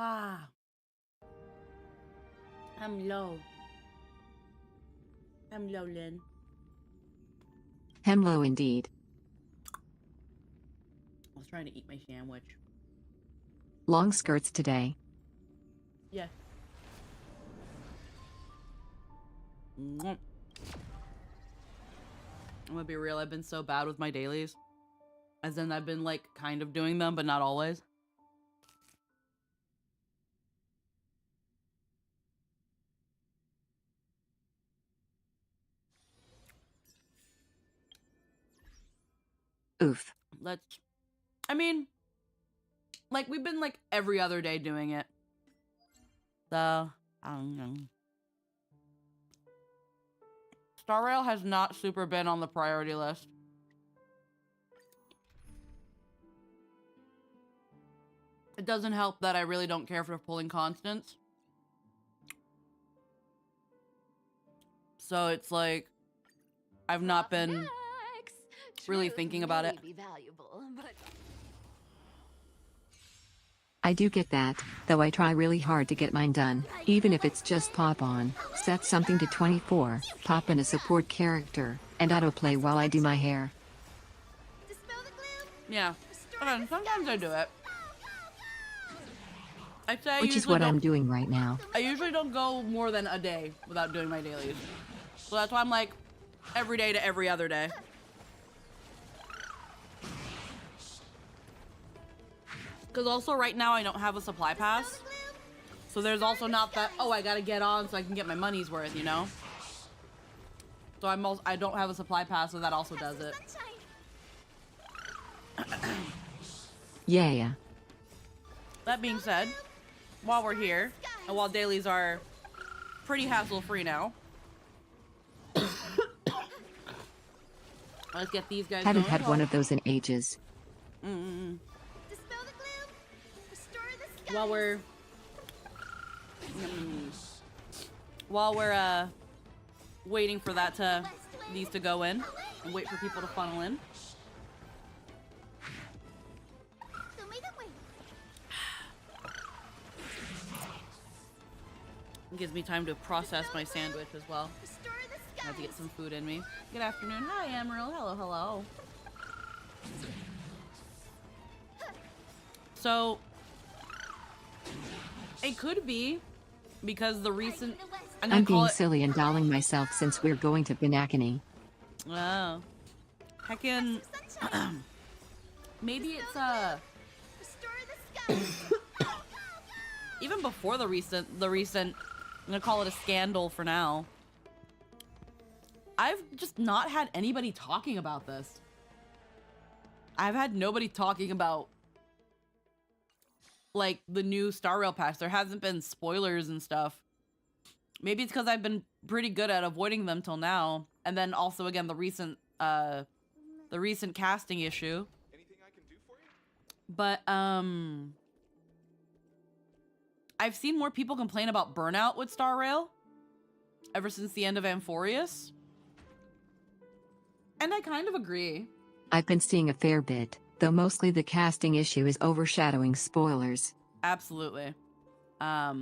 Ah. I'm low. I'm low, Lynn. Hemlo indeed. I was trying to eat my sandwich. Long skirts today. Yeah. I'm gonna be real, I've been so bad with my dailies. As in, I've been, like, kind of doing them, but not always. Oof. I mean, like, we've been, like, every other day doing it. So, I don't know. Star Rail has not super been on the priority list. It doesn't help that I really don't care for pulling constants. So it's like, I've not been really thinking about it. I do get that, though I try really hard to get mine done, even if it's just pop on, set something to 24, pop in a support character, and autoplay while I do my hair. Yeah, sometimes I do it. I'd say Which is what I'm doing right now. I usually don't go more than a day without doing my dailies. So that's why I'm like, every day to every other day. Because also right now I don't have a supply pass. So there's also not that, oh, I gotta get on so I can get my money's worth, you know? So I don't have a supply pass, so that also does it. Yeah. That being said, while we're here, and while dailies are pretty hassle-free now, let's get these guys Haven't going. had one of those in ages. While we're waiting for these to go in and wait for people to funnel in. It gives me time to process my sandwich as well. I have to get some food in me. Good afternoon. Hi, Emerald. Hello, hello. So, it could be because the recent... I'm being silly and dolling myself since we're going to Penacony. Oh. Heckin... Maybe it's, even before the recent... I'm gonna call it a scandal for now. I've just not had anybody talking about this. I've had nobody talking about, like, the new Star Rail patch. There hasn't been spoilers and stuff. Maybe it's because I've been pretty good at avoiding them till now. And then also, again, the recent casting issue. Anything I can do for you? But, I've seen more people complain about burnout with Star Rail ever since the end of Amphorius. And I kind of agree. I've been seeing a fair bit, though mostly the casting issue is overshadowing spoilers. Absolutely. But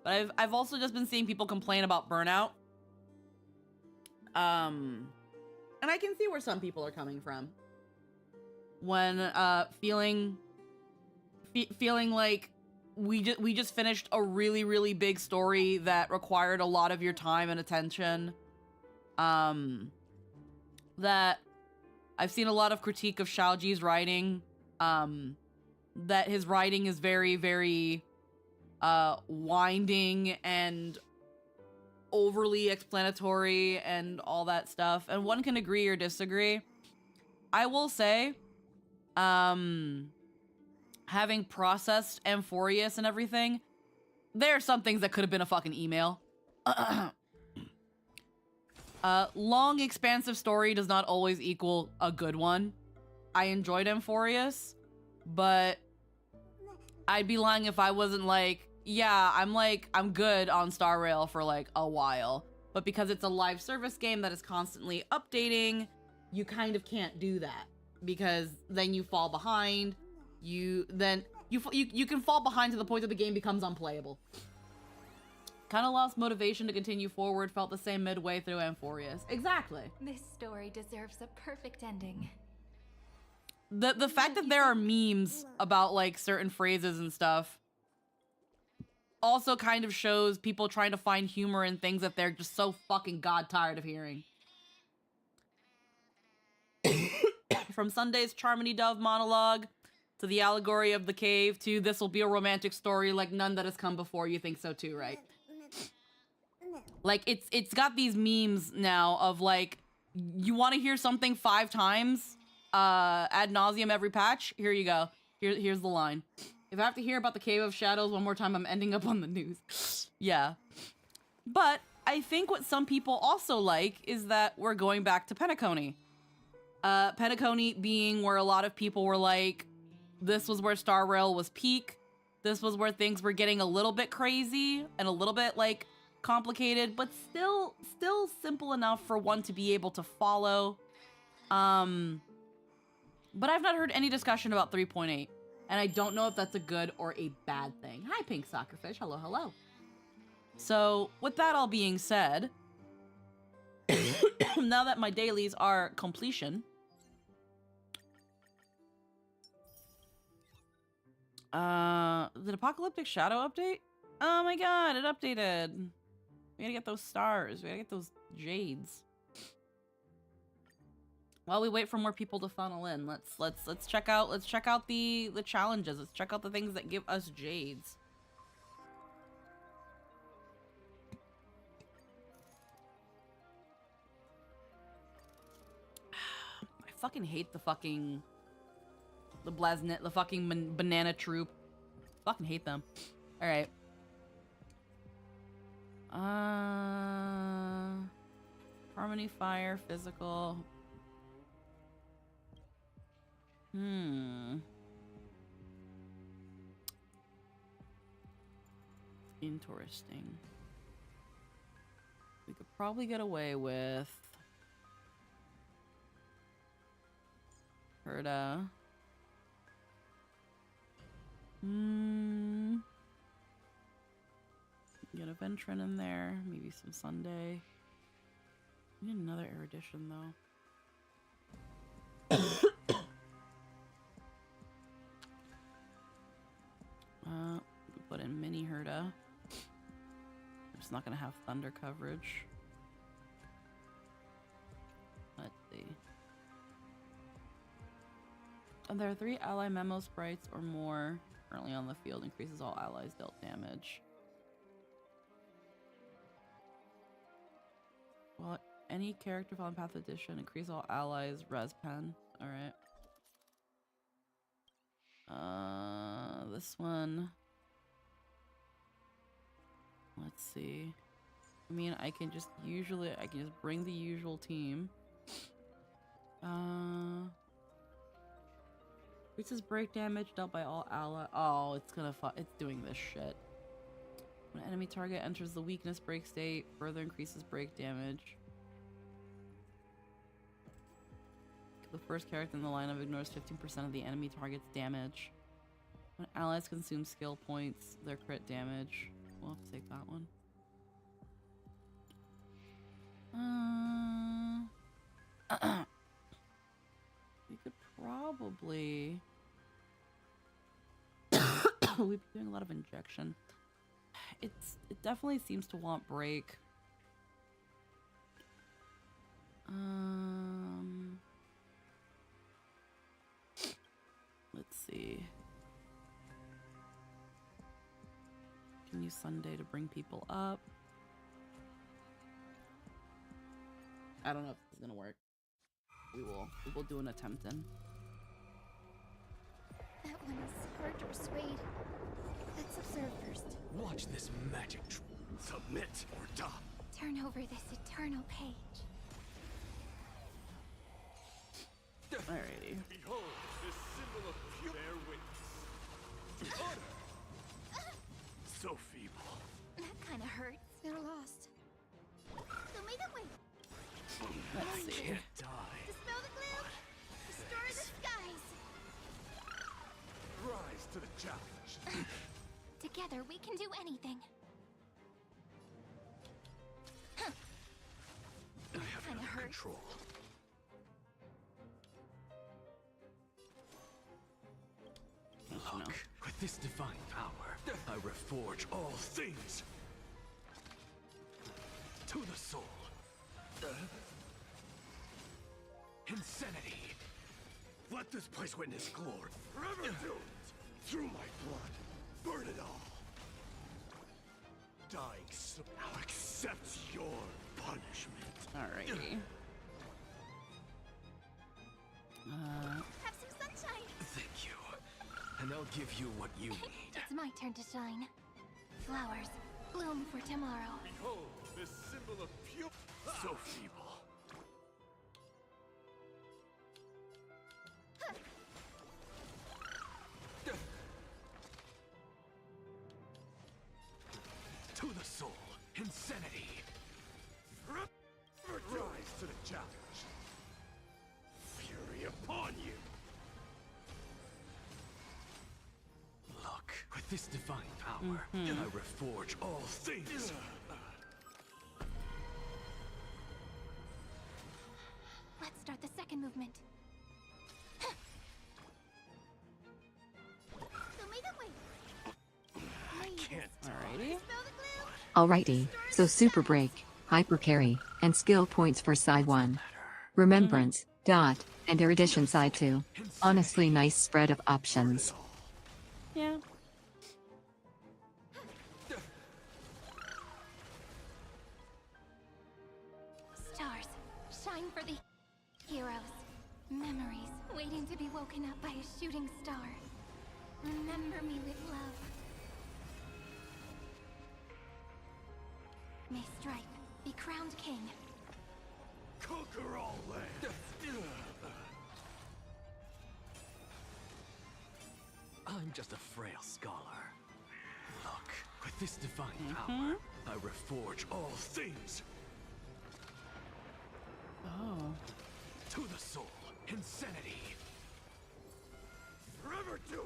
I've also just been seeing people complain about burnout. And I can see where some people are coming from. When feeling like we just finished a really big story that required a lot of your time and attention. That I've seen a lot of critique of Xiaoji's writing. That his writing is very winding and overly explanatory and all that stuff. And one can agree or disagree. I will say, having processed Amphorius and everything, there are some things that could have been a fucking email. Long, expansive story does not always equal a good one. I enjoyed Amphorius, but I'd be lying if I wasn't like, yeah, I'm good on Star Rail for like a while. But because it's a live service game that is constantly updating, you kind of can't do that. because then you fall behind. You can fall behind to the point that the game becomes unplayable. Kind of lost motivation to continue forward, felt the same midway through Amphorius. Exactly. This story deserves a perfect ending. The fact that there are memes about like certain phrases and stuff also kind of shows people trying to find humor in things that they're just so fucking god tired of hearing. From Sunday's Charmony Dove monologue to the allegory of the cave to this will be a romantic story like none that has come before. You think so too, right? Like it's got these memes now of like, you want to hear something 5 times ad nauseum every patch? Here you go. Here's the line. If I have to hear about the Cave of Shadows one more time, I'm ending up on the news. Yeah. But I think what some people also like is that we're going back to Penacony. Penacony being where a lot of people were like, this was where Star Rail was peak. This was where things were getting a little bit crazy and a little bit like complicated, but still simple enough for one to be able to follow. But I've not heard any discussion about 3.8, and I don't know if that's a good or a bad thing. Hi, Pink Soccerfish. Hello, hello. So, with that all being said, now that my dailies are completion, did Apocalyptic Shadow update? Oh my god, it updated. We gotta get those stars. We gotta get those jades. While we wait for more people to funnel in, let's check out the challenges. Let's check out the things that give us jades. I fucking hate the fucking banana troop. Fucking hate them. All right. Harmony, fire, physical. Interesting. We could probably get away with Herda. Get a Ventrin in there, maybe some Sunday. We need another erudition though. We could put in mini Herda. It's not gonna have thunder coverage. Let's see. And there are 3 ally memo sprites or more currently on the field. Increases all allies dealt damage. Well, any character following Path Edition, increase all allies res pen. Alright. This one. Let's see. I mean, I can just bring the usual team. Increases break damage dealt by all ally. Oh, it's doing this shit. When an enemy target enters the weakness break state, further increases break damage. The first character in the lineup ignores 15% of the enemy target's damage. When allies consume skill points, their crit damage. We'll have to take that one. We could probably... We've been doing a lot of injection. It definitely seems to want break. Let's see. Can use Sunday to bring people up. I don't know if this is gonna work. We will do an attempt in. That one is hard to persuade. Let's observe first. Watch this magic. Submit or die. Turn over this eternal page. Alrighty. Behold, this symbol of pure bear witness. Order. So feeble. That kind of hurts. They're lost. So make a way. Let's see. Die. Dispel the gloom. Restore the to the challenge. Together we can do anything. I have it Kinda under hurts. control. Look, with this divine power, I reforge all things. To the soul. Insanity. Let this place witness glory. Forever doomed. Through my blood. Burn it all. Dying so now accept your punishment. Alrighty. Have some sunshine. Thank you. And I'll give you what you need. It's my turn to shine. Flowers, bloom for tomorrow. Behold, this symbol of pure... So feeble. To the soul, insanity. Rise to the challenge. Fury upon you. Look, with this divine power, I reforge all things. Let's start the second movement. So make it wait. I can't Alrighty. Spell the glue. Alrighty, so super break, hyper carry, and skill points for side 1. Remembrance, dot, and erudition side 2. Honestly nice spread of options. Yeah. Stars, shine for the heroes. Memories waiting to be woken up by a shooting star. Remember me with love. May Stripe be crowned king. conquer all lands. I'm just a frail scholar. Look, with this divine power, I reforge all things. Oh. To the soul, insanity. Forever doomed.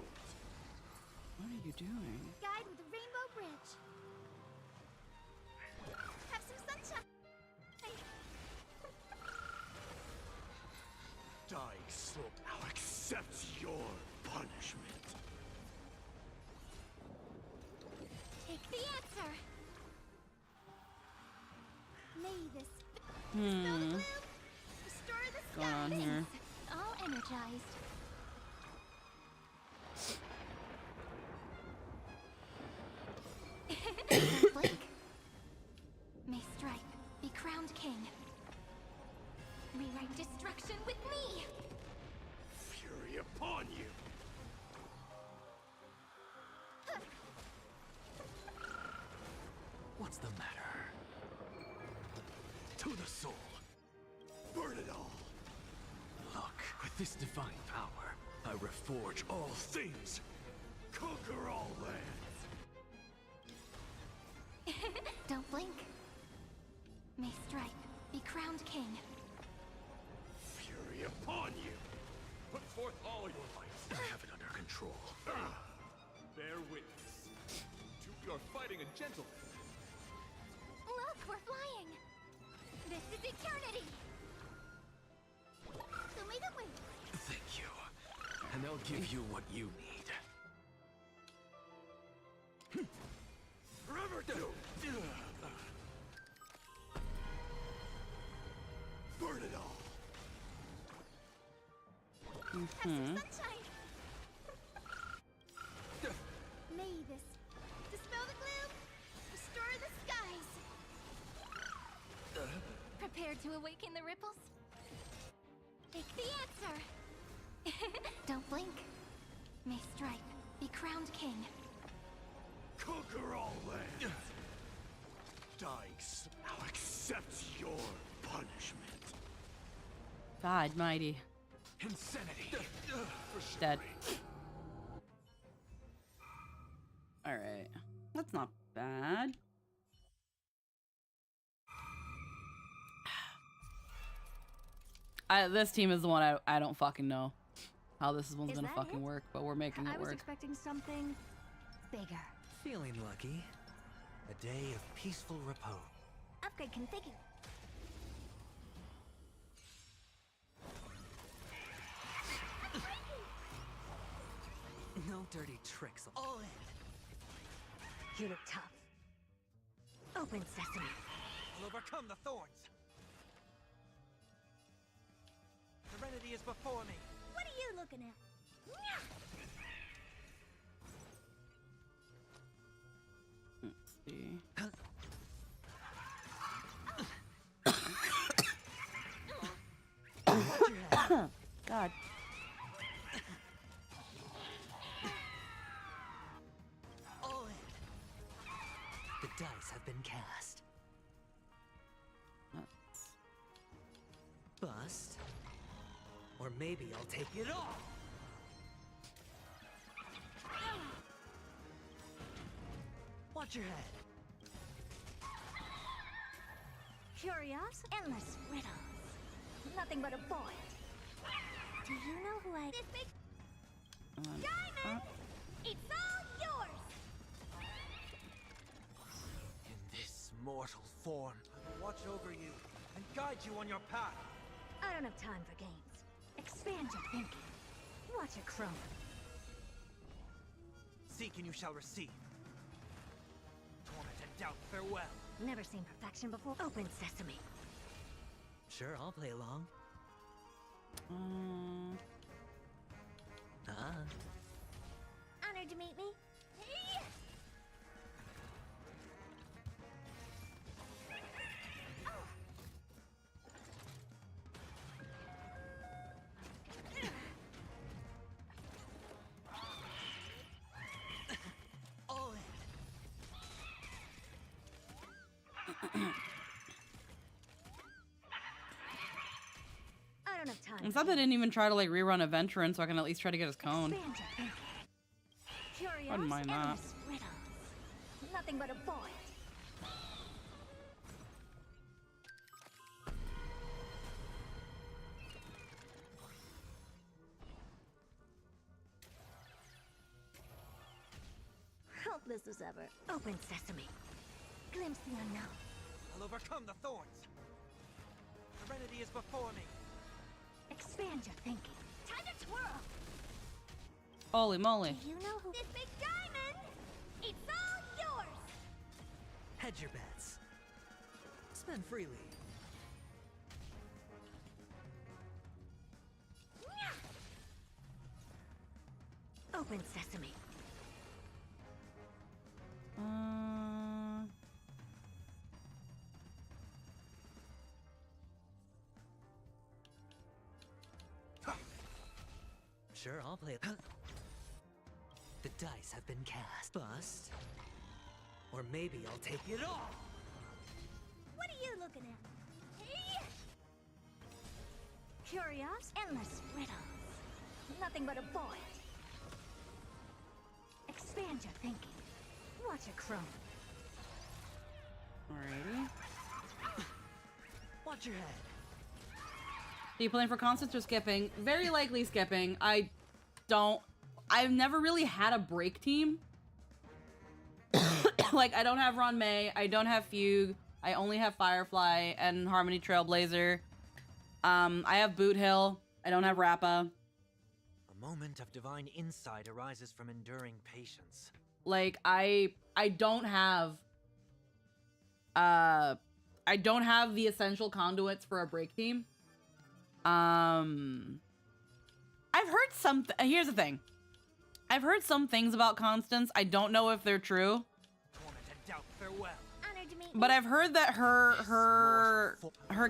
What are you doing? Guide with a rainbow bridge. Have some sunshine. Dying soul, now accept your punishment. Take the answer. May this dispel the gloom, restore the Going on skies. here? All energized. Don't blink. May Stripe be crowned king. Rewrite destruction with me. Fury upon you. What's the matter? To the soul. Burn it all. Look, with this divine power, I reforge all things. Conquer all lands. Don't blink. May Stripe be crowned king. Fury upon you. Put forth all your might. I have it under control. Bear witness. You're fighting a gentleman. Look, we're flying. This is eternity. So may the wind. Thank you. And I'll give you what you need. Forever doomed. Burn it all. Have some sunshine. May this dispel the gloom, restore the skies. Prepared to awaken the ripples? Take the answer. Don't blink. May Stripe be crowned king. Conquer all lands. Dying soul, now accept your punishment. God mighty. Insanity. For sure. Dead. Alright. That's not bad. This team is the one I don't fucking know. how this one's Is gonna that fucking it? work, but we're making I it was work. expecting something bigger. Feeling lucky. A day of peaceful repose. Upgrade configured. No dirty tricks. All in. You look tough. Open sesame. I'll overcome the thorns. Serenity is before me. What are you looking at? Let's see. God. All in. The dice have been cast. That's- Bust. Or maybe I'll take it all. Watch your head. Curious? Endless riddles. Nothing but a void. Do you know who I... This big diamond! It's all yours! In this mortal form, watch over you and guide you on your path. I don't have time for games. Expand your thinking. Watch it crumble. Seek and you shall receive. Torment and doubt, farewell. Never seen perfection before. Open sesame. Sure, I'll play along. Honored to meet me. All in. I don't have time. It's not that I didn't even try to like rerun Adventurin, so I can at least try to get his cone. Expand your thinking. Curious? Wouldn't mind that. Endless riddles. Nothing but a void. Helpless as ever. Open sesame. Glimpse the unknown. I'll overcome the thorns. Serenity is before me. Expand your thinking. Time to twirl. Holy moly. Do you know who... This big diamond! It's all yours! Hedge your bets. Spend freely. Open sesame. Sure, I'll play. The dice have been cast. Bust. Or maybe I'll take it all. What are you looking at? Curious? Endless riddles. Nothing but a void. Expand your thinking. Watch it crumble. Alrighty. Watch your head. Are you playing for constants or skipping? Very likely skipping. I've never really had a break team. Like, I don't have Ron May, I don't have Fugue, I only have Firefly and Harmony Trailblazer. I have Boot Hill, I don't have Rappa. A moment of divine insight arises from enduring patience. Like, I don't have the essential conduits for a break team. I've heard here's the thing. I've heard some things about Constance. I don't know if they're true. Torment and doubt, farewell. Honored to meet But you. I've heard that her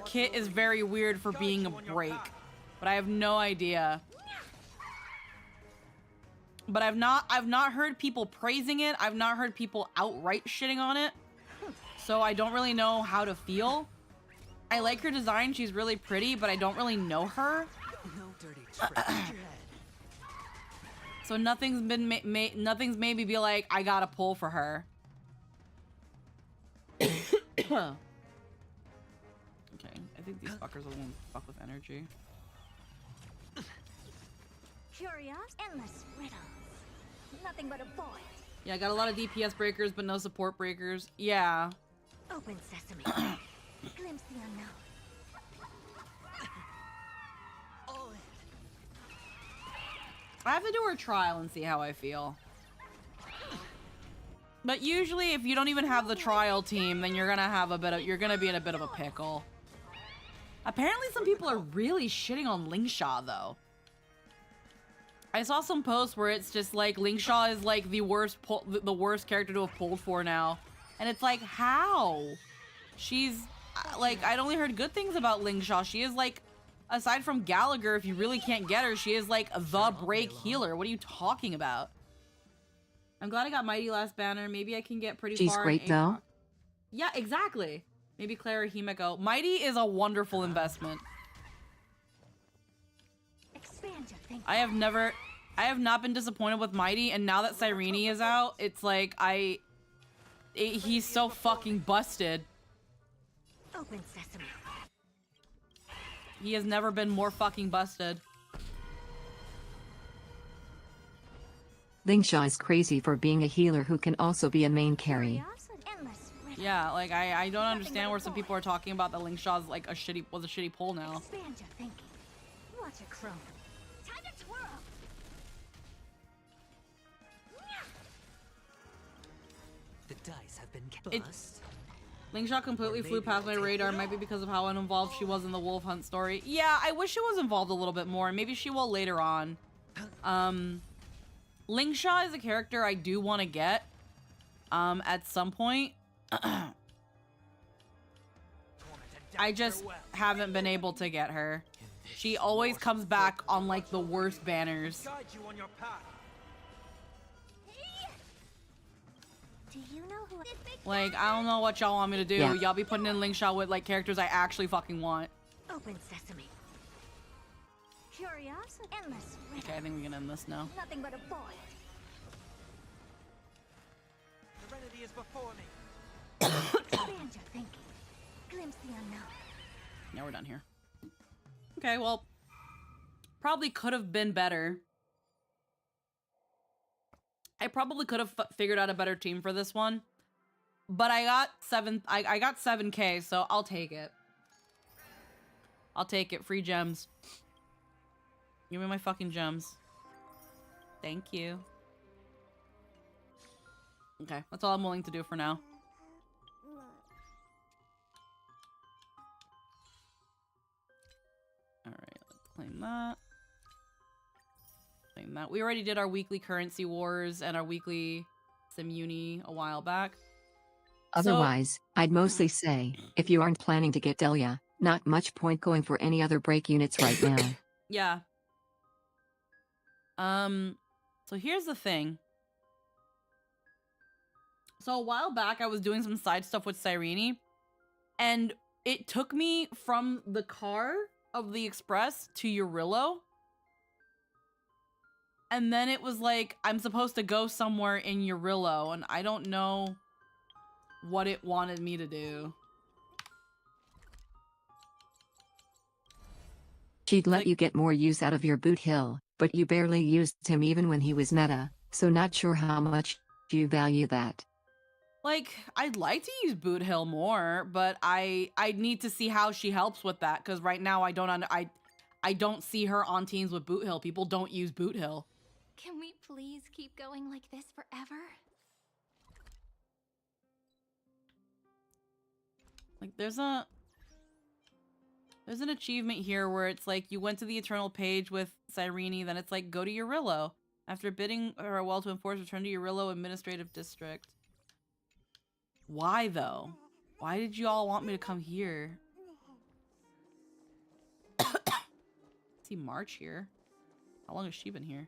kit is very weird for being a break. But I have no idea. But I've not heard people praising it. I've not heard people outright shitting on it. So I don't really know how to feel. I like her design. She's really pretty, but I don't really know her. No dirty tricks. Watch your head. So nothing's made me be like, I gotta pull for her. Okay, I think these fuckers will fuck with energy. Curious, endless riddles. Nothing but a void. Yeah, I got a lot of DPS breakers, but no support breakers. Yeah. Open sesame. Glimpse the unknown. All in. I have to do her trial and see how I feel. But usually, if you don't even have the trial team, then you're gonna be in a bit of a pickle. Apparently, some people are really shitting on Lingshaw, though. I saw some posts where it's just like Lingshaw is like the worst character to have pulled for now, and it's like, how? She's like, I'd only heard good things about Lingshaw. She is like, aside from Gallagher, if you really can't get her, she is like the break healer. What are you talking about? I'm glad I got Mighty last banner. Maybe I can get pretty She's far. great though. Yeah, exactly. Maybe Claire or Himeko. Mighty is a wonderful investment. Expand your thinking. I have not been disappointed with Mighty, and now that Cyrene is out, it's like he's so fucking busted. Open sesame. He has never been more fucking busted. Lingshaw is crazy for being a healer who can also be a main carry. Curious, endless riddles. Yeah, like I don't understand where some people are talking about that Lingshaw's like was a shitty pull now. Expand your thinking. Watch a chrome. Time to twirl. The dice have been It- bust. Lingshaw completely flew past my radar. Might be because of how uninvolved she was in the wolf hunt story. Yeah, I wish she was involved a little bit more. Maybe she will later on. Lingshaw is a character I do want to get at some point. I just haven't been able to get her. She always comes back on like the worst banners. Guide you on your path. Do you know who this big Like, I don't know what y'all want me to do. Yeah. Y'all be putting in Lingshaw with like characters I actually fucking want. Open sesame. Curious, endless riddles. Okay, I think we can end this now. Nothing but a void. The remedy is before me. Expand your thinking. Glimpse the unknown. Yeah, we're done here. Okay, well, probably could have been better. I probably could have figured out a better team for this one, but I got I got 7K, so I'll take it. I'll take it. Free gems. Give me my fucking gems. Thank you. Okay, that's all I'm willing to do for now. Alright, let's claim that. Claim that. We already did our weekly currency wars and our weekly Simuni a while back. Otherwise, I'd mostly say, if you aren't planning to get Delia, not much point going for any other break units right now. Yeah. So here's the thing. So a while back, I was doing some side stuff with Cyrene, and it took me from the car of the express to Urillo. And then it was like, I'm supposed to go somewhere in Urillo, and I don't know what it wanted me to do. She'd let you get more use out of your boot hill, but you barely used him even when he was meta, so not sure how much you value that. Like, I'd like to use Boot Hill more, but I need to see how she helps with that, because right now I don't see her on teams with Boot Hill. People don't use Boot Hill. Can we please keep going like this forever? Like, there's an achievement here where it's like you went to the Eternal page with Cyrene, then it's like, go to Urillo. After bidding her well to enforce, return to Urillo Administrative District. Why, though? Why did you all want me to come here? See March here. How long has she been here?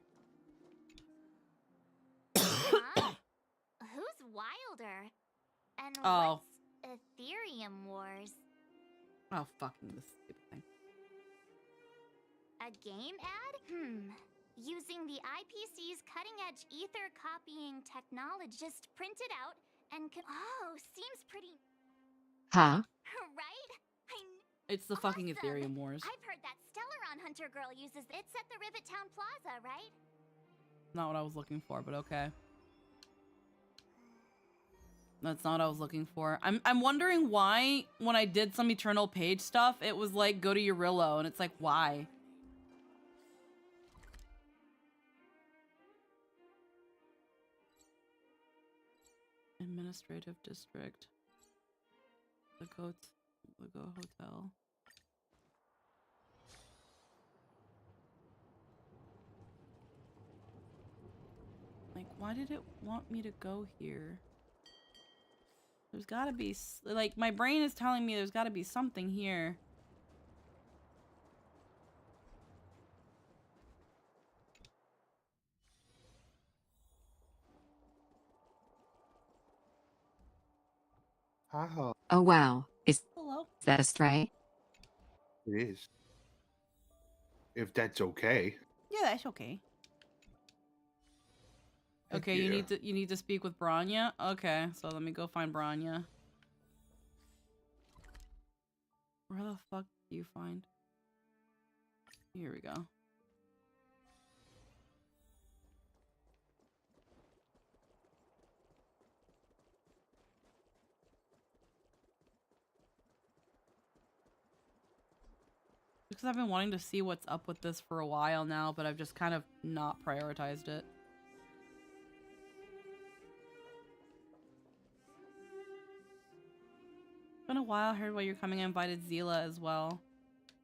Huh? Who's Wilder? And Oh. what's Ethereum Wars? Oh, fucking this stupid thing. A game ad? Using the IPC's cutting-edge ether copying technology, just print it out and oh, seems pretty Huh? right? It's the fucking Awesome. Ethereum Wars. I've heard that Stellaron hunter girl uses. It's at the Rivet Town Plaza, right? Not what I was looking for, but okay. That's not what I was looking for. I'm wondering why when I did some Eternal Page stuff, it was like go to Urillo, and it's like why? Administrative district. The Go Hotel. Like, why did it want me to go here? There's gotta be, like, my brain is telling me there's gotta be something here. Haha, Oh wow, is Hello. that a stray? it is. If that's okay. Yeah, that's okay. Heck Okay, yeah. you need to speak with Branya? Okay, so let me go find Branya. Where the fuck do you find? Here we go. Because I've been wanting to see what's up with this for a while now, but I've just kind of not prioritized it. It's been a while. I heard while you're coming, I invited Zila as well.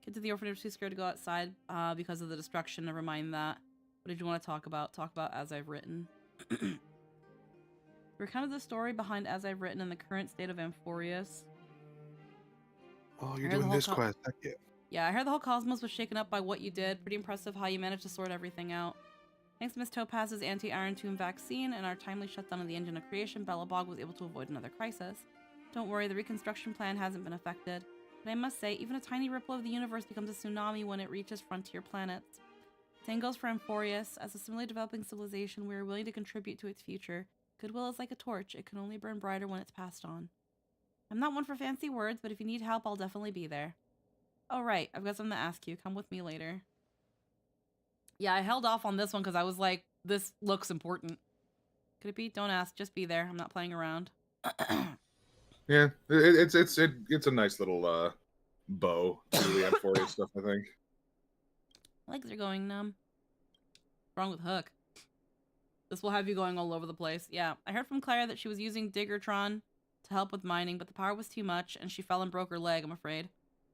Kids at the orphanage are too scared to go outside because of the destruction. Never mind that. What did you want to talk about? Talk about As I've Written. Recount the story behind As I've Written and the current state of Amphorius. Oh, you're doing this quest. Heck yeah. Yeah, I heard the whole cosmos was shaken up by what you did. Pretty impressive how you managed to sort everything out. Thanks to Miss Topaz's anti-Iron Tomb vaccine and our timely shutdown of the engine of creation, Belobog was able to avoid another crisis. Don't worry, the reconstruction plan hasn't been affected. But I must say, even a tiny ripple of the universe becomes a tsunami when it reaches frontier planets. Same goes for Amphorius. As a similarly developing civilization, we are willing to contribute to its future. Goodwill is like a torch. It can only burn brighter when it's passed on. I'm not one for fancy words, but if you need help, I'll definitely be there. Oh, right. I've got something to ask you. Come with me later. Yeah, I held off on this one because I was like, this looks important. Could it be? Don't ask. Just be there. I'm not playing around. Yeah, it's a nice little bow to the Amphorius stuff, I think. Legs are going numb. What's wrong with Hook? This will have you going all over the place. Yeah, I heard from Claire that she was using Diggertron to help with mining, but the power was too much, and she fell and broke her leg, I'm afraid.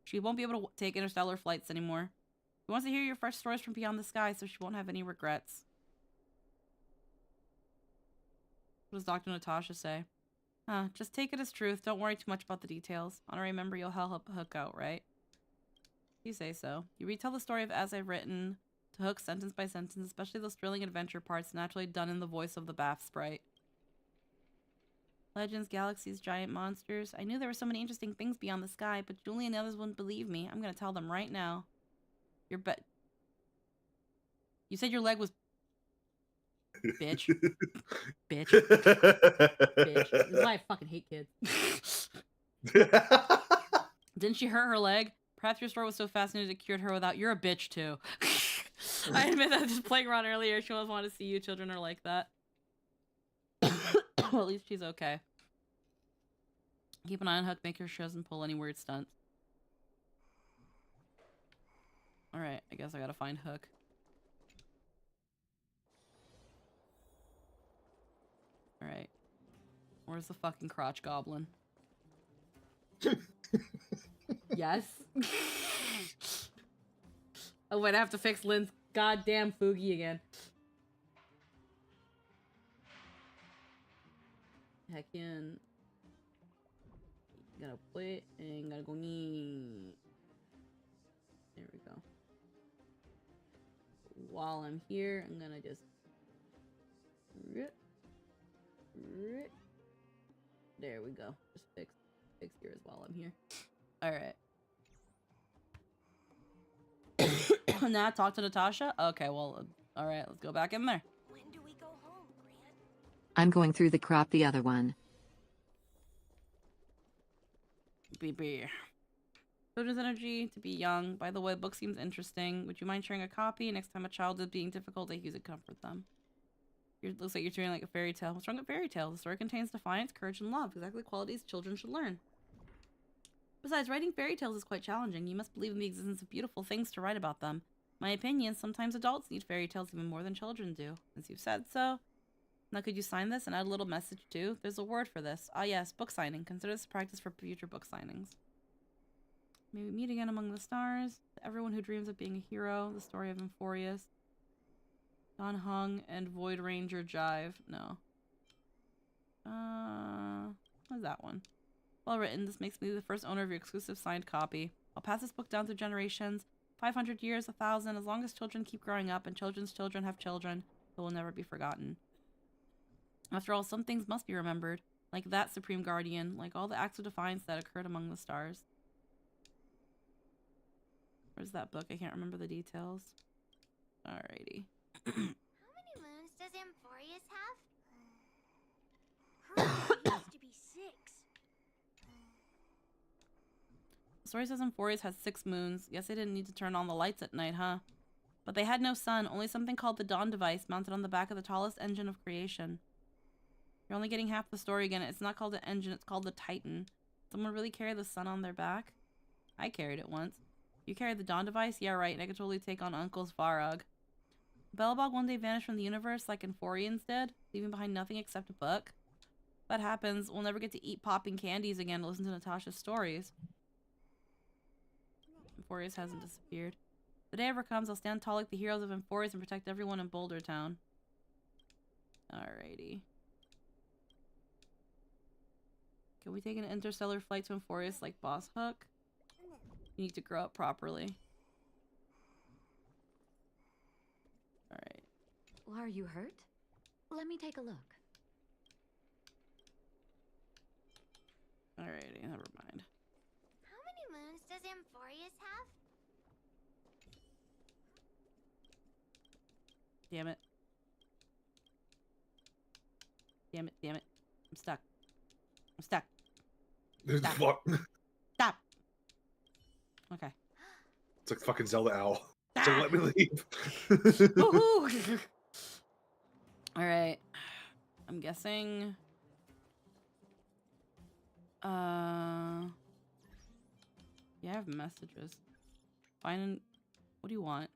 She won't be able to take interstellar flights anymore. She wants to hear your fresh stories from beyond the sky, so she won't have any regrets. What does Dr. Natasha say? Just take it as truth. Don't worry too much about the details. Honorary member, you'll help Hook out, right? You say so. You retell the story of As I've Written to Hook sentence by sentence, especially those thrilling adventure parts naturally done in the voice of the Bath Sprite. Legends, galaxies, giant monsters. I knew there were so many interesting things beyond the sky, but Julie and the others wouldn't believe me. I'm gonna tell them right now. You said your leg was... Bitch. Bitch. Bitch. This is why I fucking hate kids. Didn't she hurt her leg? Perhaps your story was so fascinating it cured her without... You're a bitch, too. I admit that just playing around earlier. She always wanted to see you. Children are like that. Well, at least she's okay. Keep an eye on Hook. Make sure she doesn't pull any weird stunts. Alright, I guess I gotta find Hook. Alright. Where's the fucking crotch goblin? Yes? Oh wait, I have to fix Lynn's goddamn Fugi again. Heck in. Gotta quit and gotta go knee. There we go. While I'm here, I'm gonna just... There we go. Just fix yours while I'm here. Alright. Now talk to Natasha? Okay, well, alright, let's go back in there. When do we go home, Grant? I'm going through the crop the other one. BB. Children's energy to be young. By the way, book seems interesting. Would you mind sharing a copy? Next time a child is being difficult, I use it to comfort them. It looks like you're treating like a fairy tale. What's wrong with fairy tales? The story contains defiance, courage, and love. Exactly the qualities children should learn. Besides, writing fairy tales is quite challenging. You must believe in the existence of beautiful things to write about them. My opinion, sometimes adults need fairy tales even more than children do. Since you've said so. Now could you sign this and add a little message too? There's a word for this. Ah yes, book signing. Consider this a practice for future book signings. May we meet again among the stars. To everyone who dreams of being a hero. The story of Euphorius. Don Hung and Void Ranger Jive. No. What's that one? Well written. This makes me the first owner of your exclusive signed copy. I'll pass this book down through generations. 500 years, 1,000. As long as children keep growing up and children's children have children, it will never be forgotten. After all, some things must be remembered. Like that Supreme Guardian. Like all the acts of defiance that occurred among the stars. Where's that book? I can't remember the details. Alrighty. How many moons does Amphorius have? Her used to be 6. The story says Amphorius has 6 moons. Guess they didn't need to turn on the lights at night, huh? But they had no sun, only something called the Dawn device mounted on the back of the tallest engine of creation. You're only getting half the story again. It's not called the engine, it's called the Titan. Someone really carry the sun on their back? I carried it once. You carried the Dawn device? Yeah, right. I could totally take on Uncle's Varug. Belobog one day vanished from the universe like Amphorians did, leaving behind nothing except a book. If that happens, we'll never get to eat popping candies again to listen to Natasha's stories. Amphorius hasn't disappeared. If the day ever comes, I'll stand tall like the heroes of Amphorius and protect everyone in Boulder Town. Alrighty. Can we take an interstellar flight to Amphorius like Boss Hook? You need to grow up properly. Alright. Well, are you hurt? Let me take a look. Alrighty, never mind. How many moons does Amphorius have? Damn it. Damn it, damn it. I'm stuck. I'm stuck. Stop. Fuck. Stop! Okay. It's like fucking Zelda Owl. Ah! So let me leave. Woohoo! Alright. I'm guessing... Yeah, I have messages. Find... What do you want?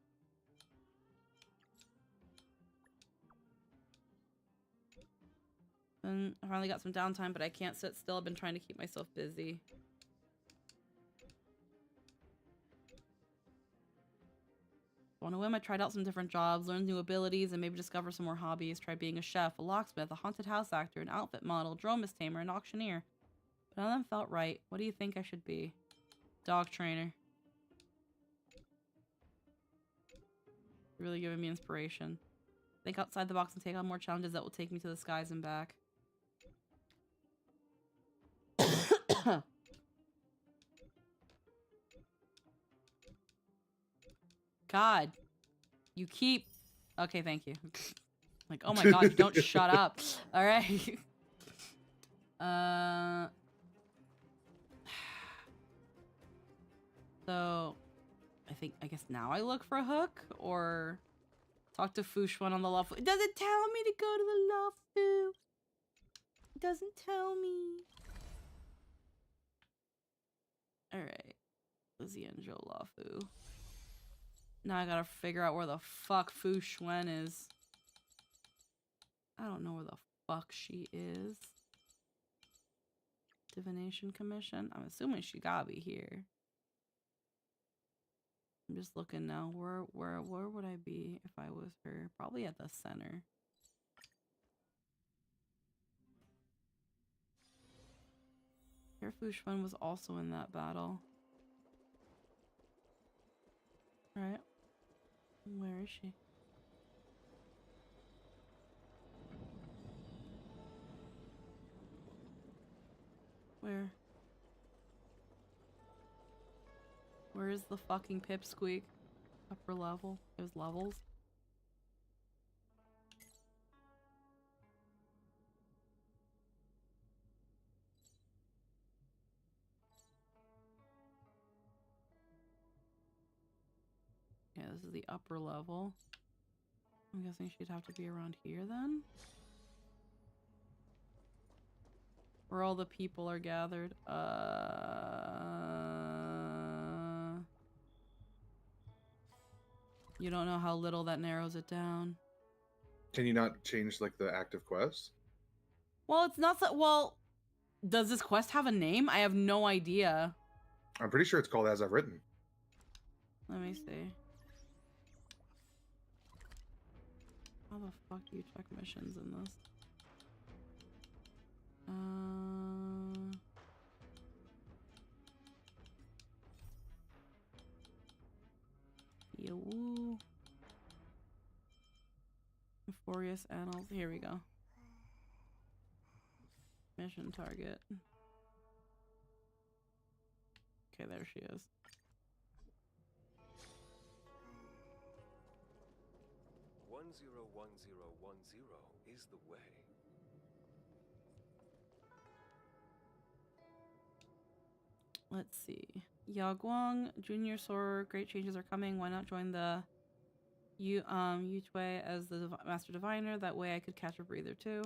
And I finally got some downtime, but I can't sit still. I've been trying to keep myself busy. On a whim, I tried out some different jobs, learned new abilities, and maybe discover some more hobbies. Tried being a chef, a locksmith, a haunted house actor, an outfit model, dromus tamer, an auctioneer. But none of them felt right. What do you think I should be? Dog trainer. Really giving me inspiration. Think outside the box and take on more challenges that will take me to the skies and back. God. You keep... Okay, thank you. Like, oh my god, you don't shut up. Alright. So... I guess now I look for a hook? Or... Talk to Fushwan on the Lawfu. It doesn't tell me to go to the Lawfu. It doesn't tell me. Alright. Lizzie and Joe Lawfu. Now I gotta figure out where the fuck Fushwan is. I don't know where the fuck she is. Divination Commission? I'm assuming she gotta be here. I'm just looking now. Where would I be if I was her? Probably at the center. Her Fushwan was also in that battle. Right. Where is she? Where? Where is the fucking pipsqueak? Upper level? There's levels? This is the upper level. I'm guessing she'd have to be around here then? Where all the people are gathered. You don't know how little that narrows it down. Can you not change like the active quest? Well, it's not so. Well, does this quest have a name? I have no idea. I'm pretty sure it's called As I've Written. Let me see. How the fuck do you check missions in this? Woo. Euphorious Annals. Here we go. Mission target. Okay, there she is. One zero is the way. Let's see. Yao Guang, Junior Soarer, great changes are coming. Why not join the Yutue as the Master Diviner? That way I could catch a breather too.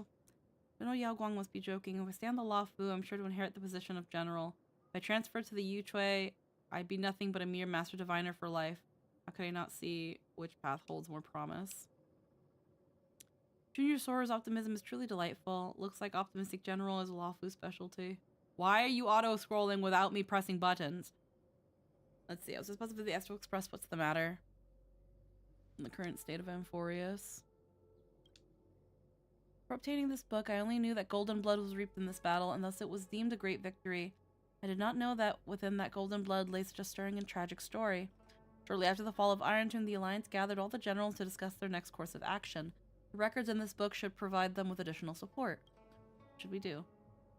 I know Yao Guang must be joking. If I stay on the Luofu, I'm sure to inherit the position of General. If I transfer to the Yutue, I'd be nothing but a mere Master Diviner for life. How could I not see which path holds more promise? Junior Soarer's optimism is truly delightful. Looks like Optimistic General is a Luofu specialty. Why are you auto-scrolling without me pressing buttons? Let's see. I was just supposed to do the Astral Express. What's the matter? In the current state of Amphorius. For obtaining this book, I only knew that golden blood was reaped in this battle, and thus it was deemed a great victory. I did not know that within that golden blood lay such a stirring and tragic story. Shortly after the fall of Iron Tomb, the Alliance gathered all the generals to discuss their next course of action. The records in this book should provide them with additional support. What should we do?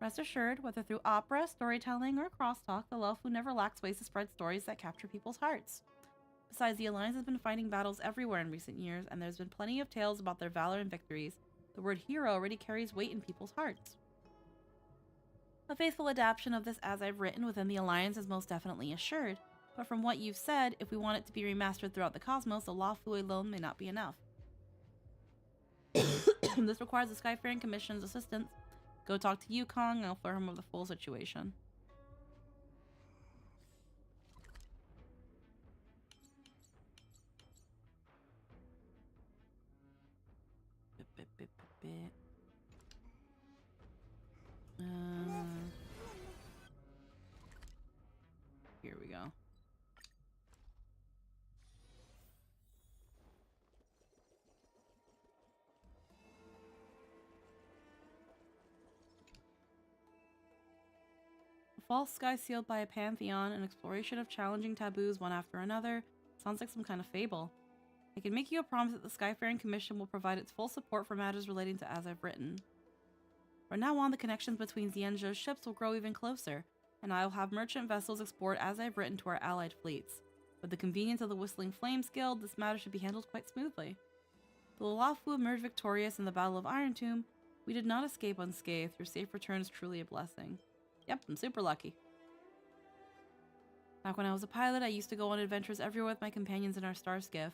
Rest assured, whether through opera, storytelling, or crosstalk, the Luofu never lacks ways to spread stories that capture people's hearts. Besides, the Alliance has been fighting battles everywhere in recent years, and there's been plenty of tales about their valor and victories. The word hero already carries weight in people's hearts. A faithful adaptation of this As I've Written within the Alliance is most definitely assured, but from what you've said, if we want it to be remastered throughout the cosmos, the Luofu alone may not be enough. This requires the Skyfaring Commission's assistance. Go talk to Yukong and I'll inform him of the full situation. Here we go. A false sky sealed by a pantheon, an exploration of challenging taboos one after another. Sounds like some kind of fable. I can make you a promise that the Skyfaring Commission will provide its full support for matters relating to As I've Written. From now on, the connections between Xianzhou's ships will grow even closer, and I will have merchant vessels export As I've Written to our allied fleets. With the convenience of the Whistling Flames Guild, this matter should be handled quite smoothly. Though the Luofu emerged victorious in the Battle of Iron Tomb, we did not escape unscathed. Your safe return is truly a blessing. Yep, I'm super lucky. Back when I was a pilot, I used to go on adventures everywhere with my companions in our star skiff.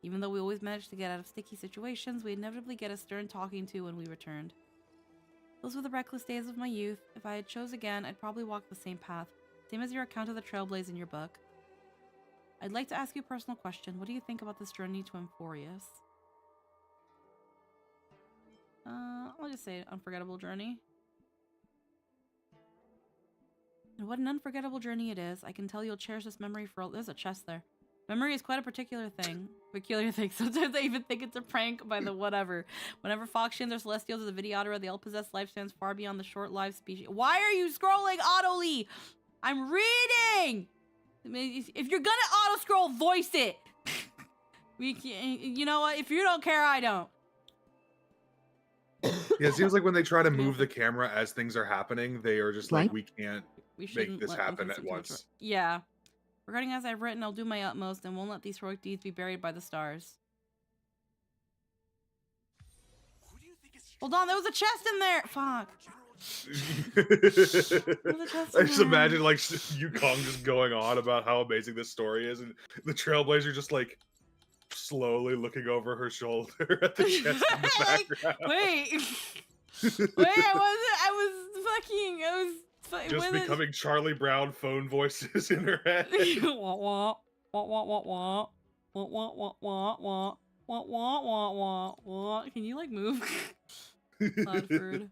Even though we always managed to get out of sticky situations, we'd inevitably get a stern talking to when we returned. Those were the reckless days of my youth. If I had chose again, I'd probably walk the same path, same as your account of the Trailblaze in your book. I'd like to ask you a personal question. What do you think about this journey to Amphorius? I'll just say unforgettable journey. And what an unforgettable journey it is. I can tell you'll cherish this memory for all— there's a chest there. Memory is quite a peculiar thing. Sometimes I even think it's a prank by the whatever. Whenever Foxians or Celestials or the Videodera, they all possess lifespans far beyond the short-lived species. Why are you scrolling auto-ly? I'm reading! I mean, if you're gonna auto-scroll, voice it! You know what? If you don't care, I don't. Yeah, it seems like when they try to move the camera as things are happening, they are just like, we can't We make this happen at once. Yeah. Regarding As I've Written, I'll do my utmost and won't let these heroic deeds be buried by the stars. Hold on, there was a chest in there! Fuck. I just imagine like Yukong just going on about how amazing this story is, and the Trailblazer just like, slowly looking over her shoulder at the chest in the Like, background. wait. I was Just becoming Charlie Brown phone voices in her head. wah, wah, wah, wah, wah, wah. Wah, wah, wah, wah, wah. Wah, wah, wah, wah, wah. Can you like move? Cloudford.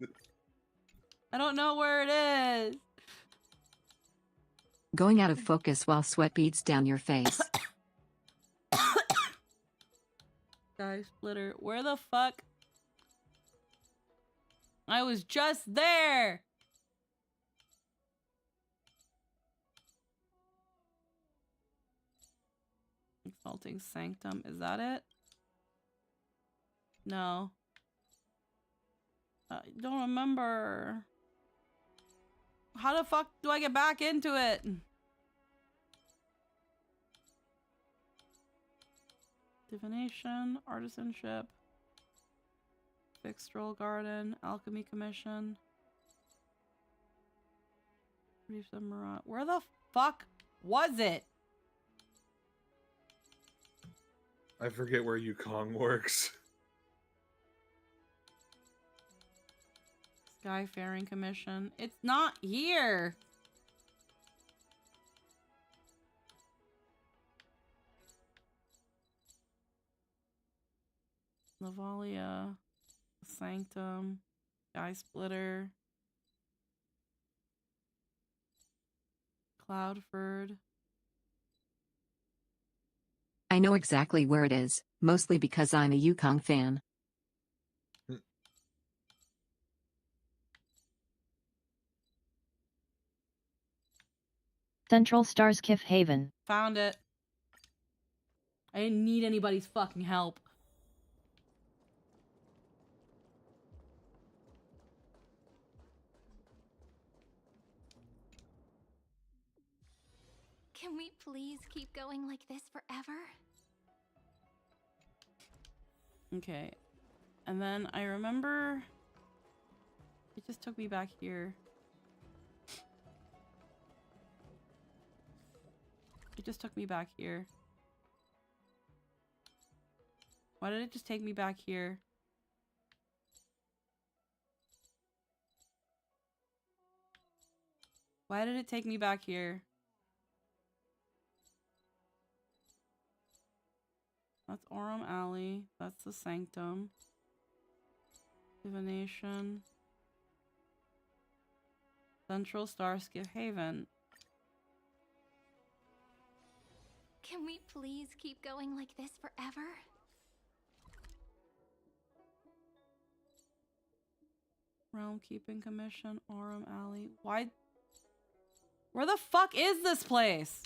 I don't know where it is. Going out of focus while sweat beads down your face. Sky Splitter. Where the fuck? I was just there. Exalting Sanctum. Is that it? No. I don't remember. How the fuck do I get back into it? Divination, Artisanship, Fixed-Roll Garden, Alchemy Commission. Reef the Mirage. Where the fuck was it? I forget where Yukong works. Skyfaring Commission. It's not here. Lavalia, Sanctum, Sky Splitter, Cloudford. I know exactly where it is, mostly because I'm a Yukong fan. Central Stars Kif Haven. Found it. I didn't need anybody's fucking help. Can we please keep going like this forever? Okay. And then I remember it just took me back here. It just took me back here. Why did it just take me back here? Why did it take me back here? That's Aurum Alley. That's the Sanctum. Divination. Central Starskiff Haven. Can we please keep going like this forever? Realm Keeping Commission, Aurum Alley. Why? Where the fuck is this place?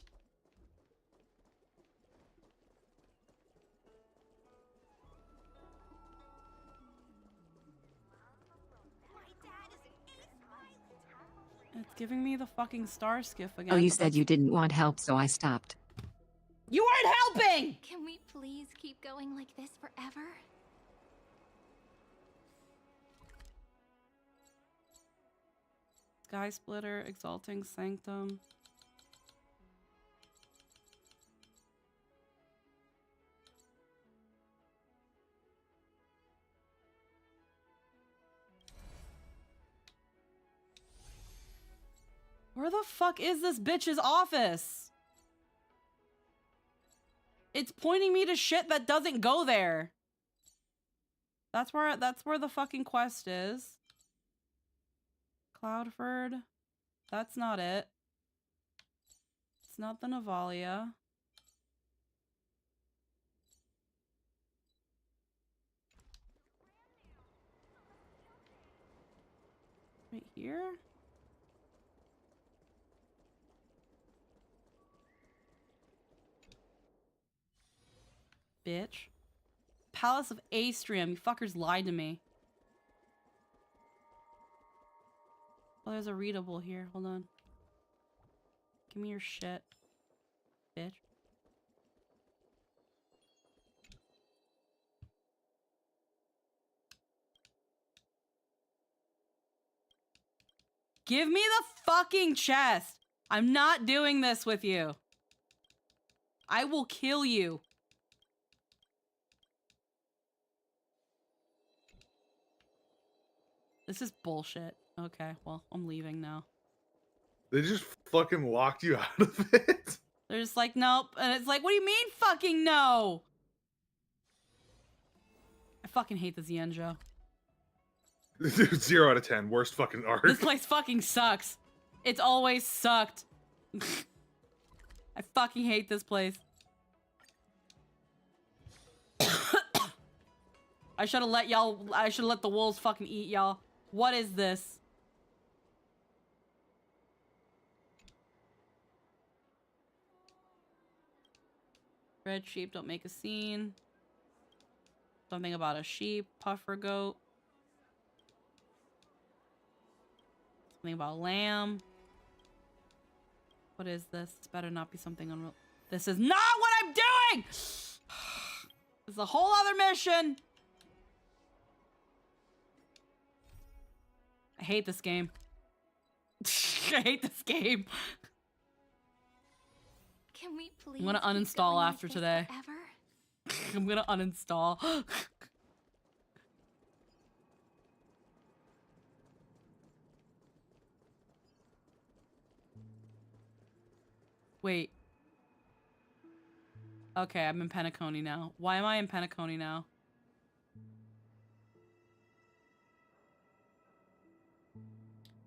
It's giving me the fucking star skiff again. Oh, you but said that's- you didn't want help, so I stopped. You weren't helping! Can we please keep going like this forever? Sky Splitter, Exalting Sanctum. Where the fuck is this bitch's office? It's pointing me to shit that doesn't go there. That's where the fucking quest is. Cloudford. That's not it. It's not the Navalia. Right here? Bitch. Palace of Astrium. You fuckers lied to me. Oh, there's a readable here. Hold on. Give me your shit. Bitch. Give me the fucking chest. I'm not doing this with you. I will kill you. This is bullshit. Okay, well, I'm leaving now. They just fucking locked you out of it? They're just like, nope. And it's like, what do you mean fucking no? I fucking hate the Xianzhou. 0 out of 10. Worst fucking arc. This place fucking sucks. It's always sucked. I fucking hate this place. I should have let the wolves fucking eat y'all. What is this? Red sheep don't make a scene. Something about a sheep, puffer goat. Something about lamb. What is this? This better not be something unreal. This is not what I'm doing! It's a whole other mission. I hate this game. I hate this game. Can we please? I'm gonna uninstall after today. I'm gonna uninstall. Wait. Okay, I'm in Penacony now. Why am I in Penacony now?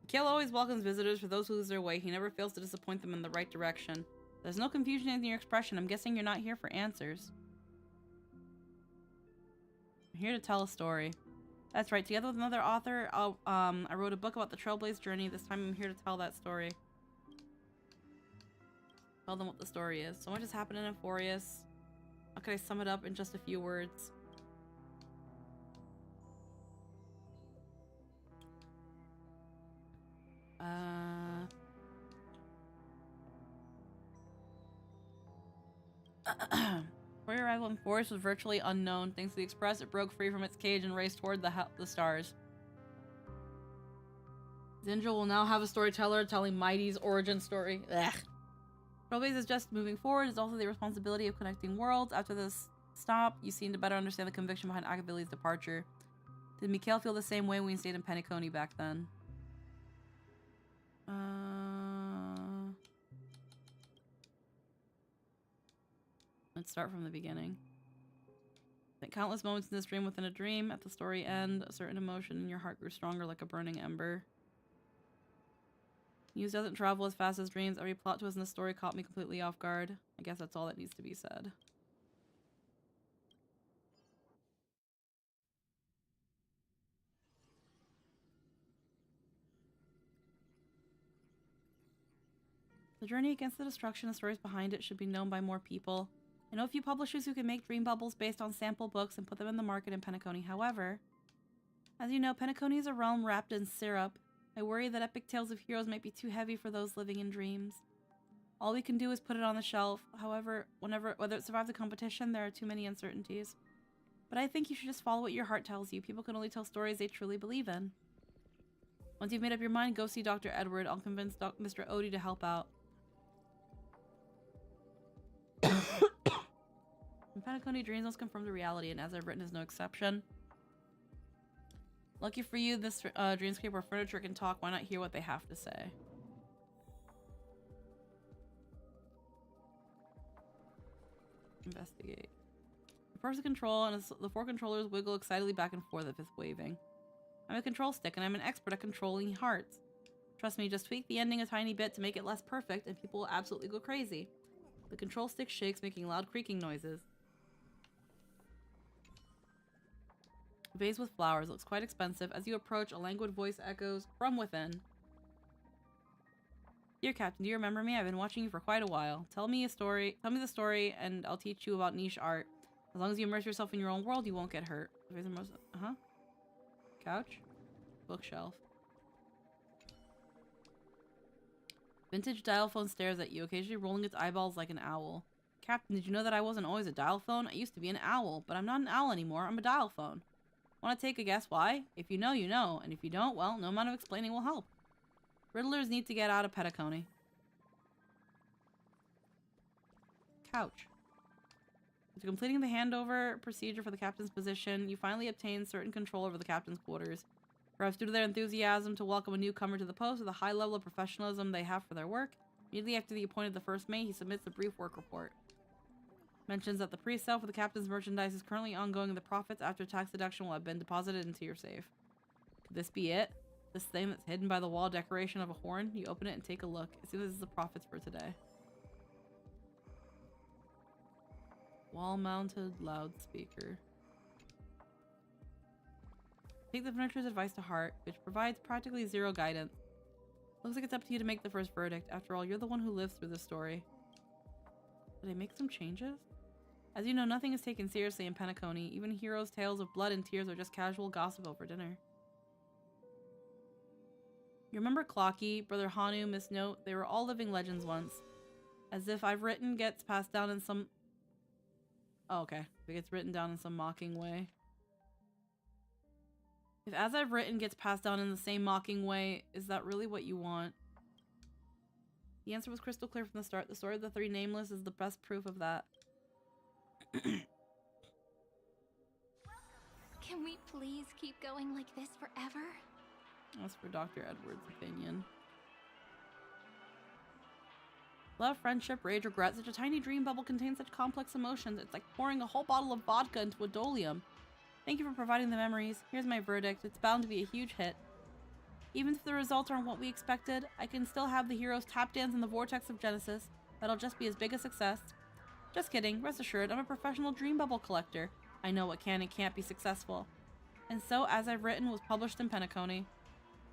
Kale always welcomes visitors for those who lose their way. He never fails to disappoint them in the right direction. There's no confusion in your expression. I'm guessing you're not here for answers. I'm here to tell a story. That's right. Together with another author, I wrote a book about the Trailblaze journey. This time I'm here to tell that story. Tell them what the story is. So much has happened in Euphorius. How could I sum it up in just a few words? Before your arrival in Forest was virtually unknown. Thanks to the Express, it broke free from its cage and raced toward the stars. Zinja will now have a storyteller telling Mighty's origin story. Ugh. Trailblaze is just moving forward. It's also the responsibility of connecting worlds. After this stop, you seem to better understand the conviction behind Akabili's departure. Did Mikhail feel the same way when we stayed in Penacony back then? Let's start from the beginning. At countless moments in this dream within a dream, at the story end, a certain emotion in your heart grew stronger like a burning ember. News doesn't travel as fast as dreams. Every plot twist in the story caught me completely off guard. I guess that's all that needs to be said. The journey against the destruction and stories behind it should be known by more people. I know a few publishers who can make dream bubbles based on sample books and put them in the market in Penacony. However, as you know, Penacony is a realm wrapped in syrup. I worry that epic tales of heroes might be too heavy for those living in dreams. All we can do is put it on the shelf. However, whether it survives the competition, there are too many uncertainties. But I think you should just follow what your heart tells you. People can only tell stories they truly believe in. Once you've made up your mind, go see Dr. Edward. I'll convince Mr. Odie to help out. In Penacony, dreams must confirm the reality, and as I've written is no exception. Lucky for you, this dreamscape where furniture can talk. Why not hear what they have to say? Investigate. The person control and the four controllers wiggle excitedly back and forth as if waving. I'm a control stick, and I'm an expert at controlling hearts. Trust me, just tweak the ending a tiny bit to make it less perfect, and people will absolutely go crazy. The control stick shakes, making loud creaking noises. Vase with flowers looks quite expensive. As you approach, a languid voice echoes from within. Dear Captain, do you remember me? I've been watching you for quite a while. Tell me the story, and I'll teach you about niche art. As long as you immerse yourself in your own world, you won't get hurt. Couch? Bookshelf. Vintage dial phone stares at you, occasionally rolling its eyeballs like an owl. Captain, did you know that I wasn't always a dial phone? I used to be an owl, but I'm not an owl anymore. I'm a dial phone. Want to take a guess why? If you know, you know. And if you don't, well, no amount of explaining will help. Riddlers need to get out of Penacony. Couch. After completing the handover procedure for the captain's position, you finally obtain certain control over the captain's quarters. Perhaps due to their enthusiasm to welcome a newcomer to the post or the high level of professionalism they have for their work, immediately after the appointed the 1st May, he submits a brief work report. Mentions that the pre-sale for the captain's merchandise is currently ongoing and the profits after tax deduction will have been deposited into your safe. Could this be it? This thing that's hidden by the wall decoration of a horn? You open it and take a look. It seems this is the profits for today. Wall-mounted loudspeaker. Take the furniture's advice to heart, which provides practically zero guidance. Looks like it's up to you to make the first verdict. After all, you're the one who lives through the story. Did I make some changes? As you know, nothing is taken seriously in Penacony. Even heroes' tales of blood and tears are just casual gossip over dinner. You remember Clocky, Brother Hanu, Miss Note? They were all living legends once. As if I've written gets passed down in some... Oh, okay. It gets written down in some mocking way. If as I've written gets passed down in the same mocking way, is that really what you want? The answer was crystal clear from the start. The story of the 3 Nameless is the best proof of that. Can we please keep going like this forever? That's for Dr. Edwards' opinion. Love, friendship, rage, regret. Such a tiny dream bubble contains such complex emotions. It's like pouring a whole bottle of vodka into a dolium. Thank you for providing the memories. Here's my verdict. It's bound to be a huge hit. Even if the results aren't what we expected, I can still have the heroes tap dance in the vortex of Genesis. That'll just be as big a success. Just kidding. Rest assured, I'm a professional dream bubble collector. I know what can and can't be successful. And so, as I've written, was published in Penacony.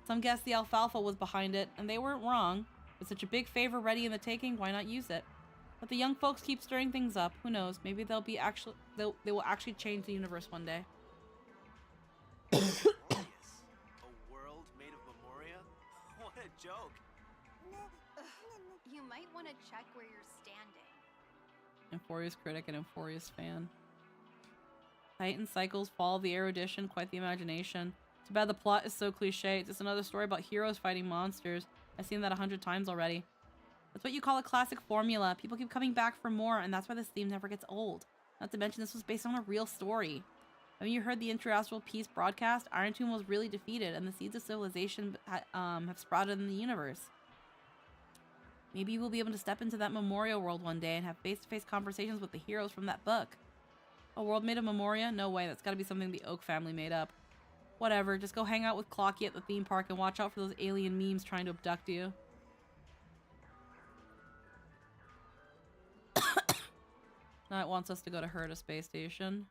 Some guessed the alfalfa was behind it, and they weren't wrong. With such a big favor ready in the taking, why not use it? But the young folks keep stirring things up. Who knows? Maybe they will actually change the universe one day. A world made of Memoria? What a joke. You might want to check where you're standing. Euphoria's critic and Euphoria's fan. Titan cycles, fall of the erudition, quite the imagination. Too bad the plot is so cliche. It's just another story about heroes fighting monsters. I've seen that 100 times already. That's what you call a classic formula. People keep coming back for more, and that's why this theme never gets old. Not to mention this was based on a real story. When you heard the Interastral Peace broadcast, Iron Tomb was really defeated, and the seeds of civilization have sprouted in the universe. Maybe we'll be able to step into that Memoria world one day and have face-to-face conversations with the heroes from that book. A world made of Memoria? No way, that's gotta be something the Oak family made up. Whatever, just go hang out with Clocky at the theme park and watch out for those alien memes trying to abduct you. Now it wants us to go to Herta Space Station.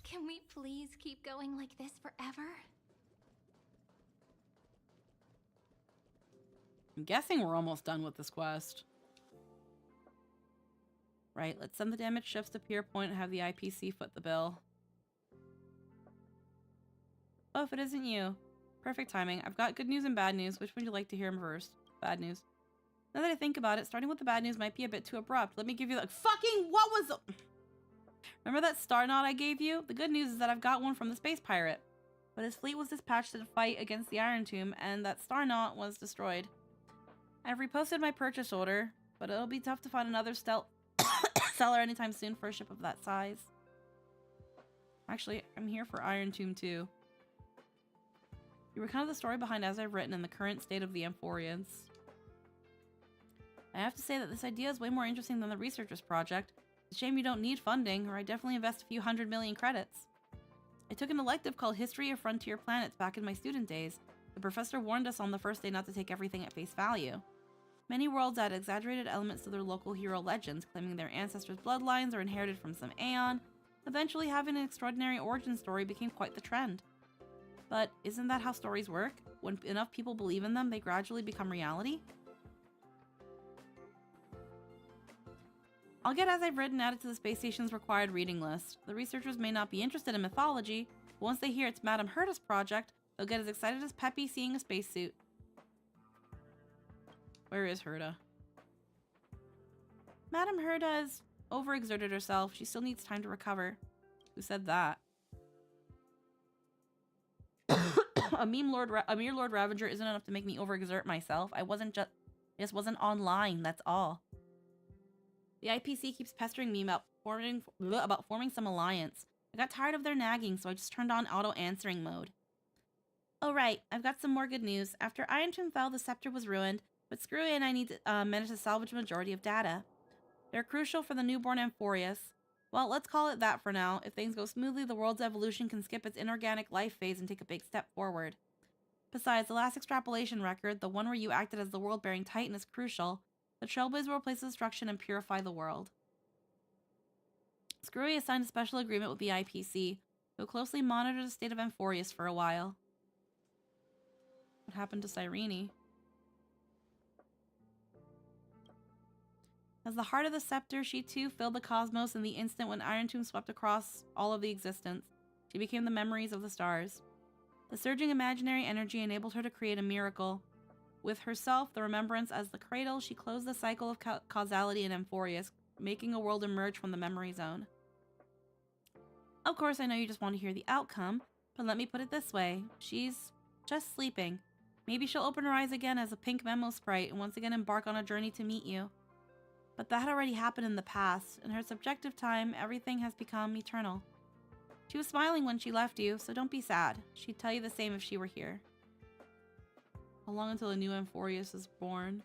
Can we please keep going like this forever? I'm guessing we're almost done with this quest. Right, let's send the damaged ships to Pier Point and have the IPC foot the bill. Oh, if it isn't you. Perfect timing. I've got good news and bad news. Which would you like to hear first? Bad news. Now that I think about it, starting with the bad news might be a bit too abrupt. Let me give you the fucking what was the... Remember that star knot I gave you? The good news is that I've got one from the space pirate. But his fleet was dispatched to fight against the Iron Tomb, and that star knot was destroyed. I've reposted my purchase order, but it'll be tough to find another seller anytime soon for a ship of that size. Actually, I'm here for Iron Tomb too. You recount the story behind As I've Written and the current state of the Amphorians. I have to say that this idea is way more interesting than the researchers project. It's a shame you don't need funding, or I'd definitely invest a few 100 million credits. I took an elective called History of Frontier Planets back in my student days. The professor warned us on the first day not to take everything at face value. Many worlds add exaggerated elements to their local hero legends, claiming their ancestors' bloodlines are inherited from some aeon. Eventually, having an extraordinary origin story became quite the trend. But isn't that how stories work? When enough people believe in them, they gradually become reality? I'll get As I've Written added to the space station's required reading list. The researchers may not be interested in mythology, but once they hear it's Madame Herta's project, they'll get as excited as Peppy seeing a spacesuit. Where is Herta? Madame Herta has overexerted herself. She still needs time to recover. Who said that? A mere Lord Ravager isn't enough to make me overexert myself. I just wasn't online, that's all. The IPC keeps pestering me about forming some alliance. I got tired of their nagging, so I just turned on auto answering mode. Oh right, I've got some more good news. After Iron Tomb fell, the scepter was ruined, but Screwy and I need to manage to salvage a majority of data. They're crucial for the newborn Amphorius. Well, let's call it that for now. If things go smoothly, the world's evolution can skip its inorganic life phase and take a big step forward. Besides, the last extrapolation record, the one where you acted as the world-bearing titan, is crucial. The Trailblazer will replace the destruction and purify the world. Screwy has signed a special agreement with the IPC, who will closely monitor the state of Amphorius for a while. What happened to Cyrene? As the heart of the scepter, she too filled the cosmos in the instant when Iron Tomb swept across all of the existence. She became the memories of the stars. The surging imaginary energy enabled her to create a miracle. With herself, the remembrance as the cradle, she closed the cycle of causality in Amphorius, making a world emerge from the memory zone. Of course, I know you just want to hear the outcome, but let me put it this way. She's just sleeping. Maybe she'll open her eyes again as a pink memo sprite and once again embark on a journey to meet you. But that had already happened in the past. In her subjective time, everything has become eternal. She was smiling when she left you, so don't be sad. She'd tell you the same if she were here. How long until a new Amphorius is born?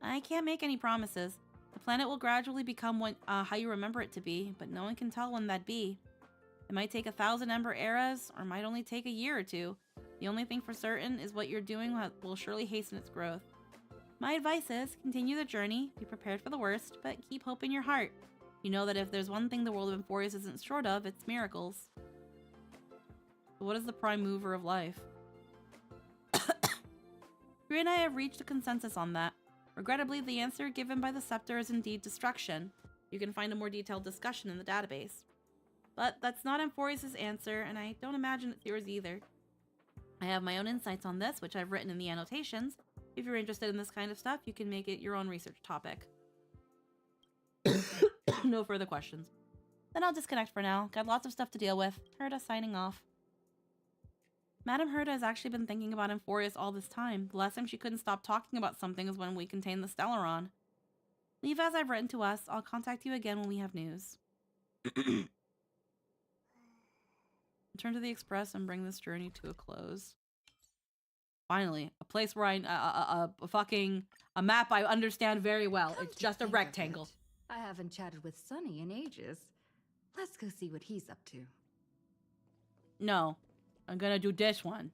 I can't make any promises. The planet will gradually become how you remember it to be, but no one can tell when that'd be. It might take 1,000 Ember eras, or might only take a year or two. The only thing for certain is what you're doing will surely hasten its growth. My advice is, continue the journey, be prepared for the worst, but keep hope in your heart. You know that if there's one thing the world of Amphorius isn't short of, it's miracles. So what is the prime mover of life? Rui and I have reached a consensus on that. Regrettably, the answer given by the scepter is indeed destruction. You can find a more detailed discussion in the database. But that's not Amphorius' answer, and I don't imagine it's yours either. I have my own insights on this, which I've written in the annotations. If you're interested in this kind of stuff, you can make it your own research topic. No further questions. Then I'll disconnect for now. Got lots of stuff to deal with. Herda signing off. Madame Herda has actually been thinking about Amphorius all this time. The last time she couldn't stop talking about something is when we contained the Stellaron. Leave as I've written to us. I'll contact you again when we have news. Return to the Express and bring this journey to a close. Finally, a place where a map I understand very well. It's just a rectangle. I haven't chatted with Sonny in ages. Let's go see what he's up to. No, I'm gonna do this one.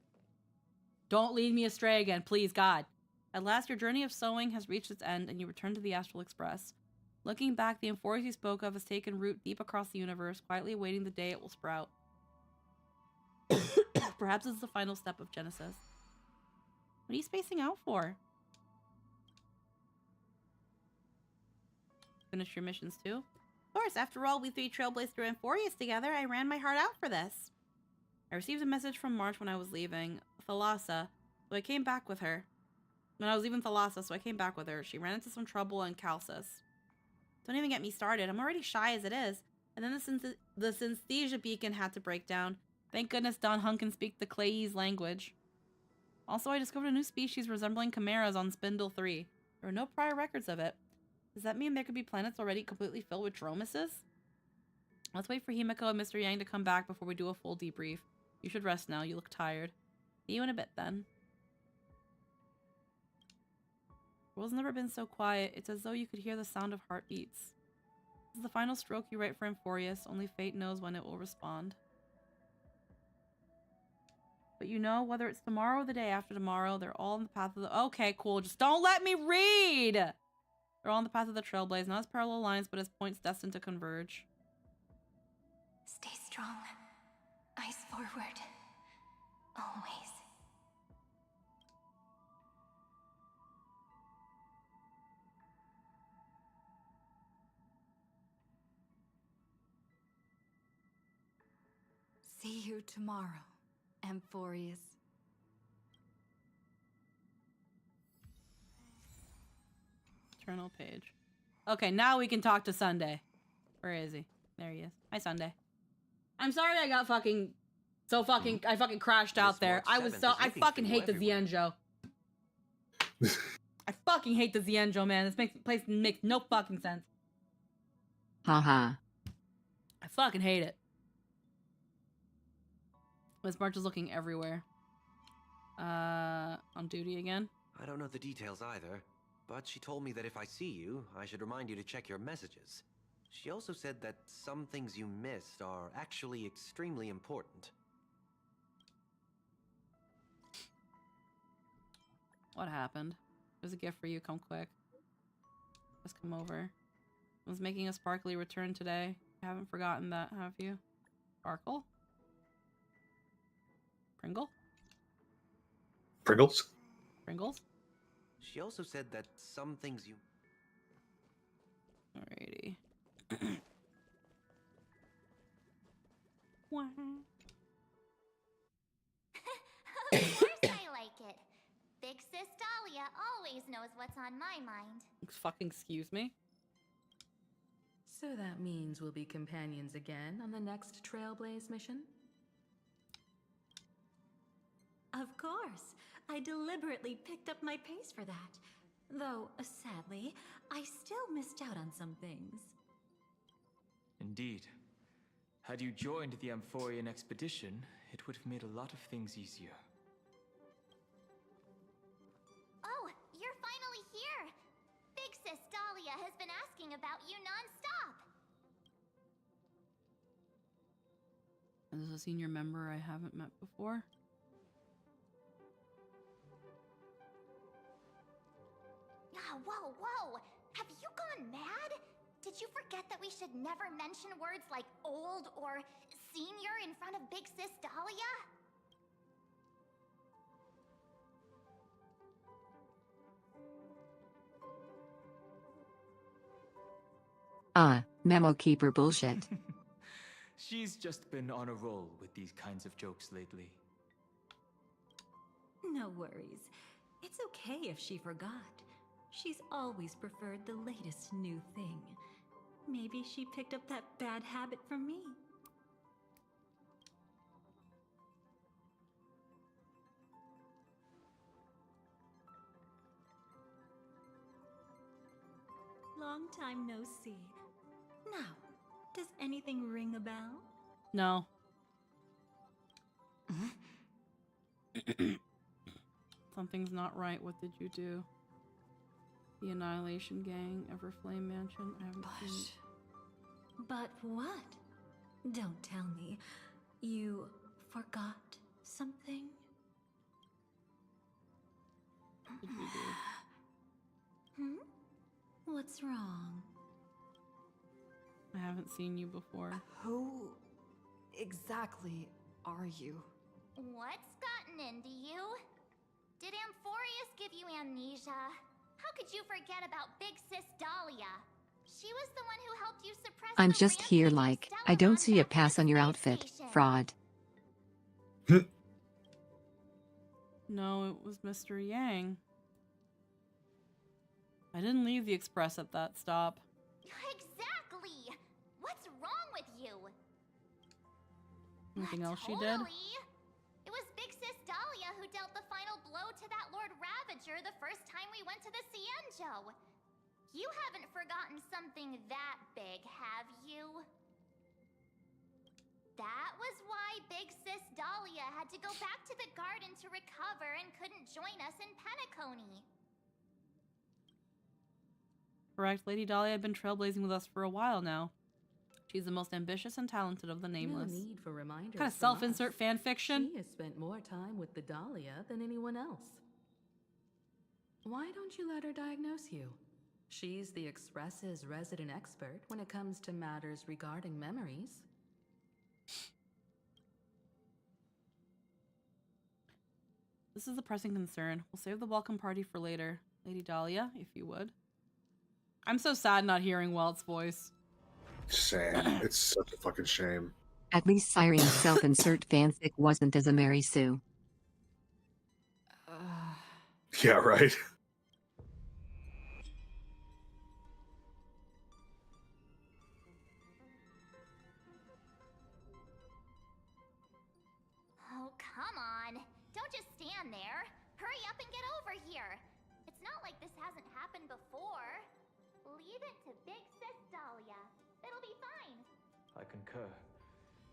Don't lead me astray again, please, God. At last, your journey of sewing has reached its end, and you return to the Astral Express. Looking back, the Amphorius you spoke of has taken root deep across the universe, quietly awaiting the day it will sprout. Perhaps it's the final step of Genesis. What are you spacing out for? Finish your missions too? Of course, after all, we three trailblazed through Amphorius together. I ran my heart out for this. I received a message from March when I was leaving Thalassa, so I came back with her. She ran into some trouble in Calcis. Don't even get me started. I'm already shy as it is. And then the synesthesia beacon had to break down. Thank goodness Don Hun can speak the Clayese language. Also, I discovered a new species resembling chimeras on Spindle 3. There are no prior records of it. Does that mean there could be planets already completely filled with Dromuses? Let's wait for Himiko and Mr. Yang to come back before we do a full debrief. You should rest now. You look tired. See you in a bit, then. The world's never been so quiet. It's as though you could hear the sound of heartbeats. This is the final stroke you write for Amphorius. Only fate knows when it will respond. But you know, whether it's tomorrow or the day after tomorrow, they're all on the path of the— Okay, cool. Just don't let me read! They're all on the path of the Trailblaze, not as parallel lines, but as points destined to converge. Stay strong. Eyes forward. Always. See you tomorrow, Amphorius. Journal page. Okay, now we can talk to Sunday. Where is he? There he is. Hi, Sunday. I'm sorry I got fucking... I fucking crashed out there. I fucking hate the Zienjo. I fucking hate the Zienjo, man. This place makes no fucking sense. Haha. I fucking hate it. Miss March is looking everywhere. On duty again? I don't know the details either, but she told me that if I see you, I should remind you to check your messages. She also said that some things you missed are actually extremely important. What happened? There's a gift for you. Come quick. Just come over. I was making a sparkly return today. You haven't forgotten that, have you? Sparkle? Pringle? Pringles? Pringles? She also said that some things you... Alrighty. Wow. Of course I like it. Big Sis Dahlia always knows what's on my mind. Fucking excuse me? So that means we'll be companions again on the next Trailblaze mission? Of course. I deliberately picked up my pace for that. Though, sadly, I still missed out on some things. Indeed. Had you joined the Amphorian expedition, it would have made a lot of things easier. Oh, you're finally here! Big Sis Dahlia has been asking about you non-stop! Is this a senior member I haven't met before? Whoa, whoa! Have you gone mad? Did you forget that we should never mention words like old or senior in front of Big Sis Dahlia? Memo keeper bullshit. She's just been on a roll with these kinds of jokes lately. No worries. It's okay if she forgot. She's always preferred the latest new thing. Maybe she picked up that bad habit from me. Long time no see. Now, does anything ring a bell? No. Something's not right. What did you do? The Annihilation Gang, Everflame Mansion. I haven't seen it. But what? Don't tell me. You forgot something? What did we do? What's wrong? I haven't seen you before. Who exactly are you? What's gotten into you? Did Amphorius give you amnesia? How could you forget about Big Sis Dahlia? She was the one who helped you suppress I'm the just here rampage of like, I don't see a pass on your outfit, fraud. No, it was Mr. Yang. I didn't leave the express at that stop. Exactly! What's wrong with you? Anything else she did? It was Big Sis Dahlia who dealt the final blow to that Lord Ravager the first time we went to the Cienjo. You haven't forgotten something that big, have you? That was why Big Sis Dahlia had to go back to the garden to recover and couldn't join us in Penacony. Correct, Lady Dahlia had been trailblazing with us for a while now. She's the most ambitious and talented of the nameless. No need for reminders. What kind of self-insert fan fiction? She has spent more time with the Dahlia than anyone else. Why don't you let her diagnose you? She's the Express's resident expert when it comes to matters regarding memories. This is a pressing concern. We'll save the welcome party for later. Lady Dahlia, if you would. I'm so sad not hearing Walt's voice. Same. It's such a fucking shame. At least Syrian's self-insert fanfic wasn't as a Mary Sue. Yeah, right. Oh, come on. Don't just stand there. Hurry up and get over here. It's not like this hasn't happened before. Leave it to Big Sis Dahlia. It'll be fine. I concur.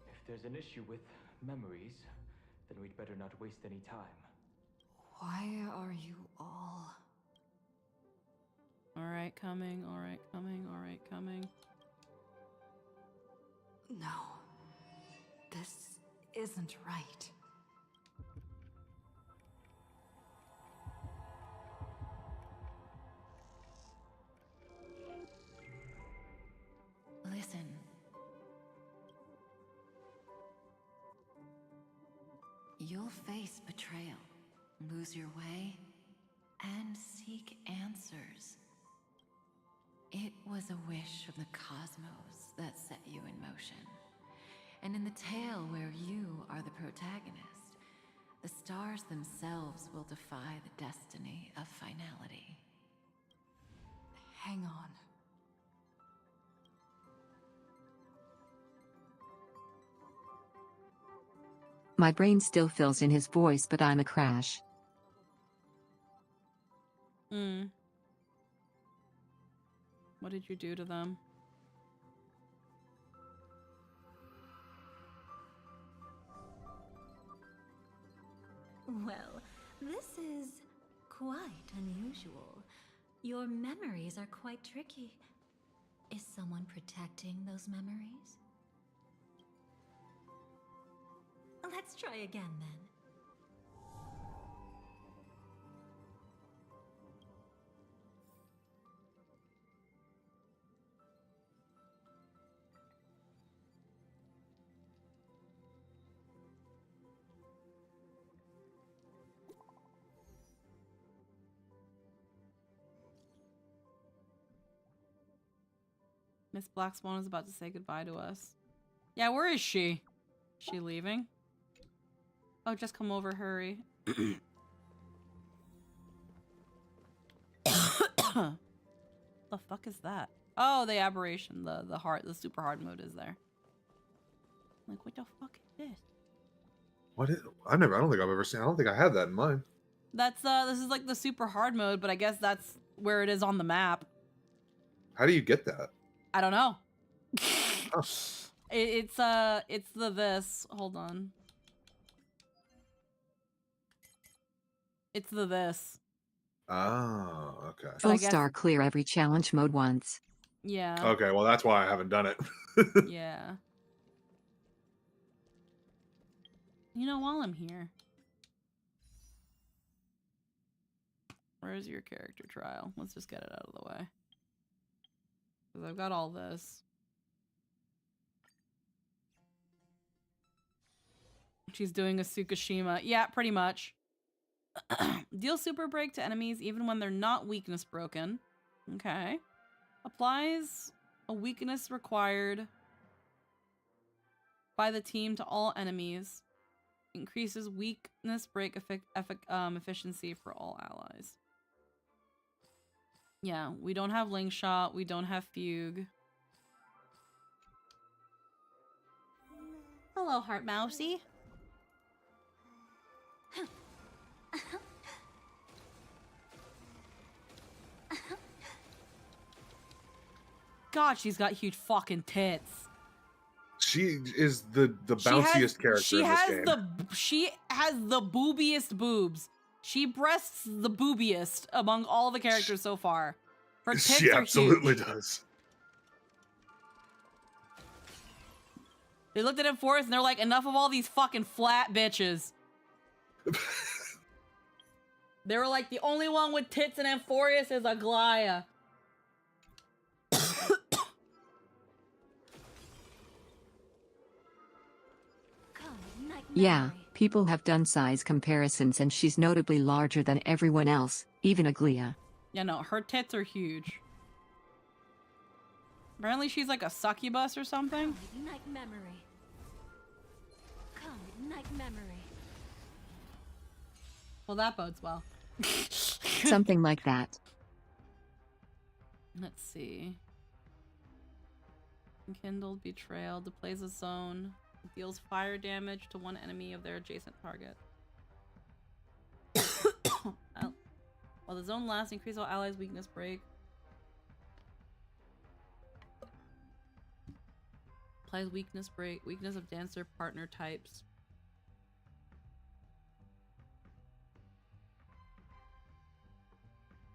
If there's an issue with memories, then we'd better not waste any time. Why are you all... Alright, coming, alright, coming, alright, coming. No. This isn't right. Listen. You'll face betrayal, lose your way, and seek answers. It was a wish of the cosmos that set you in motion. And in the tale where you are the protagonist, the stars themselves will defy the destiny of finality. Hang on. My brain still fills in his voice, but I'm a crash. What did you do to them? Well, this is quite unusual. Your memories are quite tricky. Is someone protecting those memories? Let's try again then. Miss Black Swan is about to say goodbye to us. Yeah, where is she? Is she leaving? Oh, just come over, hurry. The fuck is that? Oh, the aberration, the super hard mode is there. Like, what the fuck is this? What is? I don't think I've ever seen. I don't think I had that in mind. That's this is like the super hard mode, but I guess that's where it is on the map. How do you get that? I don't know. Oh. It's the this. Hold on. It's the this. Oh, okay. Full star clear every challenge mode once. Yeah. Okay, well that's why I haven't done it. Yeah. You know, while I'm here, where's your character trial? Let's just get it out of the way. Because I've got all this. She's doing a Tsukishima. Yeah, pretty much. Deal super break to enemies even when they're not weakness broken. Okay. Applies a weakness required by the team to all enemies. Increases weakness break efficiency for all allies. Yeah, we don't have Link Shot. We don't have Fugue. Hello, Heart Mousy. God, she's got huge fucking tits. She is the bounciest character in this game. She has the boobiest boobs. She breasts the boobiest among all the characters so far. Her tits She are absolutely huge. does. They looked at Amphoreus and they're like, enough of all these fucking flat bitches. They were like, the only one with tits in Amphoreus is Aglaya. Yeah, people have done size comparisons and she's notably larger than everyone else, even Aglia. Yeah, no, her tits are huge. Apparently she's like a succubus or something. Ignite memory. Come, ignite memory. Well, that bodes well. Something like that. Let's see. Enkindled Betrayal deploys a zone. Deals fire damage to one enemy of their adjacent target. While the zone lasts, increase all allies' weakness break. Applies weakness break. Weakness of dancer partner types.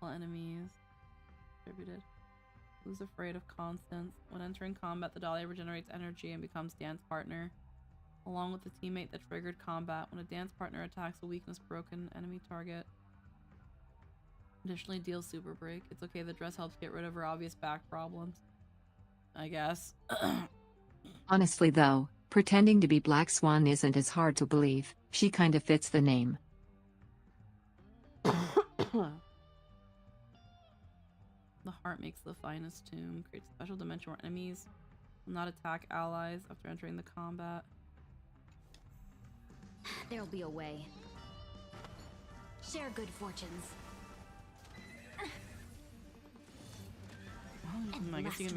All enemies. Distributed. Who's afraid of constants? When entering combat, the Dahlia regenerates energy and becomes dance partner. Along with the teammate that triggered combat. When a dance partner attacks a weakness broken enemy target. Additionally deals super break. It's okay, the dress helps get rid of her obvious back problems. I guess. Honestly though, pretending to be Black Swan isn't as hard to believe. She kinda fits the name. The heart makes the finest tomb. Creates a special dimension where enemies will not attack allies after entering the combat. There'll be a way. Share good fortunes. Oh, I guess you can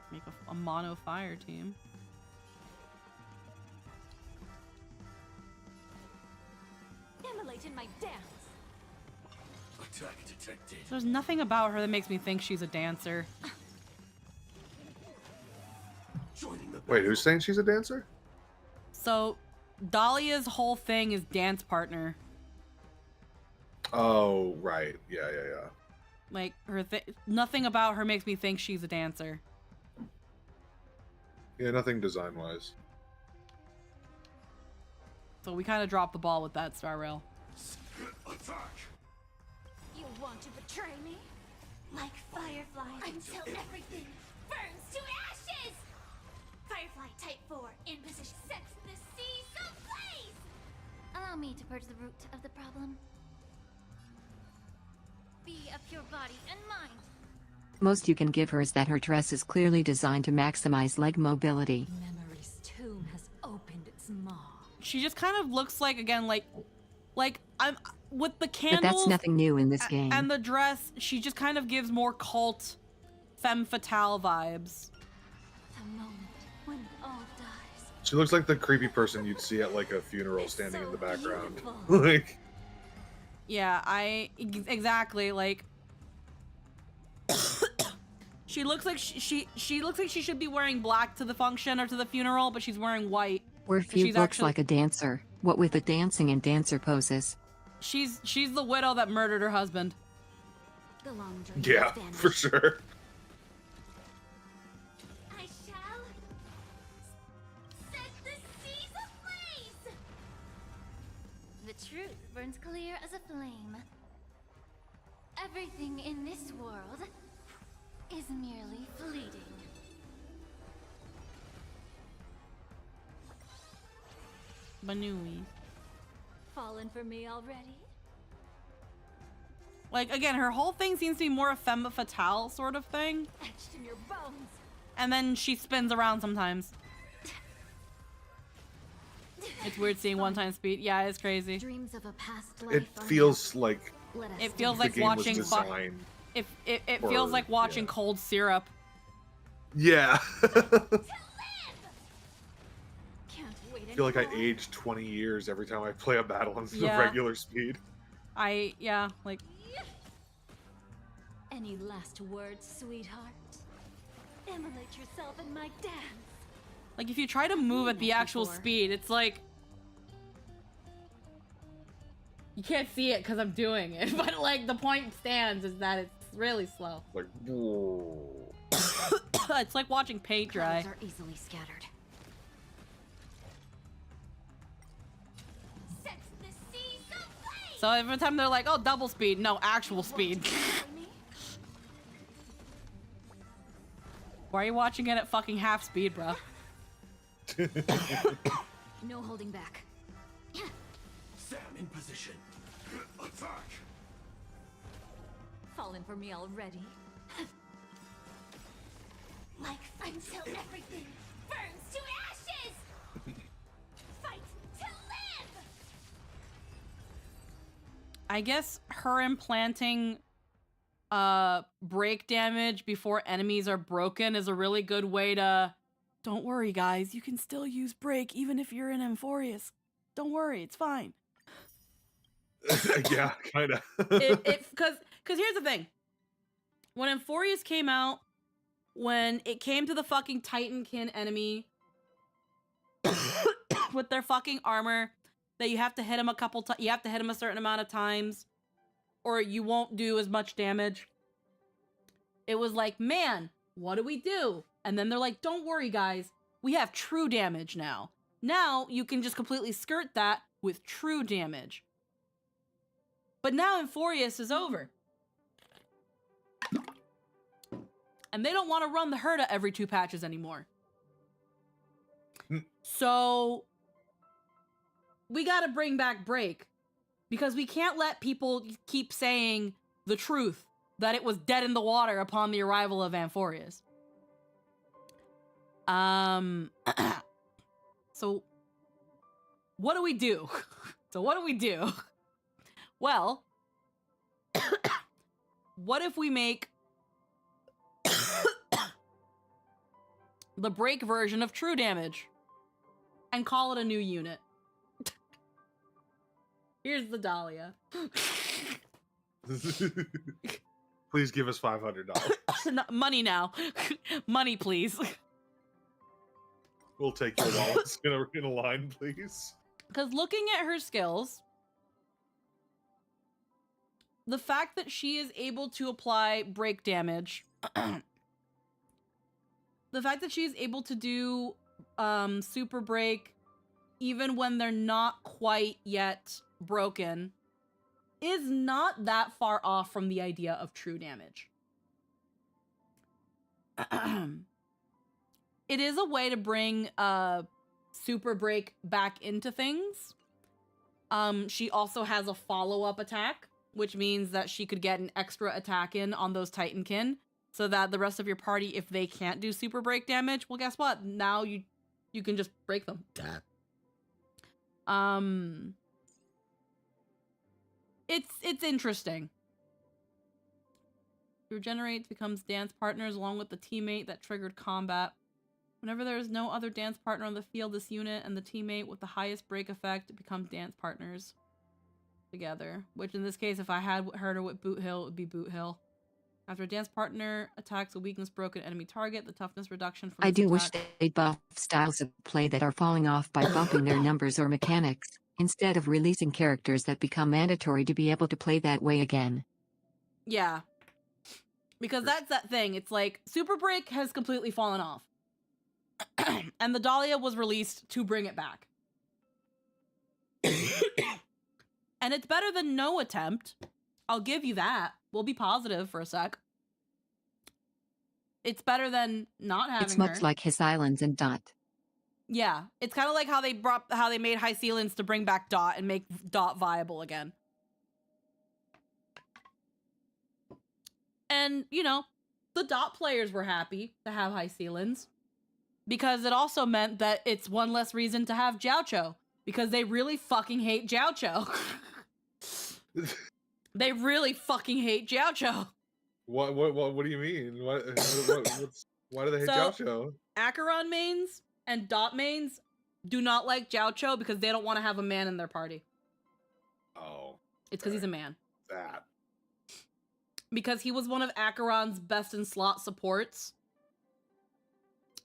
make a mono fire team. Immolate in my dance. Attack detected. There's nothing about her that makes me think she's a dancer. Wait, who's saying she's a dancer? So, Dahlia's whole thing is dance partner. Oh, right. Yeah. Like, nothing about her makes me think she's a dancer. Yeah, nothing design-wise. So we kind of dropped the ball with that, Star Rail. Attack! You want to betray me? Like fireflies until everything burns to ashes! Firefly type 4 in position. Sets the seas ablaze! Allow me to purge the root of the problem. Be of pure body and mind. Most you can give her is that her dress is clearly designed to maximize leg mobility. Memory's tomb has opened its maw. She just kind of looks like, again, like I'm with the candles. But that's nothing new in this game. And the dress, she just kind of gives more cult femme fatale vibes. The moment when all dies. She looks like the creepy person you'd see at like a funeral standing in the background. Like, yeah, exactly, like she looks like she looks like she should be wearing black to the function or to the funeral, but she's wearing white. Waifu looks like a dancer, what with the dancing and dancer poses. She's the widow that murdered her husband. The long journey yeah, for sure. I shall set the seas ablaze! The truth burns clear as a flame. Everything in this world is merely fleeting. Manui. Fallen for me already? Like, again, her whole thing seems to be more a femme fatale sort of thing. Etched in your bones. And then she spins around sometimes. It's weird seeing one-time speed. Yeah, it's crazy. Dreams of a past life. It feels like it feels the like game watching was designed it feels like watching cold syrup. Yeah. I feel like I aged 20 years every time I play a battle instead of regular speed. Like. Any last words, sweetheart? Immolate yourself in my dance. Like, if you try to move at the actual speed, it's like you can't see it because I'm doing it, but like the point stands is that it's really slow. Like, whoa. It's like watching paint dry. Clouds are easily scattered. So every time they're like, oh, double speed. No, actual speed. Why are you watching it at fucking half speed, bro? No holding back. Sam in position. Attack! Fallen for me already? Like until everything burns to ashes! Fight to live! I guess her implanting break damage before enemies are broken is a really good way to... Don't worry, guys. You can still use break even if you're in Amphorius. Don't worry, it's fine. Yeah, kind of. Because here's the thing. When Amphorius came out, when it came to the fucking Titankin enemy with their fucking armor that you have to hit him you have to hit him a certain amount of times or you won't do as much damage. It was like, man, what do we do? And then they're like, don't worry, guys. We have true damage now. Now you can just completely skirt that with true damage. But now Amphorius is over. And they don't want to run the Herda every 2 patches anymore. So we got to bring back Break. Because we can't let people keep saying the truth that it was dead in the water upon the arrival of Amphorius. So what do we do? Well, what if we make the Break version of True Damage and call it a new unit? Here's the Dahlia. Please give us $500. Money now. Money, please. We'll take your wallets in a line, please. Because looking at her skills, the fact that she is able to apply break damage, the fact that she is able to do super break even when they're not quite yet broken is not that far off from the idea of true damage. It is a way to bring super break back into things. She also has a follow-up attack, which means that she could get an extra attack in on those Titankin, so that the rest of your party, if they can't do super break damage, well, guess what? Now you can just break them. It's interesting. Regenerates, becomes dance partners along with the teammate that triggered combat. Whenever there is no other dance partner on the field, this unit and the teammate with the highest break effect become dance partners together. Which in this case, if I had her with Boot Hill, it would be Boot Hill. After a dance partner attacks a weakness broken enemy target, the toughness reduction from I do wish attack... they'd buff styles of play that are falling off by bumping their numbers or mechanics, instead of releasing characters that become mandatory to be able to play that way again. Yeah. Because that's that thing. It's like, Super Break has completely fallen off. And the Dahlia was released to bring it back. And it's better than no attempt. I'll give you that. We'll be positive for a sec. It's better than not having It's much her. like His Islands and Dot. Yeah, it's kind of like how they made High Sealants to bring back Dot and make Dot viable again. And, you know, the Dot players were happy to have High Sealants because it also meant that it's one less reason to have Jiaocho because they really fucking hate Jiaocho. They really fucking hate Jiaocho. What do you mean? Why do they hate Jiaocho? Acheron mains and Dot mains do not like Jiaocho because they don't want to have a man in their party. Oh. It's because he's a man. That. Because he was one of Acheron's best in slot supports.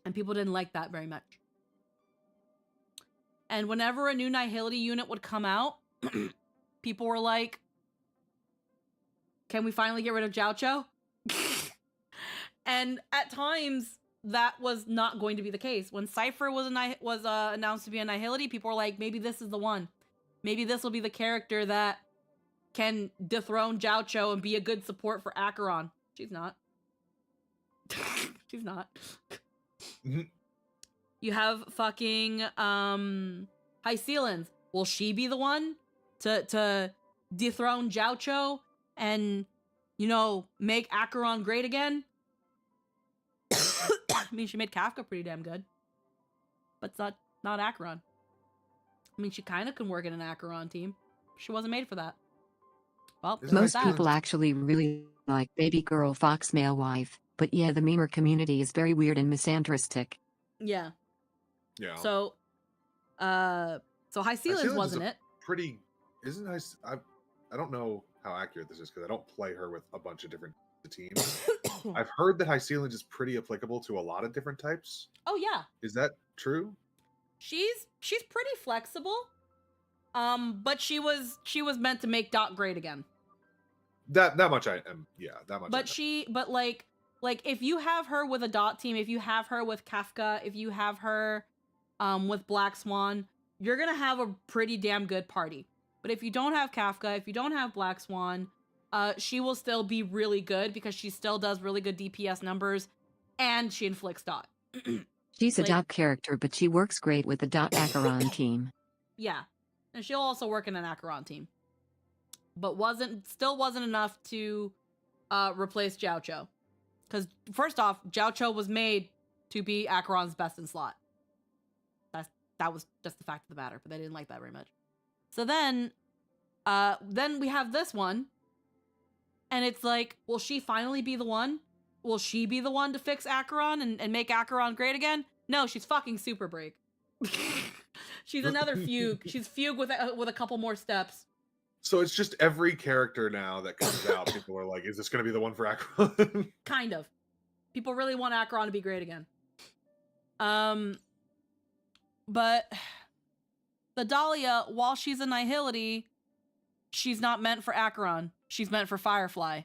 And people didn't like that very much. And whenever a new Nihility unit would come out, people were like, can we finally get rid of Jiaocho? And at times, that was not going to be the case. When Cypher was announced to be a Nihility, people were like, maybe this is the one. Maybe this will be the character that can dethrone Jiaocho and be a good support for Acheron. She's not. She's not. You have fucking High Sealants. Will she be the one to dethrone Jiaocho and, you know, make Acheron great again? I mean, she made Kafka pretty damn good. But it's not Acheron. I mean, she kind of can work in an Acheron team. She wasn't made for that. Well, most people actually really like baby girl fox male wife, but yeah, the memer community is very weird and misandristic. Yeah. Yeah. So High Sealants wasn't it? Isn't I don't know how accurate this is because I don't play her with a bunch of different the team. I've heard that High Sealant is pretty applicable to a lot of different types. Oh yeah. Is that true? She's pretty flexible. But she was meant to make Dot great again. That much I am, yeah, that much. But like if you have her with a Dot team, if you have her with Kafka, if you have her with Black Swan, you're gonna have a pretty damn good party. But if you don't have Kafka, if you don't have Black Swan, she will still be really good because she still does really good DPS numbers, and she inflicts Dot. She's a Dot character, but she works great with the Dot Acheron team. Yeah, and she'll also work in an Acheron team, but still wasn't enough to replace Jiao Cho. Because first off, Jiao Cho was made to be Acheron's best in slot. That was just the fact of the matter, but they didn't like that very much. So then we have this one, and it's like, will she finally be the one? Will she be the one to fix Acheron and make Acheron great again? No, she's fucking Super Break. She's another Fugue. She's Fugue with a couple more steps. So it's just every character now that comes out, people are like, is this going to be the one for Acheron? Kind of. People really want Acheron to be great again. But the Dahlia, while she's a Nihility, she's not meant for Acheron. She's meant for Firefly.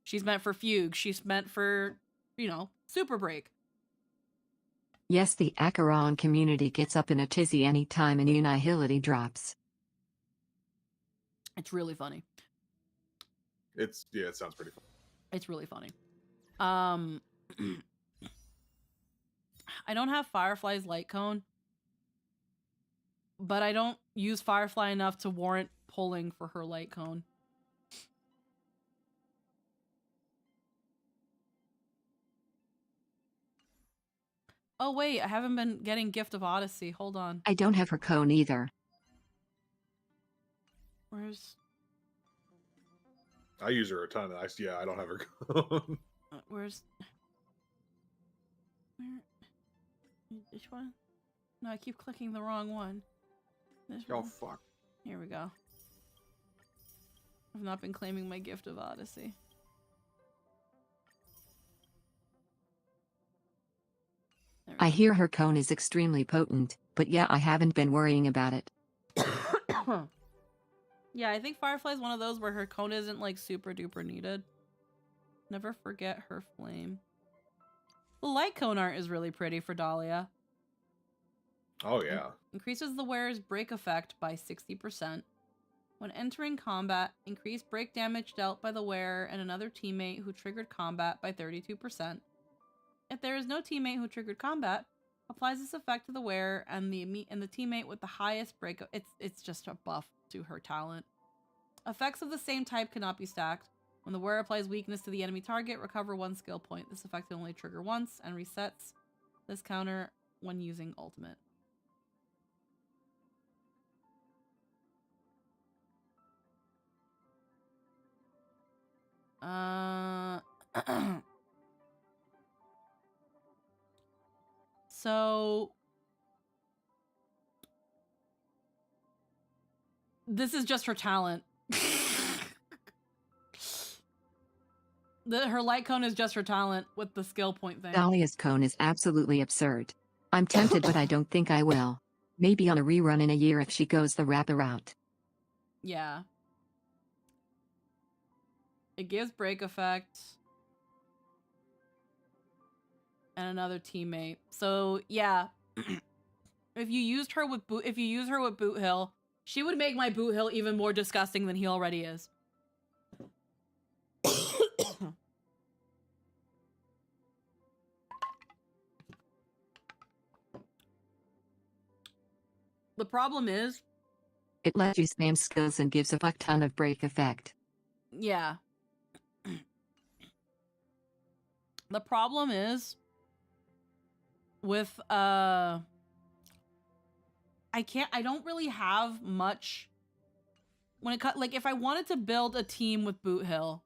She's meant for Fugue. She's meant for, Super Break. Yes, the Acheron community gets up in a tizzy anytime a new Nihility drops. It's really funny. It sounds pretty fun. It's really funny. I don't have Firefly's light cone, but I don't use Firefly enough to warrant pulling for her light cone. Oh wait, I haven't been getting Gift of Odyssey. Hold on. I don't have her cone either. Where's... I use her a ton. I don't have her cone. Where's... Which one? No, I keep clicking the wrong one. This Oh, one. fuck. Here we go. I've not been claiming my Gift of Odyssey. I hear her cone is extremely potent, but yeah, I haven't been worrying about it. Yeah, I think Firefly's one of those where her cone isn't like super duper needed. Never forget her flame. The light cone art is really pretty for Dahlia. Oh yeah. Increases the wearer's break effect by 60%. When entering combat, increase break damage dealt by the wearer and another teammate who triggered combat by 32%. If there is no teammate who triggered combat, applies this effect to the wearer and the teammate with the highest break. It's just a buff to her talent. Effects of the same type cannot be stacked. When the wearer applies weakness to the enemy target, recover 1 skill point. This effect can only trigger once and resets this counter when using ultimate. So this is just her talent. Her light cone is just her talent with the skill point thing. Dahlia's cone is absolutely absurd. I'm tempted, but I don't think I will. Maybe on a rerun in a year if she goes the Rappa route. Yeah. It gives break effect. And another teammate. So yeah. If you use her with Boot Hill, she would make my Boot Hill even more disgusting than he already is. The problem is, it lets you spam skills and gives a fuck ton of break effect. Yeah. The problem is with I don't really have much when it cut, like if I wanted to build a team with Boot Hill.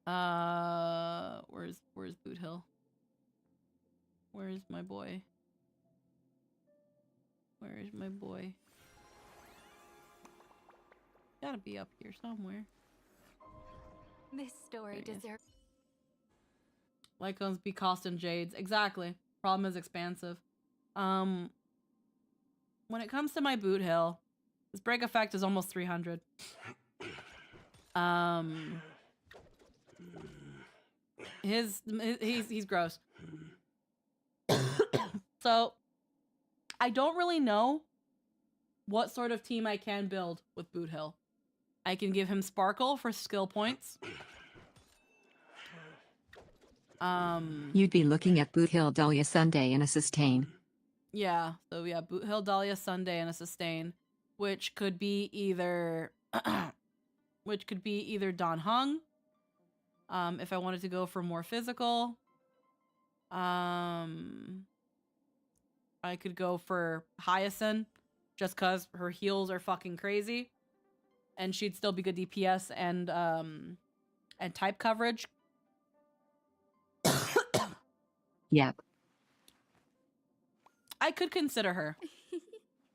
Where's Boot Hill? Where's my boy? Where is my boy? Gotta be up here somewhere. This story deserves. Lycons be cost and jades. Exactly. Problem is expansive. When it comes to my boot hill, this break effect is almost 300. He's gross. So I don't really know what sort of team I can build with Boot Hill. I can give him Sparkle for skill points. You'd be looking at Boot Hill, Dahlia Sunday, and a sustain. Yeah, so yeah, Boot Hill, Dahlia Sunday, and a sustain, which could be either Don Hung. If I wanted to go for more physical. I could go for Hyacinth, just cause her heals are fucking crazy. And she'd still be good DPS and type coverage. Yep. I could consider her.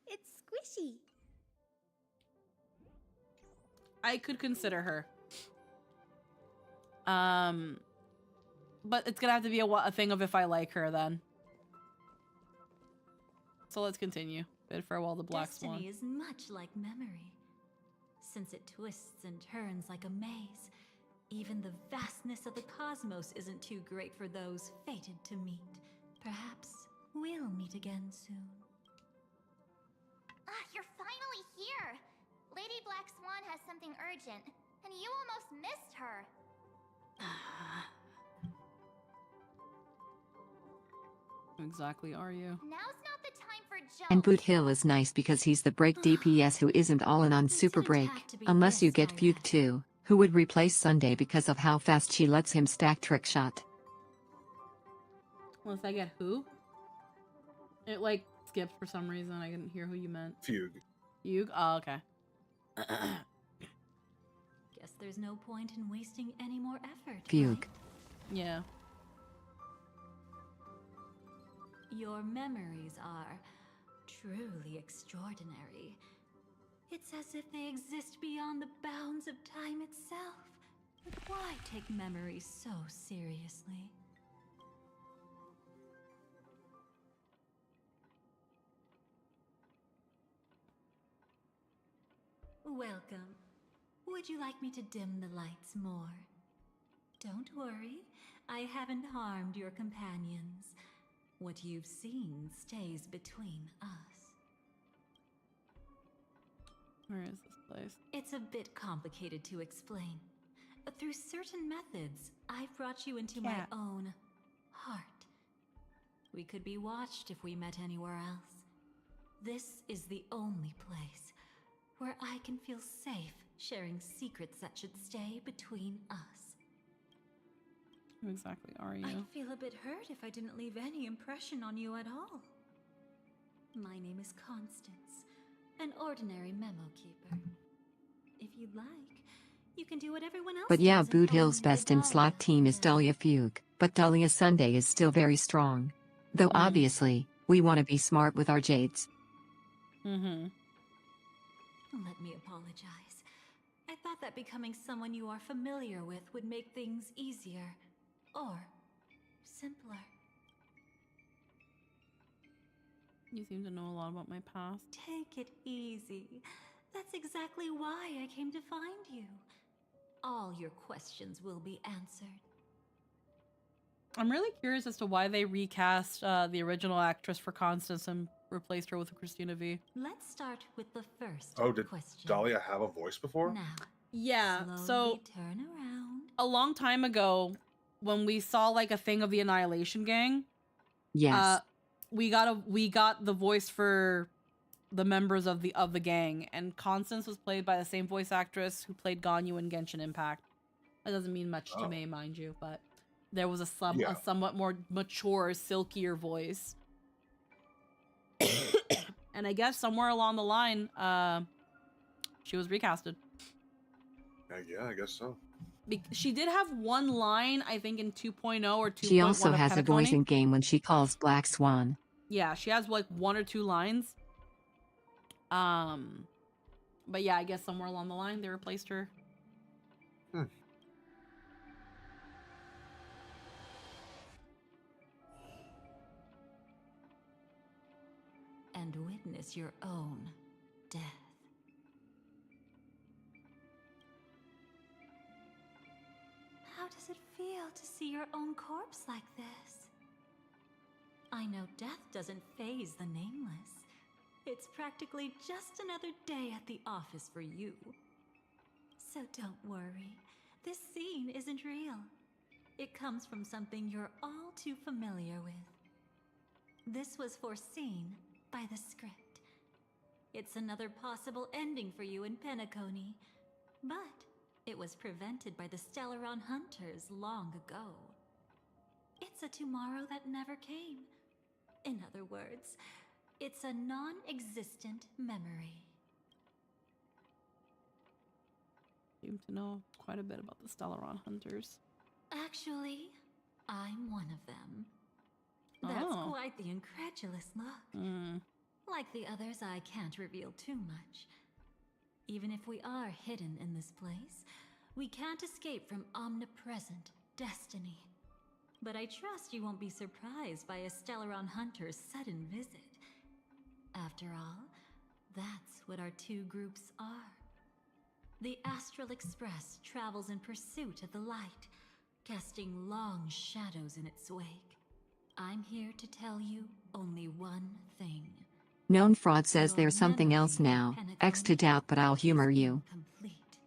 It's squishy. I could consider her. But it's gonna have to be a thing of if I like her then. So let's continue. Bid farewell to Black Swan. Destiny is much like memory. Since it twists and turns like a maze, even the vastness of the cosmos isn't too great for those fated to meet. Perhaps we'll meet again soon. You're finally here! Lady Black Swan has something urgent, and you almost missed her. Who exactly are you? Now's not the time for jokes. And Boot Hill is nice because he's the break DPS who isn't all in on super break, unless you get Fugue too, who would replace Sunday because of how fast she lets him stack trick shot. Unless I get who? It like skipped for some reason. I didn't hear who you meant. Fugue. Fugue? Oh, okay. Guess there's no point in wasting any more effort. Fugue. Yeah. Your memories are truly extraordinary. It's as if they exist beyond the bounds of time itself. But why take memories so seriously? Welcome. Would you like me to dim the lights more? Don't worry, I haven't harmed your companions. What you've seen stays between us. Where is this place? It's a bit complicated to explain. Through certain methods, I've brought you into my own heart. We could be watched if we met anywhere else. This is the only place where I can feel safe sharing secrets that should stay between us. Who exactly are you? I'd feel a bit hurt if I didn't leave any impression on you at all. My name is Constance, an ordinary memo keeper. If you'd like, you can do what everyone else But yeah, does and Boot call Hill's me best in Dahlia. slot team is Dahlia Fugue, but Dahlia Sunday is still very strong. Though obviously, we want to be smart with our jades. Let me apologize. I thought that becoming someone you are familiar with would make things easier. Or simpler. You seem to know a lot about my past. Take it easy. That's exactly why I came to find you. All your questions will be answered. I'm really curious as to why they recast the original actress for Constance and replaced her with Christina V. Let's start with the first Did question. Dahlia have a voice before? Now, Yeah, so slowly turn around. a long time ago, when we saw like a thing of the Annihilation Gang, Yes. we got the voice for the members of the gang, and Constance was played by the same voice actress who played Ganyu in Genshin Impact. That doesn't mean much to me, mind you, but there was a somewhat more mature, silkier voice. And I guess somewhere along the line, she was recasted. Yeah, I guess so. She did have one line, I think, in 2.0 or 2.1 She also of has a voice Penacony. in game when she calls Black Swan. Yeah, she has like 1 or 2 lines. But yeah, I guess somewhere along the line they replaced her. and witness your own death. How does it feel to see your own corpse like this? I know death doesn't faze the nameless. It's practically just another day at the office for you. So don't worry, this scene isn't real. It comes from something you're all too familiar with. This was foreseen by the script. It's another possible ending for you in Penacony, but it was prevented by the Stellaron Hunters long ago. It's a tomorrow that never came. In other words, it's a non-existent memory. Seem to know quite a bit about the Stellaron Hunters. Actually, I'm one of them. That's quite the incredulous look. Like the others, I can't reveal too much. Even if we are hidden in this place, we can't escape from omnipresent destiny. But I trust you won't be surprised by a Stellaron Hunter's sudden visit. After all, that's what our two groups are. The Astral Express travels in pursuit of the light, casting long shadows in its wake. I'm here to tell you only one thing. Known Fraud says there's something else now. X to doubt, but I'll humor you. Complete.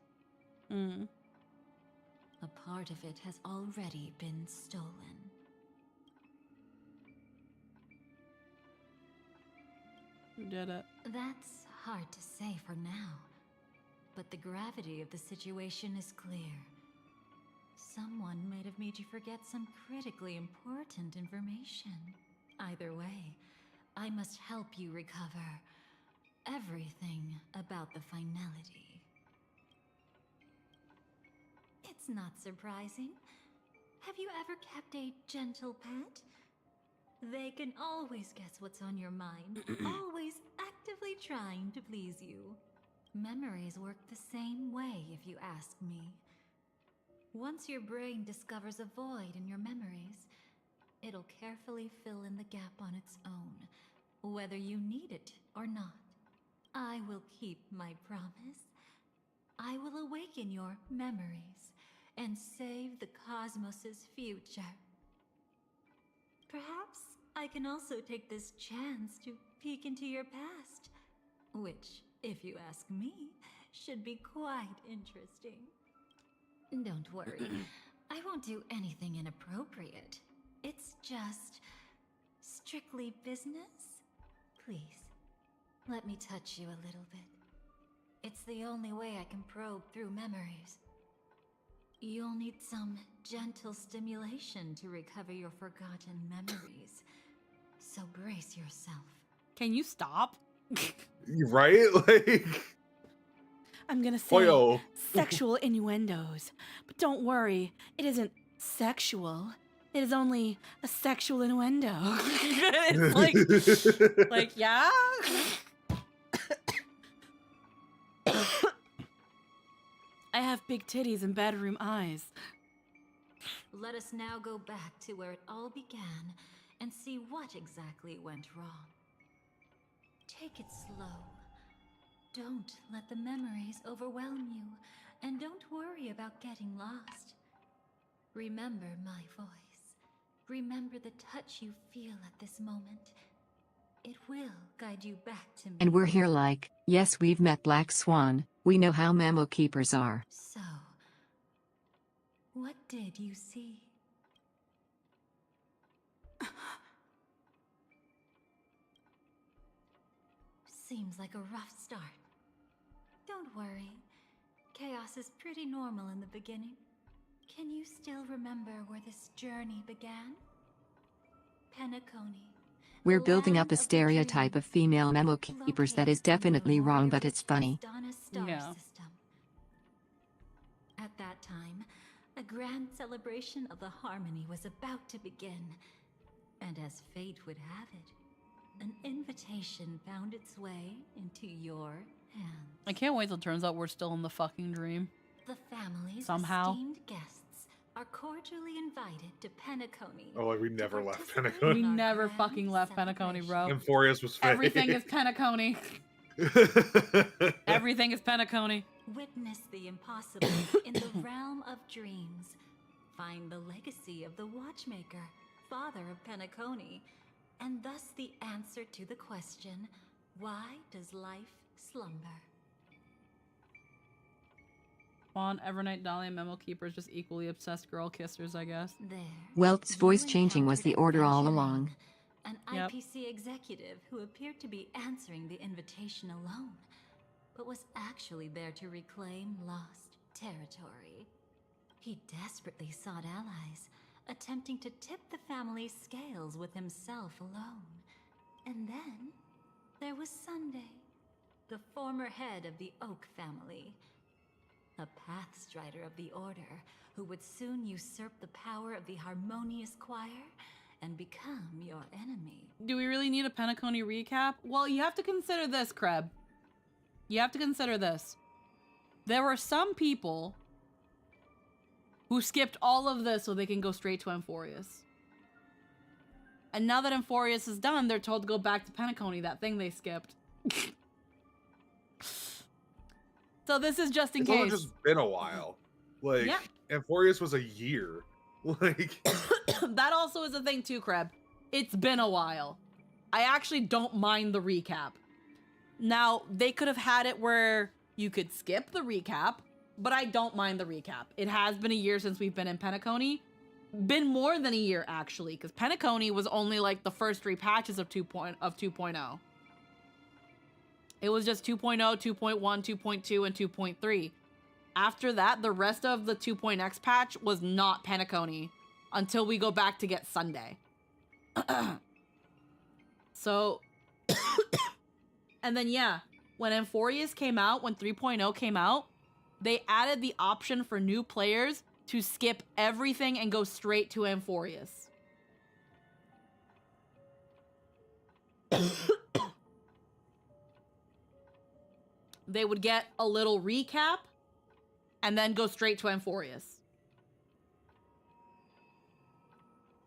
A part of it has already been stolen. Who did it? That's hard to say for now. But the gravity of the situation is clear. Someone might have made you forget some critically important information. Either way, I must help you recover everything about the finality. It's not surprising. Have you ever kept a gentle pet? They can always guess what's on your mind, always actively trying to please you. Memories work the same way, if you ask me. Once your brain discovers a void in your memories, it'll carefully fill in the gap on its own, whether you need it or not. I will keep my promise. I will awaken your memories and save the cosmos's future. Perhaps I can also take this chance to peek into your past, which, if you ask me, should be quite interesting. Don't worry, I won't do anything inappropriate. It's just strictly business. Please, let me touch you a little bit. It's the only way I can probe through memories. You'll need some gentle stimulation to recover your forgotten memories. So brace yourself. Can you stop? Right? Like, I'm gonna say Boyo. sexual innuendos, but don't worry, it isn't sexual. It is only a sexual innuendo. It's like yeah. I have big titties and bedroom eyes. Let us now go back to where it all began and see what exactly went wrong. Take it slow. Don't let the memories overwhelm you, and don't worry about getting lost. Remember my voice. Remember the touch you feel at this moment. It will guide you back to me. And we're here like, yes, we've met Black Swan. We know how memo keepers are. So, what did you see? Seems like a rough start. Don't worry. Chaos is pretty normal in the beginning. Can you still remember where this journey began? Penacony. We're building up a stereotype of female memo keepers that is definitely wrong, but it's funny. Yeah. At that time, a grand celebration of the harmony was about to begin. And as fate would have it, an invitation found its way into your hands. I can't wait till it turns out we're still in the fucking dream. The family's Somehow. esteemed guests are cordially invited to Penacony. Oh, like we never left We Penacony. never fucking left Penacony, bro. Emphorius was fake. Everything is Penacony. Everything is Penacony. Witness the impossible in the realm of dreams. Find the legacy of the Watchmaker, father of Penacony, and thus the answer to the question, why does life slumber? Fawn, Evernight, Dahlia, Memo Keepers, just equally obsessed girl kissers, I guess. There. Welt's voice changing was the order all along. An IPC executive who appeared to be answering the invitation alone, but was actually there to reclaim lost territory. He desperately sought allies, attempting to tip the family's scales with himself alone. And then there was Sunday, the former head of the Oak family, a pathstrider of the Order who would soon usurp the power of the Harmonious Choir and become your enemy. Do we really need a Penacony recap? Well, you have to consider this, Kreb. You have to consider this. There were some people who skipped all of this so they can go straight to Emphorius. And now that Emphorius is done, they're told to go back to Penacony, that thing they skipped. So this is just in It's case. only just been a while. Like, Yeah. Emphorius was a year. Like, that also is a thing too, Kreb. It's been a while. I actually don't mind the recap. Now, they could have had it where you could skip the recap, but I don't mind the recap. It has been a year since we've been in Penacony. Been more than a year, actually, because Penacony was only like the first 3 patches of 2.0. It was just 2.0, 2.1, 2.2, and 2.3. After that, the rest of the 2.x patch was not Penacony until we go back to get Sunday. So, and then yeah, when Emphorius came out, when 3.0 came out, they added the option for new players to skip everything and go straight to Emphorius. They would get a little recap and then go straight to Emphorius.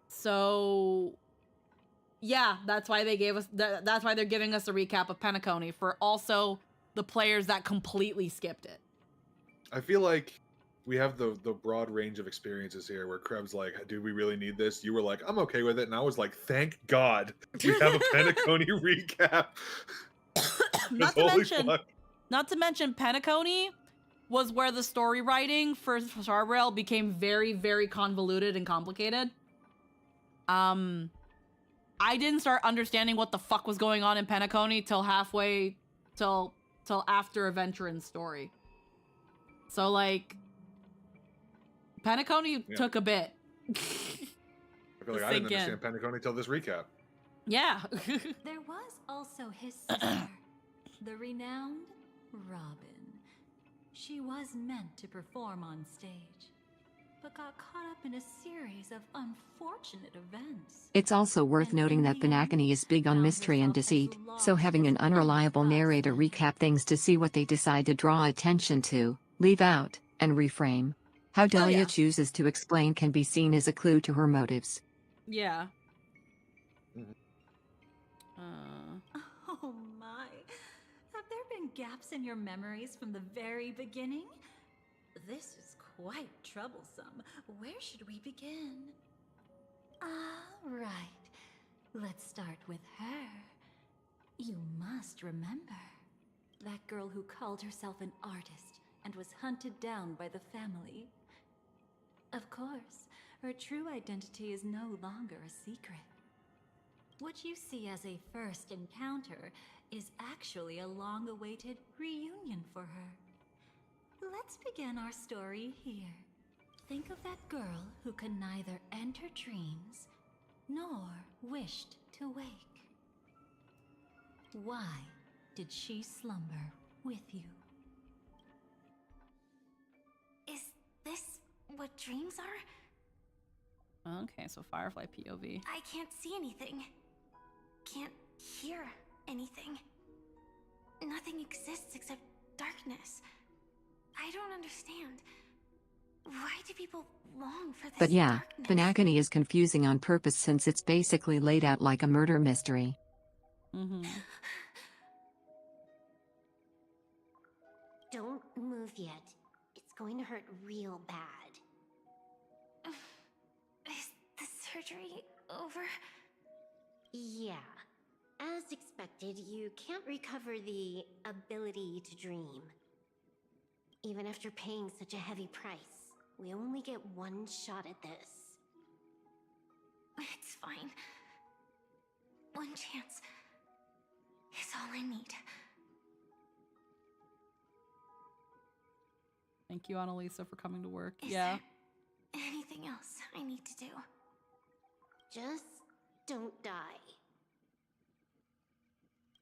So, yeah, that's why they gave us. That's why they're giving us a recap of Penacony for also the players that completely skipped it. I feel like we have the broad range of experiences here where Krebs like, do we really need this? You were like, I'm okay with it. And I was like, thank God we have a Penacony recap. Not to mention Penacony was where the story writing for Star Rail became very, very convoluted and complicated. I didn't start understanding what the fuck was going on in Penacony till after Aventurin's story. So like, Penacony took a bit. I feel like I didn't understand Penacony till this recap. Yeah. There was also his sister, the renowned Robin. She was meant to perform on stage, but got caught up in a series of unfortunate events. It's also worth noting that Penacony is big on mystery and deceit, so having an unreliable narrator recap things to see what they decide to draw attention to, leave out, and reframe. How Dahlia chooses to explain can be seen as a clue to her motives. Yeah. Oh my. Have there been gaps in your memories from the very beginning? This is quite troublesome. Where should we begin? Right. Let's start with her. You must remember. That girl who called herself an artist and was hunted down by the family. Of course, her true identity is no longer a secret. What you see as a first encounter is actually a long-awaited reunion for her. Let's begin our story here. Think of that girl who could neither enter dreams nor wished to wake. Why did she slumber with you? Is this what dreams are? Okay, so Firefly POV. I can't see anything. Can't hear anything. Nothing exists except darkness. I don't understand. Why do people long for this But yeah, darkness? Penacony is confusing on purpose since it's basically laid out like a murder mystery. Don't move yet. It's going to hurt real bad. Is the surgery over? Yeah. As expected, you can't recover the ability to dream. Even after paying such a heavy price, we only get one shot at this. It's fine. One chance is all I need. Thank you, Annalisa, for coming to work. Is Yeah. there anything else I need to do? Just don't die.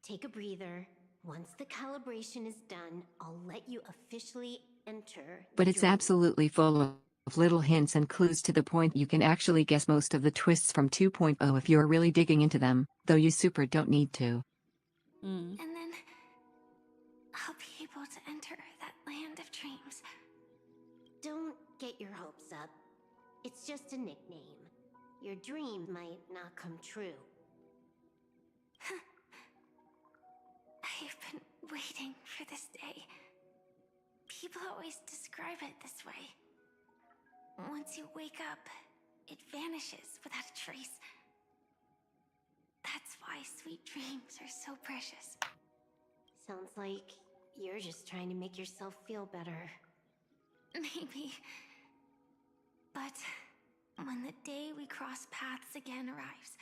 Take a breather. Once the calibration is done, I'll let you officially enter. But it's absolutely full of little hints and clues to the point you can actually guess most of the twists from 2.0 if you're really digging into them, though you super don't need to. And then I'll be able to enter that land of dreams. Don't get your hopes up. It's just a nickname. Your dream might not come true. I've been waiting for this day. People always describe it this way. Once you wake up, it vanishes without a trace. That's why sweet dreams are so precious. Sounds like you're just trying to make yourself feel better. Maybe. But when the day we cross paths again arrives,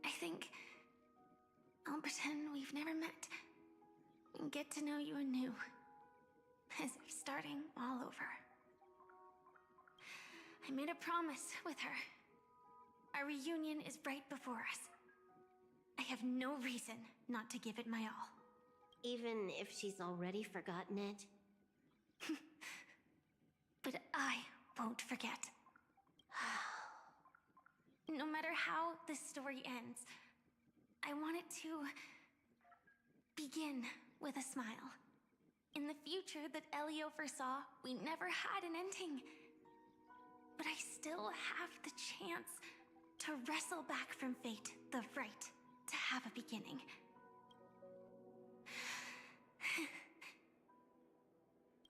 I think I'll pretend we've never met and get to know you anew, as if starting all over. I made a promise with her. Our reunion is right before us. I have no reason not to give it my all. Even if she's already forgotten it? But I won't forget. No matter how this story ends, I want it to begin with a smile. In the future that Elio foresaw, we never had an ending. But I still have the chance to wrestle back from fate the right to have a beginning.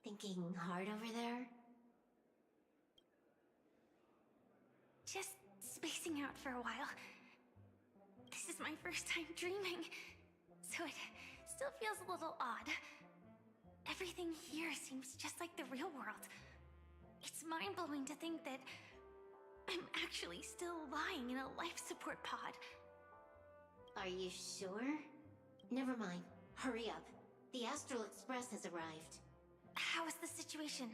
Thinking hard over there? Just spacing out for a while. This is my first time dreaming, so it still feels a little odd. Everything here seems just like the real world. It's mind-blowing to think that I'm actually still lying in a life support pod. Are you sure? Never mind. Hurry up. The Astral Express has arrived. How is the situation?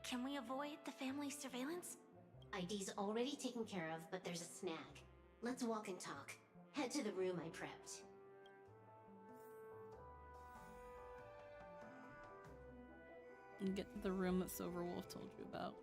Can we avoid the family surveillance? ID's already taken care of, but there's a snag. Let's walk and talk. Head to the room I prepped. And get to the room that Silverwolf told you about.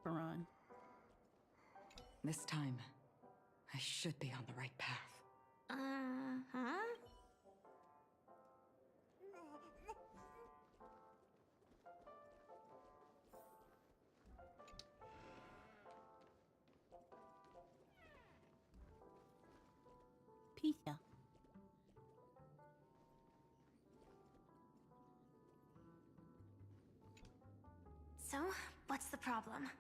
Baron. This time, I should be on the right path. Uh-huh. Pizza. So, what's the problem?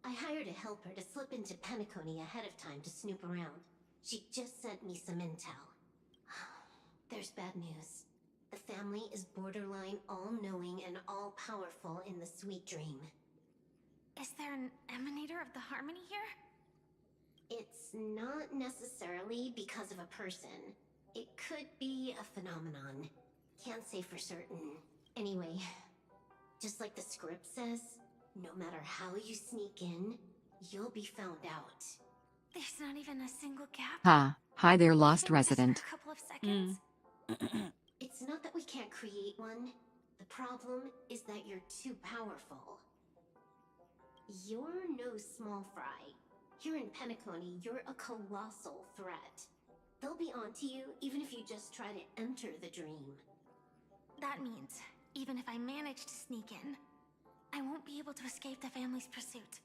I hired a helper to slip into Penacony ahead of time to snoop around. She just sent me some intel. There's bad news. The family is borderline all-knowing and all-powerful in the sweet dream. Is there an emanator of the harmony here? It's not necessarily because of a person. It could be a phenomenon. Can't say for certain. Anyway, just like the script says, no matter how you sneak in, you'll be found out. There's not even a single gap. Ha, hi there, lost Even just for resident. a couple of seconds. It's not that we can't create one. The problem is that you're too powerful. You're no small fry. Here in Penacony, you're a colossal threat. They'll be onto you even if you just try to enter the dream. That means, even if I manage to sneak in, I won't be able to escape the family's pursuit.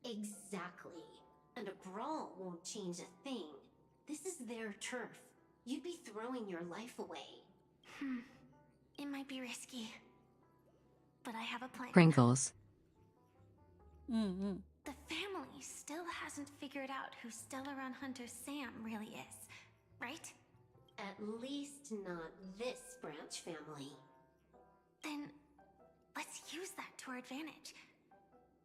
Exactly. And a brawl won't change a thing. This is their turf. You'd be throwing your life away. It might be risky, but I have a plan. Pringles. The family still hasn't figured out who Stellaron Hunter Sam really is, right? At least not this branch family. Then, let's use that to our advantage.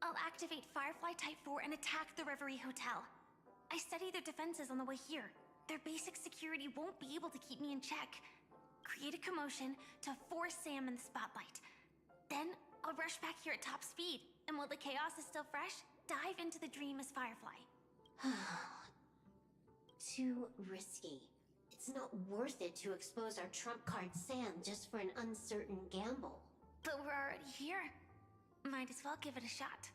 I'll activate Firefly Type 4 and attack the Reverie Hotel. I studied their defenses on the way here. Their basic security won't be able to keep me in check. Create a commotion to force Sam in the spotlight. Then, I'll rush back here at top speed, and while the chaos is still fresh, dive into the dream as Firefly. Too risky. It's not worth it to expose our trump card Sam just for an uncertain gamble. But we're already here. Might as well give it a shot.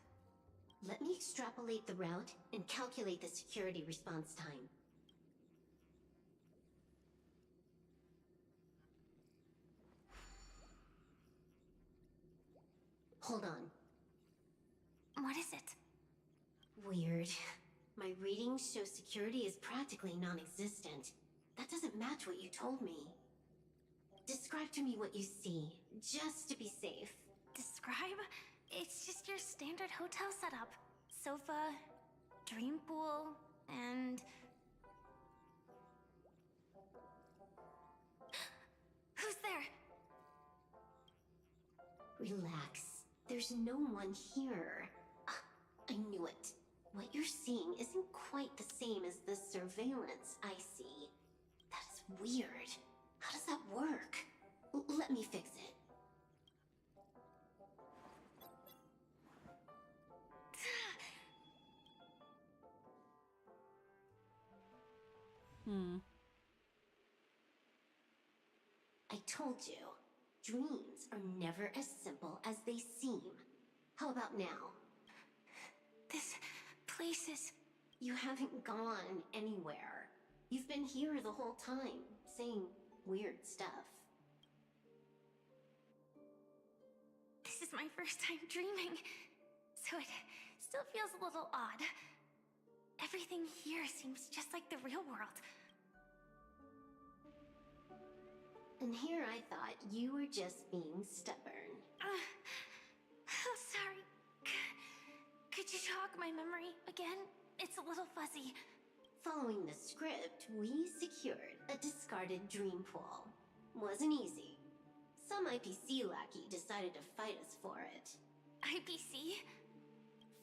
Let me extrapolate the route and calculate the security response time. Hold on. What is it? Weird. My readings show security is practically non-existent. That doesn't match what you told me. Describe to me what you see, just to be safe. Describe? It's just your standard hotel setup. Sofa, dream pool, and... Who's there? Relax. There's no one here. I knew it. What you're seeing isn't quite the same as the surveillance I see. That's weird. How does that work? Let me fix it. I told you, dreams are never as simple as they seem. How about now? This place is... You haven't gone anywhere. You've been here the whole time, saying weird stuff. This is my first time dreaming, so it still feels a little odd. Everything here seems just like the real world. And here I thought you were just being stubborn. I'm sorry. Could you jog my memory again? It's a little fuzzy. Following the script, we secured a discarded dream pool. Wasn't easy. Some IPC lackey decided to fight us for it. IPC?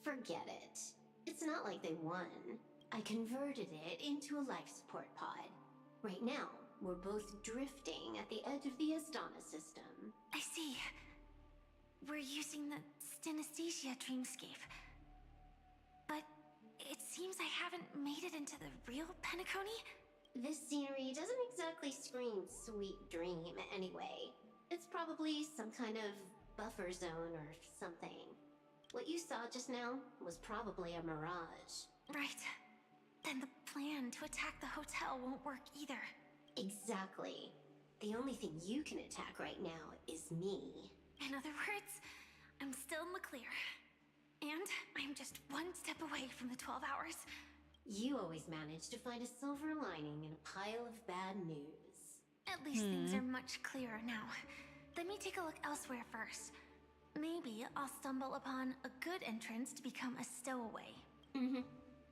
Forget it. It's not like they won. I converted it into a life support pod. Right now, we're both drifting at the edge of the Astana system. I see. We're using the synesthesia dreamscape. But it seems I haven't made it into the real Penacony? This scenery doesn't exactly scream sweet dream anyway. It's probably some kind of buffer zone or something. What you saw just now was probably a mirage. Right. Then the plan to attack the hotel won't work either. Exactly. The only thing you can attack right now is me. In other words, I'm still in the clear. And I'm just one step away from the 12 hours. You always manage to find a silver lining in a pile of bad news. At least things are much clearer now. Let me take a look elsewhere first. Maybe I'll stumble upon a good entrance to become a stowaway.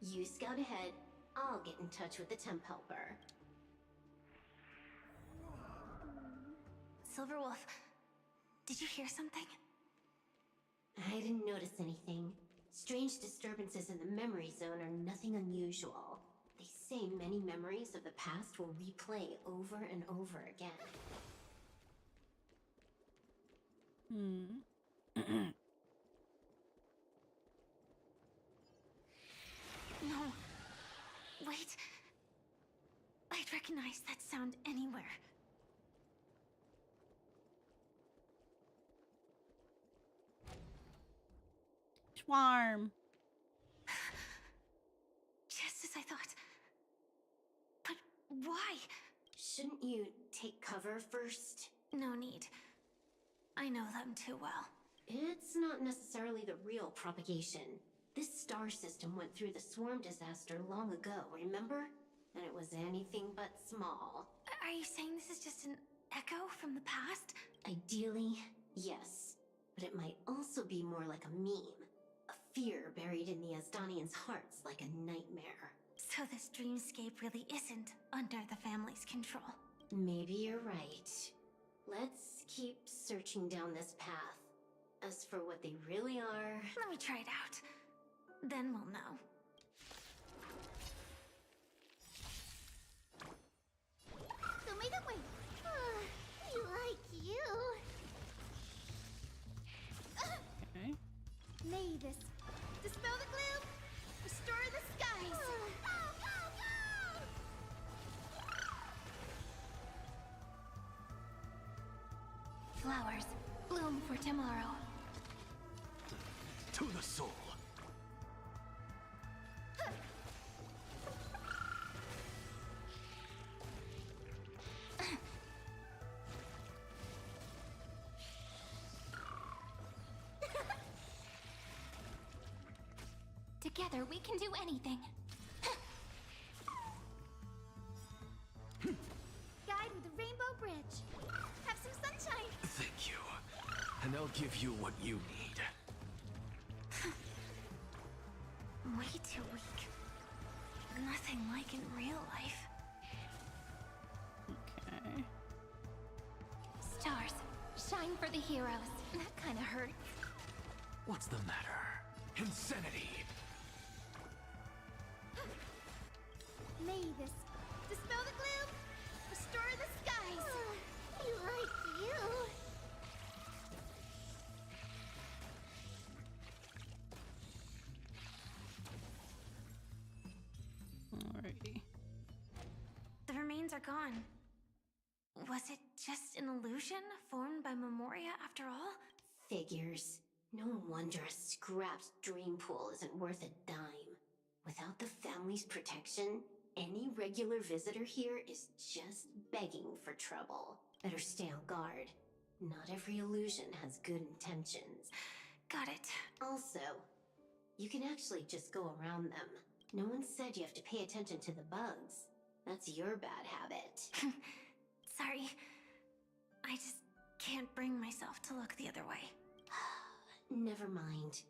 You scout ahead. I'll get in touch with the temp helper. Silverwolf, did you hear something? I didn't notice anything. Strange disturbances in the memory zone are nothing unusual. They say many memories of the past will replay over and over again. No, Wait. I'd recognize that sound anywhere. Schwarm. Just as I thought. But why? Shouldn't you take cover first? No need. I know them too well. It's not necessarily the real propagation. This star system went through the swarm disaster long ago, remember? And it was anything but small. Are you saying this is just an echo from the past? Ideally, yes. But it might also be more like a meme. A fear buried in the Asdanians' hearts like a nightmare. So this dreamscape really isn't under the family's control. Maybe you're right. Let's keep searching down this path. As for what they really are... Let me try it out. Then we'll know. So make up way. Like you. Okay. May this dispel the gloom, restore the skies. Go, go, go! Flowers, bloom for tomorrow. To the soul. Together we can do anything. Guide with the rainbow bridge. Have some sunshine. Thank you. And I'll give you what you need. Way too weak. Nothing like in real life. Okay. Stars, shine for the heroes. That kind of hurts. What's the matter? Insanity! May this dispel the gloom, restore the skies. Like you. Alrighty. The remains are gone. Was it just an illusion formed by Memoria after all? Figures. No wonder a scrapped dream pool isn't worth a dime. Without the family's protection, any regular visitor here is just begging for trouble. Better stay on guard. Not every illusion has good intentions. Got it. Also, you can actually just go around them. No one said you have to pay attention to the bugs. That's your bad habit. Sorry. I just can't bring myself to look the other way. Never mind.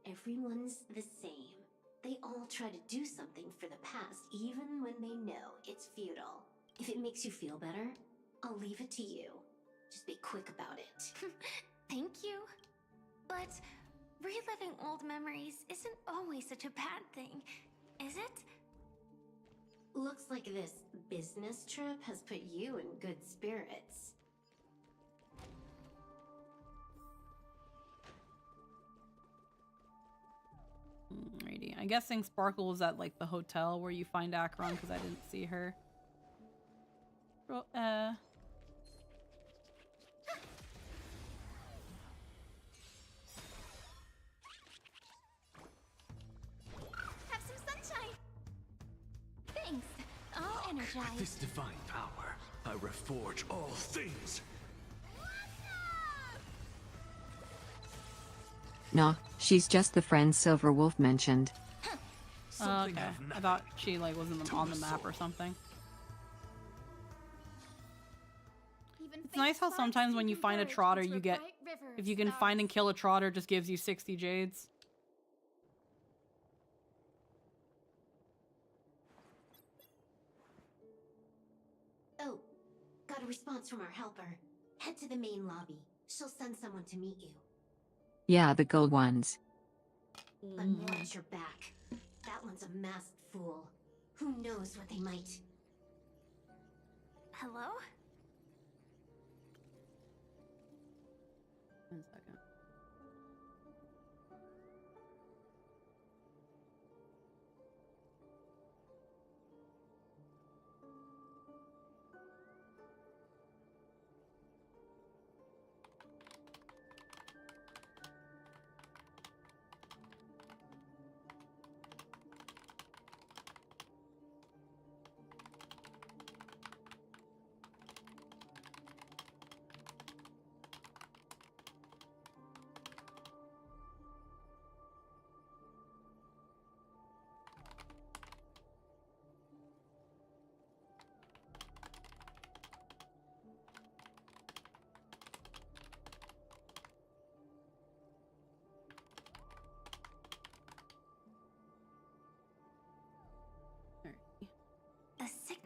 Everyone's the same. They all try to do something for the past, even when they know it's futile. If it makes you feel better, I'll leave it to you. Just be quick about it. Thank you. But reliving old memories isn't always such a bad thing, is it? Looks like this business trip has put you in good spirits. Alrighty. I'm guessing Sparkle was at like the hotel where you find Acheron because I didn't see her. Have some sunshine. Thanks. I'll energize. With this divine power, I reforge all things. Nah, she's just the friend Silver Wolf mentioned. Oh, okay. I thought she like wasn't on the map or something. It's nice how sometimes when you find a trotter, you get, if you can find and kill a trotter, just gives you 60 jades. Oh, got a response from our helper. Head to the main lobby. She'll send someone to meet you. Yeah, the gold ones. But watch your back. That one's a masked fool. Who knows what they might... Hello? One second.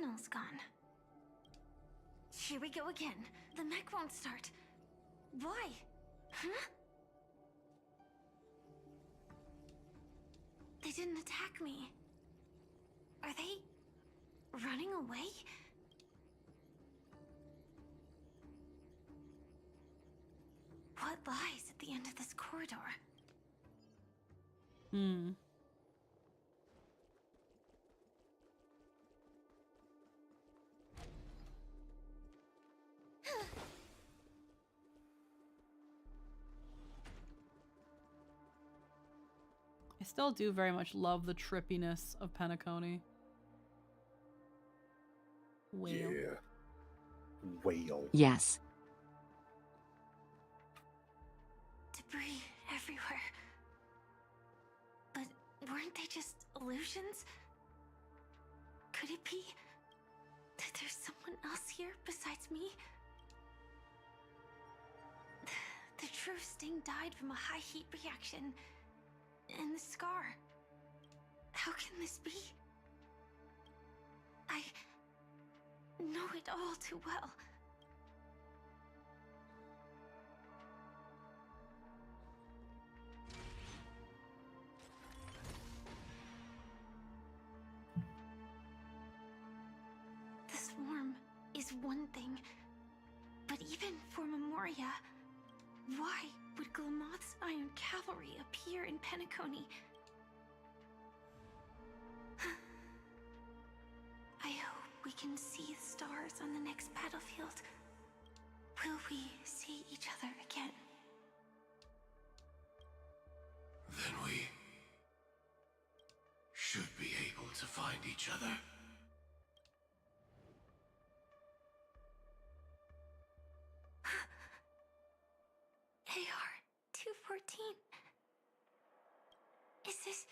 signal's gone. Here we go again. The mech won't start. Why? Huh? They didn't attack me. Are they running away? What lies at the end of this corridor? I still do very much love the trippiness of Penacony. Whale. Yeah. Whale. Yes. Debris everywhere. But weren't they just illusions? Could it be that there's someone else here besides me? The true Sting died from a high heat reaction. And the scar. How can this be? I know it all too well. The swarm is one thing, but even for Memoria, why would Glamoth's Iron Cavalry appear in Penacony? I hope we can see the stars on the next battlefield. Will we see each other again? Then we should be able to find each other. AR-214. Is this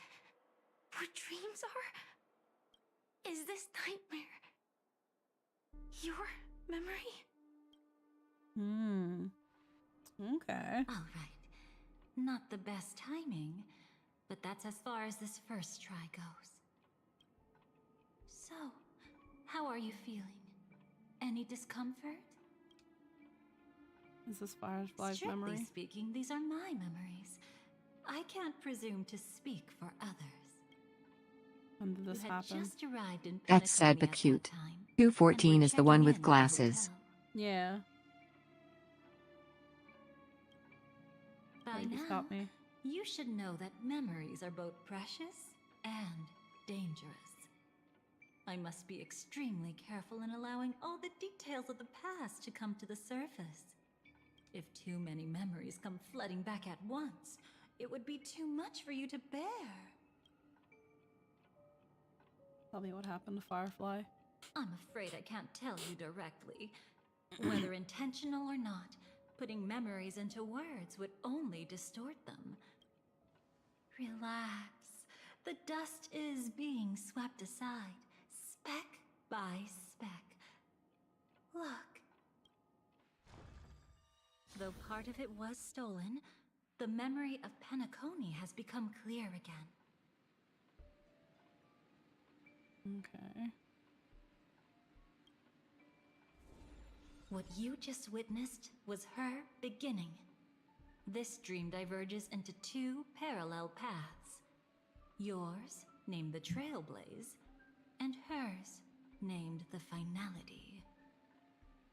what dreams are? Is this nightmare your memory? Okay. All right. Not the best timing, but that's as far as this first try goes. So, how are you feeling? Any discomfort? Is this Firefly's Strictly memory? speaking, these are my memories. I can't presume to speak for others. When did this You had happen? just arrived in That's sad but Penacony at cute. that time, 214 and we're is the one checking with in at the glasses. hotel. Yeah. By Why'd you now, stop me? you should know that memories are both precious and dangerous. I must be extremely careful in allowing all the details of the past to come to the surface. If too many memories come flooding back at once, it would be too much for you to bear. Tell me what happened to Firefly. I'm afraid I can't tell you directly. Whether intentional or not, putting memories into words would only distort them. Relax. The dust is being swept aside, speck by speck. Look. Though part of it was stolen, the memory of Penacony has become clear again. Okay. What you just witnessed was her beginning. This dream diverges into two parallel paths. Yours, named the Trailblaze, and hers, named the Finality.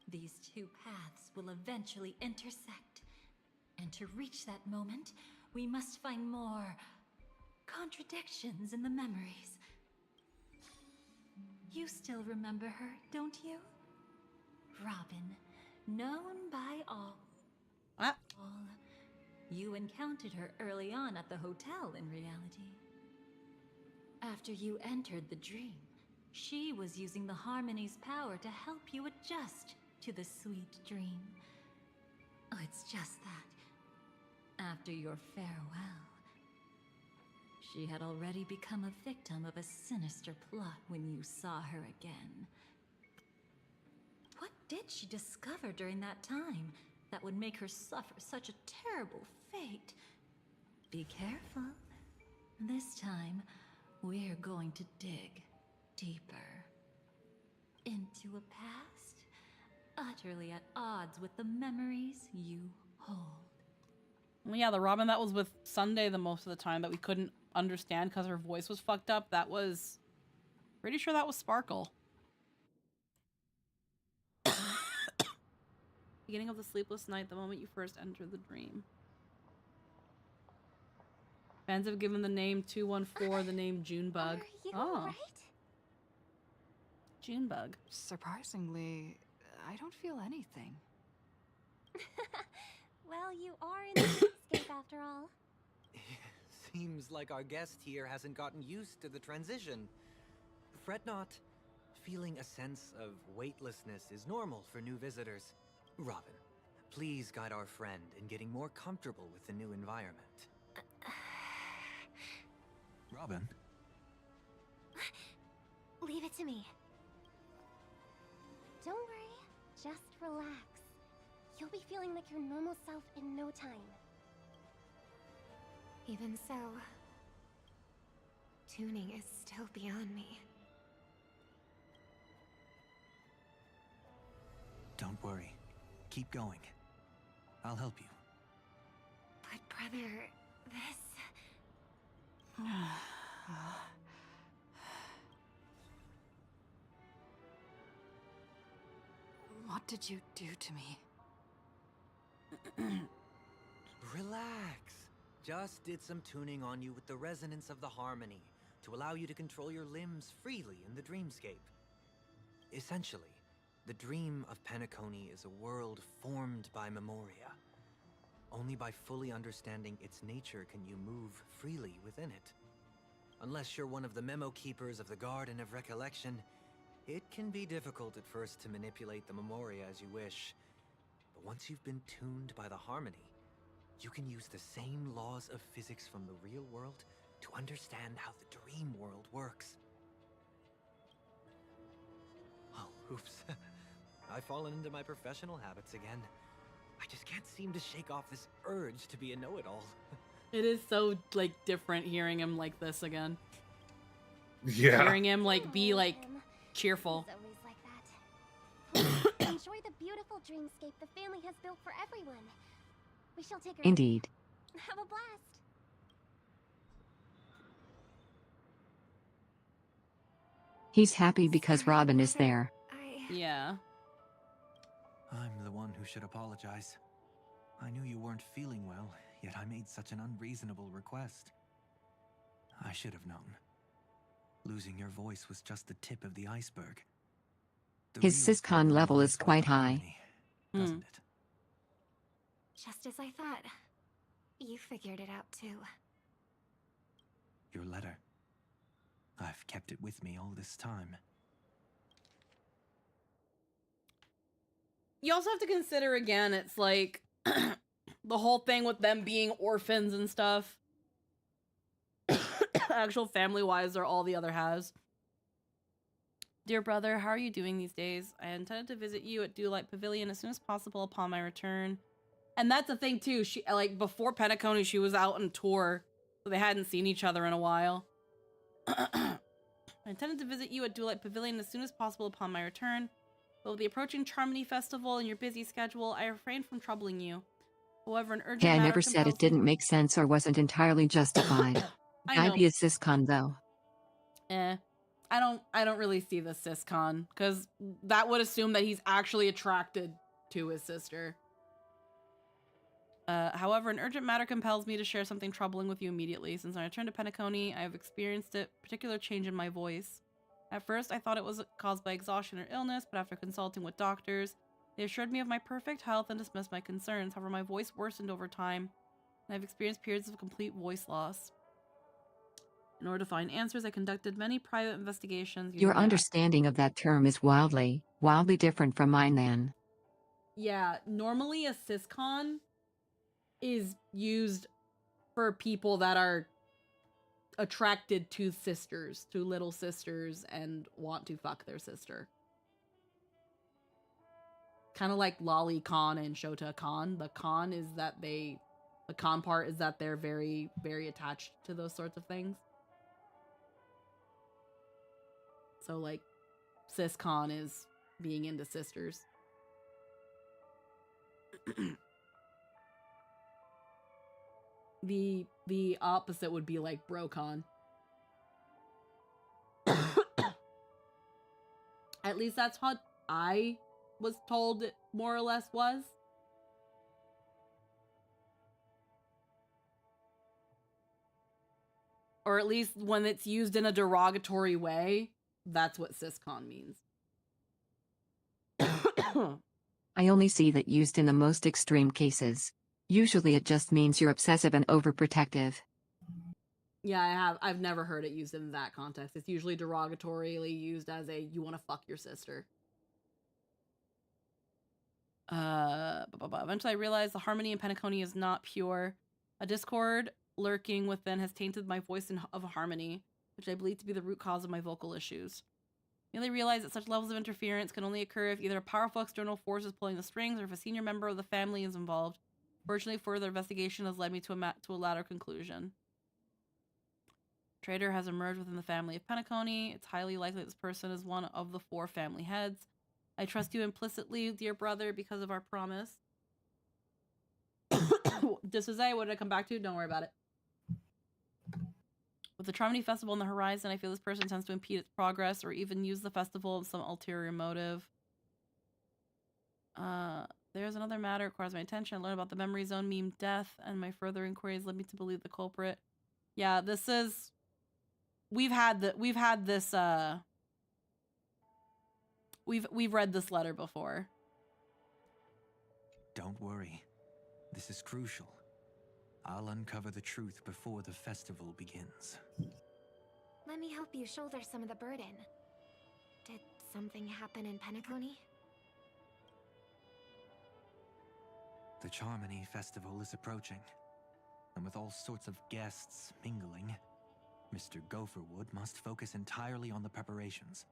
These two paths will eventually intersect. And to reach that moment, we must find more contradictions in the memories. You still remember her, don't you? Robin, known by all. Ah. You encountered her early on at the hotel in reality. After you entered the dream, she was using the Harmony's power to help you adjust to the sweet dream. Oh, it's just that. After your farewell, she had already become a victim of a sinister plot when you saw her again. What did she discover during that time that would make her suffer such a terrible fate? Be careful. This time, we're going to dig deeper. into a past utterly at odds with the memories you hold. Well, yeah, the Robin that was with Sunday the most of the time that we couldn't understand because her voice was fucked up, that was... Pretty sure that was Sparkle. Beginning of the sleepless night, the moment you first enter the dream. Fans have given the name 214 the name Junebug. Are you Oh. alright? Junebug. Surprisingly, I don't feel anything. Well, you are in the dreamscape after all. Seems like our guest here hasn't gotten used to the transition. Fret not. Feeling a sense of weightlessness is normal for new visitors. Robin, please guide our friend in getting more comfortable with the new environment. Robin? Leave it to me. Don't worry, just relax. You'll be feeling like your normal self in no time. Even so, tuning is still beyond me. Don't worry. Keep going. I'll help you. But brother, this... What did you do to me? Relax. Just did some tuning on you with the resonance of the harmony to allow you to control your limbs freely in the dreamscape. Essentially, the dream of Penacony is a world formed by Memoria. Only by fully understanding its nature can you move freely within it. Unless you're one of the memo keepers of the Garden of Recollection, it can be difficult at first to manipulate the Memoria as you wish. But once you've been tuned by the harmony, you can use the same laws of physics from the real world to understand how the dream world works. Oh, oops. I've fallen into my professional habits again. I just can't seem to shake off this urge to be a know-it-all. It is so, like, different hearing him like this again. Yeah. Hearing him, like, be, like, cheerful. He's always like that. Enjoy the beautiful dreamscape the family has built for everyone. We shall take her. Indeed. Have a blast. He's happy because Robin is there. Yeah. I'm the one who should apologize. I knew you weren't feeling well, yet I made such an unreasonable request. I should have known. Losing your voice was just the tip of the iceberg. His syscon level is quite high. Doesn't it? Just as I thought. You figured it out too. Your letter. I've kept it with me all this time. You also have to consider, again, it's like the whole thing with them being orphans and stuff. Actual family-wise, they're all the other has. Dear brother, how are you doing these days? I intended to visit you at Dewlight Pavilion as soon as possible upon my return. And that's the thing, too. She, like, before Penacony, she was out on tour, so they hadn't seen each other in a while. I intended to visit you at Dewlight Pavilion as soon as possible upon my return. But with the approaching Charmony Festival and your busy schedule, I refrained from troubling you. However, an urgent Hey, I matter never said it compels me- didn't make sense or wasn't entirely justified. I know. I'd be a syscon though. I don't really see the syscon, because that would assume that he's actually attracted to his sister. However, an urgent matter compels me to share something troubling with you immediately. Since I returned to Penacony, I have experienced a particular change in my voice. At first, I thought it was caused by exhaustion or illness, but after consulting with doctors, they assured me of my perfect health and dismissed my concerns. However, my voice worsened over time, and I've experienced periods of complete voice loss. In order to find answers, I conducted many private investigations. using Your my- understanding of that term is wildly different from mine then. Yeah, normally a syscon is used for people that are attracted to sisters, to little sisters, and want to fuck their sister. Kind of like Lolly Con and Shota Con. The con is that the con part is that they're very, very attached to those sorts of things. So, like, SysCon is being into sisters. The opposite would be like BroCon. At least that's what I was told it more or less was. Or at least when it's used in a derogatory way, that's what SysCon means. I only see that used in the most extreme cases. Usually it just means you're obsessive and overprotective. Yeah, I've never heard it used in that context. It's usually derogatorily used as a you want to fuck your sister. Eventually I realized the harmony in Penacony is not pure. A discord lurking within has tainted my voice of harmony, which I believe to be the root cause of my vocal issues. I only realized that such levels of interference can only occur if either a powerful external force is pulling the strings or if a senior member of the family is involved. Fortunately, further investigation has led me to a latter conclusion. Traitor has emerged within the family of Penacony. It's highly likely this person is one of the 4 family heads. I trust you implicitly, dear brother, because of our promise. This is what did I come back to? Don't worry about it. With the Tramini Festival on the horizon, I feel this person tends to impede its progress or even use the festival in some ulterior motive. There's another matter that requires my attention. I learned about the memory zone meme death, and my further inquiries led me to believe the culprit. Yeah, this is... We've read this letter before. Don't worry. This is crucial. I'll uncover the truth before the festival begins. Let me help you shoulder some of the burden. Did something happen in Penacony? The Charmony Festival is approaching, and with all sorts of guests mingling, Mr. Gopherwood must focus entirely on the preparations,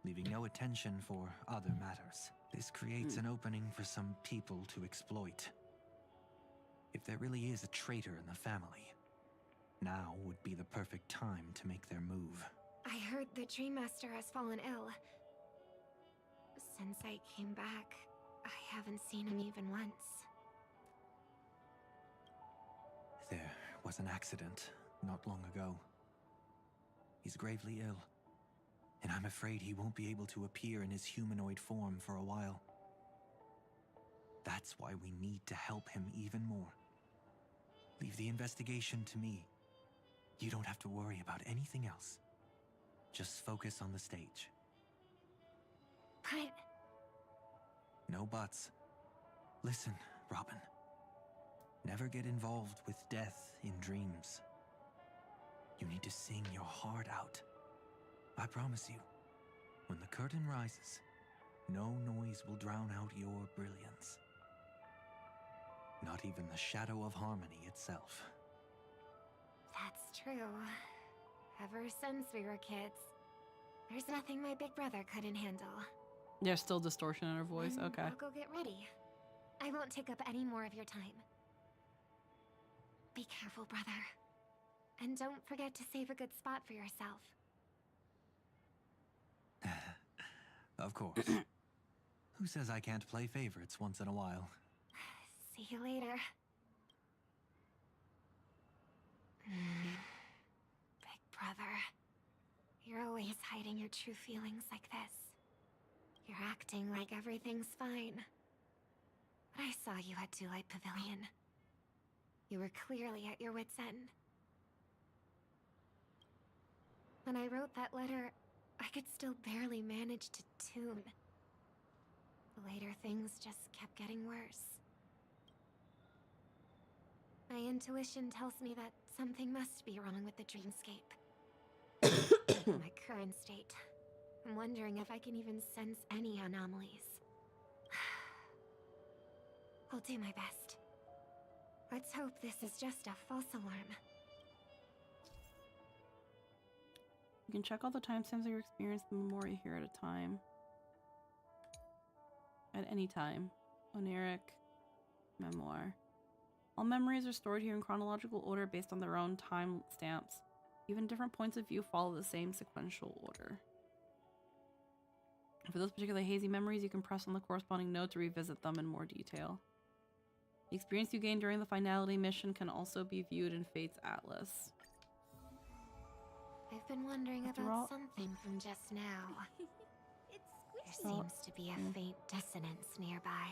leaving no attention for other matters. This creates an opening for some people to exploit. If there really is a traitor in the family, now would be the perfect time to make their move. I heard the Dream Master has fallen ill. Since I came back, I haven't seen him even once. There was an accident not long ago. He's gravely ill, and I'm afraid he won't be able to appear in his humanoid form for a while. That's why we need to help him even more. Leave the investigation to me. You don't have to worry about anything else. Just focus on the stage. But... No buts. Listen, Robin. Never get involved with death in dreams. You need to sing your heart out. I promise you, when the curtain rises, no noise will drown out your brilliance. Not even the shadow of harmony itself. That's true. Ever since we were kids, there's nothing my big brother couldn't handle. There's still distortion in her voice? Okay. I'll go get ready. I won't take up any more of your time. Be careful, brother. And don't forget to save a good spot for yourself. Of course. Who says I can't play favorites once in a while? See you later. Big brother. You're always hiding your true feelings like this. You're acting like everything's fine. But I saw you at Daylight Pavilion. You were clearly at your wit's end. When I wrote that letter, I could still barely manage to tune. Later things just kept getting worse. My intuition tells me that something must be wrong with the dreamscape. In my current state, I'm wondering if I can even sense any anomalies. I'll do my best. Let's hope this is just a false alarm. You can check all the timestamps of your experience in the memory here at a time. At any time. Oniric memoir. All memories are stored here in chronological order based on their own time stamps. Even different points of view follow the same sequential order. For those particular hazy memories, you can press on the corresponding note to revisit them in more detail. The experience you gain during the finality mission can also be viewed in Fate's Atlas. I've been wondering After about all- something from just now. It's There squishy. seems to be a faint dissonance nearby.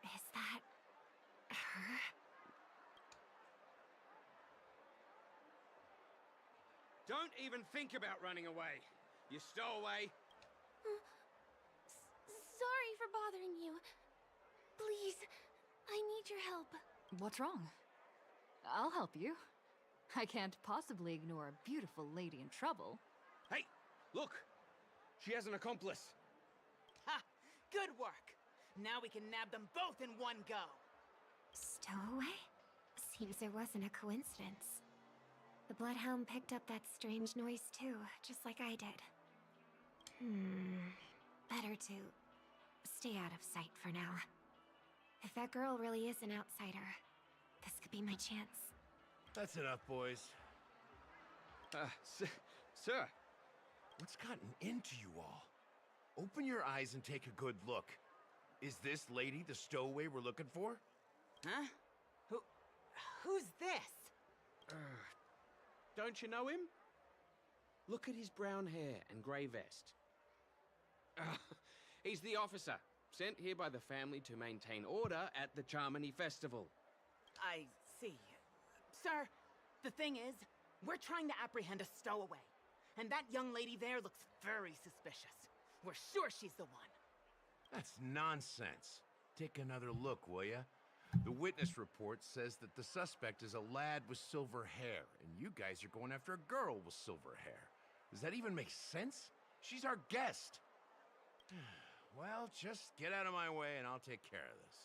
Is that her? Don't even think about running away. You stowaway. Sorry for bothering you. Please, I need your help. What's wrong? I'll help you. I can't possibly ignore a beautiful lady in trouble. Hey, look! She has an accomplice. Ha! Good work! Now we can nab them both in one go! Stowaway? Seems there wasn't a coincidence. The Bloodhound picked up that strange noise too, just like I did. Better to stay out of sight for now. If that girl really is an outsider, this could be my chance. That's enough, boys. Sir. What's gotten into you all? Open your eyes and take a good look. Is this lady the stowaway we're looking for? Huh? Who's this? Don't you know him? Look at his brown hair and grey vest. He's the officer, sent here by the family to maintain order at the Charmony Festival. I see. Sir, the thing is, we're trying to apprehend a stowaway. And that young lady there looks very suspicious. We're sure she's the one. That's nonsense. Take another look, will ya? The witness report says that the suspect is a lad with silver hair, and you guys are going after a girl with silver hair. Does that even make sense? She's our guest. Well, just get out of my way and I'll take care of this.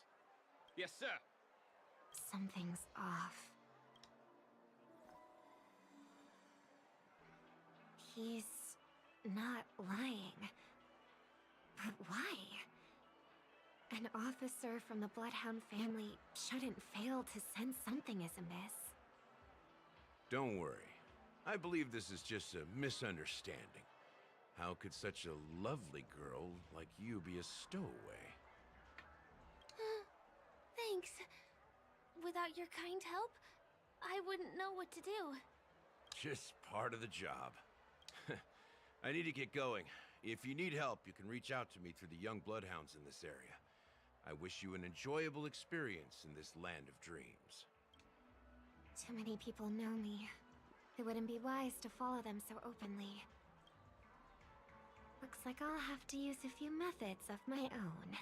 Yes, sir. Something's off. He's not lying. But why? An officer from the Bloodhound family shouldn't fail to sense something is amiss. Don't worry. I believe this is just a misunderstanding. How could such a lovely girl like you be a stowaway? Thanks. Without your kind help, I wouldn't know what to do. Just part of the job. I need to get going. If you need help, you can reach out to me through the young bloodhounds in this area. I wish you an enjoyable experience in this land of dreams. Too many people know me. It wouldn't be wise to follow them so openly. Looks like I'll have to use a few methods of my own.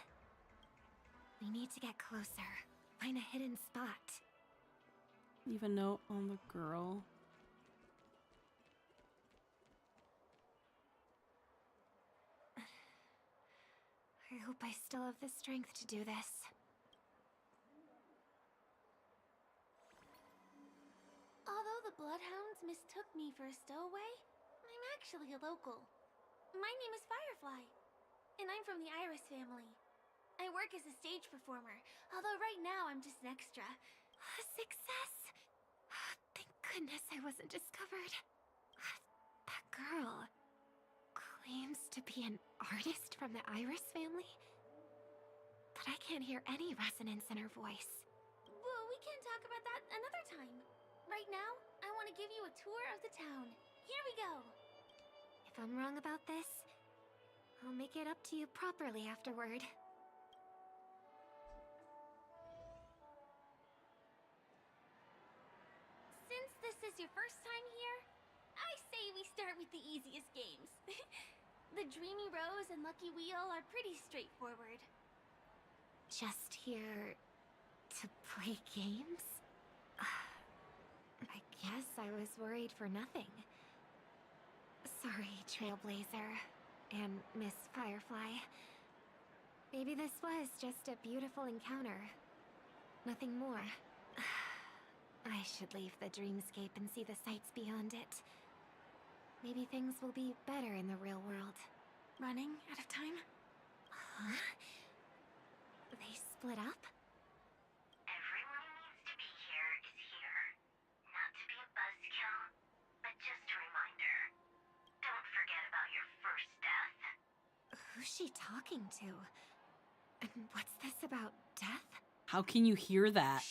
We need to get closer. Find a hidden spot. Leave a note on the girl. I hope I still have the strength to do this. Although the Bloodhounds mistook me for a stowaway, I'm actually a local. My name is Firefly, and I'm from the Iris family. I work as a stage performer, although right now I'm just an extra. Success! Thank goodness I wasn't discovered. That girl claims to be an artist from the Iris family, but I can't hear any resonance in her voice. Well, we can talk about that another time. Right now, I want to give you a tour of the town. Here we go. If I'm wrong about this, I'll make it up to you properly afterward. Since this is your first time here, I say we start with the easiest games. The Dreamy Rose and Lucky Wheel are pretty straightforward. Just here to play games? I guess I was worried for nothing. Sorry, Trailblazer and Miss Firefly. Maybe this was just a beautiful encounter. Nothing more. I should leave the dreamscape and see the sights beyond it. Maybe things will be better in the real world. running out of time? Huh? They split up? Everyone who needs to be here is here. Not to be a buzzkill, but just a reminder. Don't forget about your first death. Who's she talking to? And what's this about death? How can you hear that?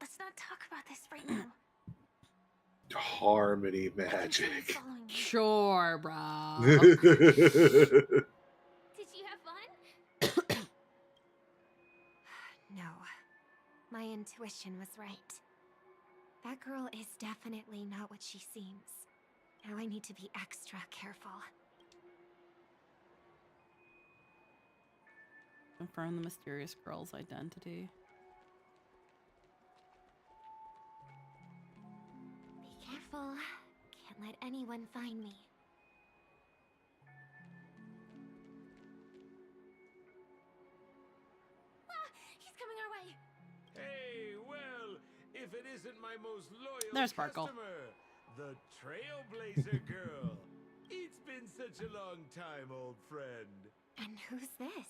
Let's not talk about this right now. Harmony magic. Sure, bro. Did you have fun? No. My intuition was right. That girl is definitely not what she seems. Now I need to be extra careful. Confirm the mysterious girl's identity. Be careful. Can't let anyone find me. Ah! He's coming our way! Hey, well, if it isn't my most loyal There's Sparkle. customer, the Trailblazer girl. It's been such a long time, old friend. And who's this?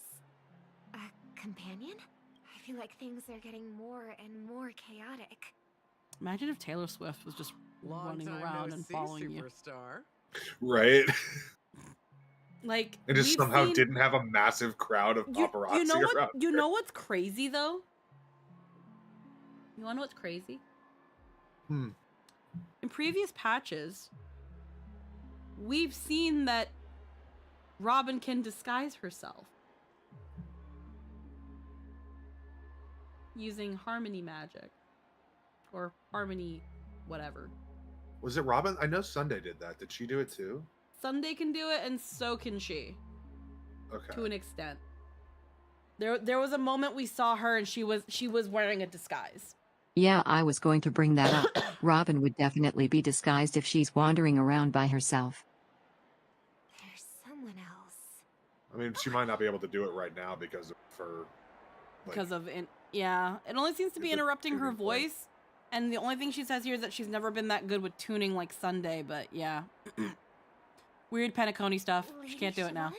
A companion? I feel like things are getting more and more chaotic. Imagine if Taylor Swift was just running around and following you. Right? Like, And just we've somehow seen- didn't have a massive crowd of paparazzi you know what? around. You know what's crazy though? You wanna know what's crazy? Hmm. In previous patches, we've seen that Robin can disguise herself using harmony magic or harmony whatever. Was it Robin? I know Sunday did that. Did she do it too? Sunday can do it, and so can she. Okay. To an extent. There was a moment we saw her, and she was wearing a disguise. Yeah, I was going to bring that up. Robin would definitely be disguised if she's wandering around by herself. There's someone else. I mean, she might not be able to do it right now because of her. Because of yeah, it only seems to be interrupting her voice, and the only thing she says here is that she's never been that good with tuning like Sunday. But yeah, weird Penacony stuff. She can't do it now.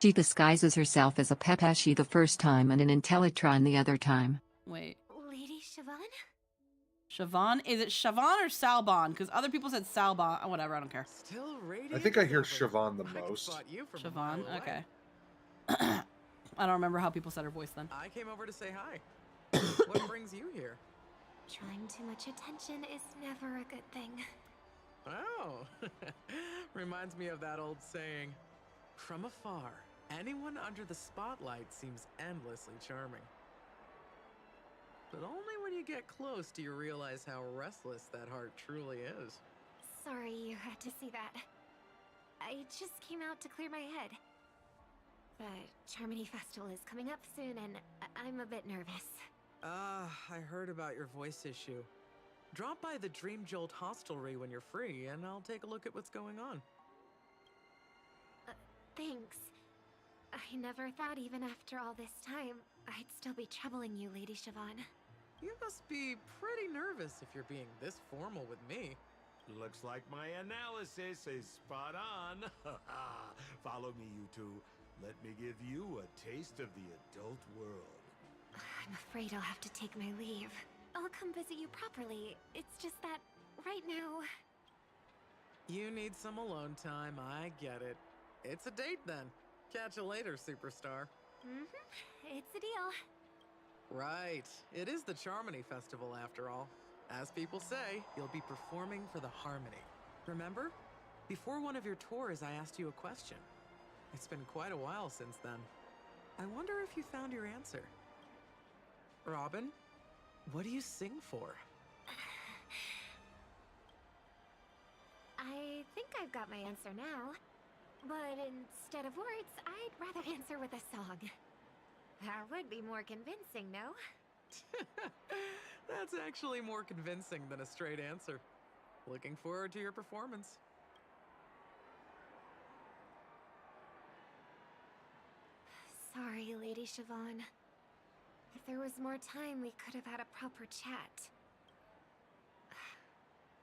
She disguises herself as a Pepashi the first time and an Intellitron the other time. Wait, Lady Siobhan? Siobhan? Is it Siobhan or Salbon? Because other people said Salbon. Oh, whatever, I don't care. Still I think I hear Siobhan the most. Siobhan, okay. I don't remember how people said her voice then. I came over to say hi. What brings you here? Drawing too much attention is never a good thing. Oh, reminds me of that old saying, from afar, anyone under the spotlight seems endlessly charming. But only when you get close do you realize how restless that heart truly is. Sorry you had to see that. I just came out to clear my head. The Charmony Festival is coming up soon, and I'm a bit nervous. I heard about your voice issue. Drop by the Dream Jolt hostelry when you're free, and I'll take a look at what's going on. Thanks. I never thought even after all this time, I'd still be troubling you, Lady Siobhan. You must be pretty nervous if you're being this formal with me. Looks like my analysis is spot on. Follow me, you two. Let me give you a taste of the adult world. I'm afraid I'll have to take my leave. I'll come visit you properly. It's just that, right now... You need some alone time, I get it. It's a date then. Catch you later, superstar. It's a deal. Right. It is the Charmony Festival after all. As people say, you'll be performing for the Harmony. Remember? Before one of your tours, I asked you a question. It's been quite a while since then. I wonder if you found your answer. Robin, what do you sing for? I think I've got my answer now. But instead of words, I'd rather answer with a song. That would be more convincing, no? That's actually more convincing than a straight answer. Looking forward to your performance. Sorry, Lady Siobhan. If there was more time, we could have had a proper chat.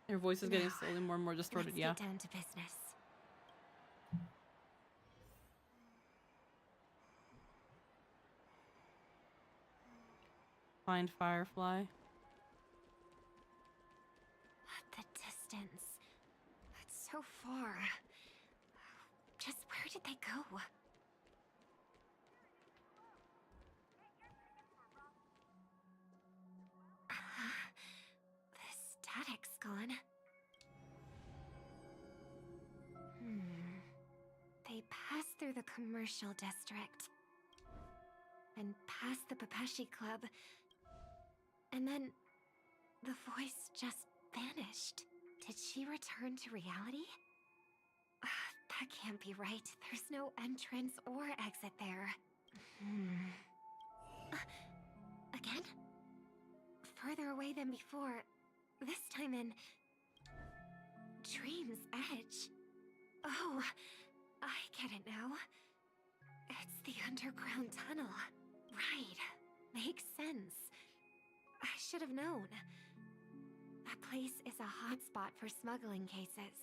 Your voice is getting slowly more and more distorted, Let's yeah. get down to business. Find Firefly. The distance. It's so far. Just where did they go? The static's gone. They passed through the commercial district. And past the Papeshi Club. And then the voice just vanished. Did she return to reality? That can't be right. There's no entrance or exit there. Again? Further away than before. This time in... Dream's Edge. Oh, I get it now. It's the underground tunnel. Right. Makes sense. I should have known. That place is a hotspot for smuggling cases.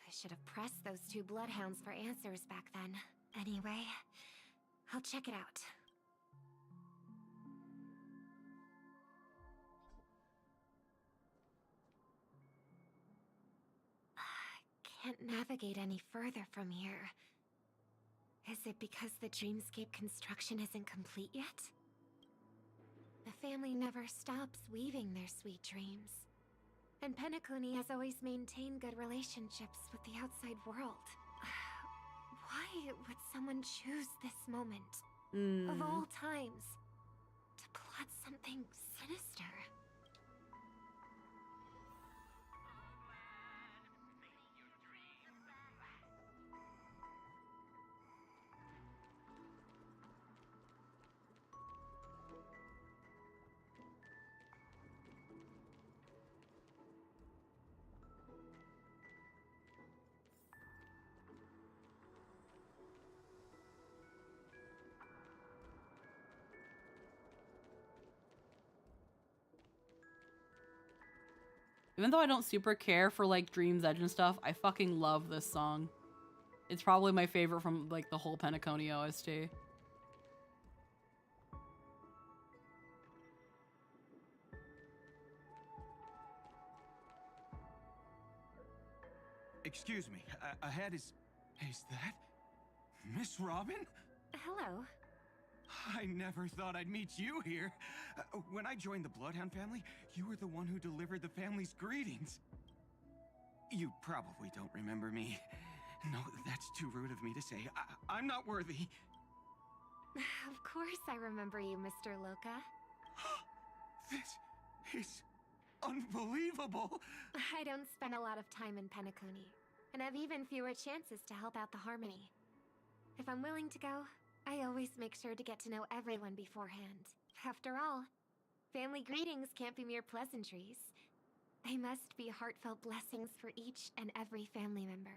I should have pressed those two bloodhounds for answers back then. Anyway, I'll check it out. Can't navigate any further from here. Is it because the dreamscape construction isn't complete yet? The family never stops weaving their sweet dreams. And Penacony has always maintained good relationships with the outside world. Why would someone choose this moment, of all times, to plot something sinister? Even though I don't super care for like Dream's Edge and stuff, I fucking love this song. It's probably my favorite from like the whole Penacony OST. Excuse me, ahead is that Miss Robin? Hello. I never thought I'd meet you here. When I joined the Bloodhound family, you were the one who delivered the family's greetings. You probably don't remember me. No, that's too rude of me to say. I'm not worthy. Of course I remember you, Mr. Loka. This is unbelievable. I don't spend a lot of time in Penacony, and have even fewer chances to help out the Harmony. If I'm willing to go, I always make sure to get to know everyone beforehand. After all, family greetings can't be mere pleasantries. They must be heartfelt blessings for each and every family member.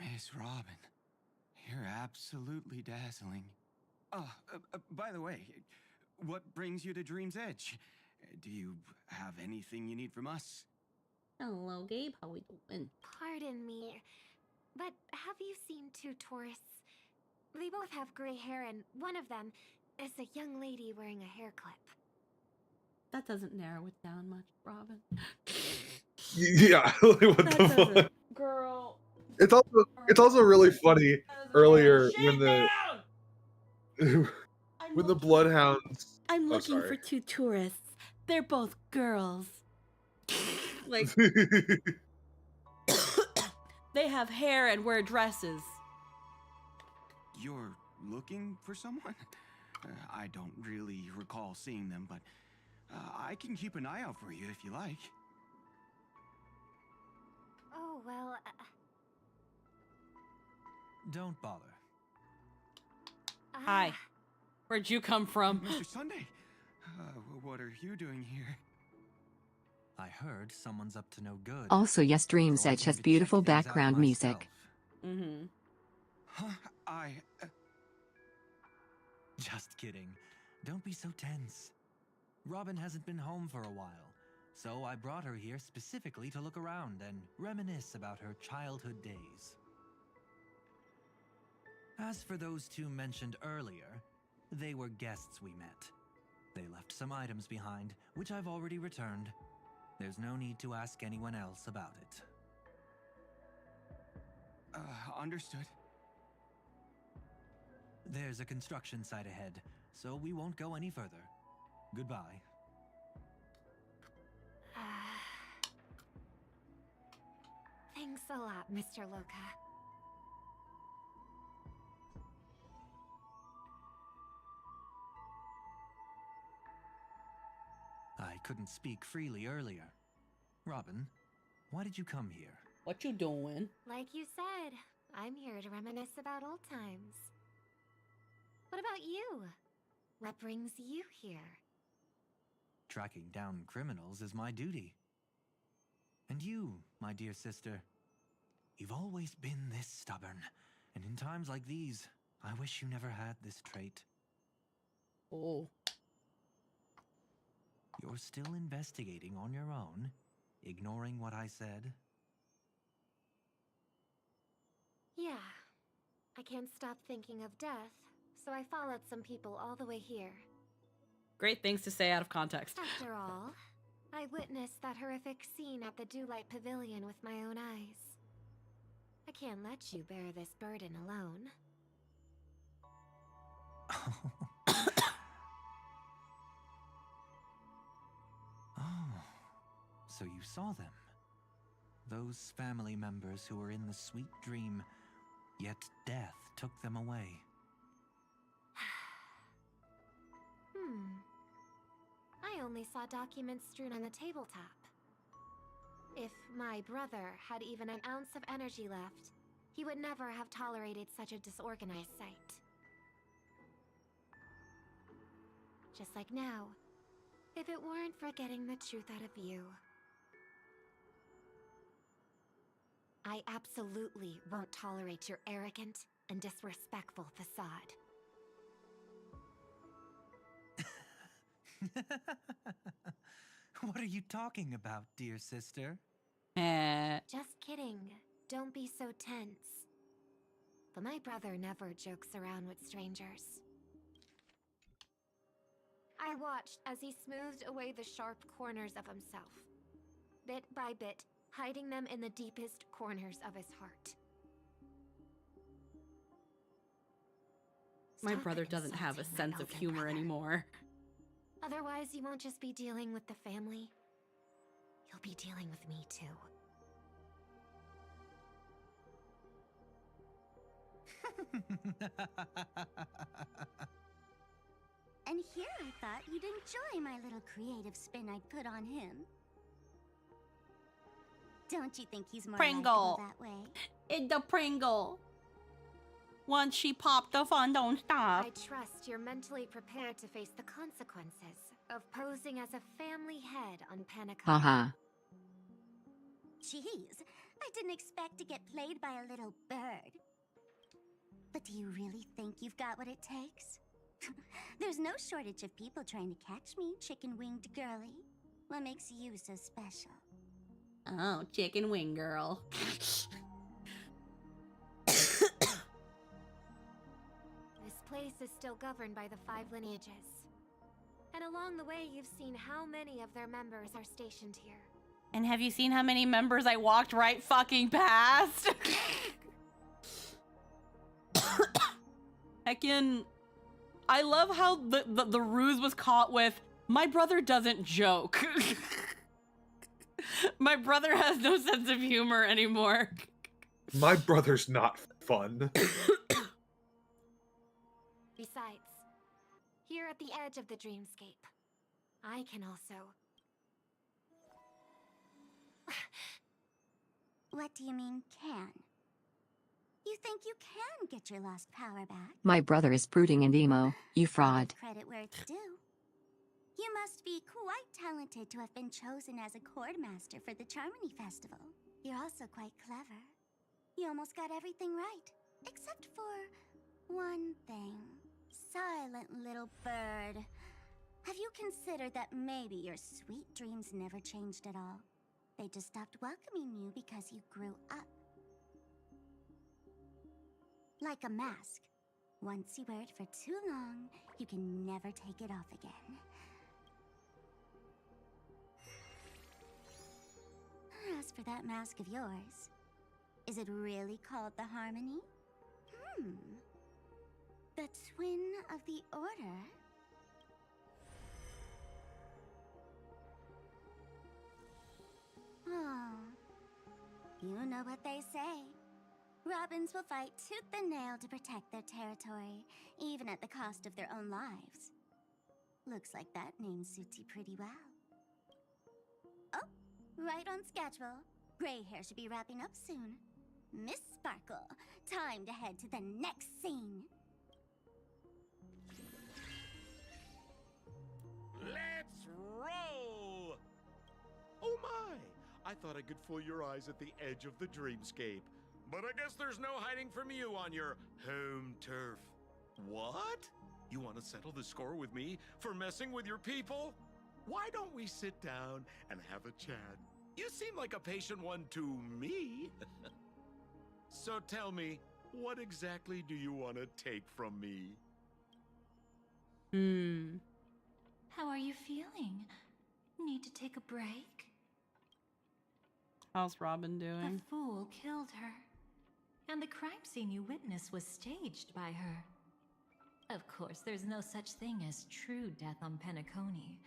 Miss Robin, you're absolutely dazzling. By the way, what brings you to Dream's Edge? Do you have anything you need from us? Hello, Gabe. How we doing? Pardon me, but have you seen two tourists? They both have gray hair, and one of them is a young lady wearing a hair clip. That doesn't narrow it down much, Robin. Yeah, what the fuck? Girl. It's also really funny earlier when the when the bloodhounds. I'm Oh, looking sorry. for two tourists. They're both girls. Like they have hair and wear dresses. You're looking for someone? I don't really recall seeing them, but I can keep an eye out for you if you like. Oh, well... Don't bother. Hi. Where'd you come from? Mr. Sunday, what are you doing here? I heard someone's up to no good. Also, yes, Dream's So I Edge came has to check beautiful things out background music. myself. I... Just kidding. Don't be so tense. Robin hasn't been home for a while, so I brought her here specifically to look around and reminisce about her childhood days. As for those two mentioned earlier, they were guests we met. They left some items behind, which I've already returned. There's no need to ask anyone else about it. Understood. There's a construction site ahead, so we won't go any further. Goodbye. Thanks a lot, Mr. Loka. I couldn't speak freely earlier. Robin, why did you come here? What you doing? Like you said, I'm here to reminisce about old times. What about you? What brings you here? Tracking down criminals is my duty. And you, my dear sister, you've always been this stubborn. And in times like these, I wish you never had this trait. Oh. You're still investigating on your own, ignoring what I said? Yeah. I can't stop thinking of death, so I followed some people all the way here. Great things to say out of context. After all, I witnessed that horrific scene at the Dewlight Pavilion with my own eyes. I can't let you bear this burden alone. Oh, so you saw them. Those family members who were in the sweet dream, yet death took them away. I only saw documents strewn on the tabletop. If my brother had even an ounce of energy left, he would never have tolerated such a disorganized sight. Just like now, if it weren't for getting the truth out of you. I absolutely won't tolerate your arrogant and disrespectful facade. What are you talking about, dear sister? Just kidding. Don't be so tense. But my brother never jokes around with strangers. I watched as he smoothed away the sharp corners of himself, bit by bit, hiding them in the deepest corners of his heart. My brother doesn't have a sense of humor anymore. Otherwise, you won't just be dealing with the family. You'll be dealing with me too. And here I thought you'd enjoy my little creative spin I put on him. Don't you think he's more Pringle. likable that way? It's the Pringle. Once she popped, the fun don't stop. I trust you're mentally prepared to face the consequences of posing as a family head on Penacony. Haha. Jeez, I didn't expect to get played by a little bird. But do you really think you've got what it takes? There's no shortage of people trying to catch me, chicken-winged girly. What makes you so special? Oh, chicken wing girl. This place is still governed by the 5 lineages. And along the way, you've seen how many of their members are stationed here. And have you seen how many members I walked right fucking past? Heckin', I love how the ruse was caught with, my brother doesn't joke. My brother has no sense of humor anymore. My brother's not fun. Besides, here at the edge of the dreamscape, I can also... What do you mean, can? You think you can get your lost power back? My brother is brooding and emo, you fraud. Credit where it's due. You must be quite talented to have been chosen as a chord master for the Charmony Festival. You're also quite clever. You almost got everything right, except for one thing. Silent little bird. Have you considered that maybe your sweet dreams never changed at all? They just stopped welcoming you because you grew up. Like a mask. Once you wear it for too long, you can never take it off again. for that mask of yours. Is it really called the Harmony? The Twin of the Order? Oh. You know what they say. Robins will fight tooth and nail to protect their territory, even at the cost of their own lives. Looks like that name suits you pretty well. Oh, right on schedule. Gray hair should be wrapping up soon. Miss Sparkle, time to head to the next scene. Let's roll! Oh my! I thought I could fool your eyes at the edge of the dreamscape. But I guess there's no hiding from you on your home turf. What? You want to settle the score with me for messing with your people? Why don't we sit down and have a chat? You seem like a patient one to me. So tell me, what exactly do you want to take from me? How are you feeling? Need to take a break? How's Robin doing? The fool killed her. And the crime scene you witnessed was staged by her. Of course, there's no such thing as true death on Penacony.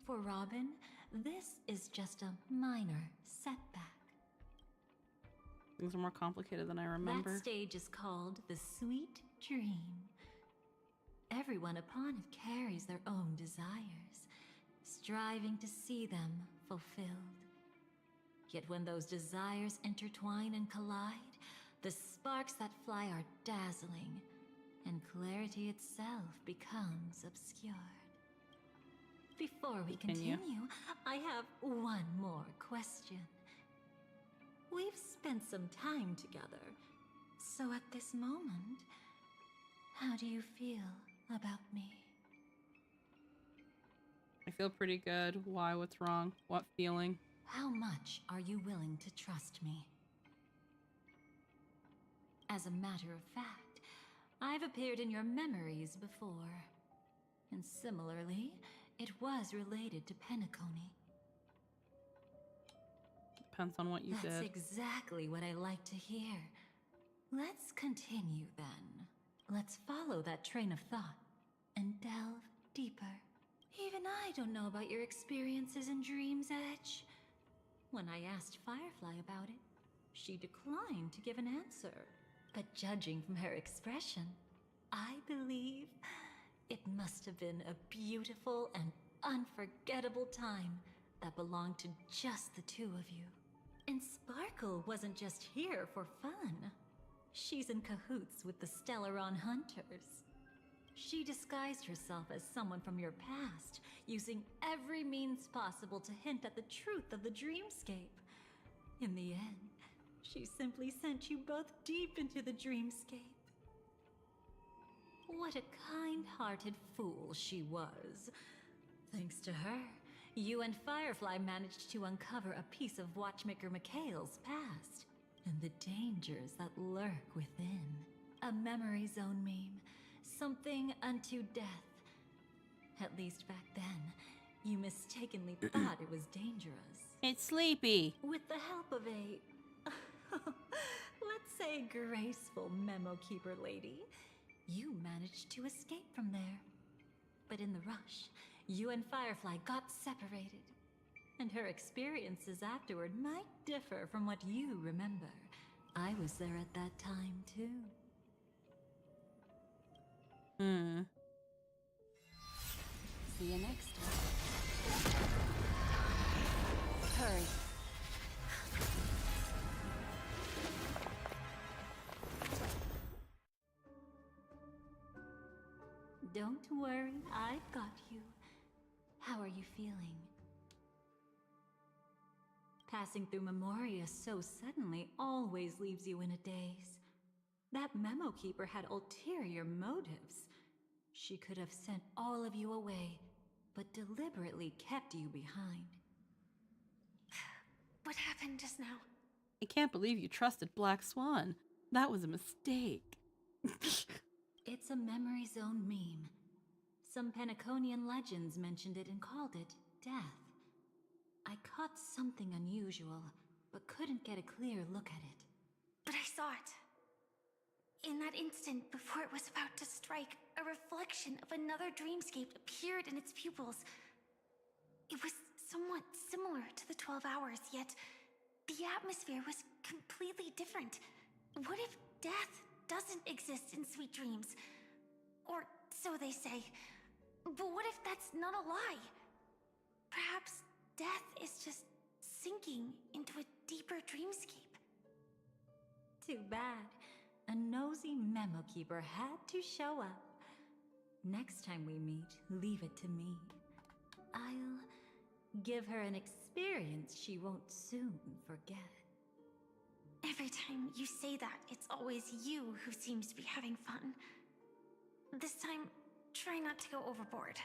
For Robin, this is just a minor setback. Things are more complicated than I remember. That stage is called the Sweet Dream. Everyone upon it carries their own desires, striving to see them fulfilled. Yet when those desires intertwine and collide, the sparks that fly are dazzling, and clarity itself becomes obscured. Before we continue, I have one more question. We've spent some time together, so at this moment, how do you feel about me? I feel pretty good. Why? What's wrong? What feeling? How much are you willing to trust me? As a matter of fact, I've appeared in your memories before. And similarly, it was related to Penacony. Depends on what you did. That's exactly what I like to hear. Let's continue then. Let's follow that train of thought and delve deeper. Even I don't know about your experiences in Dream's Edge. When I asked Firefly about it, she declined to give an answer. But judging from her expression, I believe it must have been a beautiful and unforgettable time that belonged to just the two of you. And Sparkle wasn't just here for fun. She's in cahoots with the Stellaron Hunters. She disguised herself as someone from your past, using every means possible to hint at the truth of the dreamscape. In the end, she simply sent you both deep into the dreamscape. What a kind-hearted fool she was. Thanks to her, you and Firefly managed to uncover a piece of Watchmaker Mikhail's past, and the dangers that lurk within. A memory zone meme. Something unto death. At least back then, you mistakenly thought it was dangerous. It's sleepy. With the help of a, let's say, graceful memo keeper lady, you managed to escape from there. But in the rush, you and Firefly got separated. And her experiences afterward might differ from what you remember. I was there at that time, too. See you next time. Hurry. Don't worry, I've got you. How are you feeling? Passing through Memoria so suddenly always leaves you in a daze. That memo keeper had ulterior motives. She could have sent all of you away, but deliberately kept you behind. What happened just now? I can't believe you trusted Black Swan. That was a mistake. It's a memory zone meme. Some Penaconian legends mentioned it and called it death. I caught something unusual. but couldn't get a clear look at it. But I saw it. In that instant, before it was about to strike, a reflection of another dreamscape appeared in its pupils. It was somewhat similar to the 12 hours, yet the atmosphere was completely different. What if death doesn't exist in sweet dreams? Or so they say. But what if that's not a lie? Perhaps death is just sinking into a deeper dreamscape. Too bad. A nosy memo keeper had to show up. Next time we meet, leave it to me. I'll give her an experience she won't soon forget. Every time you say that, it's always you who seems to be having fun. This time, try not to go overboard.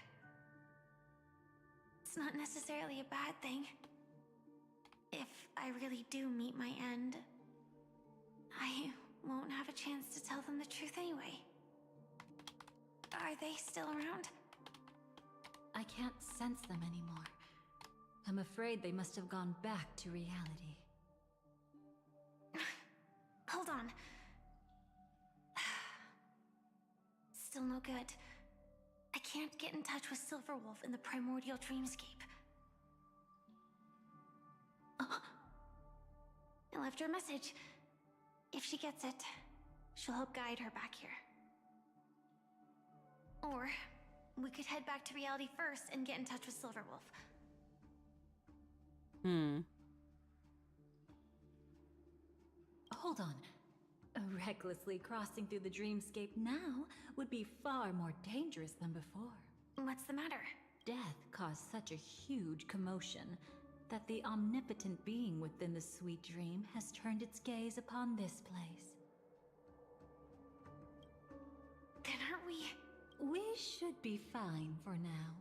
It's not necessarily a bad thing. If I really do meet my end, I won't have a chance to tell them the truth anyway. Are they still around? I can't sense them anymore. I'm afraid they must have gone back to reality. Hold on. Still no good. I can't get in touch with Silverwolf in the primordial dreamscape. I left her a message. If she gets it, she'll help guide her back here. Or we could head back to reality first and get in touch with Silverwolf. Hold on. Recklessly crossing through the dreamscape now would be far more dangerous than before. What's the matter? Death caused such a huge commotion that the omnipotent being within the sweet dream has turned its gaze upon this place. Then aren't we? We should be fine for now.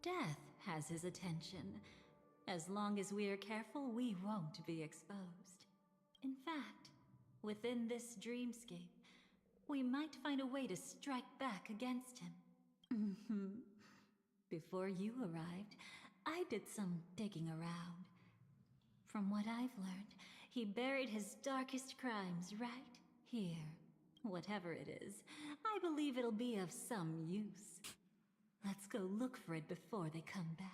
Death has his attention. As long as we are careful, we won't be exposed. In fact, within this dreamscape, we might find a way to strike back against him. Before you arrived, I did some digging around. From what I've learned, he buried his darkest crimes right here. Whatever it is, I believe it'll be of some use. Let's go look for it before they come back.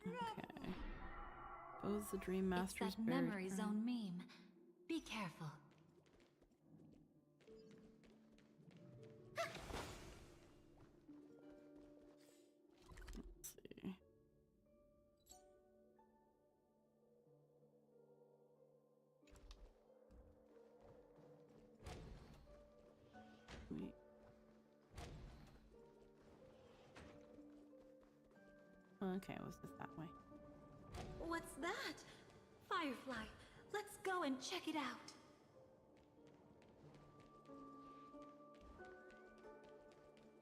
Okay. Pose the Dream Master's It's that buried memory crown. zone meme. Be careful. Let's see. Wait. Okay, it was just that way. What's that? Firefly, let's go and check it out.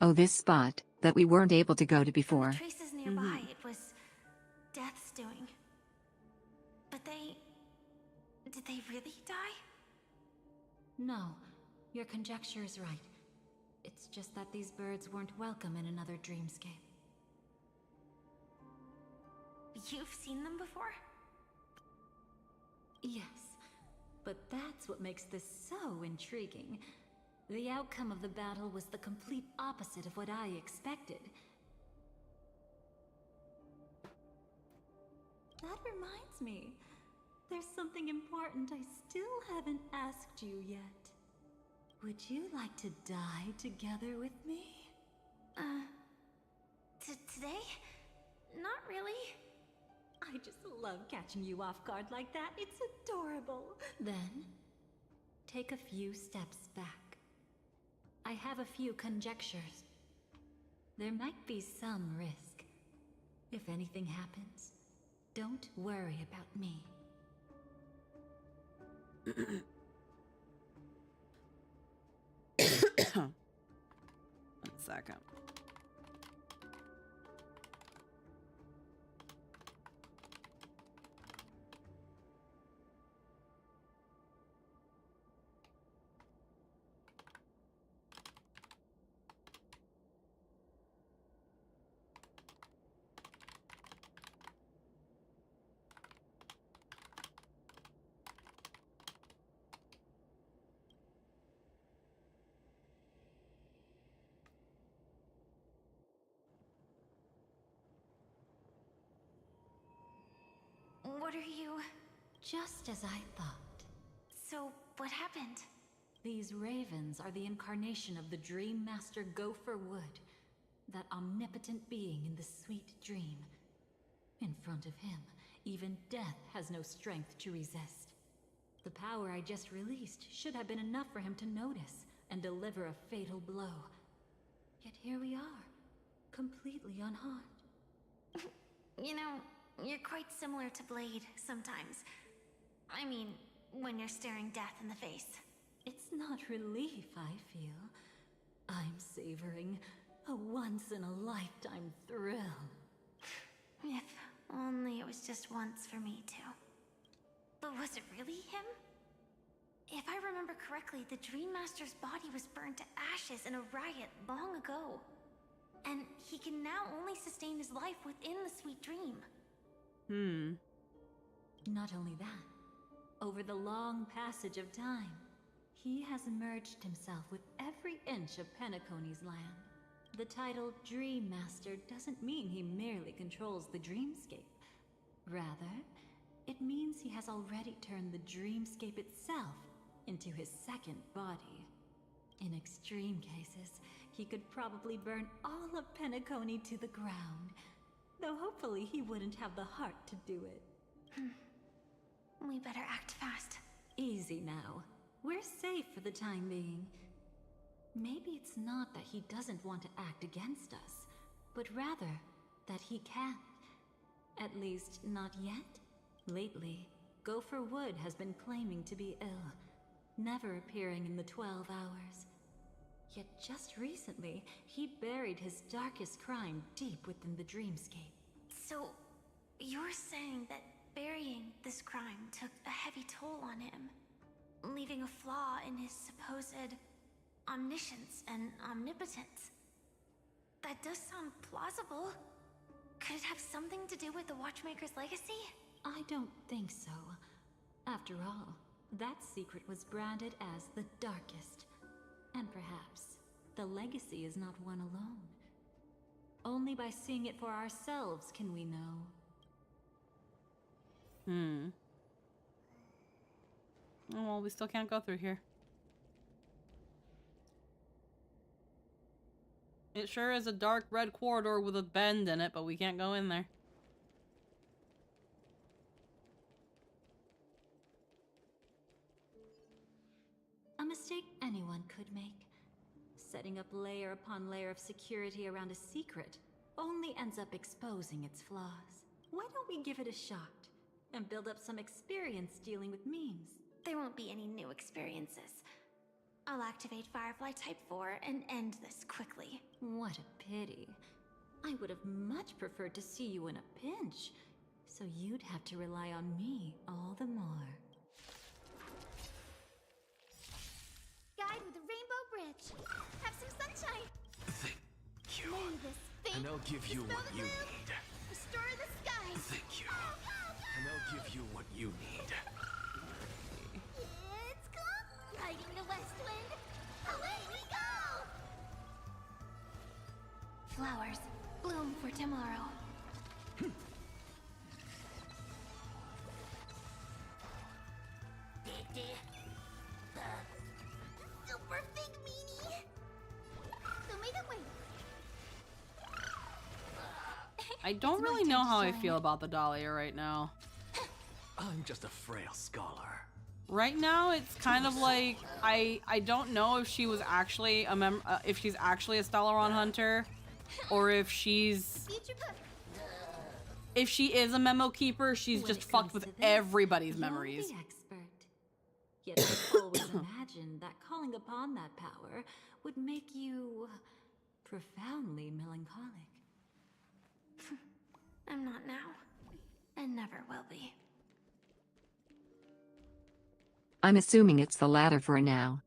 Oh, this spot that we weren't able to go to before. Traces nearby, it was Death's doing. But did they really die? No, your conjecture is right. It's just that these birds weren't welcome in another dreamscape. You've seen them before? Yes, but that's what makes this so intriguing. The outcome of the battle was the complete opposite of what I expected. That reminds me, there's something important I still haven't asked you yet. Would you like to die together with me? Today? Not really. I just love catching you off guard like that. It's adorable. Then, take a few steps back. I have a few conjectures. There might be some risk. If anything happens, don't worry about me. 1 second. what are you? Just as I thought. So, what happened? These ravens are the incarnation of the Dream Master Gopher Wood, that omnipotent being in the sweet dream. In front of him, even death has no strength to resist. The power I just released should have been enough for him to notice and deliver a fatal blow. Yet here we are, completely unharmed. You know, you're quite similar to Blade sometimes. I mean, when you're staring death in the face. It's not relief I feel. I'm savoring a once-in-a-lifetime thrill. If only it was just once for me too. But was it really him? If I remember correctly, the Dream Master's body was burned to ashes in a riot long ago. And he can now only sustain his life within the sweet dream. Not only that, over the long passage of time, he has merged himself with every inch of Penacony's land. The title Dream Master doesn't mean he merely controls the dreamscape. Rather, it means he has already turned the dreamscape itself into his second body. In extreme cases, he could probably burn all of Penacony to the ground, though hopefully he wouldn't have the heart to do it. We better act fast. Easy now. We're safe for the time being. Maybe it's not that he doesn't want to act against us, but rather that he can't. At least, not yet. Lately, Gopher Wood has been claiming to be ill, never appearing in the 12 hours. Yet just recently, he buried his darkest crime deep within the dreamscape. So, you're saying that burying this crime took a heavy toll on him, leaving a flaw in his supposed omniscience and omnipotence. That does sound plausible. Could it have something to do with the Watchmaker's legacy? I don't think so. After all, that secret was branded as the darkest. And perhaps, the legacy is not one alone. Only by seeing it for ourselves can we know. Oh, well, we still can't go through here. It sure is a dark red corridor with a bend in it, but we can't go in there. A mistake anyone could make. Setting up layer upon layer of security around a secret only ends up exposing its flaws. Why don't we give it a shot and build up some experience dealing with memes? There won't be any new experiences. I'll activate Firefly Type 4 and end this quickly. What a pity. I would have much preferred to see you in a pinch, so you'd have to rely on me all the more. Guide with a rainbow bridge. Have some sunshine. Thank you. May this thing And I'll give you what you dispel the need. gloom, restore the skies. Thank you. And I'll give you what you need. It's come. Riding the west wind. Away we go. Flowers bloom for tomorrow. Super big meanie. So make it wait. I don't really know how I feel about the Dahlia right now. I'm just a frail scholar. Right now, it's kind of like I don't know if she was actually a if she's actually a Stellaron hunter, or if she's if she is a memo keeper. She's just fucked with everybody's memories. You're the expert. Yet I've always imagined that calling upon that power would make you profoundly melancholic. I'm not now, and never will be. I'm assuming it's the latter for now.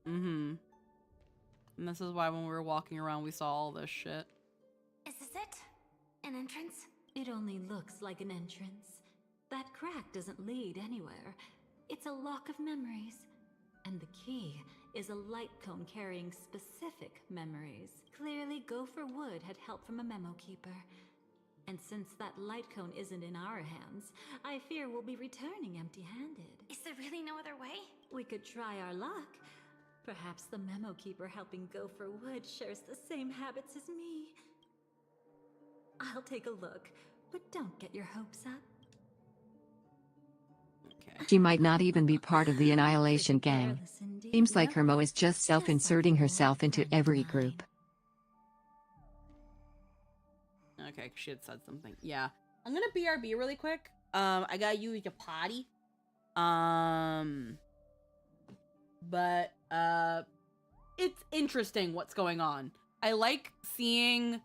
And this is why when we were walking around, we saw all this shit. Is this it? An entrance? It only looks like an entrance. That crack doesn't lead anywhere. It's a lock of memories. And the key is a light cone carrying specific memories. Clearly, Gopher Wood had help from a memo keeper. And since that light cone isn't in our hands, I fear we'll be returning empty-handed. Is there really no other way? We could try our luck. Perhaps the memo keeper helping Gopher Wood shares the same habits as me. I'll take a look, but don't get your hopes up. She might not even be part of the Annihilation Gang. Seems like Hermo is just self-inserting herself into every group. Okay, she had said something. Yeah. I'm gonna BRB really quick. I gotta use your potty. But, it's interesting what's going on. I like seeing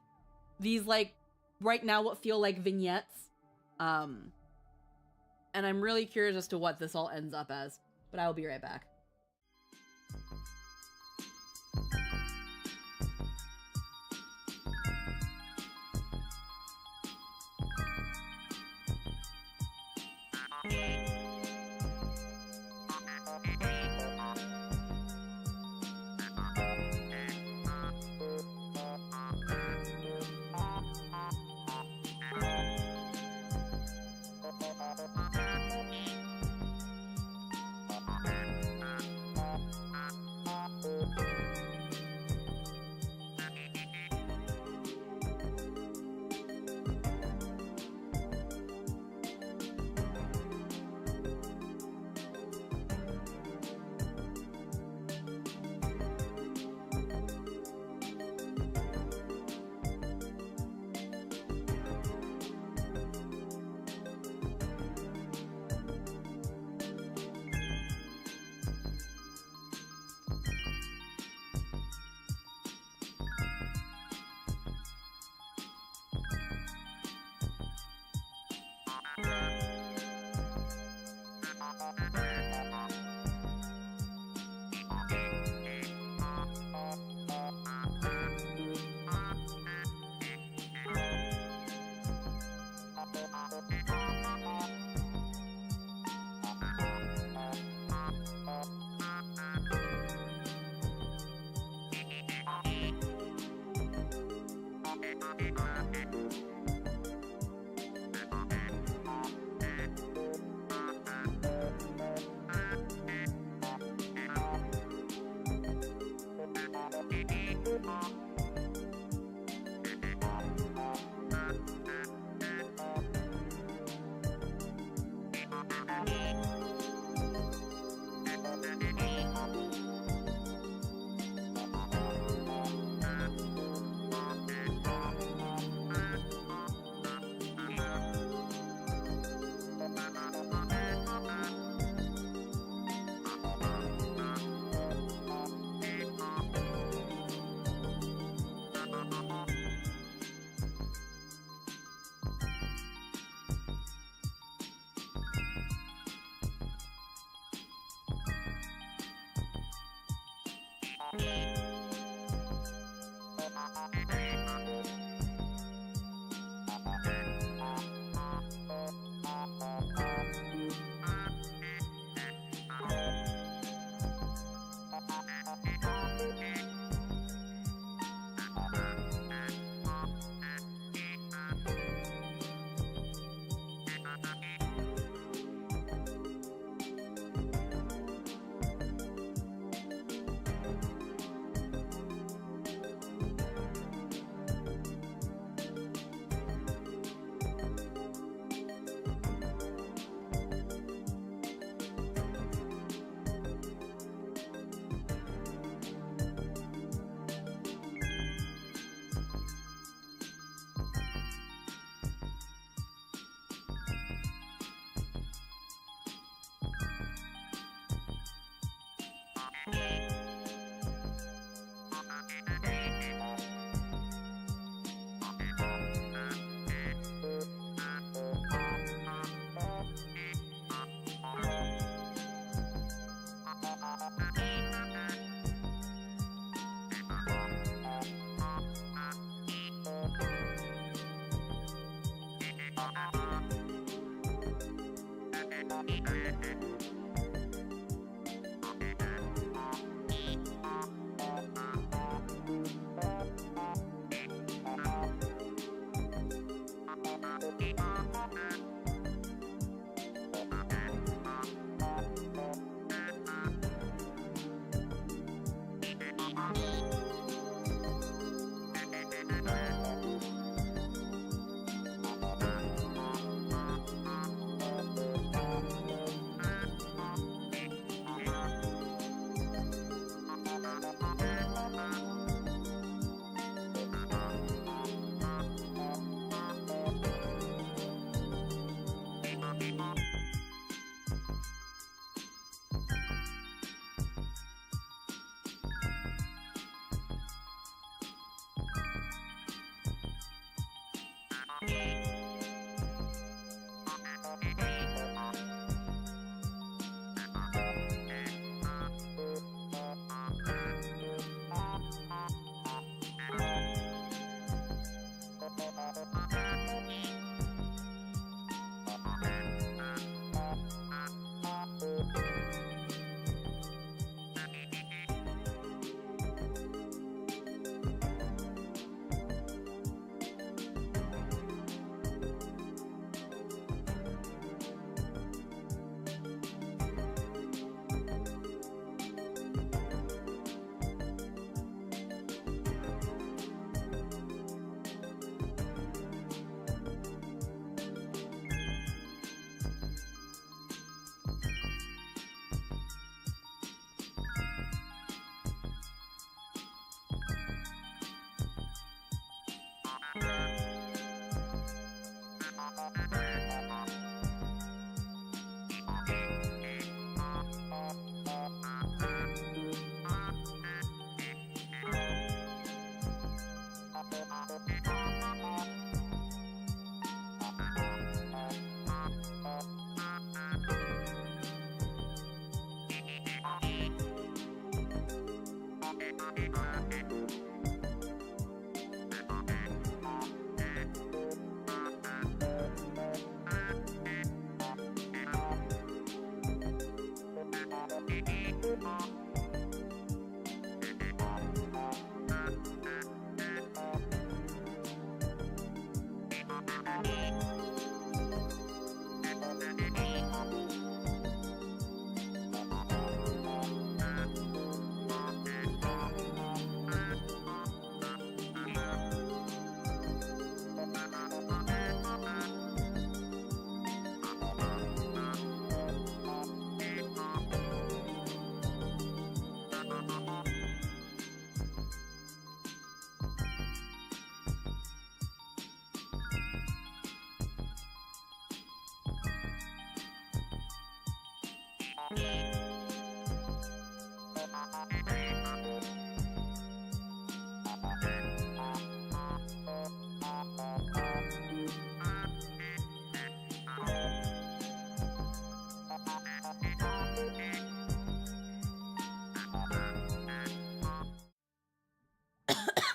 these, like, right now what feel like vignettes. And I'm really curious as to what this all ends up as. But I will be right back.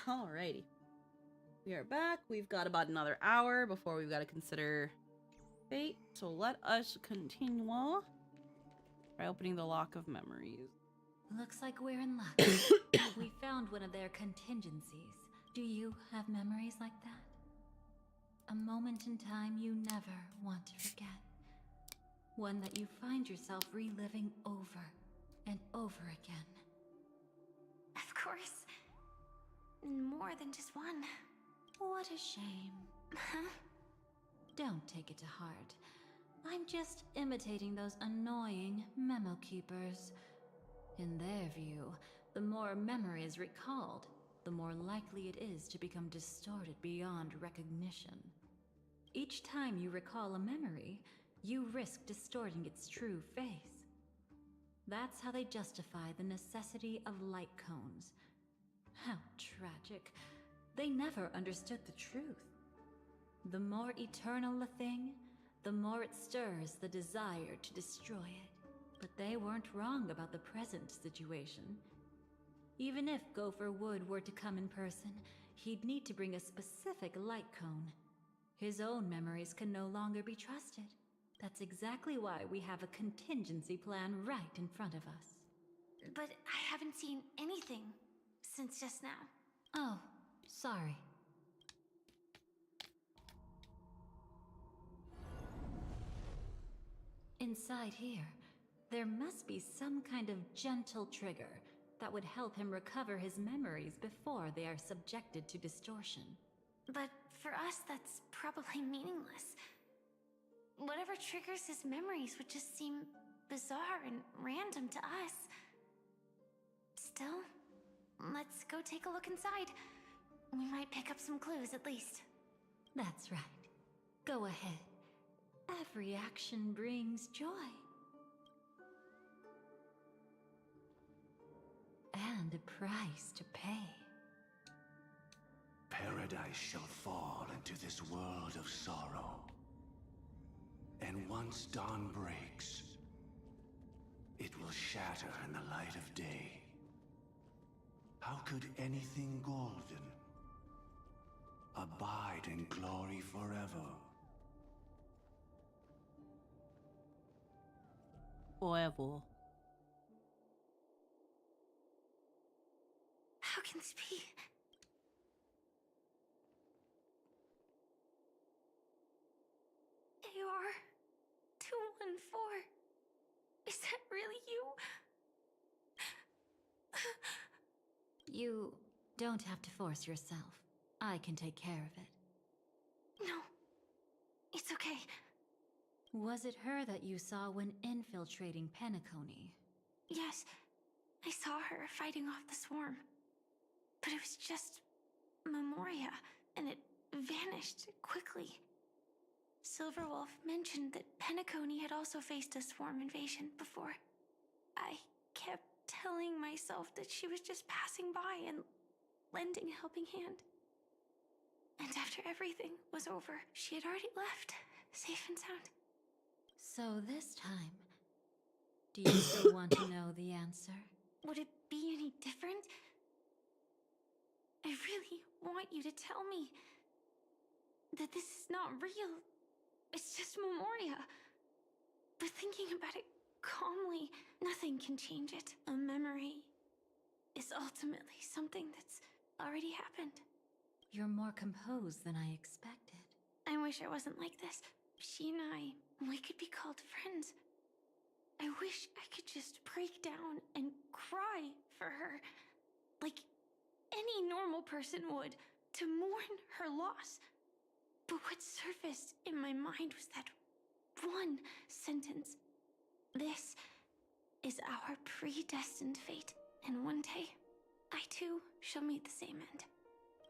Alrighty. We are back. We've got about another hour before we've got to consider fate. So let us continue by opening the lock of memories. Looks like we're in luck. We found one of their contingencies. Do you have memories like that? A moment in time you never want to forget. One that you find yourself reliving over and over again. Of course. More than just one. What a shame. Huh? Don't take it to heart. I'm just imitating those annoying memo keepers. In their view, the more memories recalled, the more likely it is to become distorted beyond recognition. Each time you recall a memory, you risk distorting its true face. That's how they justify the necessity of light cones. How tragic. They never understood the truth. The more eternal a thing, the more it stirs the desire to destroy it. But they weren't wrong about the present situation. Even if Gopher Wood were to come in person, he'd need to bring a specific light cone. His own memories can no longer be trusted. That's exactly why we have a contingency plan right in front of us. But I haven't seen anything since just now. Oh, sorry. Inside here, there must be some kind of gentle trigger that would help him recover his memories before they are subjected to distortion. But for us, that's probably meaningless. Whatever triggers his memories would just seem bizarre and random to us. Still, let's go take a look inside. We might pick up some clues at least. That's right. Go ahead. Every action brings joy. And a price to pay. Paradise shall fall into this world of sorrow. And once dawn breaks, it will shatter in the light of day. How could anything golden abide in glory forever? Forever. How can this be? AR 214. Is that really you? You don't have to force yourself. I can take care of it. No, it's okay. Was it her that you saw when infiltrating Penacony? Yes, I saw her fighting off the swarm. But it was just Memoria, and it vanished quickly. Silverwolf mentioned that Penacony had also faced a swarm invasion before. I kept telling myself that she was just passing by and lending a helping hand. And after everything was over, she had already left, safe and sound. So this time, do you still want to know the answer? Would it be any different? I really want you to tell me that this is not real. It's just Memoria. But thinking about it calmly, nothing can change it. A memory is ultimately something that's already happened. You're more composed than I expected. I wish I wasn't like this. She and I, we could be called friends. I wish I could just break down and cry for her, like any normal person would, to mourn her loss. But what surfaced in my mind was that one sentence. This is our predestined fate, and one day, I too shall meet the same end.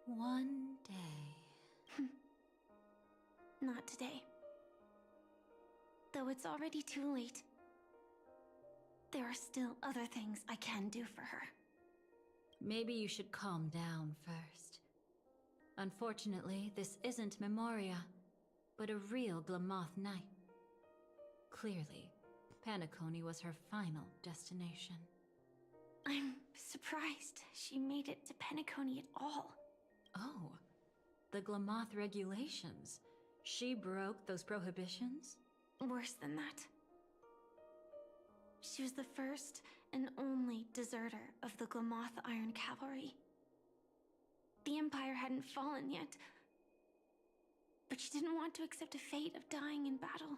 One day. Not today. Though it's already too late. There are still other things I can do for her. Maybe you should calm down first. Unfortunately, this isn't Memoria, but a real Glamoth Knight. Clearly, Penacony was her final destination. I'm surprised she made it to Penacony at all. Oh, the Glamoth regulations. She broke those prohibitions? Worse than that. She was the first and only deserter of the Glamoth Iron Cavalry. The Empire hadn't fallen yet, but she didn't want to accept a fate of dying in battle.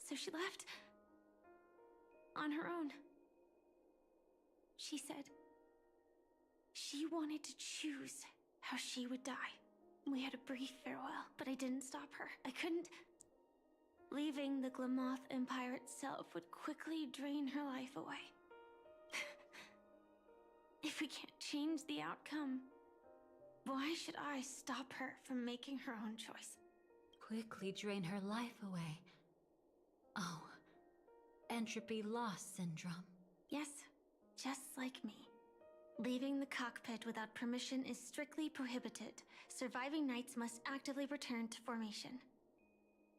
So she left on her own. She said she wanted to choose how she would die. We had a brief farewell, but I didn't stop her. I couldn't. Leaving the Glamoth Empire itself would quickly drain her life away. If we can't change the outcome, why should I stop her from making her own choice? Quickly drain her life away. Oh, entropy loss syndrome. Yes, just like me. Leaving the cockpit without permission is strictly prohibited. Surviving knights must actively return to formation.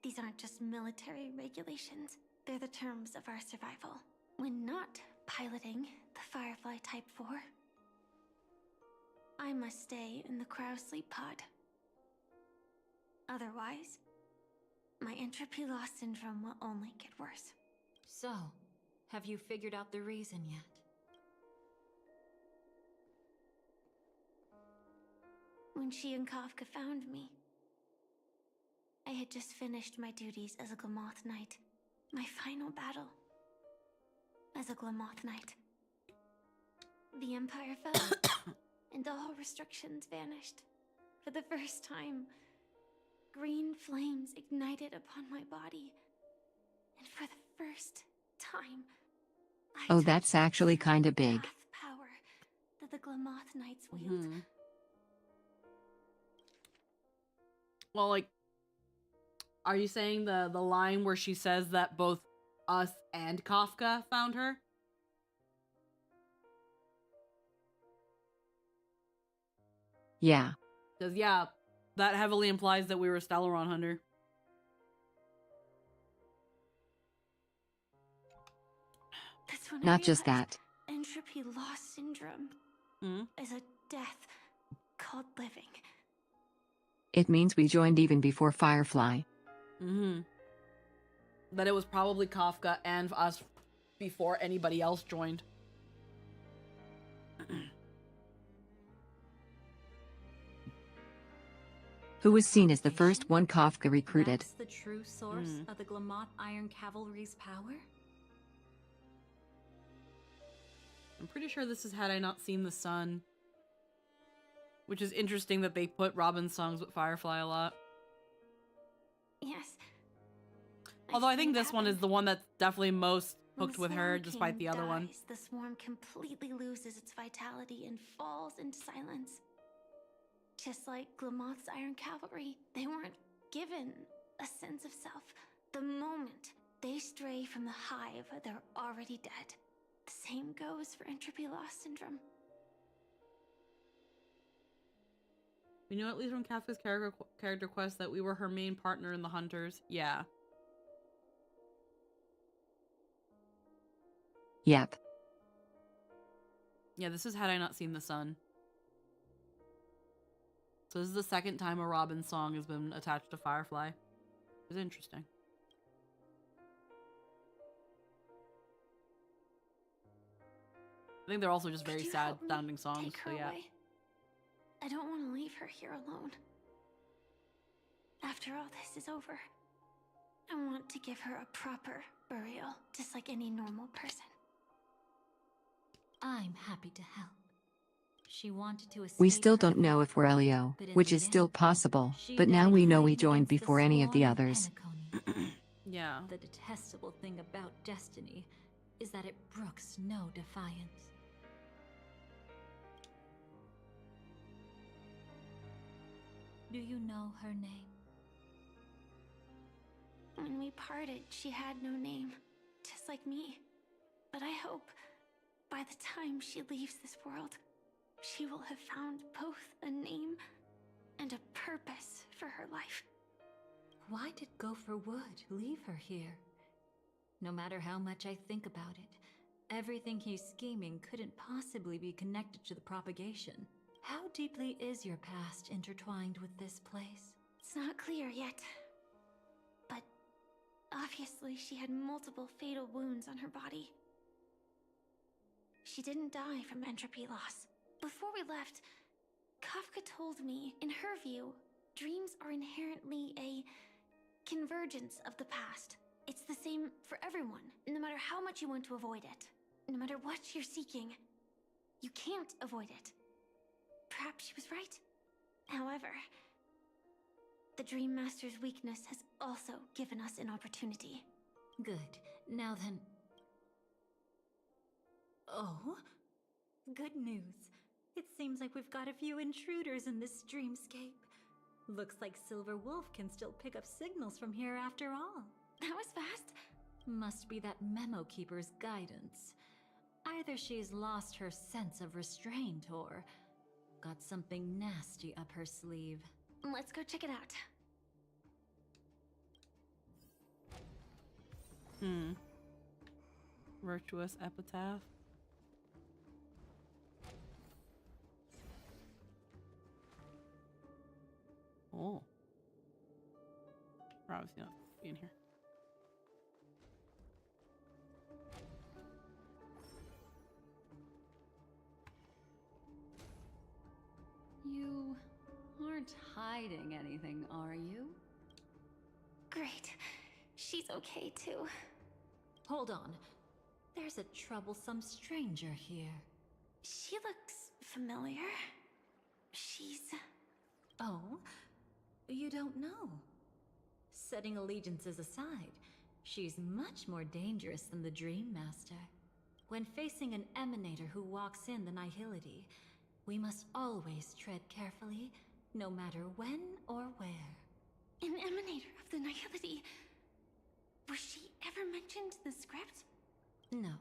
These aren't just military regulations, they're the terms of our survival. When not piloting the Firefly Type 4, I must stay in the cryo sleep pod. Otherwise, my entropy loss syndrome will only get worse. So, have you figured out the reason yet? When she and Kafka found me, I had just finished my duties as a Glamoth Knight. My final battle as a Glamoth Knight. The Empire fell, and all restrictions vanished. For the first time, green flames ignited upon my body. And for the first time, Oh, that's actually kinda big. power that the Glamoth Knights wield. Well, like, are you saying the line where she says that both us and Kafka found her? Yeah. Because, yeah, that heavily implies that we were Stellaron Hunter. That's when I Not just realized that. Entropy loss syndrome is a death called living. It means we joined even before Firefly. That it was probably Kafka and us before anybody else joined. Who was seen as the first one Kafka recruited. That's the true source of the Glamoth Iron Cavalry's power? I'm pretty sure this is Had I Not Seen the Sun. Which is interesting that they put Robin's songs with Firefly a lot. Yes. Although I think this one is the one that's definitely most hooked with her, Swarm despite King the other one. dies, the swarm completely loses its vitality and falls into silence. Just like Glamoth's Iron Cavalry, they weren't given a sense of self. The moment they stray from the hive, they're already dead. The same goes for entropy loss syndrome. We knew at least from Kafka's character quest that we were her main partner in the Hunters. Yeah. Yep. Yeah, this is Had I Not Seen the Sun. So this is the second time a Robin song has been attached to Firefly. It's interesting. I think they're also just very sad sounding songs. Take her So yeah. away. I don't want to leave her here alone. After all this is over, I want to give her a proper burial, just like any normal person. I'm happy to help. She wanted to escape. We still her don't fate, know if we're Elio, but in which the is still end, possible, she but now died we know we fighting joined against the before any of the Swan others. Penacony. Yeah. The detestable thing about destiny is that it brooks no defiance. Do you know her name? When we parted, she had no name, just like me. But I hope by the time she leaves this world, she will have found both a name and a purpose for her life. Why did Gopher Wood leave her here? No matter how much I think about it, everything he's scheming couldn't possibly be connected to the propagation. How deeply is your past intertwined with this place? It's not clear yet. But obviously she had multiple fatal wounds on her body. She didn't die from entropy loss. Before we left, Kafka told me, in her view, dreams are inherently a convergence of the past. It's the same for everyone, no matter how much you want to avoid it. No matter what you're seeking, you can't avoid it. Perhaps she was right. However, the Dream Master's weakness has also given us an opportunity. Good. Now then... Oh? Good news. It seems like we've got a few intruders in this dreamscape. Looks like Silver Wolf can still pick up signals from here after all. That was fast. Must be that Memo Keeper's guidance. Either she's lost her sense of restraint or got something nasty up her sleeve. Let's go check it out. Virtuous epitaph. Oh. We're obviously not supposed to be in here. You aren't hiding anything, are you? Great. She's okay too. Hold on. There's a troublesome stranger here. She looks familiar. She's... Oh? You don't know? Setting allegiances aside, she's much more dangerous than the Dream Master. When facing an emanator who walks in the nihility, we must always tread carefully, no matter when or where. An emanator of the nihility. Was she ever mentioned in the script? No.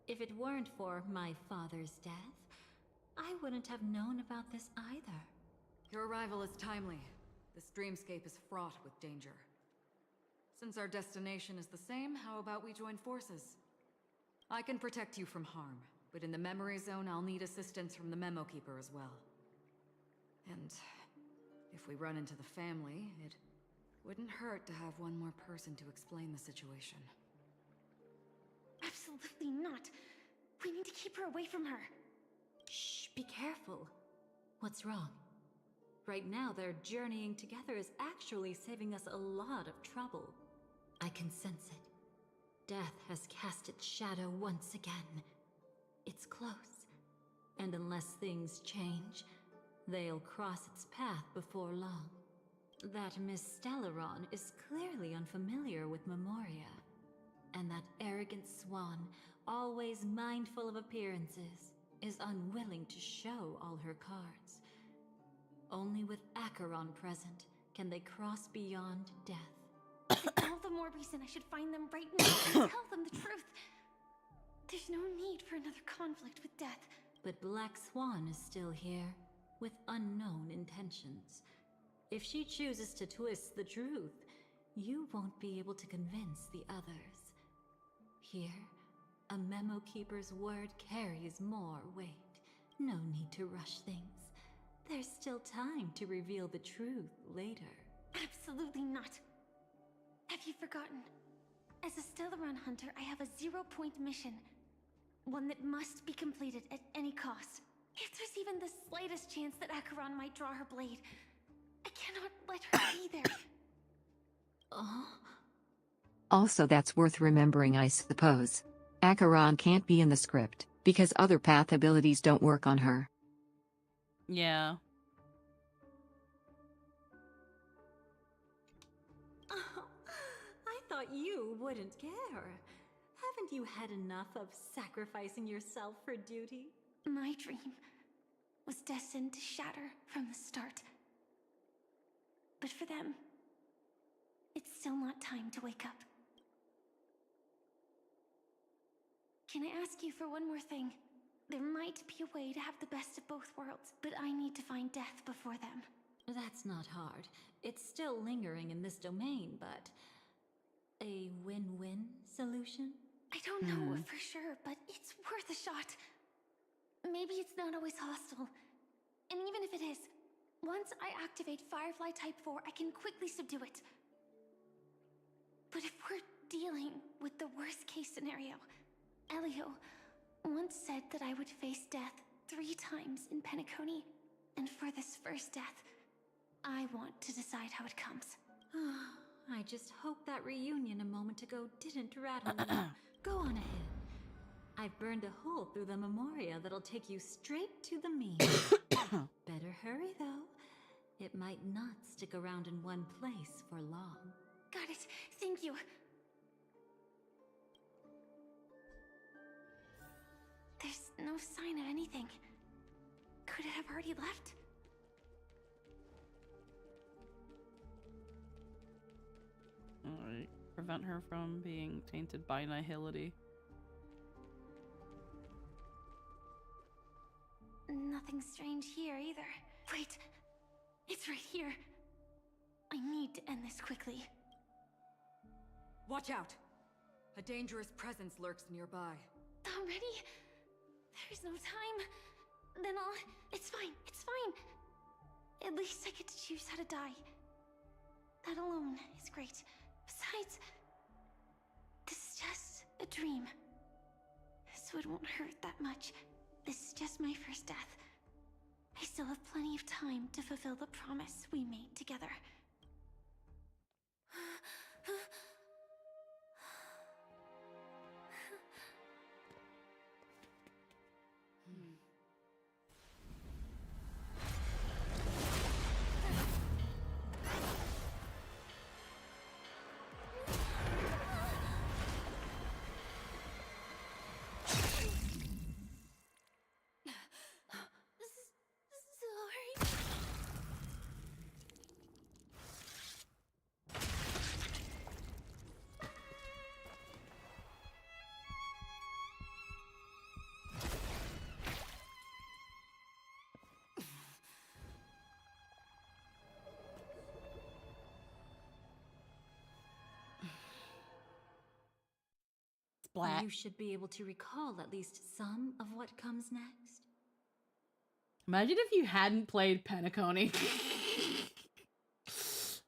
If it weren't for my father's death, I wouldn't have known about this either. Your arrival is timely. This dreamscape is fraught with danger. Since our destination is the same, how about we join forces? I can protect you from harm, but in the memory zone, I'll need assistance from the Memo Keeper as well. And if we run into the family, it wouldn't hurt to have one more person to explain the situation. Absolutely not. We need to keep her away from her. Shh, be careful. What's wrong? Right now, their journeying together is actually saving us a lot of trouble. I can sense it. Death has cast its shadow once again. It's close, and unless things change, they'll cross its path before long. That Miss Stellaron is clearly unfamiliar with Memoria, and that arrogant swan, always mindful of appearances, is unwilling to show all her cards. Only with Acheron present can they cross beyond death. All the more reason I should find them right now and tell them the truth. There's no need for another conflict with death. But Black Swan is still here, with unknown intentions. If she chooses to twist the truth, you won't be able to convince the others. Here, a Memo Keeper's word carries more weight. No need to rush things. There's still time to reveal the truth later. Absolutely not. Have you forgotten? As a Stellaron hunter, I have a 0-point mission. One that must be completed at any cost. If there's even the slightest chance that Acheron might draw her blade, I cannot let her be there. Also, that's worth remembering, I suppose. Acheron can't be in the script, because other path abilities don't work on her. Yeah. Oh, I thought you wouldn't care. Haven't you had enough of sacrificing yourself for duty? My dream was destined to shatter from the start. But for them, it's still not time to wake up. Can I ask you for one more thing? There might be a way to have the best of both worlds, but I need to find death before them. That's not hard. It's still lingering in this domain, but... a win-win solution? I don't know for sure, but it's worth a shot. Maybe it's not always hostile. And even if it is, once I activate Firefly Type 4, I can quickly subdue it. But if we're dealing with the worst case scenario, Elio once said that I would face death 3 times in Penacony. And for this first death, I want to decide how it comes. I just hope that reunion a moment ago didn't rattle you. Go on ahead. I've burned a hole through the Memoria that'll take you straight to the mean. Better hurry, though. It might not stick around in one place for long. Got it. Thank you. There's no sign of anything. Could it have already left? Alright. Prevent her from being tainted by nihility. Nothing strange here either. Wait, it's right here. I need to end this quickly. Watch out! A dangerous presence lurks nearby. Already? There's no time. Then it's fine, it's fine. At least I get to choose how to die. That alone is great. Besides, this is just a dream. So it won't hurt that much. This is just my first death. I still have plenty of time to fulfill the promise we made together. Splat. You should be able to recall at least some of what comes next. Imagine if you hadn't played Penacony.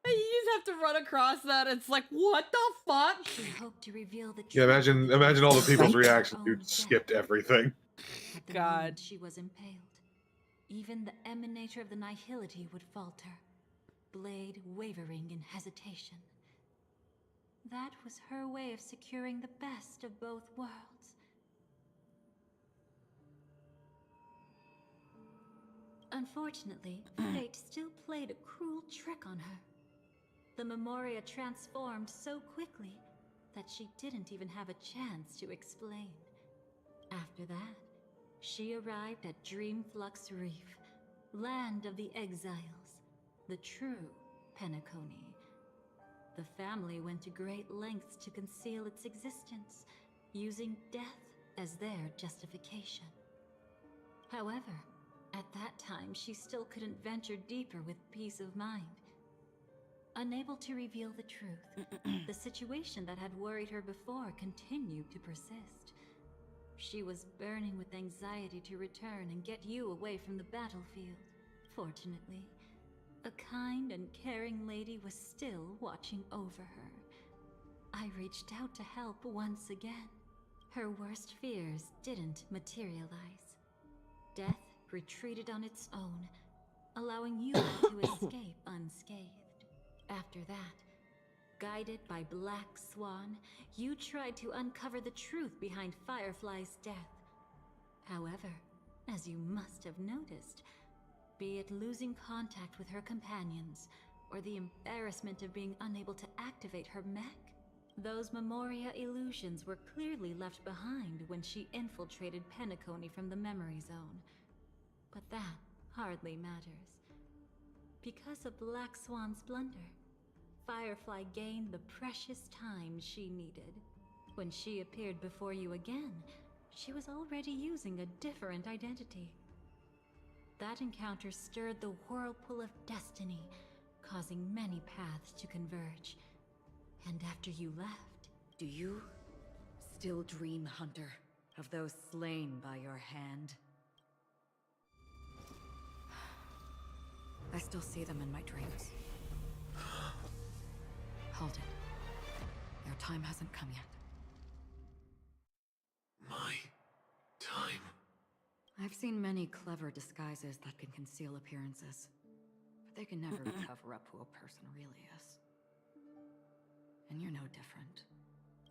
And you just have to run across that. It's like, what the fuck? We hope to reveal the Yeah, imagine all the people's reactions who skipped everything. At the God. moment she was impaled. Even the emanator of the nihility would falter, blade wavering in hesitation. That was her way of securing the best of both worlds. Unfortunately, fate still played a cruel trick on her. The Memoria transformed so quickly that she didn't even have a chance to explain. After that, she arrived at Dreamflux Reef, land of the exiles, the true Penacony. The family went to great lengths to conceal its existence, using death as their justification. However, at that time she still couldn't venture deeper with peace of mind. Unable to reveal the truth, the situation that had worried her before continued to persist. She was burning with anxiety to return and get you away from the battlefield. Fortunately, a kind and caring lady was still watching over her. I reached out to help once again. Her worst fears didn't materialize. Death retreated on its own, allowing you to escape unscathed. After that, guided by Black Swan, you tried to uncover the truth behind Firefly's death. However, as you must have noticed, be it losing contact with her companions, or the embarrassment of being unable to activate her mech, those Memoria illusions were clearly left behind when she infiltrated Penacony from the memory zone. But that hardly matters. Because of Black Swan's blunder, Firefly gained the precious time she needed. When she appeared before you again, she was already using a different identity. That encounter stirred the whirlpool of destiny, causing many paths to converge. And after you left... Do you still dream, Hunter, of those slain by your hand? I still see them in my dreams. Hold it. Your time hasn't come yet. My time? I've seen many clever disguises that can conceal appearances, but they can never cover up who a person really is. And you're no different.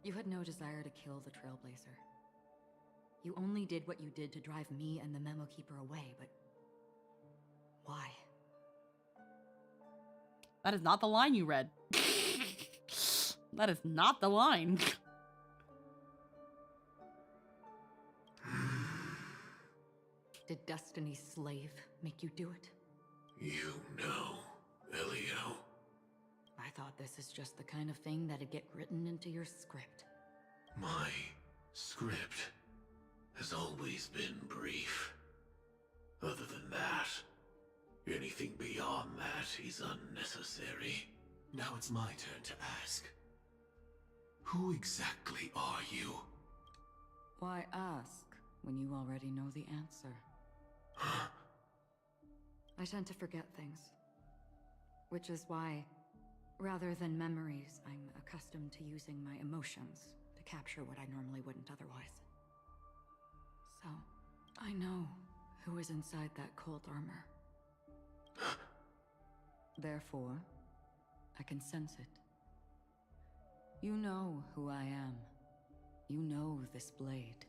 You had no desire to kill the Trailblazer. You only did what you did to drive me and the Memo Keeper away, but... why? That is not the line you read. That is not the line. Did Destiny's slave make you do it? You know, Elio. I thought this is just the kind of thing that'd get written into your script. My script has always been brief. Other than that, anything beyond that is unnecessary. Now it's my turn to ask. Who exactly are you? Why ask when you already know the answer? I tend to forget things. Which is why, rather than memories, I'm accustomed to using my emotions to capture what I normally wouldn't otherwise. So, I know who is inside that cold armor. Therefore, I can sense it. You know who I am. You know this blade,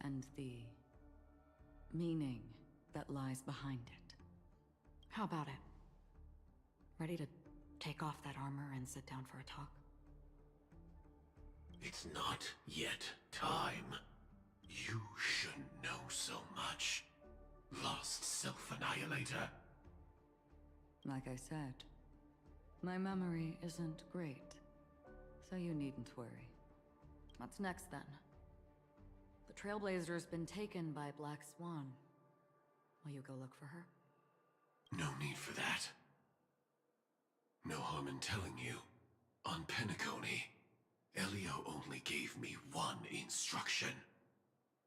and the meaning that lies behind it. How about it? Ready to take off that armor and sit down for a talk? It's not yet time. You shouldn't know so much. Lost Self-Annihilator. Like I said, my memory isn't great, so you needn't worry. What's next then? The Trailblazer's been taken by Black Swan. Will you go look for her? No need for that. No harm in telling you. On Penacony, Elio only gave me one instruction.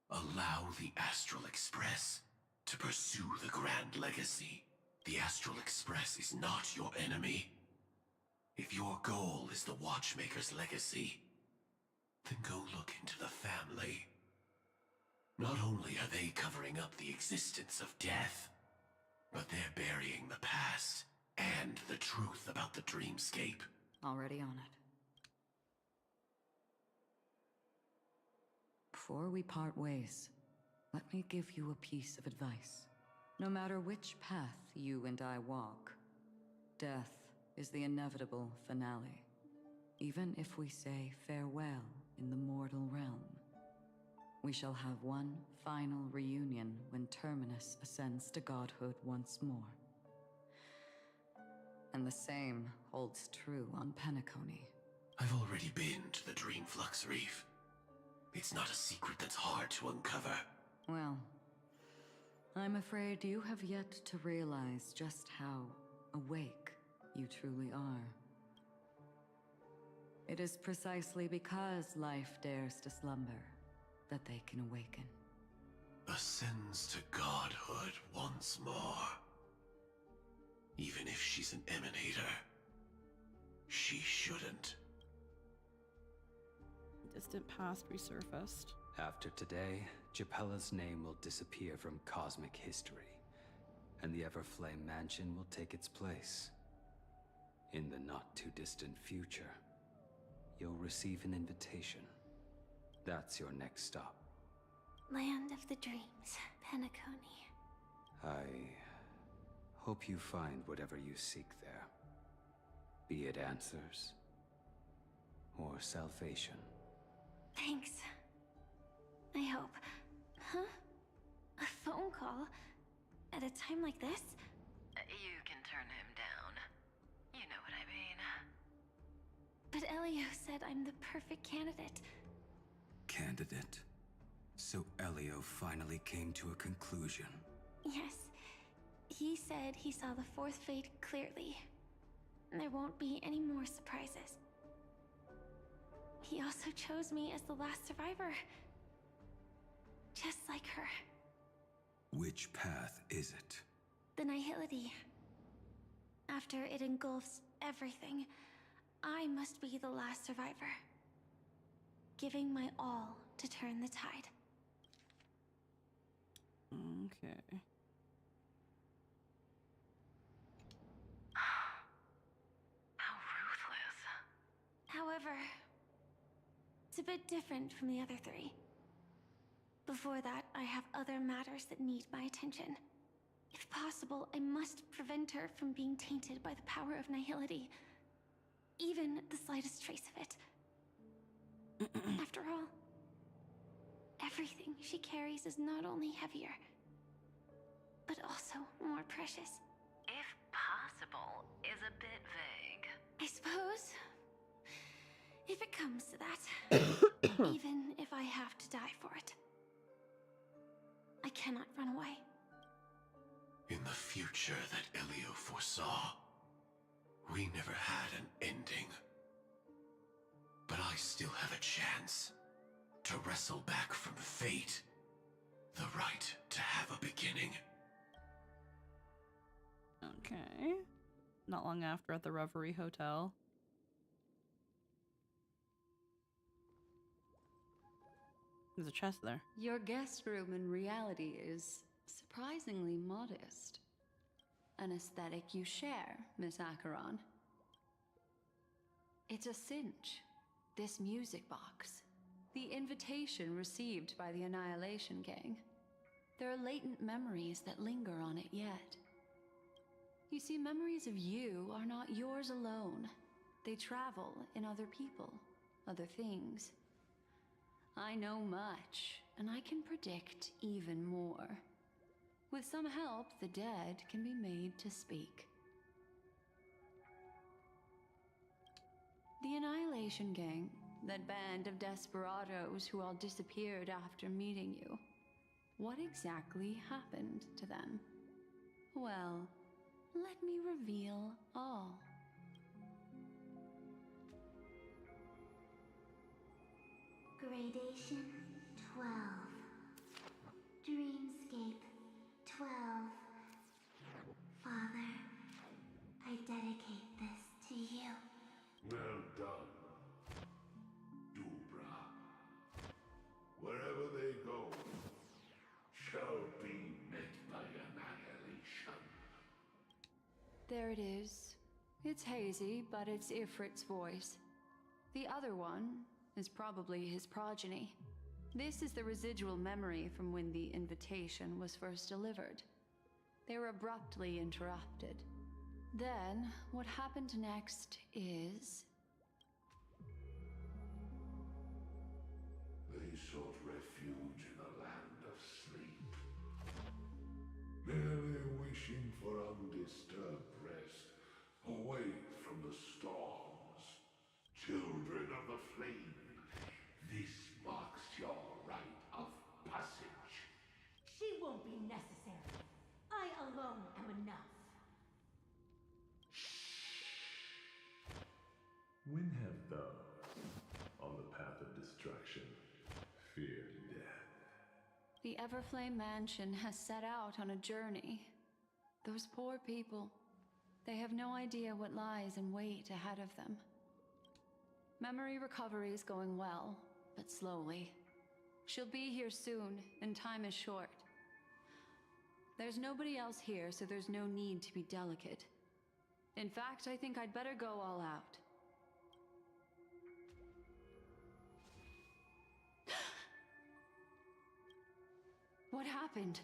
Allow the Astral Express to pursue the Grand Legacy. The Astral Express is not your enemy. If your goal is the Watchmaker's legacy, then go look into the family. Not only are they covering up the existence of death, but they're burying the past and the truth about the dreamscape. Already on it. Before we part ways, let me give you a piece of advice. No matter which path you and I walk, death is the inevitable finale. Even if we say farewell in the mortal realm, we shall have one final reunion when Terminus ascends to godhood once more. And the same holds true on Penacony. I've already been to the Dreamflux Reef. It's not a secret that's hard to uncover. Well, I'm afraid you have yet to realize just how awake you truly are. It is precisely because life dares to slumber that they can awaken. Ascends to godhood once more. Even if she's an emanator, she shouldn't. Distant past resurfaced. After today, Japella's name will disappear from cosmic history, and the Everflame Mansion will take its place. In the not-too-distant future, you'll receive an invitation. That's your next stop. Land of the Dreams, Penacony. I hope you find whatever you seek there. Be it answers or salvation. Thanks. I hope. Huh? A phone call? At a time like this? You can turn him down. You know what I mean. But Elio said I'm the perfect candidate. Candidate? So Elio finally came to a conclusion. Yes. He said he saw the fourth fate clearly. There won't be any more surprises. He also chose me as the last survivor. Just like her. Which path is it? The Nihility. After it engulfs everything, I must be the last survivor. Giving my all to turn the tide. Okay. How ruthless. However, it's a bit different from the other three. Before that, I have other matters that need my attention. If possible, I must prevent her from being tainted by the power of Nihility. Even the slightest trace of it. After all, everything she carries is not only heavier, but also more precious. If possible is a bit vague. I suppose. If it comes to that. Even if I have to die for it. I cannot run away. In the future that Elio foresaw, we never had an ending. But I still have a chance to wrestle back from fate the right to have a beginning. Okay. Not long after at the Reverie Hotel. There's a chest there. Your guest room in reality is surprisingly modest. An aesthetic you share, Miss Acheron. It's a cinch. This music box. The invitation received by the Annihilation Gang. There are latent memories that linger on it yet. You see, memories of you are not yours alone. They travel in other people, other things. I know much, and I can predict even more. With some help, the dead can be made to speak. The Annihilation Gang, that band of desperados who all disappeared after meeting you. What exactly happened to them? Well, let me reveal all. Gradation 12. Dreamscape 12. Father, I dedicate this to you. Well done, Dubra. Wherever they go, shall be met by annihilation. There it is. It's hazy, but it's Ifrit's voice. The other one is probably his progeny. This is the residual memory from when the invitation was first delivered. They were abruptly interrupted. Then, what happened next is... They sought refuge in a land of sleep, merely wishing for undisturbed rest, away from the storms. Children of the flame, this marks your rite of passage. She won't be necessary. I alone am enough. When have those on the path of destruction feared death? The Everflame Mansion has set out on a journey. Those poor people, They have no idea what lies in wait ahead of them. Memory recovery is going well, but slowly. She'll be here soon, and time is short. There's nobody else here, so there's no need to be delicate. In fact, I think I'd better go all out. What happened?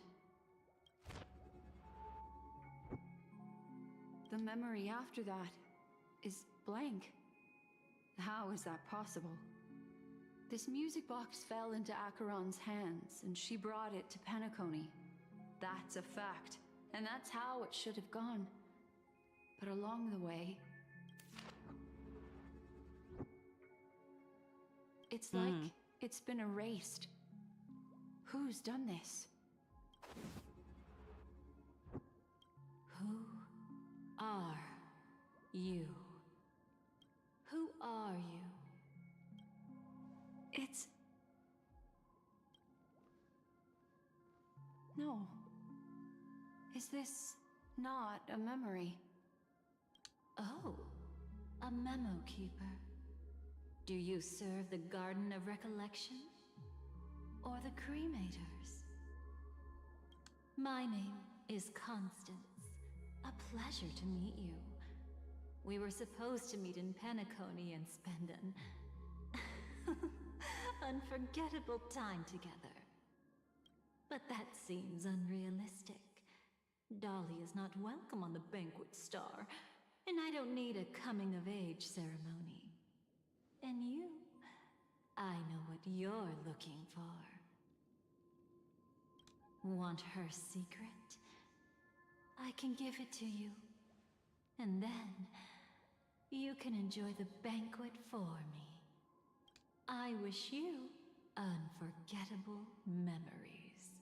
The memory after that is blank. How is that possible? This music box fell into Acheron's hands, and she brought it to Penacony. That's a fact, and that's how it should have gone. But along the way, it's like it's been erased. Who's done this? Who are you? Who are you? It's... No. Is this not a memory? Oh, a memo keeper. Do you serve the Garden of Recollection? Or the Cremators? My name is Constance. A pleasure to meet you. We were supposed to meet in Penacony and spend an unforgettable time together. But that seems unrealistic. Dolly is not welcome on the Banquet Star, and I don't need a coming-of-age ceremony. And you, I know what you're looking for. Want her secret? I can give it to you. And then, you can enjoy the banquet for me. I wish you unforgettable memories.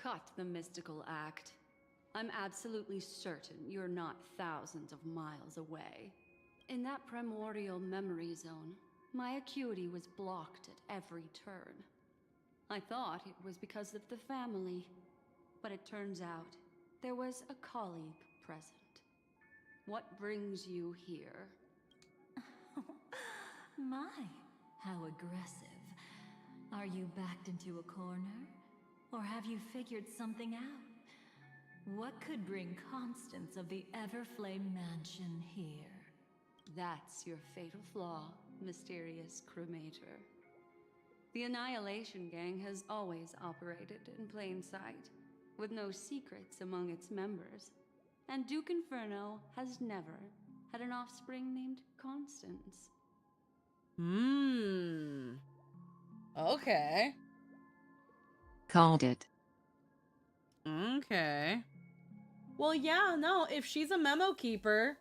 Cut the mystical act. I'm absolutely certain you're not thousands of miles away. In that primordial memory zone, my acuity was blocked at every turn. I thought it was because of the family, but it turns out there was a colleague present. What brings you here? My, how aggressive. Are you backed into a corner? Or have you figured something out? What could bring Constance of the Everflame Mansion here? That's your fatal flaw, mysterious cremator. The Annihilation Gang has always operated in plain sight, with no secrets among its members. And Duke Inferno has never had an offspring named Constance. Okay. Called it. Okay. Well, yeah, no, if she's a memo keeper,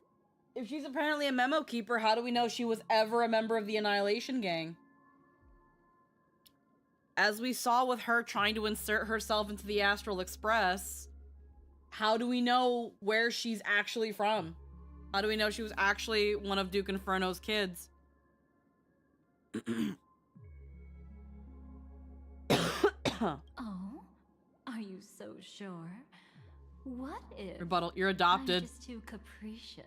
if she's apparently a memo keeper, how do we know she was ever a member of the Annihilation Gang? As we saw with her trying to insert herself into the Astral Express, how do we know where she's actually from? How do we know she was actually one of Duke Inferno's kids? Oh, are you so sure? What if Rebuttal, you're adopted. I'm just too capricious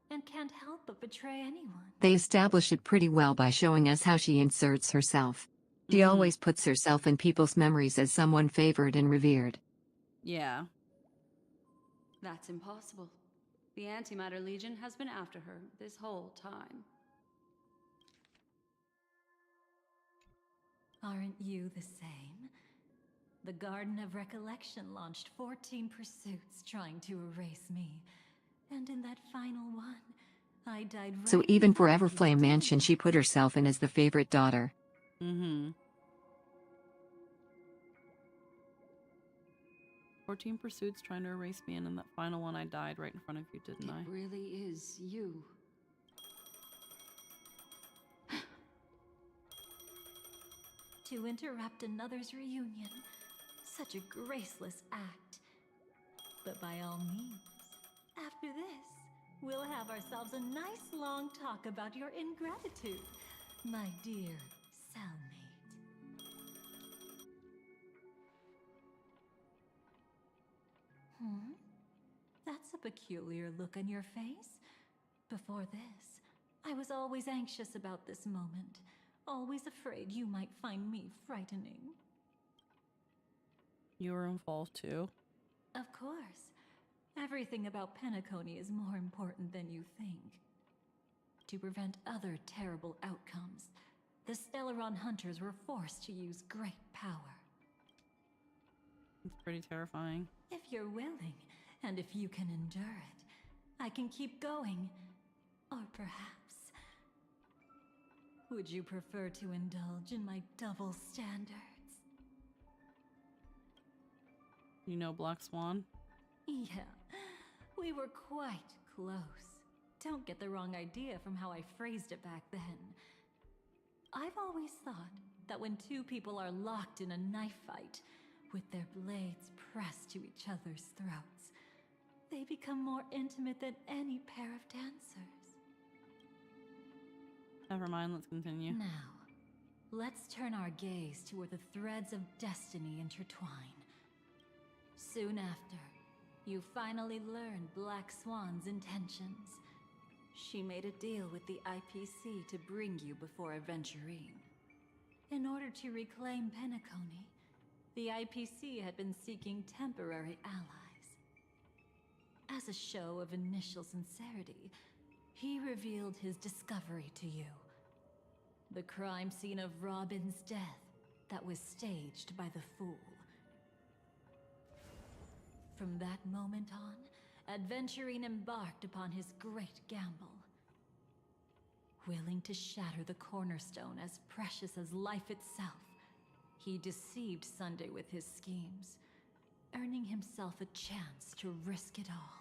and can't help but betray anyone? They establish it pretty well by showing us how she inserts herself. She always puts herself in people's memories as someone favored and revered. Yeah. That's impossible. The Antimatter Legion has been after her this whole time. Aren't you the same? The Garden of Recollection launched 14 pursuits trying to erase me. And in that final one, I died right. So even for Everflame Mansion she put herself in as the favorite daughter. 14 pursuits trying to erase me, and in that final one I died right in front of you, didn't I? It really is you. To interrupt another's reunion. Such a graceless act. But by all means, after this, we'll have ourselves a nice long talk about your ingratitude, my dear cellmate. That's peculiar look on your face. Before this, I was always anxious about this moment, always afraid you might find me frightening. You were involved too? Of course. Everything about Penacony is more important than you think. To prevent other terrible outcomes, the Stellaron hunters were forced to use great power. It's pretty terrifying. If you're willing, and if you can endure it, I can keep going. Or perhaps... would you prefer to indulge in my double standards? You know Black Swan? Yeah, we were quite close. Don't get the wrong idea from how I phrased it back then. I've always thought that when two people are locked in a knife fight, with their blades pressed to each other's throats, they become more intimate than any pair of dancers. Never mind, let's continue. Now, let's turn our gaze to where the threads of destiny intertwine. Soon after, you finally learn Black Swan's intentions. She made a deal with the IPC to bring you before Aventurine. In order to reclaim Penacony, the IPC had been seeking temporary allies. As a show of initial sincerity, he revealed his discovery to you. The crime scene of Robin's death that was staged by the Fool. From that moment on, Aventurine embarked upon his great gamble. Willing to shatter the cornerstone as precious as life itself, he deceived Sunday with his schemes, earning himself a chance to risk it all.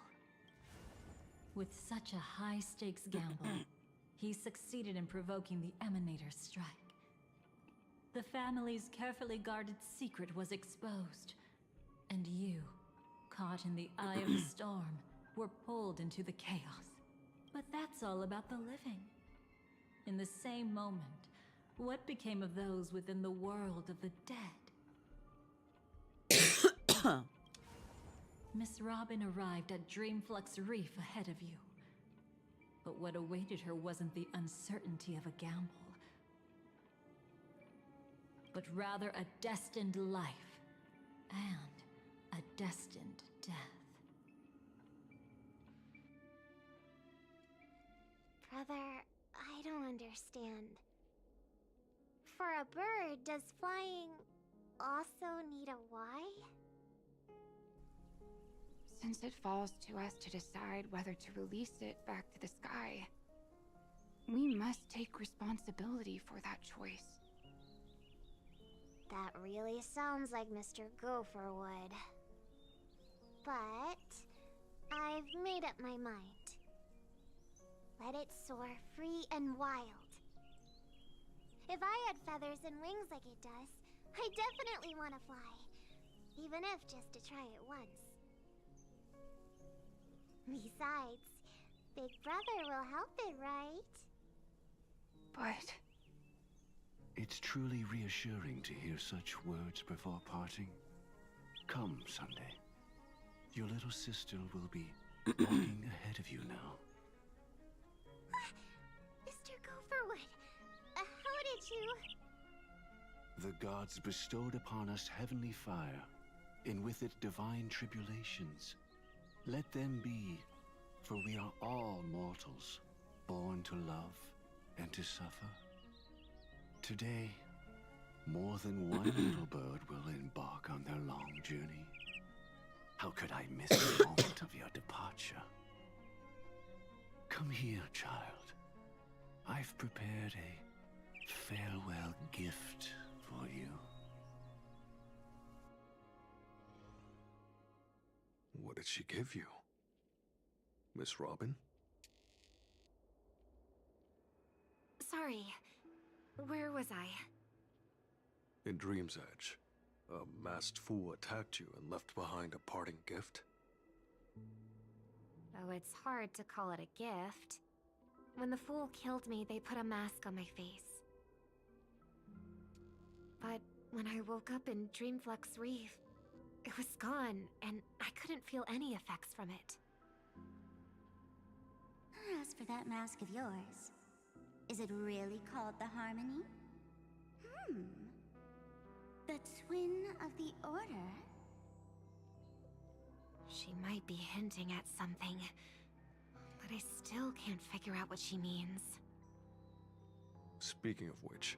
With such a high-stakes gamble, he succeeded in provoking the Emanator's strike. The family's carefully guarded secret was exposed, and you, caught in the eye of the storm, were pulled into the chaos. But that's all about the living. In the same moment, what became of those within the world of the dead? Miss Robin arrived at Dreamflux Reef ahead of you. But what awaited her wasn't the uncertainty of a gamble, but rather a destined life and a destined death. Brother, I don't understand. For a bird, does flying also need a why? Since it falls to us to decide whether to release it back to the sky, we must take responsibility for that choice. That really sounds like Mr. Gopher would. But I've made up my mind. Let it soar free and wild. If I had feathers and wings like it does, I definitely want to fly. Even if just to try it once. Besides, Big Brother will help it, right? But... It's truly reassuring to hear such words before parting. Come, Sunday. Your little sister will be walking ahead of you now. Mr. Gopherwood, how did you... The gods bestowed upon us heavenly fire, and with it divine tribulations. Let them be, for we are all mortals, born to love and to suffer. Today, more than one little bird will embark on their long journey. How could I miss the moment of your departure? Come here, child. I've prepared a farewell gift for you. What did she give you? Miss Robin? Sorry, where was I? In Dream's Edge, a masked fool attacked you and left behind a parting gift? Oh, it's hard to call it a gift. When the fool killed me, they put a mask on my face. But when I woke up in Dreamflux Reef, it was gone, and I couldn't feel any effects from it. as for that mask of yours, is it really called the Harmony? The Twin of the Order? She might be hinting at something, but I still can't figure out what she means. Speaking of which,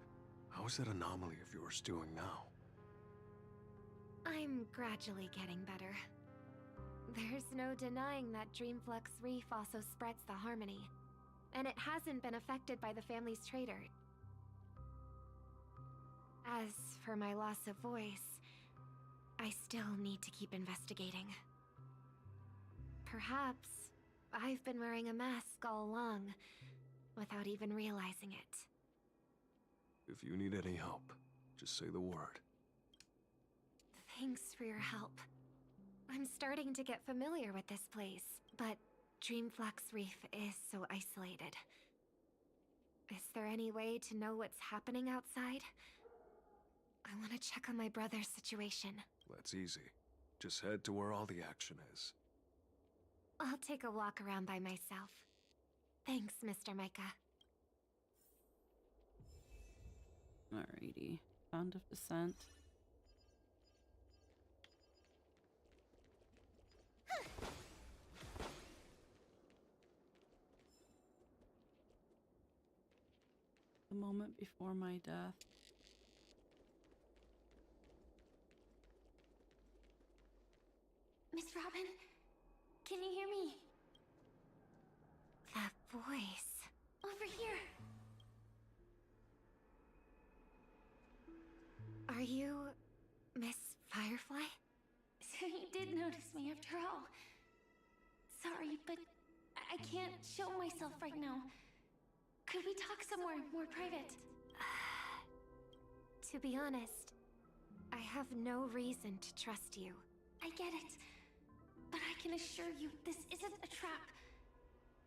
how is that anomaly of yours doing now? I'm gradually getting better. There's no denying that Dreamflux Reef also spreads the Harmony, and it hasn't been affected by the family's traitor. As for my loss of voice, I still need to keep investigating. Perhaps I've been wearing a mask all along, without even realizing it. If you need any help, just say the word. Thanks for your help. I'm starting to get familiar with this place, but Dreamflux Reef is so isolated. Is there any way to know what's happening outside? I want to check on my brother's situation. That's easy. Just head to where all the action is. I'll take a walk around by myself. Thanks, Mr. Micah. Alrighty. Found of Descent. The moment before my death. Miss Robin, can you hear me? That voice. Over here. Are you Miss Firefly? So you did notice me after all. Sorry, but I can't show myself right now. Could we talk somewhere more private? To be honest, I have no reason to trust you. I get it. But I can assure you this isn't a trap.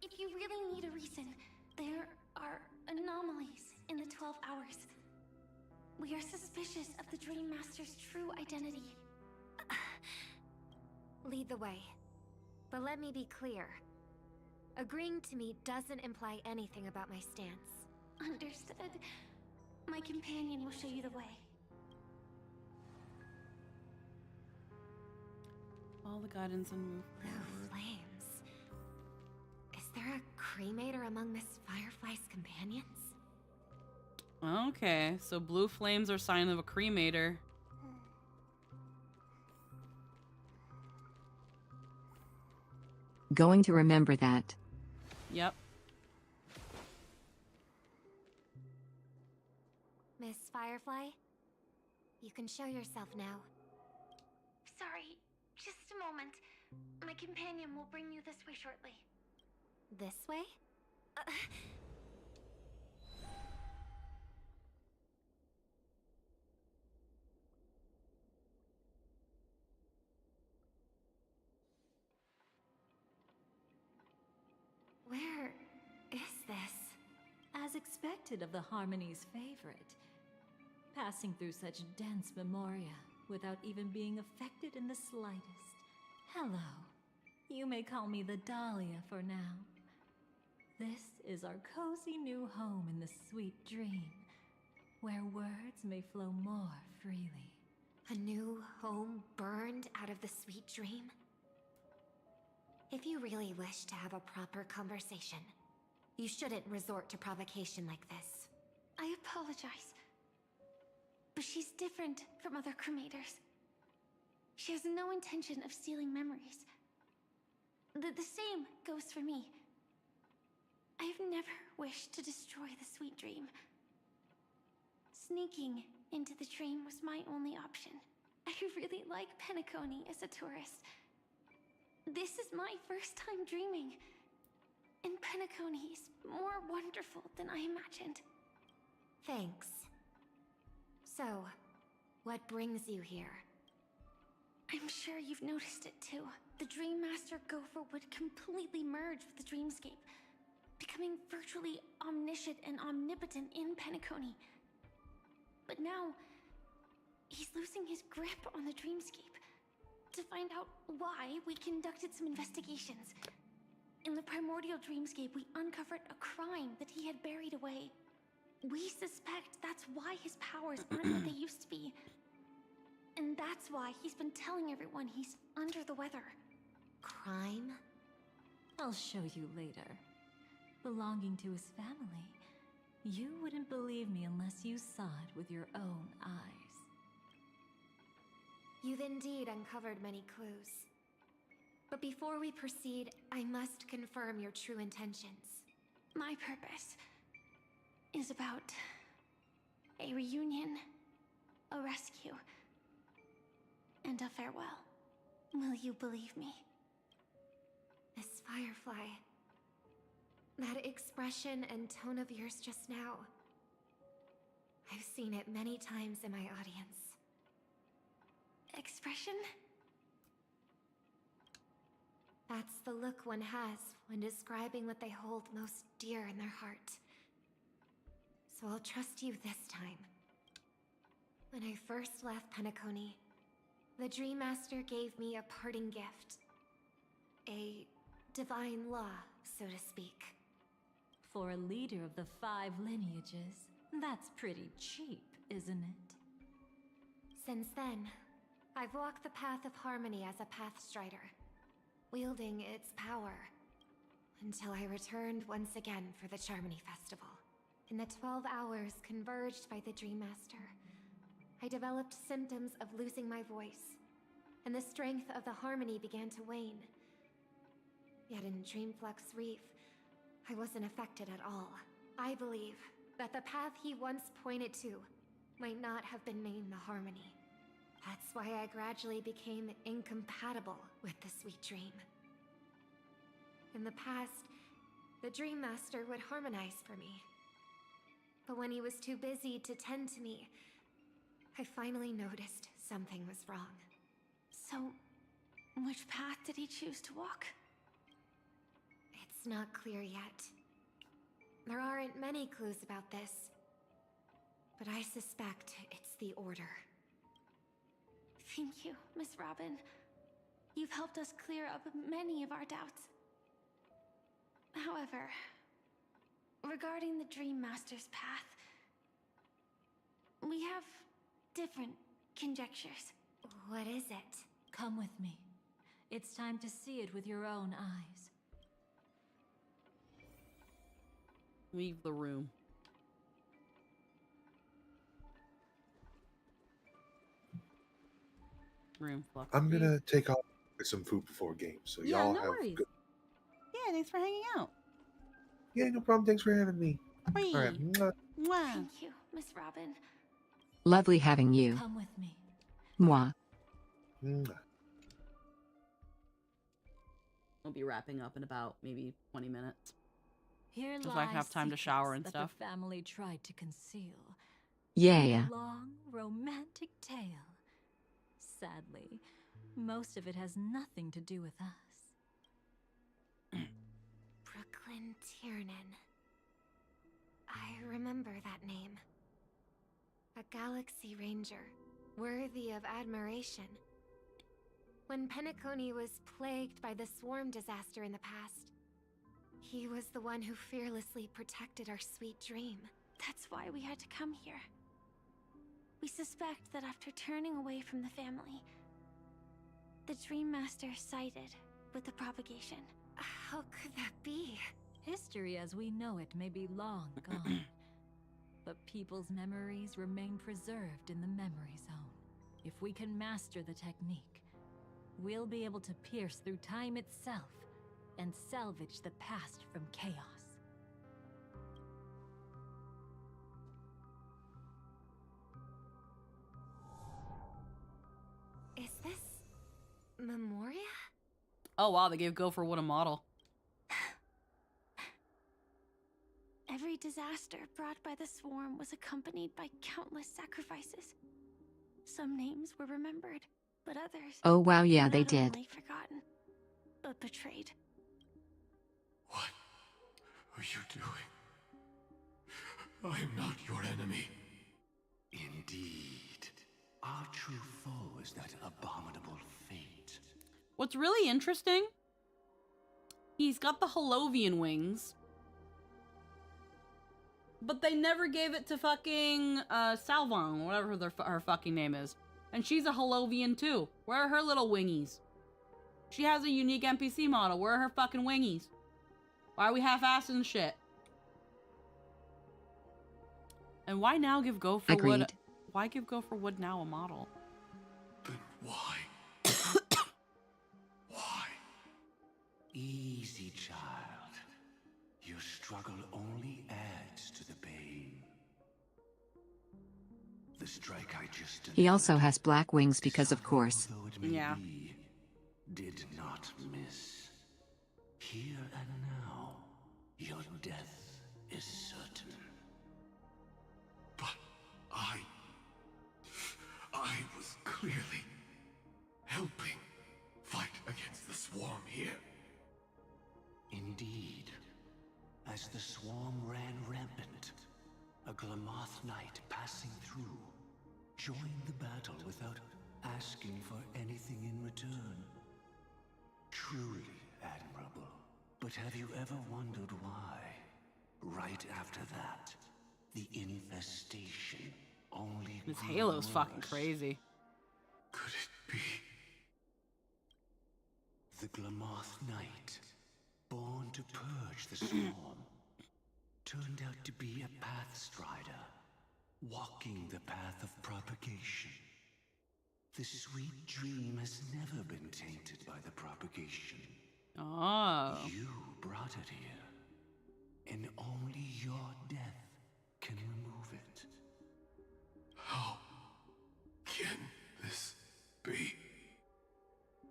If you really need a reason, there are anomalies in the 12 hours. We are suspicious of the Dream Master's true identity. Lead the way. But let me be clear. Agreeing to meet doesn't imply anything about my stance. Understood. My companion will show you the way. All the guidance and move. Blue flames. Is there a cremator among Miss Firefly's companions? Okay, so blue flames are sign of a cremator. Going to remember that. Yep. Miss Firefly, you can show yourself now. Sorry, just a moment. My companion will bring you this way shortly. This way? Where is this? As expected of the Harmony's favorite. Passing through such dense memoria without even being affected in the slightest. Hello. You may call me the Dahlia for now. This is our cozy new home in the sweet dream, where words may flow more freely. A new home burned out of the sweet dream? If you really wish to have a proper conversation, you shouldn't resort to provocation like this. I apologize. But she's different from other cremators. She has no intention of stealing memories. The same goes for me. I have never wished to destroy the sweet dream. Sneaking into the dream was my only option. I really like Penacony as a tourist. This is my first time dreaming. And Penacony is more wonderful than I imagined. Thanks. So, what brings you here? I'm sure you've noticed it too. The Dream Master Gopher would completely merge with the dreamscape, becoming virtually omniscient and omnipotent in Penacony. But now, he's losing his grip on the dreamscape. To find out why, we conducted some investigations. In the primordial dreamscape, we uncovered a crime that he had buried away. We suspect that's why his powers aren't what they used to be. And that's why he's been telling everyone he's under the weather. Crime? I'll show you later. Belonging to his family. You wouldn't believe me unless you saw it with your own eyes. You've indeed uncovered many clues. But before we proceed, I must confirm your true intentions. My purpose is about a reunion, a rescue, and a farewell. Will you believe me? Miss Firefly, that expression and tone of yours just now, I've seen it many times in my audience. Expression? That's the look one has when describing what they hold most dear in their heart. So I'll trust you this time. When I first left Penacony, the Dream Master gave me a parting gift. A divine law, so to speak. For a leader of the 5 lineages, that's pretty cheap, isn't it? Since then, I've walked the path of harmony as a Pathstrider, wielding its power, until I returned once again for the Charmony Festival. In the 12 hours converged by the Dream Master, I developed symptoms of losing my voice, and the strength of the harmony began to wane. Yet in Dreamflux Reef, I wasn't affected at all. I believe that the path he once pointed to might not have been named the harmony. That's why I gradually became incompatible with the sweet dream. In the past, the Dream Master would harmonize for me. But when he was too busy to tend to me, I finally noticed something was wrong. So, which path did he choose to walk? It's not clear yet. There aren't many clues about this, but I suspect it's the Order. Thank you, Miss Robin. You've helped us clear up many of our doubts. However, regarding the Dream Master's path, we have different conjectures. What is it? Come with me. It's time to see it with your own eyes. Leave the room. Room fluff. I'm gonna take off with some food before games, so Yeah, y'all no have worries. good. Yeah, thanks for hanging out. Yeah, no problem. Thanks for having me. Bye. All right. Mwah. Mwah. Thank you, Miss Robin. Lovely having you. Come with me. Moi. Mwah. We'll be wrapping up in about maybe 20 minutes. Here Just so I can have time to shower and that stuff. the family tried to conceal. Yeah. A long, romantic tale. Sadly, most of it has nothing to do with us. Brooklyn Tiernan. I remember that name. A Galaxy Ranger, worthy of admiration. When Penacony was plagued by the swarm disaster in the past, he was the one who fearlessly protected our sweet dream. That's why we had to come here. We suspect that after turning away from the family, the Dream Master sided with the propagation. How could that be? History as we know it may be long gone, but people's memories remain preserved in the memory zone. If we can master the technique, we'll be able to pierce through time itself and salvage the past from chaos. Is this Memoria? Oh wow, they gave Go for what a model. Every disaster brought by the swarm was accompanied by countless sacrifices. Some names were remembered, but others Oh wow, yeah, were they not did. only forgotten, but betrayed. What are you doing? I am not your enemy. Indeed. Our true foe is that abominable fate. What's really interesting He's got the Holovian wings. But they never gave it to fucking Salvon, whatever her fucking name is. And she's a Holovian too. Where are her little wingies? She has a unique NPC model. Where are her fucking wingies? Why are we half-assed and shit? And why now give Go for Agreed. Wood? Why give Go for Wood now a model? Then why? Why? Easy, child. Your struggle only adds to the pain. The strike I just delivered, He also has black wings because, of course. though it may Yeah. be, did not miss. Here and now, your death is certain. But I was clearly helping fight against the swarm here. Indeed. As the swarm ran rampant, a Glamoth knight passing through joined the battle without asking for anything in return. Truly admirable. But have you ever wondered why, right after that, the infestation only This grew Halo's fucking worse? crazy. Could it be? The Glamoth Knight, born to purge the swarm, turned out to be a pathstrider, walking the path of propagation. The sweet dream has never been tainted by the propagation. Oh. You brought it here, and only your death can remove it. How can this be?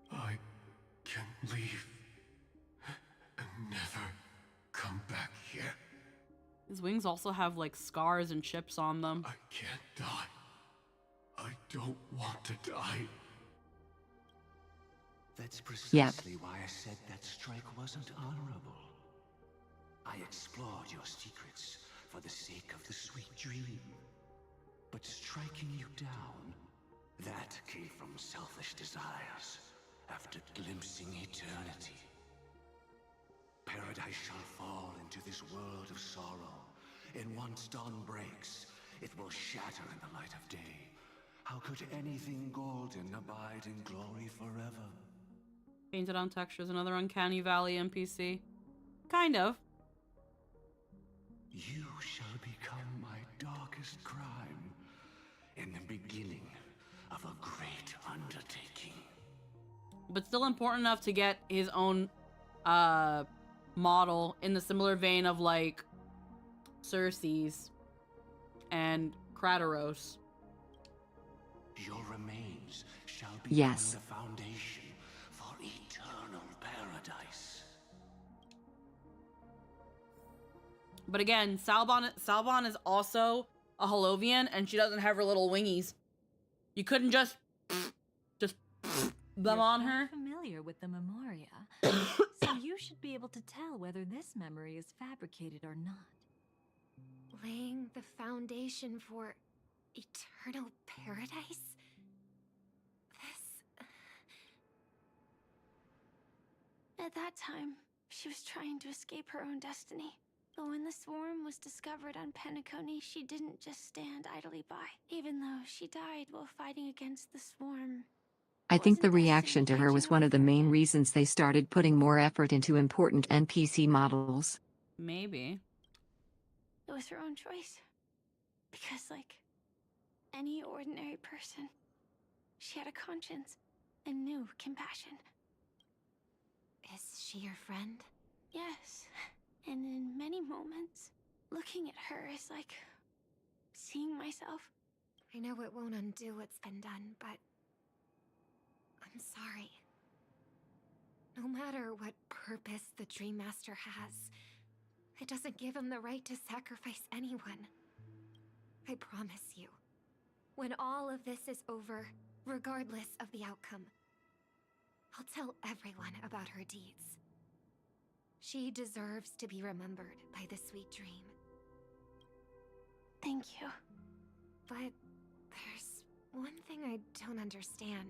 I can leave and never come back here. His wings also have like scars and chips on them. I can't die. I don't want to die. That's precisely why I said that strike wasn't honorable. I explored your secrets for the sake of the sweet dream. But striking you down, that came from selfish desires after glimpsing eternity. Paradise shall fall into this world of sorrow, and once dawn breaks, it will shatter in the light of day. How could anything golden abide in glory forever? Painted on textures, another Uncanny Valley NPC. Kind of. You shall become my darkest crime, and the beginning of a great undertaking. But still important enough to get his own model in the similar vein of like Cersei's and Kratos. Your remains shall become Yes. the foundation for eternal paradise. But again, Salbon is also a Holovian, and she doesn't have her little wingies. You couldn't just them on her. Familiar with the Memoria, so you should be able to tell whether this memory is fabricated or not. Laying the foundation for eternal paradise? At that time, she was trying to escape her own destiny. But when the swarm was discovered on Penacony, she didn't just stand idly by. Even though she died while fighting against the swarm. I think the reaction to her was one of the main reasons they started putting more effort into important NPC models. Maybe. It was her own choice. Because, like any ordinary person, she had a conscience and knew compassion. Is she your friend? Yes. And in many moments, looking at her is like seeing myself. I know it won't undo what's been done, but I'm sorry. No matter what purpose the Dream Master has, it doesn't give him the right to sacrifice anyone. I promise you, when all of this is over, regardless of the outcome, I'll tell everyone about her deeds. She deserves to be remembered by the sweet dream. Thank you. But there's one thing I don't understand.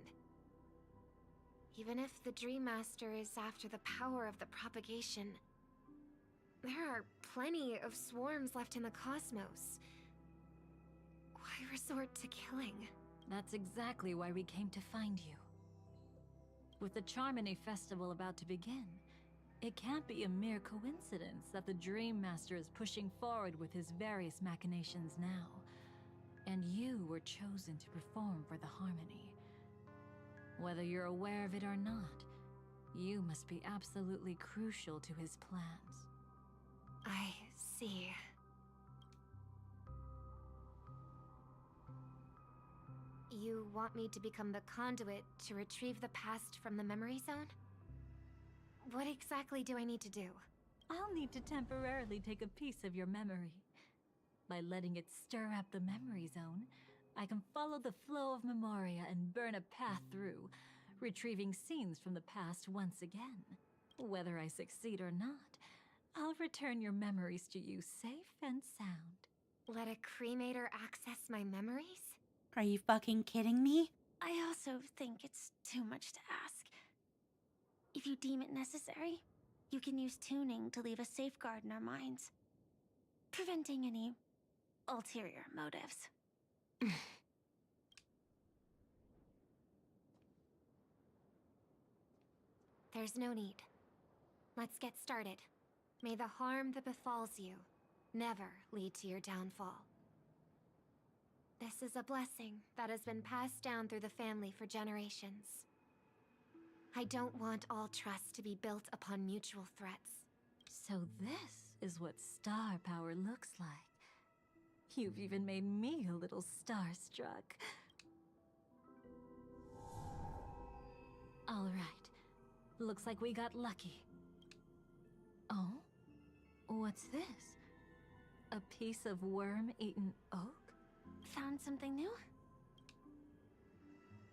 Even if the Dream Master is after the power of the propagation, there are plenty of swarms left in the cosmos. Why resort to killing? That's exactly why we came to find you. With the Charmony Festival about to begin, it can't be a mere coincidence that the Dream Master is pushing forward with his various machinations now. And you were chosen to perform for the Harmony. Whether you're aware of it or not, you must be absolutely crucial to his plans. I see. You want me to become the conduit to retrieve the past from the memory zone? What exactly do I need to do? I'll need to temporarily take a piece of your memory. By letting it stir up the memory zone, I can follow the flow of memoria and burn a path through, retrieving scenes from the past once again. Whether I succeed or not, I'll return your memories to you safe and sound. Let a cremator access my memories? Are you fucking kidding me? I also think it's too much to ask. If you deem it necessary, you can use tuning to leave a safeguard in our minds, preventing any ulterior motives. There's no need. Let's get started. May the harm that befalls you never lead to your downfall. This is a blessing that has been passed down through the family for generations. I don't want all trust to be built upon mutual threats. So this is what star power looks like. You've even made me a little starstruck. All right. Looks like we got lucky. Oh? What's this? A piece of worm-eaten oak? Found something new?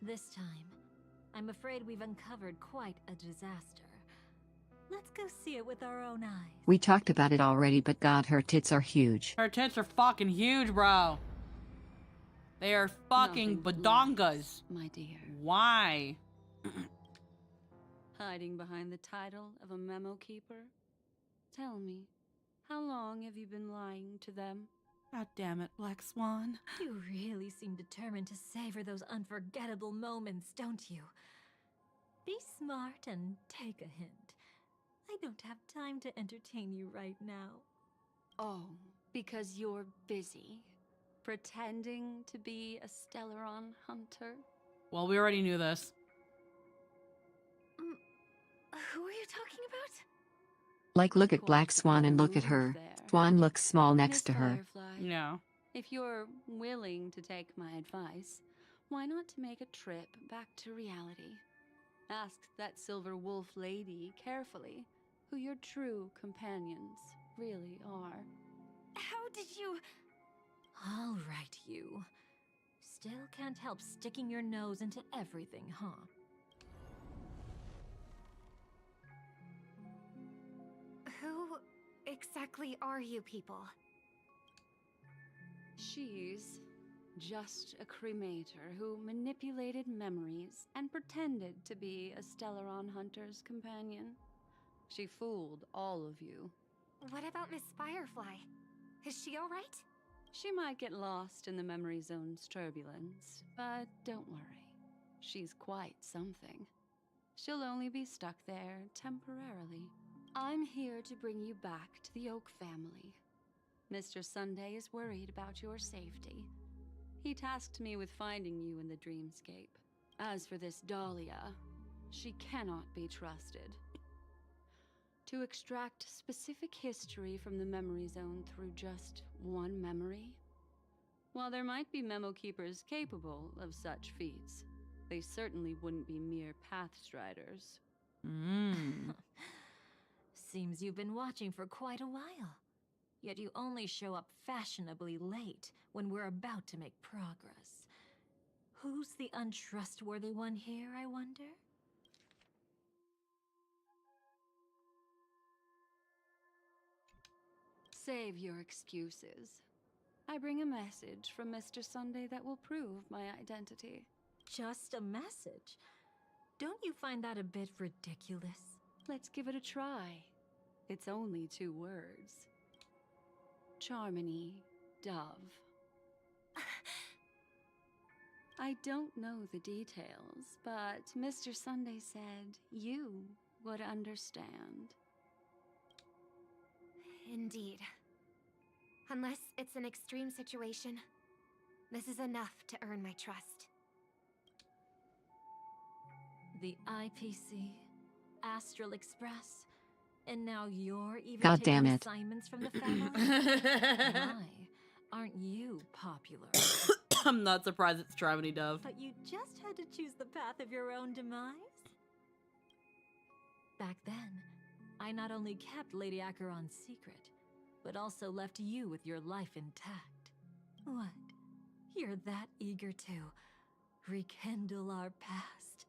This time, I'm afraid we've uncovered quite a disaster. Let's go see it with our own eyes. We talked about it already, but God, her tits are huge. Her tits are fucking huge, bro. They are fucking badongas. My dear. Why? Hiding behind the title of a memo keeper? Tell me, how long have you been lying to them? God damn it, Black Swan. You really seem determined to savor those unforgettable moments, don't you? Be smart and take a hint. I don't have time to entertain you right now. Oh, because you're busy pretending to be a Stellaron hunter? Well, we already knew this. Who are you talking about? Like, look at Black Swan and look at her. Swan looks small next to her. No. If you're willing to take my advice, why not to make a trip back to reality? Ask that silver wolf lady carefully who your true companions really are. How did you... All right, you. Still can't help sticking your nose into everything, huh? Who exactly are you people? She's just a cremator who manipulated memories and pretended to be a Stellaron hunter's companion. She fooled all of you. What about Miss Firefly? Is she alright? She might get lost in the memory zone's turbulence, but don't worry. She's quite something. She'll only be stuck there temporarily. I'm here to bring you back to the Oak family. Mr. Sunday is worried about your safety. He tasked me with finding you in the dreamscape. As for this Dahlia, she cannot be trusted. To extract specific history from the memory zone through just one memory? While there might be memo keepers capable of such feats, they certainly wouldn't be mere pathstriders. Seems you've been watching for quite a while. Yet you only show up fashionably late when we're about to make progress. Who's the untrustworthy one here, I wonder? Save your excuses. I bring a message from Mr. Sunday that will prove my identity. Just a message? Don't you find that a bit ridiculous? Let's give it a try. It's only 2 words. Charmony, Dove. I don't know the details, but Mr. Sunday said you would understand. Indeed. Unless it's an extreme situation, this is enough to earn my trust. The IPC, Astral Express, and now you're even God taking damn it. assignments from the family? My, aren't you popular? I'm not surprised it's Charmony Dove. But you just had to choose the path of your own demise? Back then, I not only kept Lady Acheron's secret, but also left you with your life intact. What? You're that eager to rekindle our past?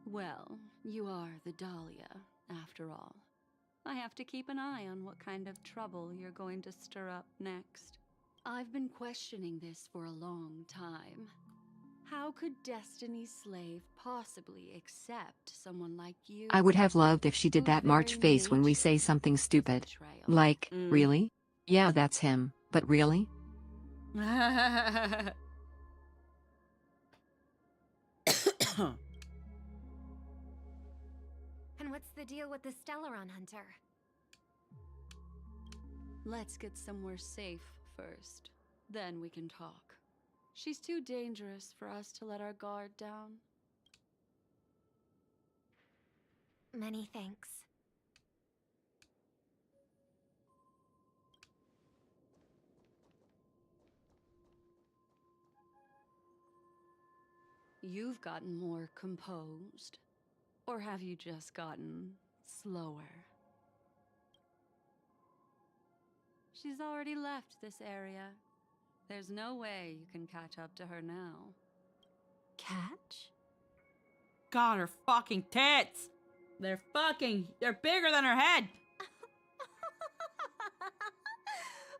Well, you are the Dahlia, after all. I have to keep an eye on what kind of trouble you're going to stir up next. I've been questioning this for a long time. How could Destiny's slave possibly accept someone like you? I would have loved if she did that March face when we say something stupid. Like, really? Yeah, that's him, but really? And what's the deal with the Stellaron Hunter? Let's get somewhere safe first. Then we can talk. She's too dangerous for us to let our guard down. Many thanks. You've gotten more composed. Or have you just gotten slower? She's already left this area. There's no way you can catch up to her now. Catch? God, her fucking tits! They're bigger than her head!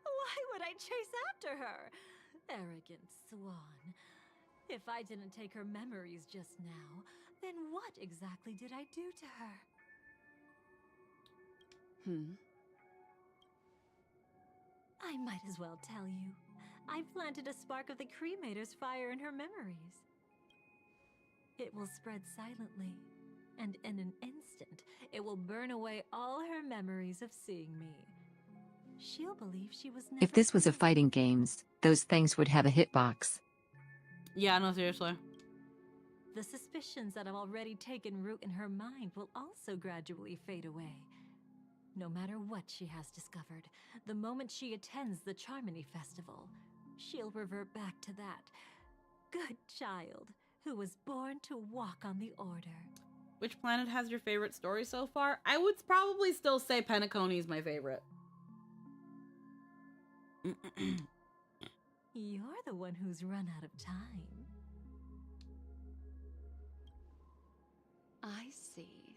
Why would I chase after her? Arrogant swan. If I didn't take her memories just now, then what exactly did I do to her? I might as well tell you. I planted a spark of the cremator's fire in her memories. It will spread silently, and in an instant, it will burn away all her memories of seeing me. She'll believe she was never If this was a here. fighting games, those things would have a hitbox. Yeah, no, seriously. The suspicions that have already taken root in her mind will also gradually fade away. No matter what she has discovered, the moment she attends the Charmony Festival, she'll revert back to that good child who was born to walk on the Order. Which planet has your favorite story so far? I would probably still say Penacony is my favorite. You're the one who's run out of time. I see.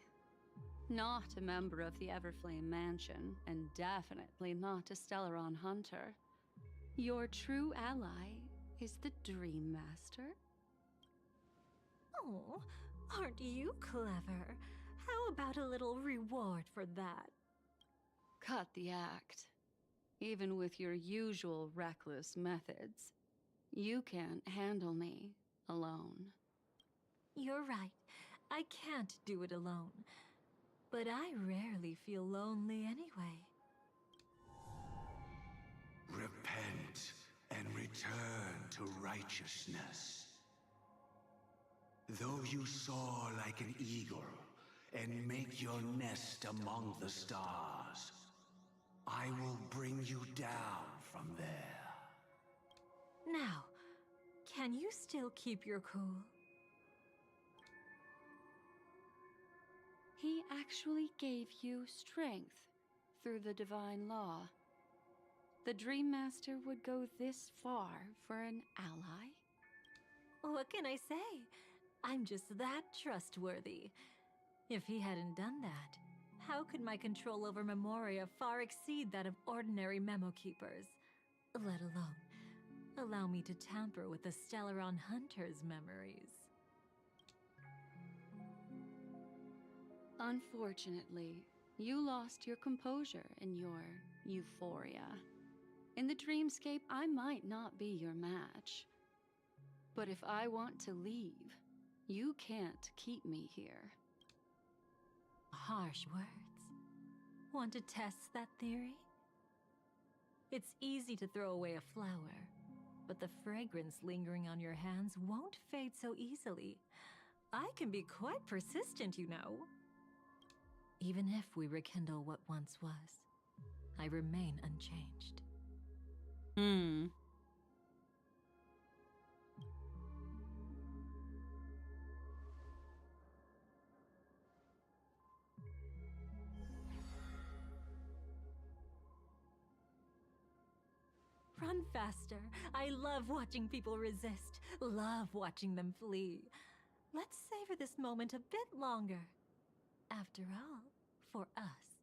Not a member of the Everflame Mansion, and definitely not a Stellaron Hunter. Your true ally is the Dream Master. Oh, aren't you clever? How about a little reward for that? Cut the act. Even with your usual reckless methods, you can't handle me alone. You're right. I can't do it alone. But I rarely feel lonely anyway. Repent and return to righteousness. Though you soar like an eagle and make your nest among the stars, I will bring you down from there. Now, can you still keep your cool? He actually gave you strength through the divine law. The Dream Master would go this far for an ally? What can I say? I'm just that trustworthy. If he hadn't done that, how could my control over Memoria far exceed that of ordinary memo keepers? Let alone allow me to tamper with the Stellaron Hunter's memories. Unfortunately, you lost your composure in your euphoria. In the dreamscape, I might not be your match. But if I want to leave, you can't keep me here. Harsh words. Want to test that theory? It's easy to throw away a flower, but the fragrance lingering on your hands won't fade so easily. I can be quite persistent, you know. Even if we rekindle what once was, I remain unchanged. Run faster. I love watching people resist. Love watching them flee. Let's savor this moment a bit longer. After all, for us,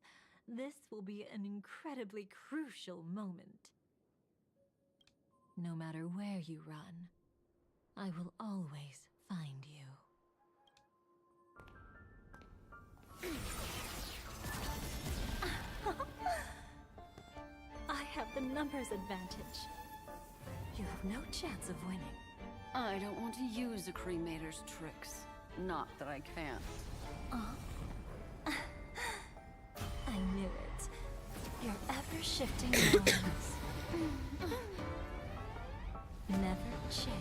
this will be an incredibly crucial moment. No matter where you run, I will always find you. I have the numbers advantage. You have no chance of winning. I don't want to use a cremator's tricks. Not that I can't. I knew it. Your ever-shifting minds never changed.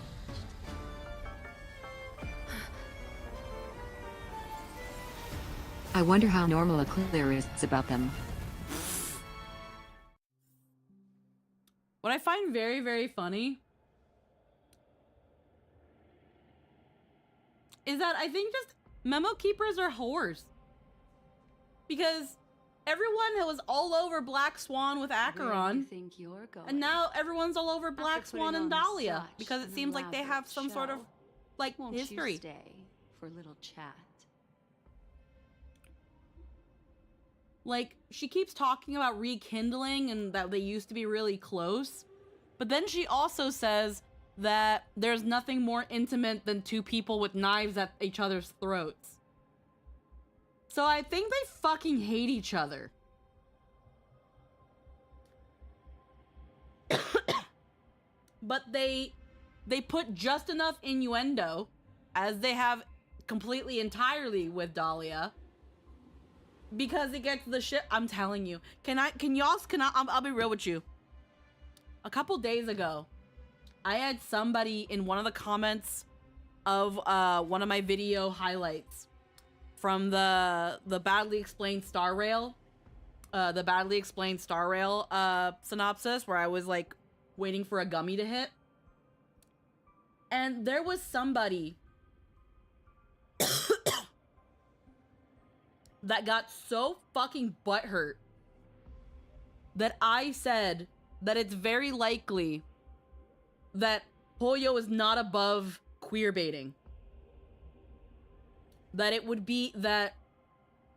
I wonder how normal a Claire is about them. What I find very, very funny is that I think just memo keepers are whores. Because everyone was all over Black Swan with Acheron, Where do you think you're going? and now everyone's all over Black After Swan putting and on Dahlia such because it an seems like they have elaborate some sort of show, like won't history. you stay for a little chat? Like, she keeps talking about rekindling and that they used to be really close. But then she also says that there's nothing more intimate than two people with knives at each other's throats. So I think they fucking hate each other. But they put just enough innuendo, as they have completely entirely with Dahlia, because it gets the shit. I'm telling you. I'll be real with you. A couple days ago, I had somebody in one of the comments of one of my video highlights from the Badly Explained Star Rail, synopsis, where I was like waiting for a gummy to hit. And there was somebody that got so fucking butthurt that I said that it's very likely that Hoyo is not above queer baiting. That it would be that,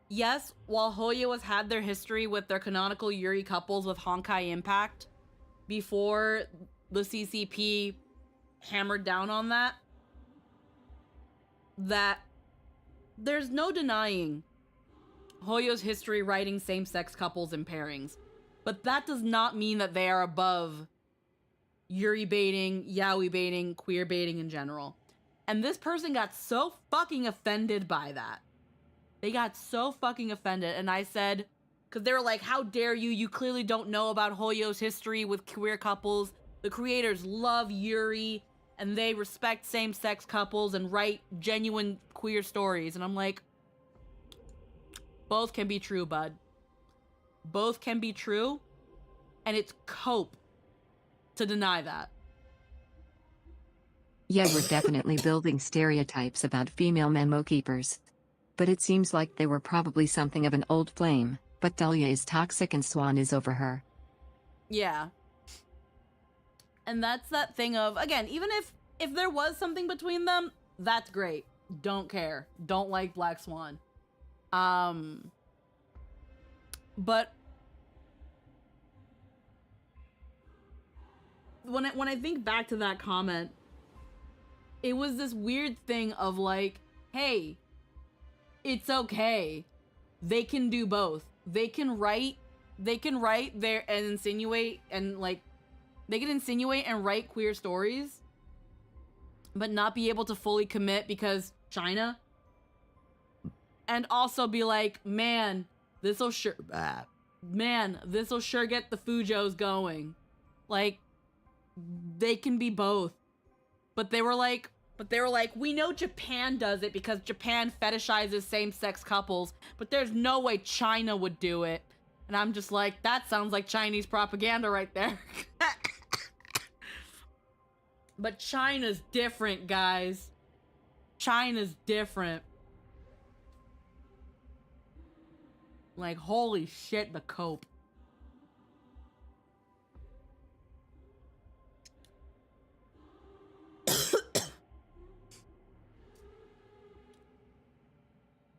yes, while Hoyo has had their history with their canonical Yuri couples with Honkai Impact before the CCP hammered down on that there's no denying Hoyo's history writing same-sex couples and pairings. But that does not mean that they are above Yuri baiting, yaoi baiting, queer baiting in general. And this person got so fucking offended by that. They got so fucking offended. And I said, because they were like, how dare you? You clearly don't know about Hoyo's history with queer couples. The creators love Yuri and they respect same-sex couples and write genuine queer stories. And I'm like, both can be true, bud. Both can be true. And it's cope to deny that. Yeah, we're definitely building stereotypes about female memo keepers. But it seems like they were probably something of an old flame, but Dahlia is toxic and Swan is over her. Yeah. And that's that thing of, again, even if there was something between them, that's great. Don't care. Don't like Black Swan. But when I think back to that comment, it was this weird thing of like, hey, it's okay they can do both. They can write there and insinuate and like they can insinuate and write queer stories, but not be able to fully commit because China. And also be like, man, this'll sure get the Fujos going. Like, they can be both. But they were like, we know Japan does it because Japan fetishizes same-sex couples, but there's no way China would do it. And I'm just like, that sounds like Chinese propaganda right there. But China's different, guys. China's different. Like, holy shit, the cope.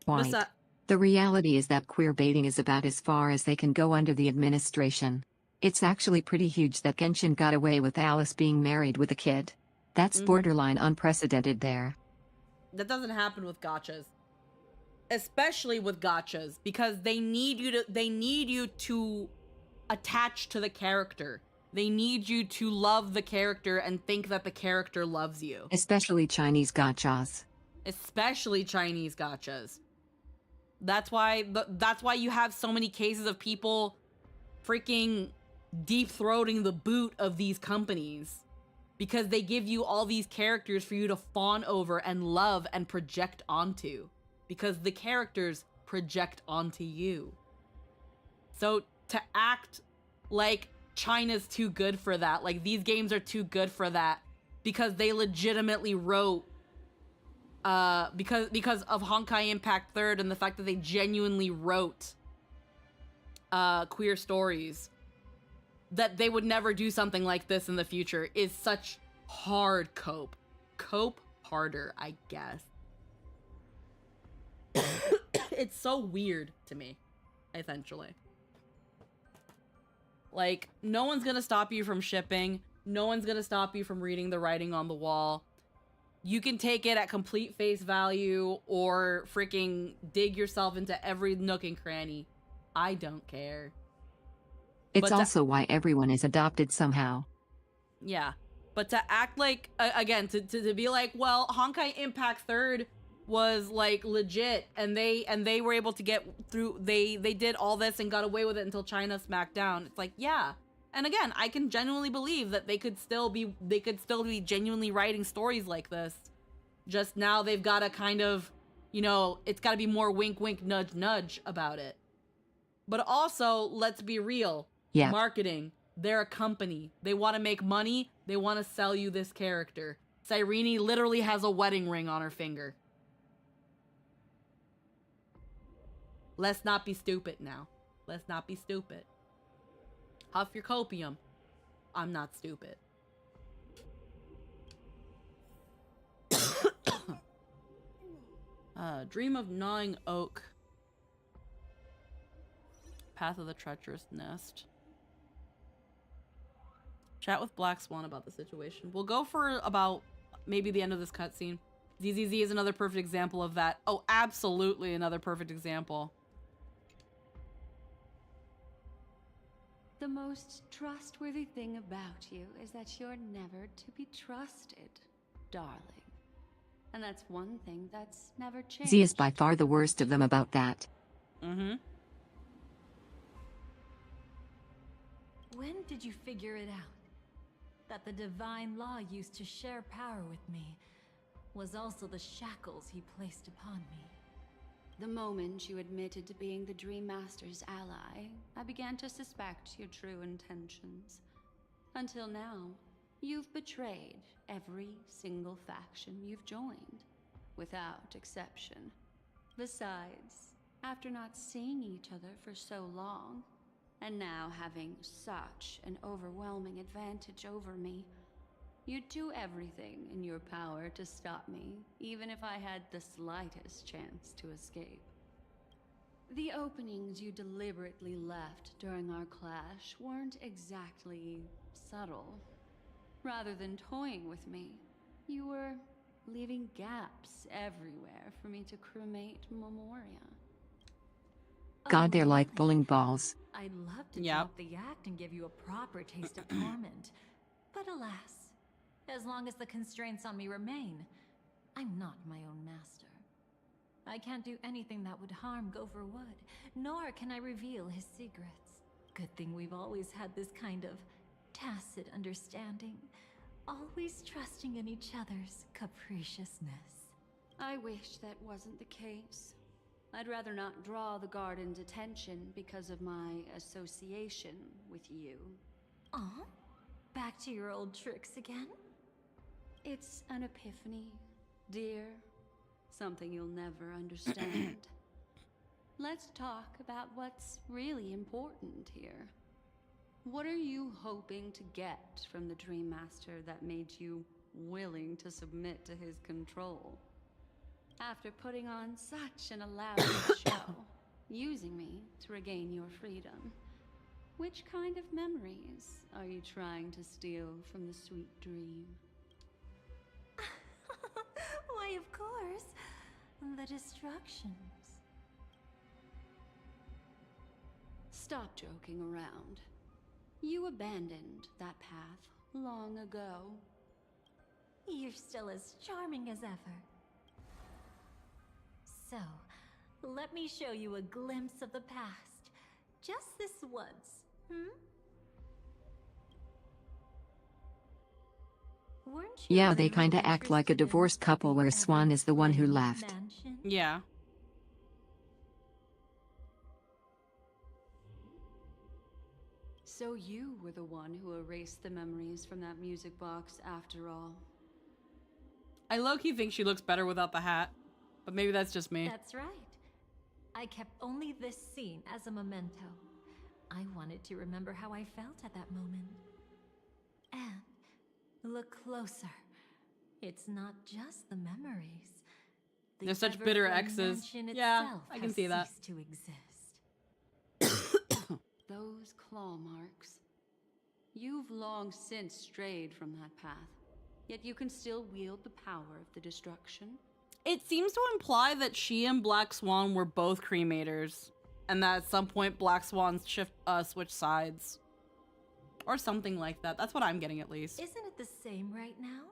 White. The reality is that queer baiting is about as far as they can go under the administration. It's actually pretty huge that Genshin got away with Alice being married with a kid. That's borderline unprecedented there. That doesn't happen with gachas. Especially with gachas, because they need you to attach to the character. They need you to love the character and think that the character loves you. Especially Chinese gachas. Especially Chinese gachas. That's why you have so many cases of people freaking deep-throating the boot of these companies. Because they give you all these characters for you to fawn over and love and project onto. Because the characters project onto you. So to act like China's too good for that, like these games are too good for that, because they legitimately wrote, because of Honkai Impact 3rd and the fact that they genuinely wrote queer stories, that they would never do something like this in the future is such hard cope. Cope harder, I guess. It's so weird to me, essentially. Like, no one's gonna stop you from shipping. No one's gonna stop you from reading the writing on the wall. You can take it at complete face value or freaking dig yourself into every nook and cranny. I don't care. It's also why everyone is adopted somehow. Yeah. But to act like, again, to be like, well, Honkai Impact 3rd was like legit and they were able to get through, they did all this and got away with it until China smacked down. It's like, yeah. And again, I can genuinely believe that they could still be genuinely writing stories like this. Just now they've got to kind of, you know, it's got to be more wink wink nudge nudge about it. But also, let's be real. Yeah. Marketing, they're a company. They want to make money. They want to sell you this character. Cyrene literally has a wedding ring on her finger. Let's not be stupid now. Let's not be stupid. Huff your copium. I'm not stupid. Dream of Gnawing Oak. Path of the Treacherous Nest. Chat with Black Swan about the situation. We'll go for about maybe the end of this cutscene. ZZZ is another perfect example of that. Oh, absolutely another perfect example. The most trustworthy thing about you is that you're never to be trusted, darling. And that's one thing that's never changed. Z is by far the worst of them about that. Mm-hmm. When did you figure it out? That the divine law used to share power with me was also the shackles he placed upon me. The moment you admitted to being the Dream Master's ally, I began to suspect your true intentions. Until now, you've betrayed every single faction you've joined, without exception. Besides, after not seeing each other for so long, and now having such an overwhelming advantage over me, you'd do everything in your power to stop me, even if I had the slightest chance to escape. The openings you deliberately left during our clash weren't exactly subtle. Rather than toying with me, you were leaving gaps everywhere for me to cremate Memoria. God, they're like bowling balls. I'd love to Yep. drop the act and give you a proper taste of torment. But alas, as long as the constraints on me remain, I'm not my own master. I can't do anything that would harm Gopher Wood, nor can I reveal his secrets. Good thing we've always had this kind of tacit understanding, always trusting in each other's capriciousness. I wish that wasn't the case. I'd rather not draw the garden's attention because of my association with you. Aw? Back to your old tricks again? It's an epiphany, dear. Something you'll never understand. Let's talk about what's really important here. What are you hoping to get from the Dream Master that made you willing to submit to his control? After putting on such an elaborate show, using me to regain your freedom, which kind of memories are you trying to steal from the sweet dream? Why, of course, the destructions. Stop joking around. You abandoned that path long ago. You're still as charming as ever. So, let me show you a glimpse of the past. Just this once, Weren't you Yeah, they really kinda act like a interested in divorced couple where Swan is the one who left. mansion? Yeah. So you were the one who erased the memories from that music box after all. I low-key think she looks better without the hat, but maybe that's just me. That's right. I kept only this scene as a memento. I wanted to remember how I felt at that moment. And look closer. It's not just the memories. The They're such bitter Everflame exes. mansion Yeah, itself I can has see that. ceased to exist. Those claw marks. You've long since strayed from that path, yet you can still wield the power of the destruction. It seems to imply that she and Black Swan were both cremators, and that at some point Black Swan switch sides. Or something like that. That's what I'm getting, at least. Isn't it the same right now?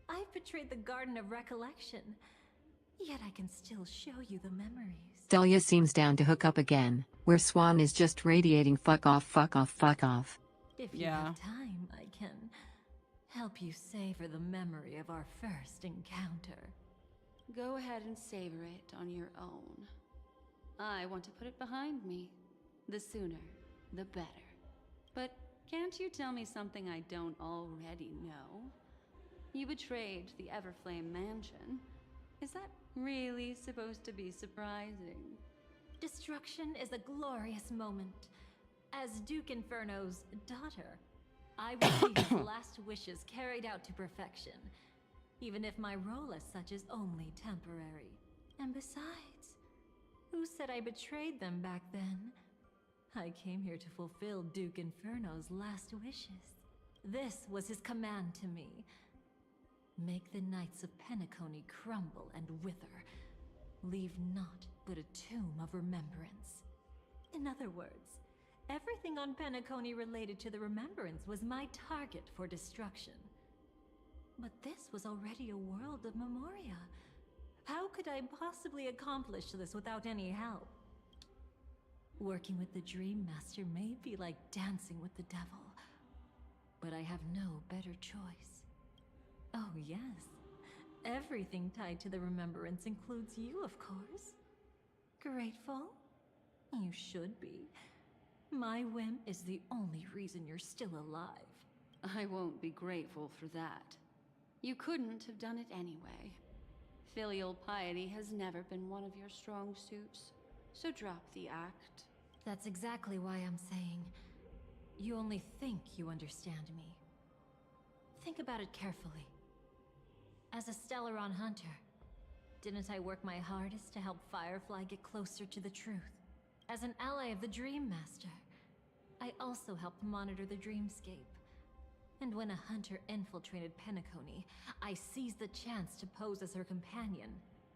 I've betrayed the Garden of Recollection, yet I can still show you the memories. Delia seems down to hook up again, where Swan is just radiating fuck off, fuck off, fuck off. If you have time, I can help you savor the memory of our first encounter. Go ahead and savor it on your own. I want to put it behind me. The sooner, the better. But can't you tell me something I don't already know? You betrayed the Everflame mansion. Is that really supposed to be surprising? Destruction is a glorious moment. As Duke Inferno's daughter, I will see his last wishes carried out to perfection, even if my role as such is only temporary. And besides, who said I betrayed them back then? I came here to fulfill Duke Inferno's last wishes. This was his command to me. Make the Knights of Penacony crumble and wither. Leave naught but a tomb of remembrance. In other words, everything on Penacony related to the remembrance was my target for destruction. But this was already a world of memoria. How could I possibly accomplish this without any help? Working with the Dream Master may be like dancing with the devil, but I have no better choice. Oh yes, everything tied to the remembrance includes you, of course. Grateful? You should be. My whim is the only reason you're still alive. I won't be grateful for that. You couldn't have done it anyway. Filial piety has never been one of your strong suits, so drop the act. That's exactly why I'm saying, you only think you understand me. Think about it carefully. As a Stellaron hunter, didn't I work my hardest to help Firefly get closer to the truth? As an ally of the Dream Master, I also helped monitor the dreamscape. And when a hunter infiltrated Penacony, I seized the chance to pose as her companion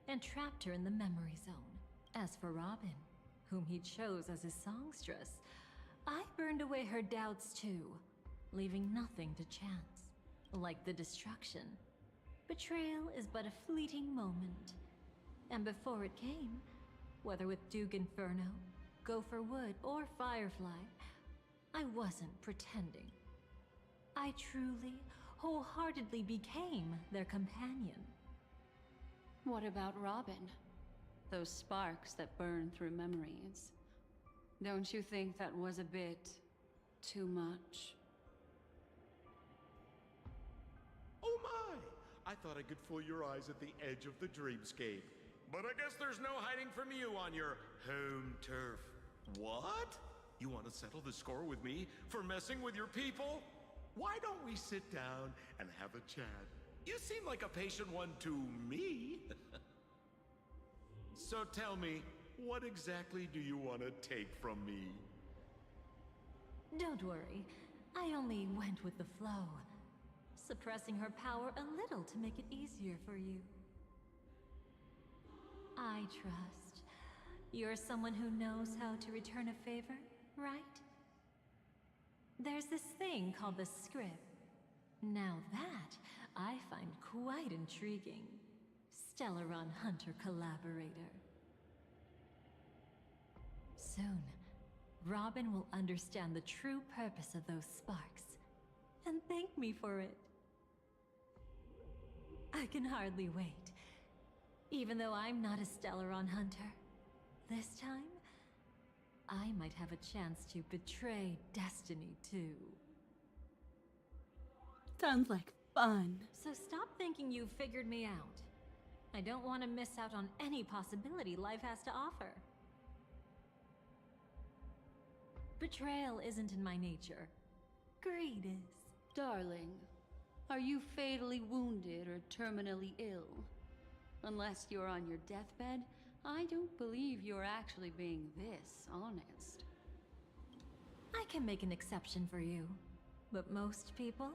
and trapped her in the memory zone. As for Robin, whom he chose as his songstress, I burned away her doubts too, leaving nothing to chance. Like the destruction, betrayal is but a fleeting moment. And before it came, whether with Duke Inferno, Gopher Wood, or Firefly, I wasn't pretending. I truly, wholeheartedly became their companion. What about Robin? Those sparks that burn through memories. Don't you think that was a bit too much? Oh my! I thought I could fool your eyes at the edge of the dreamscape. But I guess there's no hiding from you on your home turf. What? You want to settle the score with me for messing with your people? Why don't we sit down and have a chat? You seem like a patient one to me. So tell me, what exactly do you want to take from me? Don't worry, I only went with the flow, suppressing her power a little to make it easier for you. I trust. You're someone who knows how to return a favor, right? There's this thing called the script. Now that, I find quite intriguing. Stellaron Hunter collaborator. Soon, Robin will understand the true purpose of those sparks, and thank me for it. I can hardly wait. Even though I'm not a Stellaron Hunter, this time, I might have a chance to betray destiny too. Sounds like fun. So stop thinking you've figured me out. I don't want to miss out on any possibility life has to offer. Betrayal isn't in my nature. Greed is. Darling, are you fatally wounded or terminally ill? Unless you're on your deathbed, I don't believe you're actually being this honest. I can make an exception for you. But most people,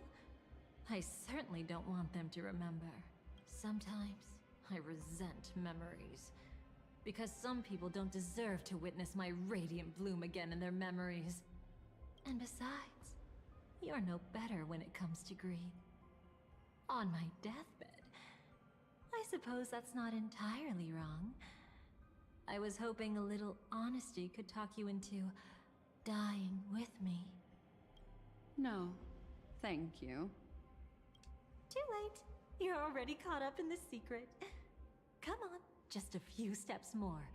I certainly don't want them to remember. Sometimes, I resent memories. Because some people don't deserve to witness my radiant bloom again in their memories. And besides, you're no better when it comes to greed. On my deathbed, I suppose that's not entirely wrong. I was hoping a little honesty could talk you into dying with me. No, thank you. Too late. You're already caught up in the secret. Come on, just a few steps more.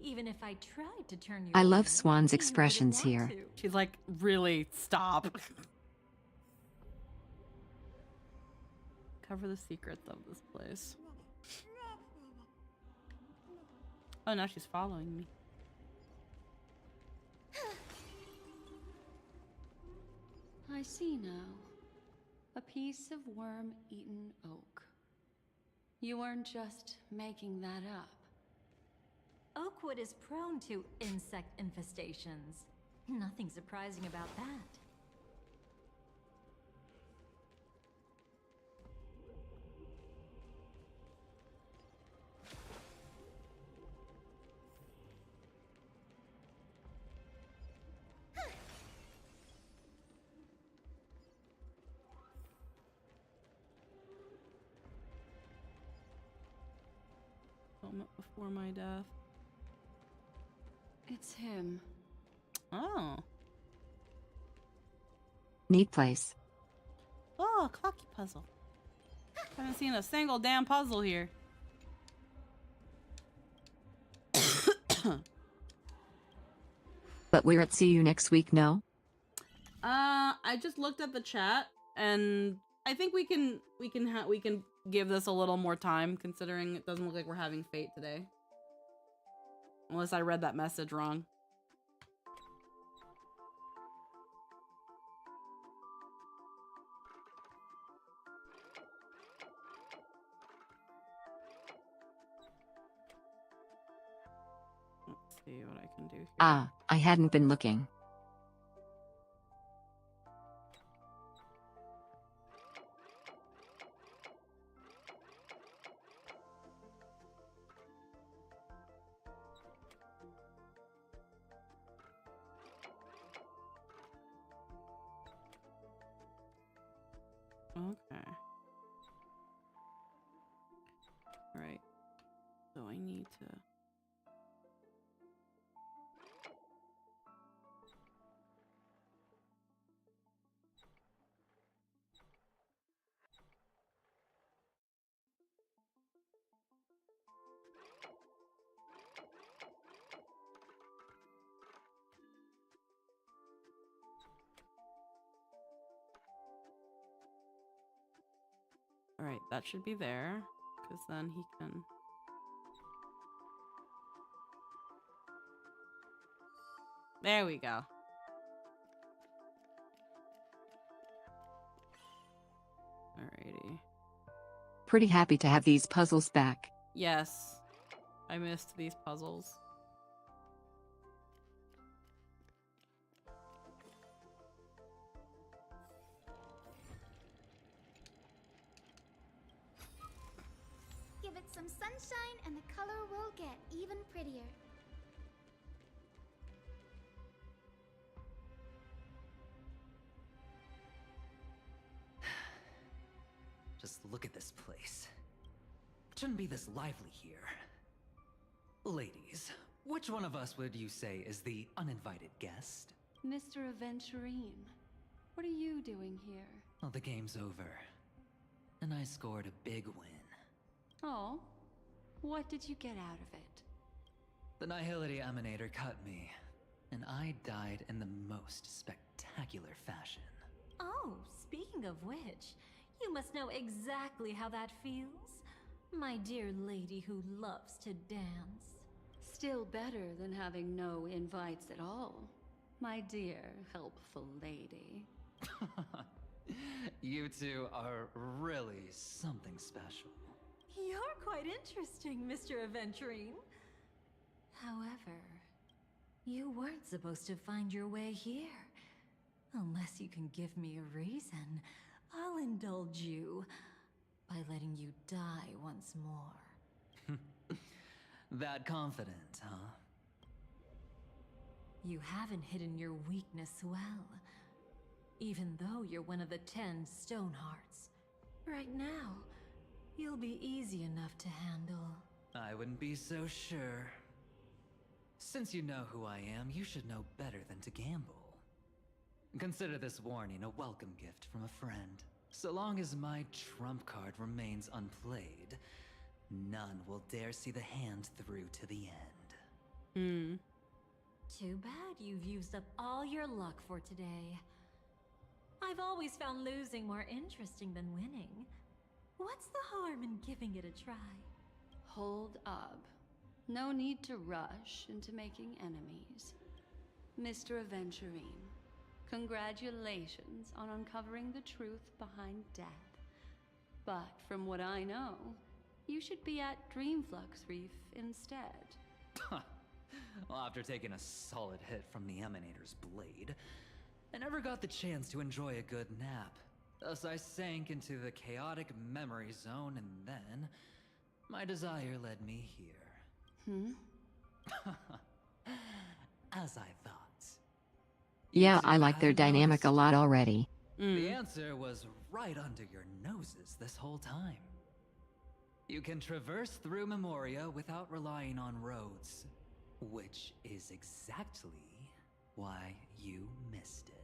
Even if I tried to turn you I love away, Swan's you expressions wouldn't want here. to. She's like, really, stop. Cover the secrets of this place. Oh, now she's following me. I see now. A piece of worm-eaten oak. You weren't just making that up. Oakwood is prone to insect infestations. Nothing surprising about that. Moment before my death. It's him. Oh. Neat place. Oh, a clocky puzzle. Haven't seen a single damn puzzle here. But we're at see you next week, no? I just looked at the chat and I think we can give this a little more time considering it doesn't look like we're having fate today. Unless I read that message wrong. Let's see what I can do here. Ah, I hadn't been looking. Right. So I need to... Alright, that should be there, because then he can... There we go. Alrighty. Pretty happy to have these puzzles back. Yes. I missed these puzzles. Give it some sunshine and the color will get even prettier. Just look at this place. It shouldn't be this lively here. Ladies, which one of us would you say is the uninvited guest? Mr. Aventurine, what are you doing here? Well, the game's over. And I scored a big win. Oh, what did you get out of it? The Nihility Emanator cut me, and I died in the most spectacular fashion. Oh, speaking of which, you must know exactly how that feels. My dear lady who loves to dance. Still better than having no invites at all, my dear helpful lady. You two are really something special. You're quite interesting, Mr. Aventurine. However, you weren't supposed to find your way here. Unless you can give me a reason, I'll indulge you by letting you die once more. That confident, huh? You haven't hidden your weakness well. Even though you're one of the 10 Stonehearts. Right now, you'll be easy enough to handle. I wouldn't be so sure. Since you know who I am, you should know better than to gamble. Consider this warning a welcome gift from a friend. So long as my trump card remains unplayed, none will dare see the hand through to the end. Too bad you've used up all your luck for today. I've always found losing more interesting than winning. What's the harm in giving it a try? Hold up. No need to rush into making enemies. Mr. Aventurine, congratulations on uncovering the truth behind death. But from what I know, you should be at Dreamflux Reef instead. Well, after taking a solid hit from the Emanator's blade, I never got the chance to enjoy a good nap. Thus I sank into the chaotic memory zone, and then my desire led me here. As I thought. Yeah, I like their dynamic a lot already. The answer was right under your noses this whole time. You can traverse through Memoria without relying on roads, which is exactly why you missed it.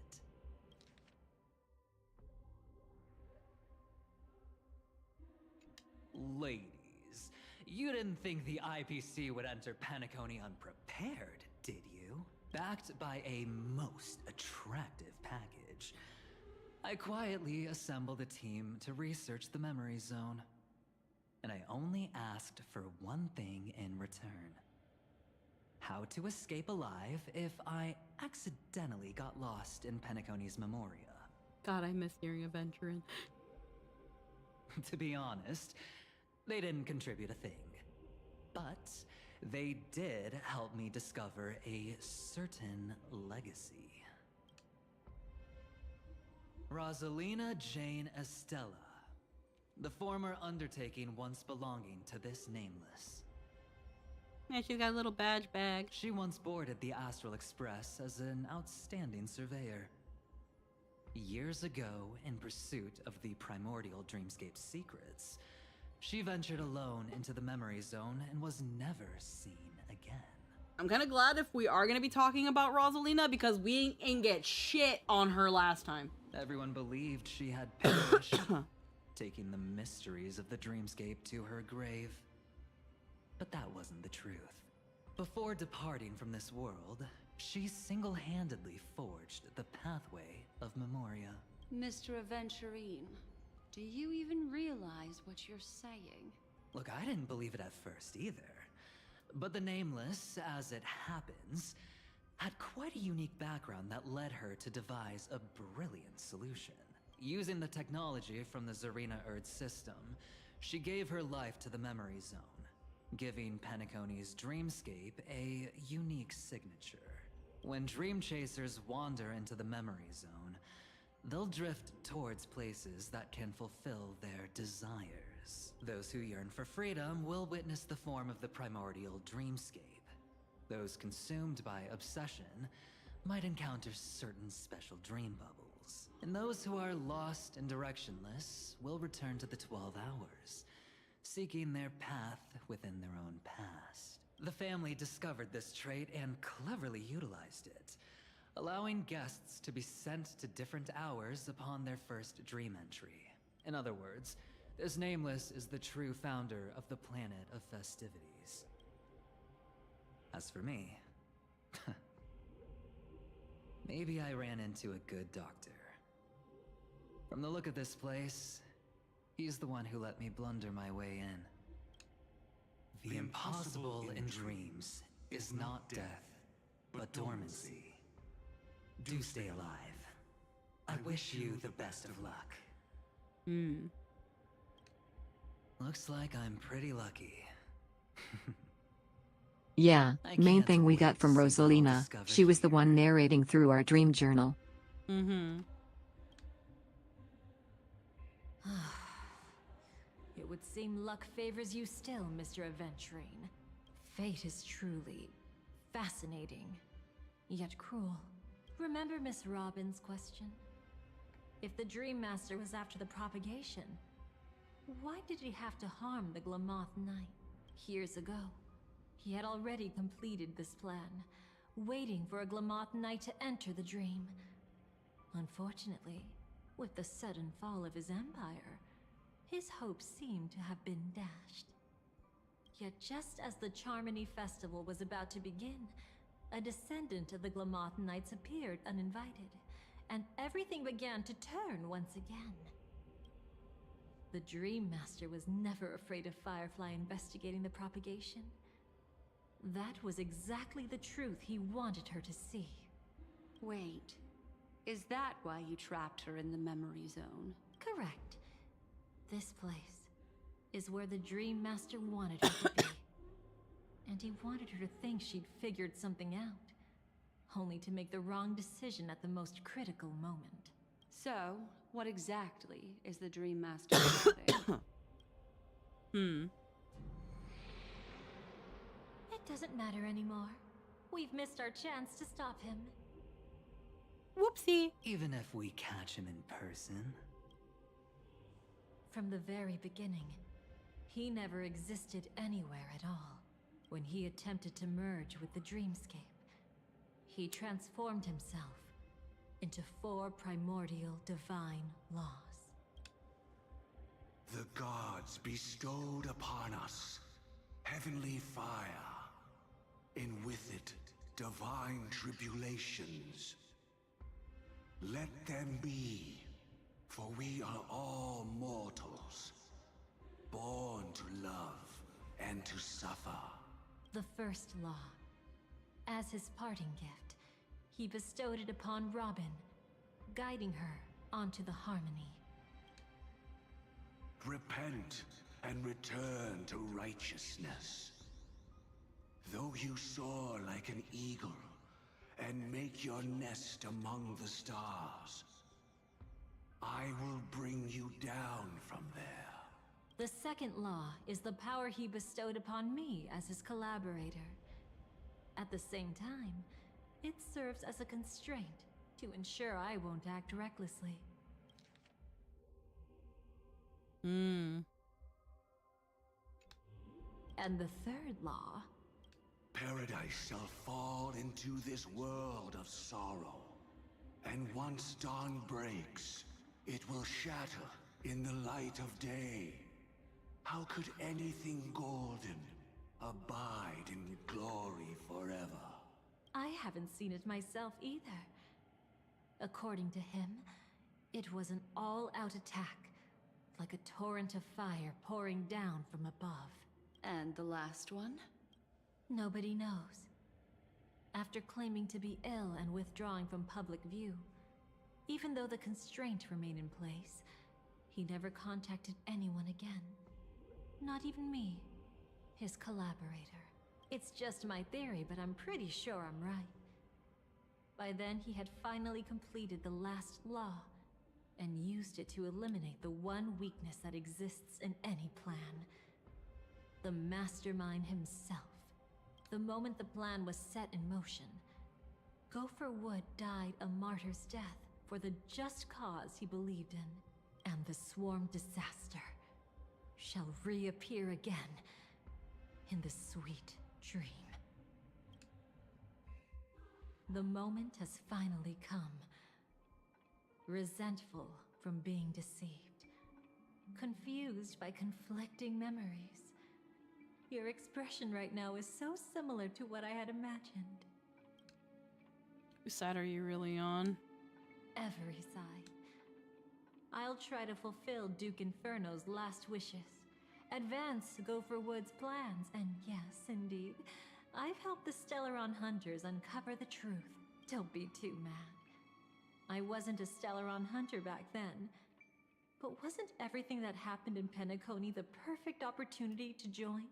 Ladies, you didn't think the IPC would enter Penacony unprepared, did you? Backed by a most attractive package, I quietly assembled a team to research the memory zone. And I only asked for one thing in return. How to escape alive if I accidentally got lost in Penacony's Memoria. God, I miss hearing Aventurine. To be honest, they didn't contribute a thing. But they did help me discover a certain legacy. Rosalina Jane Estella, the former undertaking once belonging to this nameless. Yeah, she's got a little badge bag. She once boarded the Astral Express as an outstanding surveyor. Years ago, in pursuit of the primordial dreamscape secrets, She ventured alone into the memory zone and was never seen again. I'm kind of glad if we are going to be talking about Rosalina because we ain't get shit on her last time. Everyone believed she had perished, taking the mysteries of the dreamscape to her grave. But that wasn't the truth. Before departing from this world, she single-handedly forged the pathway of Memoria. Mr. Aventurine, do you even realize what you're saying? Look, I didn't believe it at first either. But the Nameless, as it happens, had quite a unique background that led her to devise a brilliant solution. Using the technology from the Zarina Erd system, she gave her life to the memory zone, giving Penacony's dreamscape a unique signature. When dream chasers wander into the memory zone, they'll drift towards places that can fulfill their desires. Those who yearn for freedom will witness the form of the primordial dreamscape. Those consumed by obsession might encounter certain special dream bubbles. And those who are lost and directionless will return to the 12 hours, seeking their path within their own past. The family discovered this trait and cleverly utilized it, allowing guests to be sent to different hours upon their first dream entry. In other words, this Nameless is the true founder of the planet of festivities. As for me, maybe I ran into a good doctor. From the look of this place, he's the one who let me blunder my way in. The impossible in dreams is not death, but dormancy. Do stay alive. I wish you the best of luck. Looks like I'm pretty lucky. Yeah, main thing we got from Rosalina, she was the one narrating through our dream journal. Mm-hmm. It would seem luck favors you still, Mr. Aventurine. Fate is truly fascinating, yet cruel. Remember Miss Robin's question? If the Dream Master was after the propagation, why did he have to harm the Glamoth Knight? Years ago, he had already completed this plan, waiting for a Glamoth Knight to enter the dream. Unfortunately, with the sudden fall of his empire, his hopes seemed to have been dashed. Yet just as the Charmony Festival was about to begin, a descendant of the Glamoth Knights appeared uninvited, and everything began to turn once again. The Dream Master was never afraid of Firefly investigating the propagation. That was exactly the truth he wanted her to see. Wait, is that why you trapped her in the memory zone? Correct. This place is where the Dream Master wanted her to be. And he wanted her to think she'd figured something out, only to make the wrong decision at the most critical moment. So, what exactly is the Dream Master plotting? It doesn't matter anymore. We've missed our chance to stop him. Whoopsie. Even if we catch him in person. From the very beginning, he never existed anywhere at all. When he attempted to merge with the dreamscape, he transformed himself into 4 primordial divine laws. The gods bestowed upon us heavenly fire, and with it divine tribulations. Let them be, for we are all mortals, born to love and to suffer. The first law. As his parting gift, he bestowed it upon Robin, guiding her onto the harmony. Repent and return to righteousness. Though you soar like an eagle and make your nest among the stars, I will bring you down from there. The second law is the power he bestowed upon me as his collaborator. At the same time, it serves as a constraint to ensure I won't act recklessly. And the third law... Paradise shall fall into this world of sorrow. And once dawn breaks, it will shatter in the light of day. How could anything golden abide in glory forever? I haven't seen it myself either. According to him, it was an all-out attack, like a torrent of fire pouring down from above. And the last one? Nobody knows. After claiming to be ill and withdrawing from public view, even though the constraint remained in place, he never contacted anyone again. Not even me, his collaborator. It's just my theory, but I'm pretty sure I'm right. By then, he had finally completed the last law, and used it to eliminate the one weakness that exists in any plan. The mastermind himself. The moment the plan was set in motion, Gopher Wood died a martyr's death for the just cause he believed in. And the swarm disaster shall reappear again in the sweet dream. The moment has finally come. Resentful from being deceived. Confused by conflicting memories. Your expression right now is so similar to what I had imagined. Whose side are you really on? Every side. I'll try to fulfill Duke Inferno's last wishes. Advance Gopher Wood's plans, and yes, indeed, I've helped the Stellaron hunters uncover the truth. Don't be too mad. I wasn't a Stellaron hunter back then, but wasn't everything that happened in Penacony the perfect opportunity to join?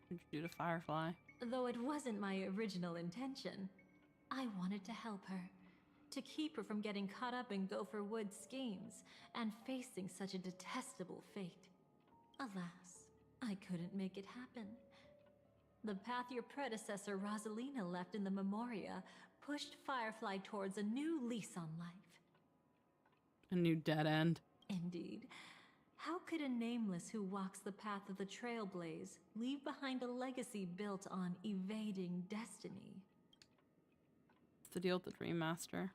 What'd you do to Firefly? Though it wasn't my original intention, I wanted to help her. To keep her from getting caught up in Gopher Wood's schemes and facing such a detestable fate. Alas, I couldn't make it happen. The path your predecessor Rosalina left in the Memoria pushed Firefly towards a new lease on life. A new dead end. Indeed. How could a nameless who walks the path of the Trailblaze leave behind a legacy built on evading destiny? What's the deal with the Dream Master?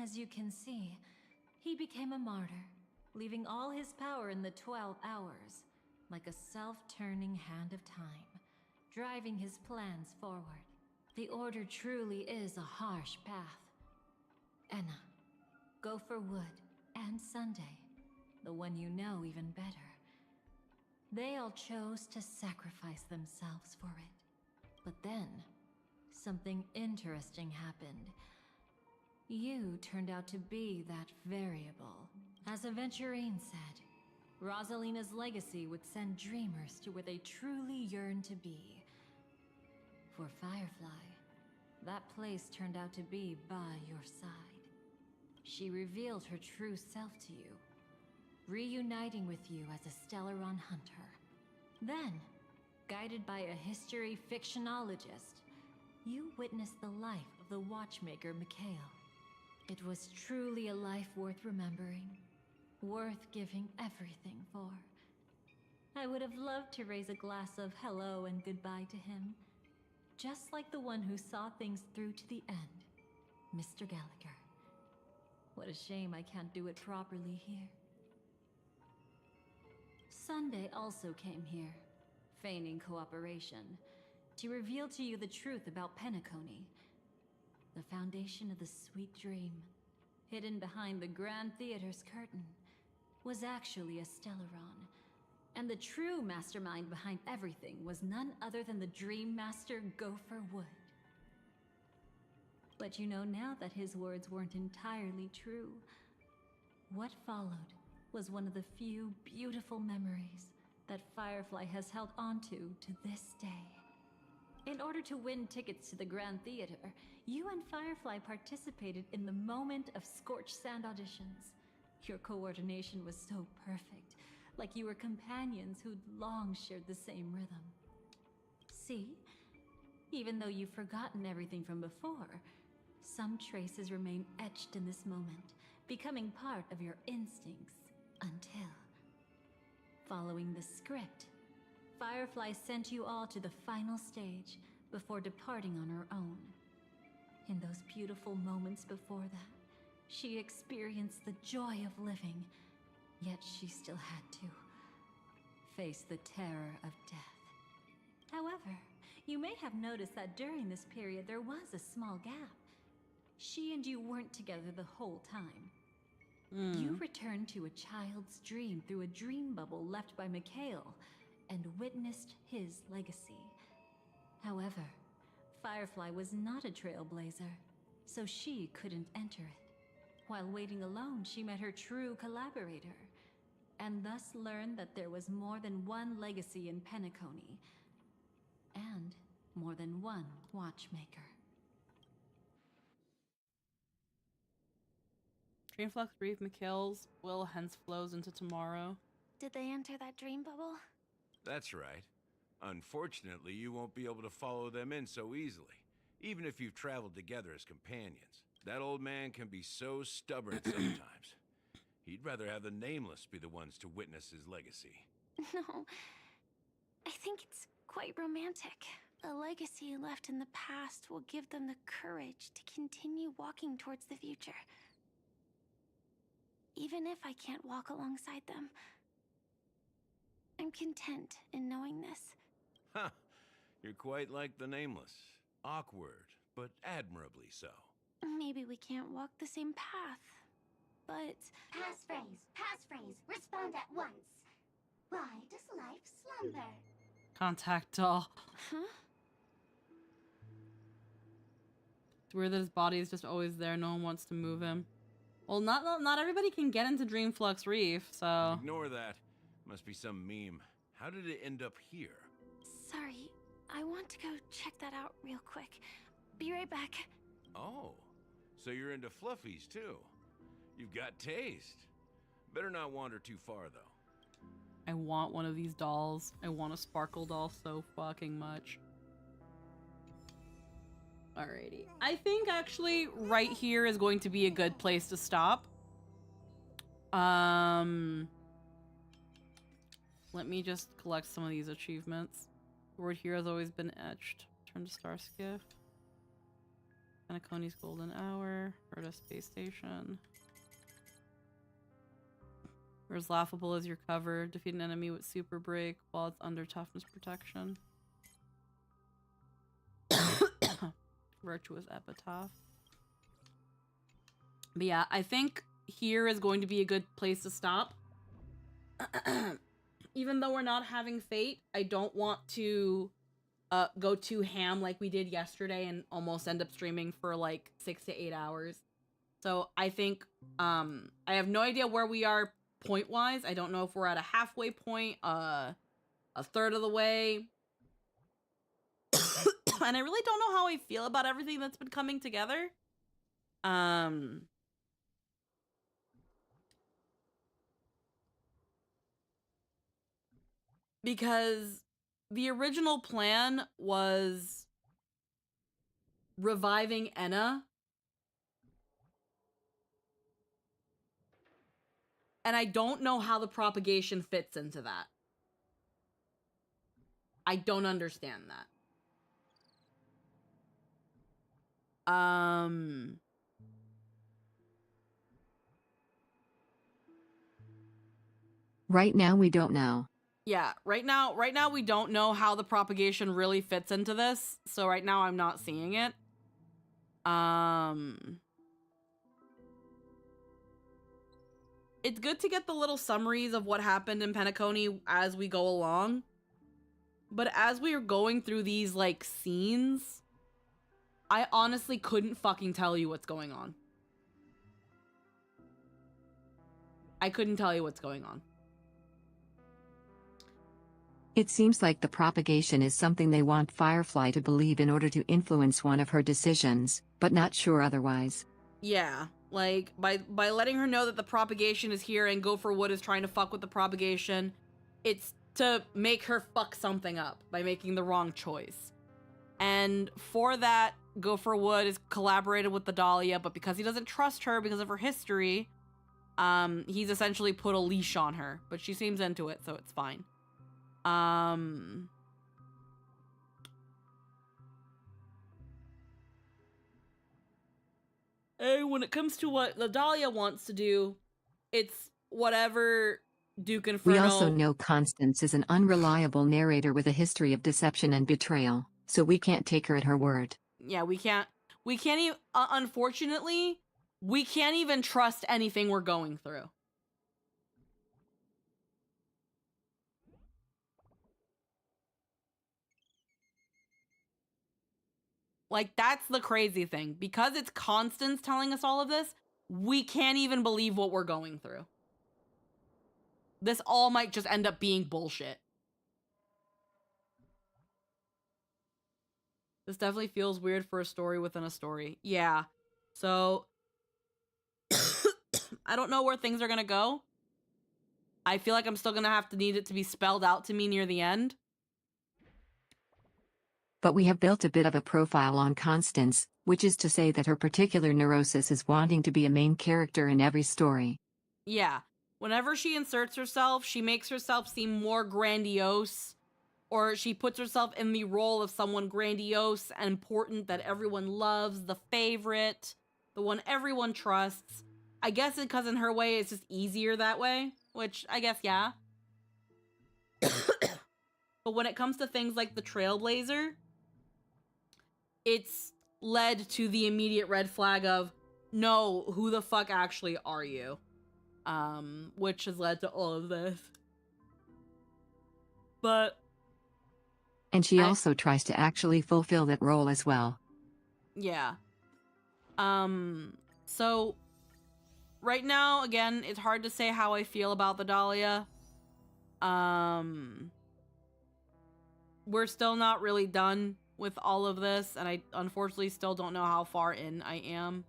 As you can see, he became a martyr, leaving all his power in the 12 hours, like a self-turning hand of time, driving his plans forward. The Order truly is a harsh path. Enna, Gopher Wood, and Sunday, the one you know even better. They all chose to sacrifice themselves for it. But then, something interesting happened. You turned out to be that variable. As Aventurine said, Rosalina's legacy would send dreamers to where they truly yearn to be. For Firefly, that place turned out to be by your side. She revealed her true self to you, reuniting with you as a Stellaron hunter. Then, guided by a history fictionologist, you witnessed the life of the watchmaker Mikhail. It was truly a life worth remembering, worth giving everything for. I would have loved to raise a glass of hello and goodbye to him, just like the one who saw things through to the end, Mr. Gallagher. What a shame I can't do it properly here. Sunday also came here, feigning cooperation, to reveal to you the truth about Penacony. The foundation of the sweet dream, hidden behind the Grand Theater's curtain, was actually a Stellaron. And the true mastermind behind everything was none other than the Dream Master Gopher Wood. But you know now that his words weren't entirely true. What followed was one of the few beautiful memories that Firefly has held onto to this day. In order to win tickets to the Grand Theater, you and Firefly participated in the moment of scorched sand auditions. Your coordination was so perfect, like you were companions who'd long shared the same rhythm. See? Even though you've forgotten everything from before, some traces remain etched in this moment, becoming part of your instincts until, following the script, Firefly sent you all to the final stage before departing on her own. In those beautiful moments before that, she experienced the joy of living, yet she still had to face the terror of death. However, you may have noticed that during this period there was a small gap. She and you weren't together the whole time. You returned to a child's dream through a dream bubble left by Mikhail and witnessed his legacy. However, Firefly was not a trailblazer, so she couldn't enter it. While waiting alone, she met her true collaborator, and thus learned that there was more than one legacy in Penacony, and more than one watchmaker. Dreamflux Reef Mikhail's will hence flows into tomorrow. Did they enter that dream bubble? That's right. Unfortunately, you won't be able to follow them in so easily, even if you've traveled together as companions. That old man can be so stubborn sometimes. He'd rather have the Nameless be the ones to witness his legacy. No. I think it's quite romantic. A legacy left in the past will give them the courage to continue walking towards the future. Even if I can't walk alongside them, I'm content in knowing this. Huh. You're quite like the Nameless. Awkward, but admirably so. Maybe we can't walk the same path, but... Passphrase, respond at once. Why does life slumber? Contact doll. Huh? It's weird that his body is just always there. No one wants to move him. Well, not everybody can get into Dreamflux Reef, so... Ignore that. Must be some meme. How did it end up here? Sorry, I want to go check that out real quick. Be right back. Oh, so you're into fluffies too. You've got taste. Better not wander too far though. I want one of these dolls. I want a sparkle doll so fucking much. Alrighty. I think actually right here is going to be a good place to stop. Let me just collect some of these achievements. The word here has always been etched. Turn to Star Skiff. Penacony's Golden Hour. Rhoda Space Station. Whereas Laughable is your cover. Defeat an enemy with Super Break while it's under Toughness Protection. Virtuous Epitaph. But yeah, I think here is going to be a good place to stop. Even though we're not having Fate, I don't want to go too ham like we did yesterday and almost end up streaming for like 6 to 8 hours. So I think I have no idea where we are point-wise. I don't know if we're at a halfway point, a third of the way. And I really don't know how I feel about everything that's been coming together. Because the original plan was reviving Enna. And I don't know how the propagation fits into that. I don't understand that. Right now we don't know. Yeah, right now we don't know how the propagation really fits into this. So right now I'm not seeing it. It's good to get the little summaries of what happened in Penacony as we go along. But as we are going through these like scenes, I honestly couldn't fucking tell you what's going on. I couldn't tell you what's going on. It seems like the propagation is something they want Firefly to believe in order to influence one of her decisions, but not sure otherwise. Yeah, like, by letting her know that the propagation is here and Go for Wood is trying to fuck with the propagation, it's to make her fuck something up by making the wrong choice. And for that, Go for Wood has collaborated with the Dahlia, but because he doesn't trust her because of her history, he's essentially put a leash on her, but she seems into it, so it's fine. And when it comes to what the Dahlia wants to do, it's whatever Duke Inferno... We also know Constance is an unreliable narrator with a history of deception and betrayal, so we can't take her at her word. Yeah, we can't even, unfortunately, we can't even trust anything we're going through. Like, that's the crazy thing. Because it's Constance telling us all of this, we can't even believe what we're going through. This all might just end up being bullshit. This definitely feels weird for a story within a story. Yeah. So, I don't know where things are gonna go. I feel like I'm still gonna have to need it to be spelled out to me near the end. But we have built a bit of a profile on Constance, which is to say that her particular neurosis is wanting to be a main character in every story. Yeah. Whenever she inserts herself, she makes herself seem more grandiose, or she puts herself in the role of someone grandiose and important that everyone loves, the favorite, the one everyone trusts. I guess because in her way, it's just easier that way, which I guess, yeah. But when it comes to things like the Trailblazer, it's led to the immediate red flag of, no, who the fuck actually are you? Which has led to all of this. But... And she also tries to actually fulfill that role as well. Yeah. So... Right now, again, it's hard to say how I feel about the Dahlia. We're still not really done with all of this, and I unfortunately still don't know how far in I am.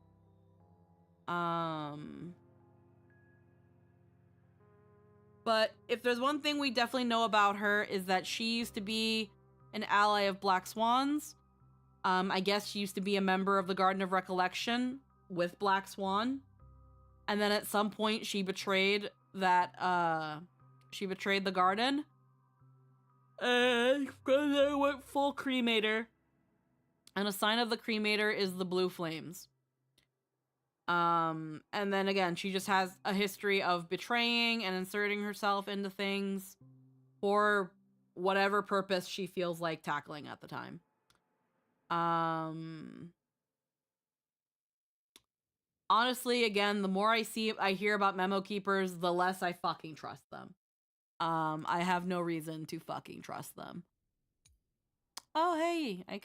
But if there's one thing we definitely know about her is that she used to be an ally of Black Swan's. I guess she used to be a member of the Garden of Recollection with Black Swan. And then at some point she betrayed that, she betrayed the garden. And they went full cremator. And a sign of the cremator is the blue flames. And then again, she just has a history of betraying and inserting herself into things for whatever purpose she feels like tackling at the time. Honestly, again, the more I hear about memo keepers, the less I fucking trust them. I have no reason to fucking trust them. Oh, hey, I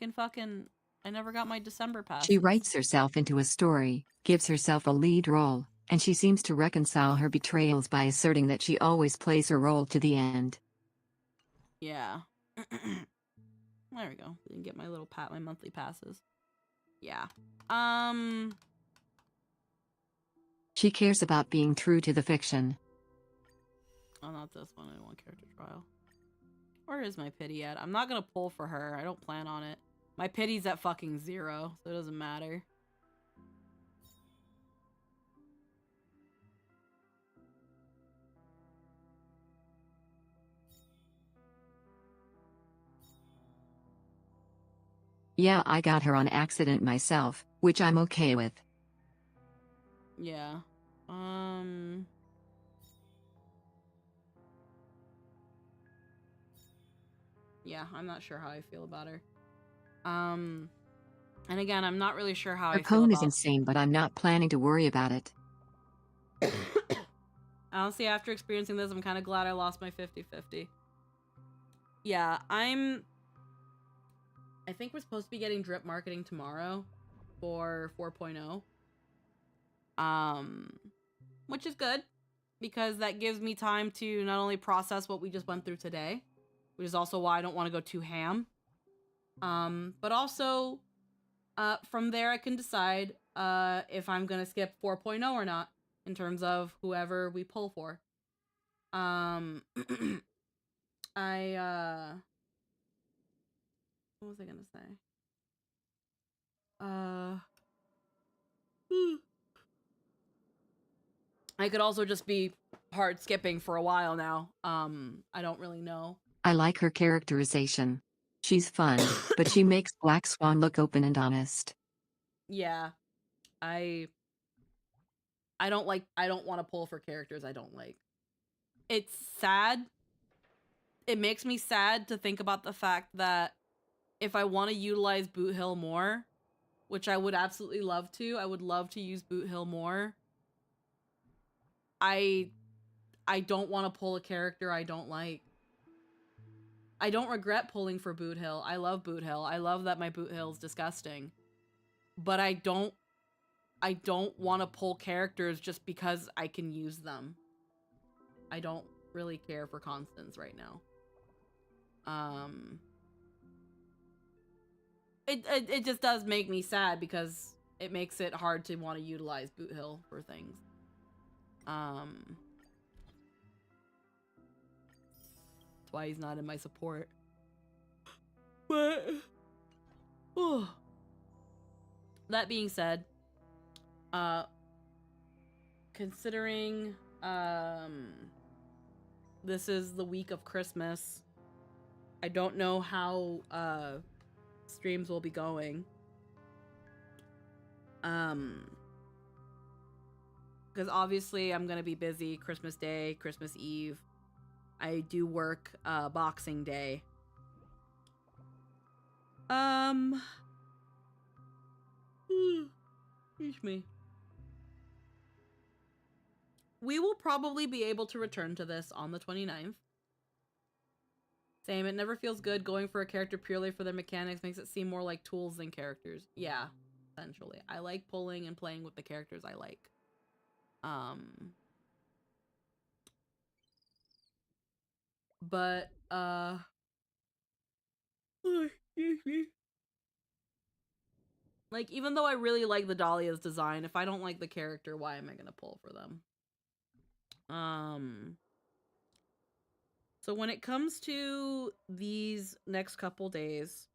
never got my December pass. She writes herself into a story, gives herself a lead role, and she seems to reconcile her betrayals by asserting that she always plays her role to the end. Yeah. There we go. Didn't get my little my monthly passes. Yeah. She cares about being true to the fiction. Oh, not this one. I don't want character trial. Where is my pity at? I'm not gonna pull for her. I don't plan on it. My pity's at fucking 0, so it doesn't matter. Yeah, I got her on accident myself, which I'm okay with. Yeah. Yeah, I'm not sure how I feel about her. And again, I'm not really sure how I Her feel pwn about... is insane, but I'm not planning to worry about it. Honestly, after experiencing this, I'm kind of glad I lost my 50-50. Yeah, I think we're supposed to be getting drip marketing tomorrow for 4.0. Which is good, because that gives me time to not only process what we just went through today, which is also why I don't want to go too ham, but also, from there I can decide, if I'm gonna skip 4.0 or not, in terms of whoever we pull for. What was I gonna say? I could also just be hard skipping for a while now. I don't really know. I like her characterization. She's fun, but she makes Black Swan look open and honest. Yeah. I don't want to pull for characters I don't like. It's sad. It makes me sad to think about the fact that if I want to utilize Boot Hill more, which I would absolutely love to, I would love to use Boot Hill more. I don't want to pull a character I don't like. I don't regret pulling for Boot Hill. I love Boot Hill. I love that my Boot Hill is disgusting. But I don't want to pull characters just because I can use them. I don't really care for Constance right now. It just does make me sad because it makes it hard to want to utilize Boot Hill for things. That's why he's not in my support. But that being said, considering this is the week of Christmas, I don't know how streams will be going. Because obviously I'm gonna be busy Christmas Day, Christmas Eve. I do work Boxing Day. Excuse me. We will probably be able to return to this on the 29th. Same, it never feels good going for a character purely for their mechanics. Makes it seem more like tools than characters. Yeah, essentially. I like pulling and playing with the characters I like. But, excuse me. Like, even though I really like the Dahlia's design, if I don't like the character, why am I gonna pull for them? So when it comes to these next couple days,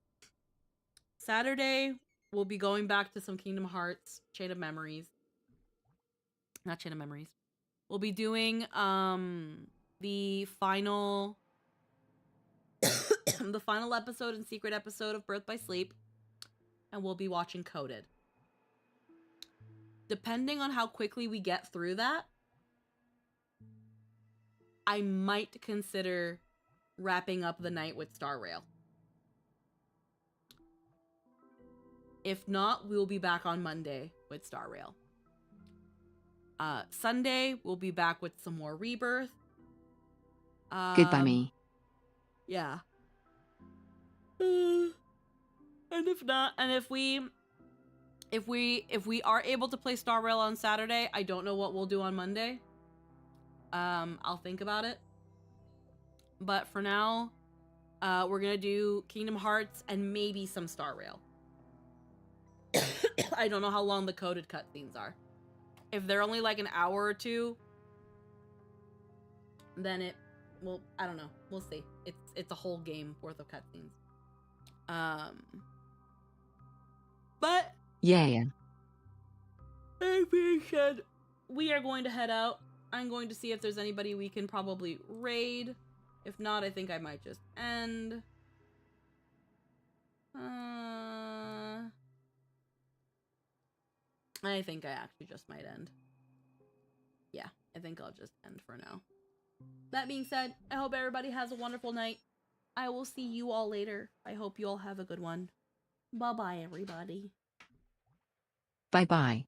Saturday, we'll be going back to some Kingdom Hearts Chain of Memories. Not Chain of Memories. We'll be doing the final the final episode and secret episode of Birth by Sleep, and we'll be watching Coded. Depending on how quickly we get through that, I might consider wrapping up the night with Star Rail. If not, we'll be back on Monday with Star Rail. Sunday, we'll be back with some more Rebirth. Goodbye me. Yeah. And if not, and if we are able to play Star Rail on Saturday, I don't know what we'll do on Monday. I'll think about it. But for now, we're gonna do Kingdom Hearts and maybe some Star Rail. I don't know how long the coded cutscenes are. If they're only like an hour or two, then well, I don't know. We'll see. It's a whole game worth of cutscenes. But yeah. That being said, we are going to head out. I'm going to see if there's anybody we can probably raid. If not, I think I might just end. I think I actually just might end. Yeah, I think I'll just end for now. That being said, I hope everybody has a wonderful night. I will see you all later. I hope you all have a good one. Bye-bye, everybody. Bye-bye.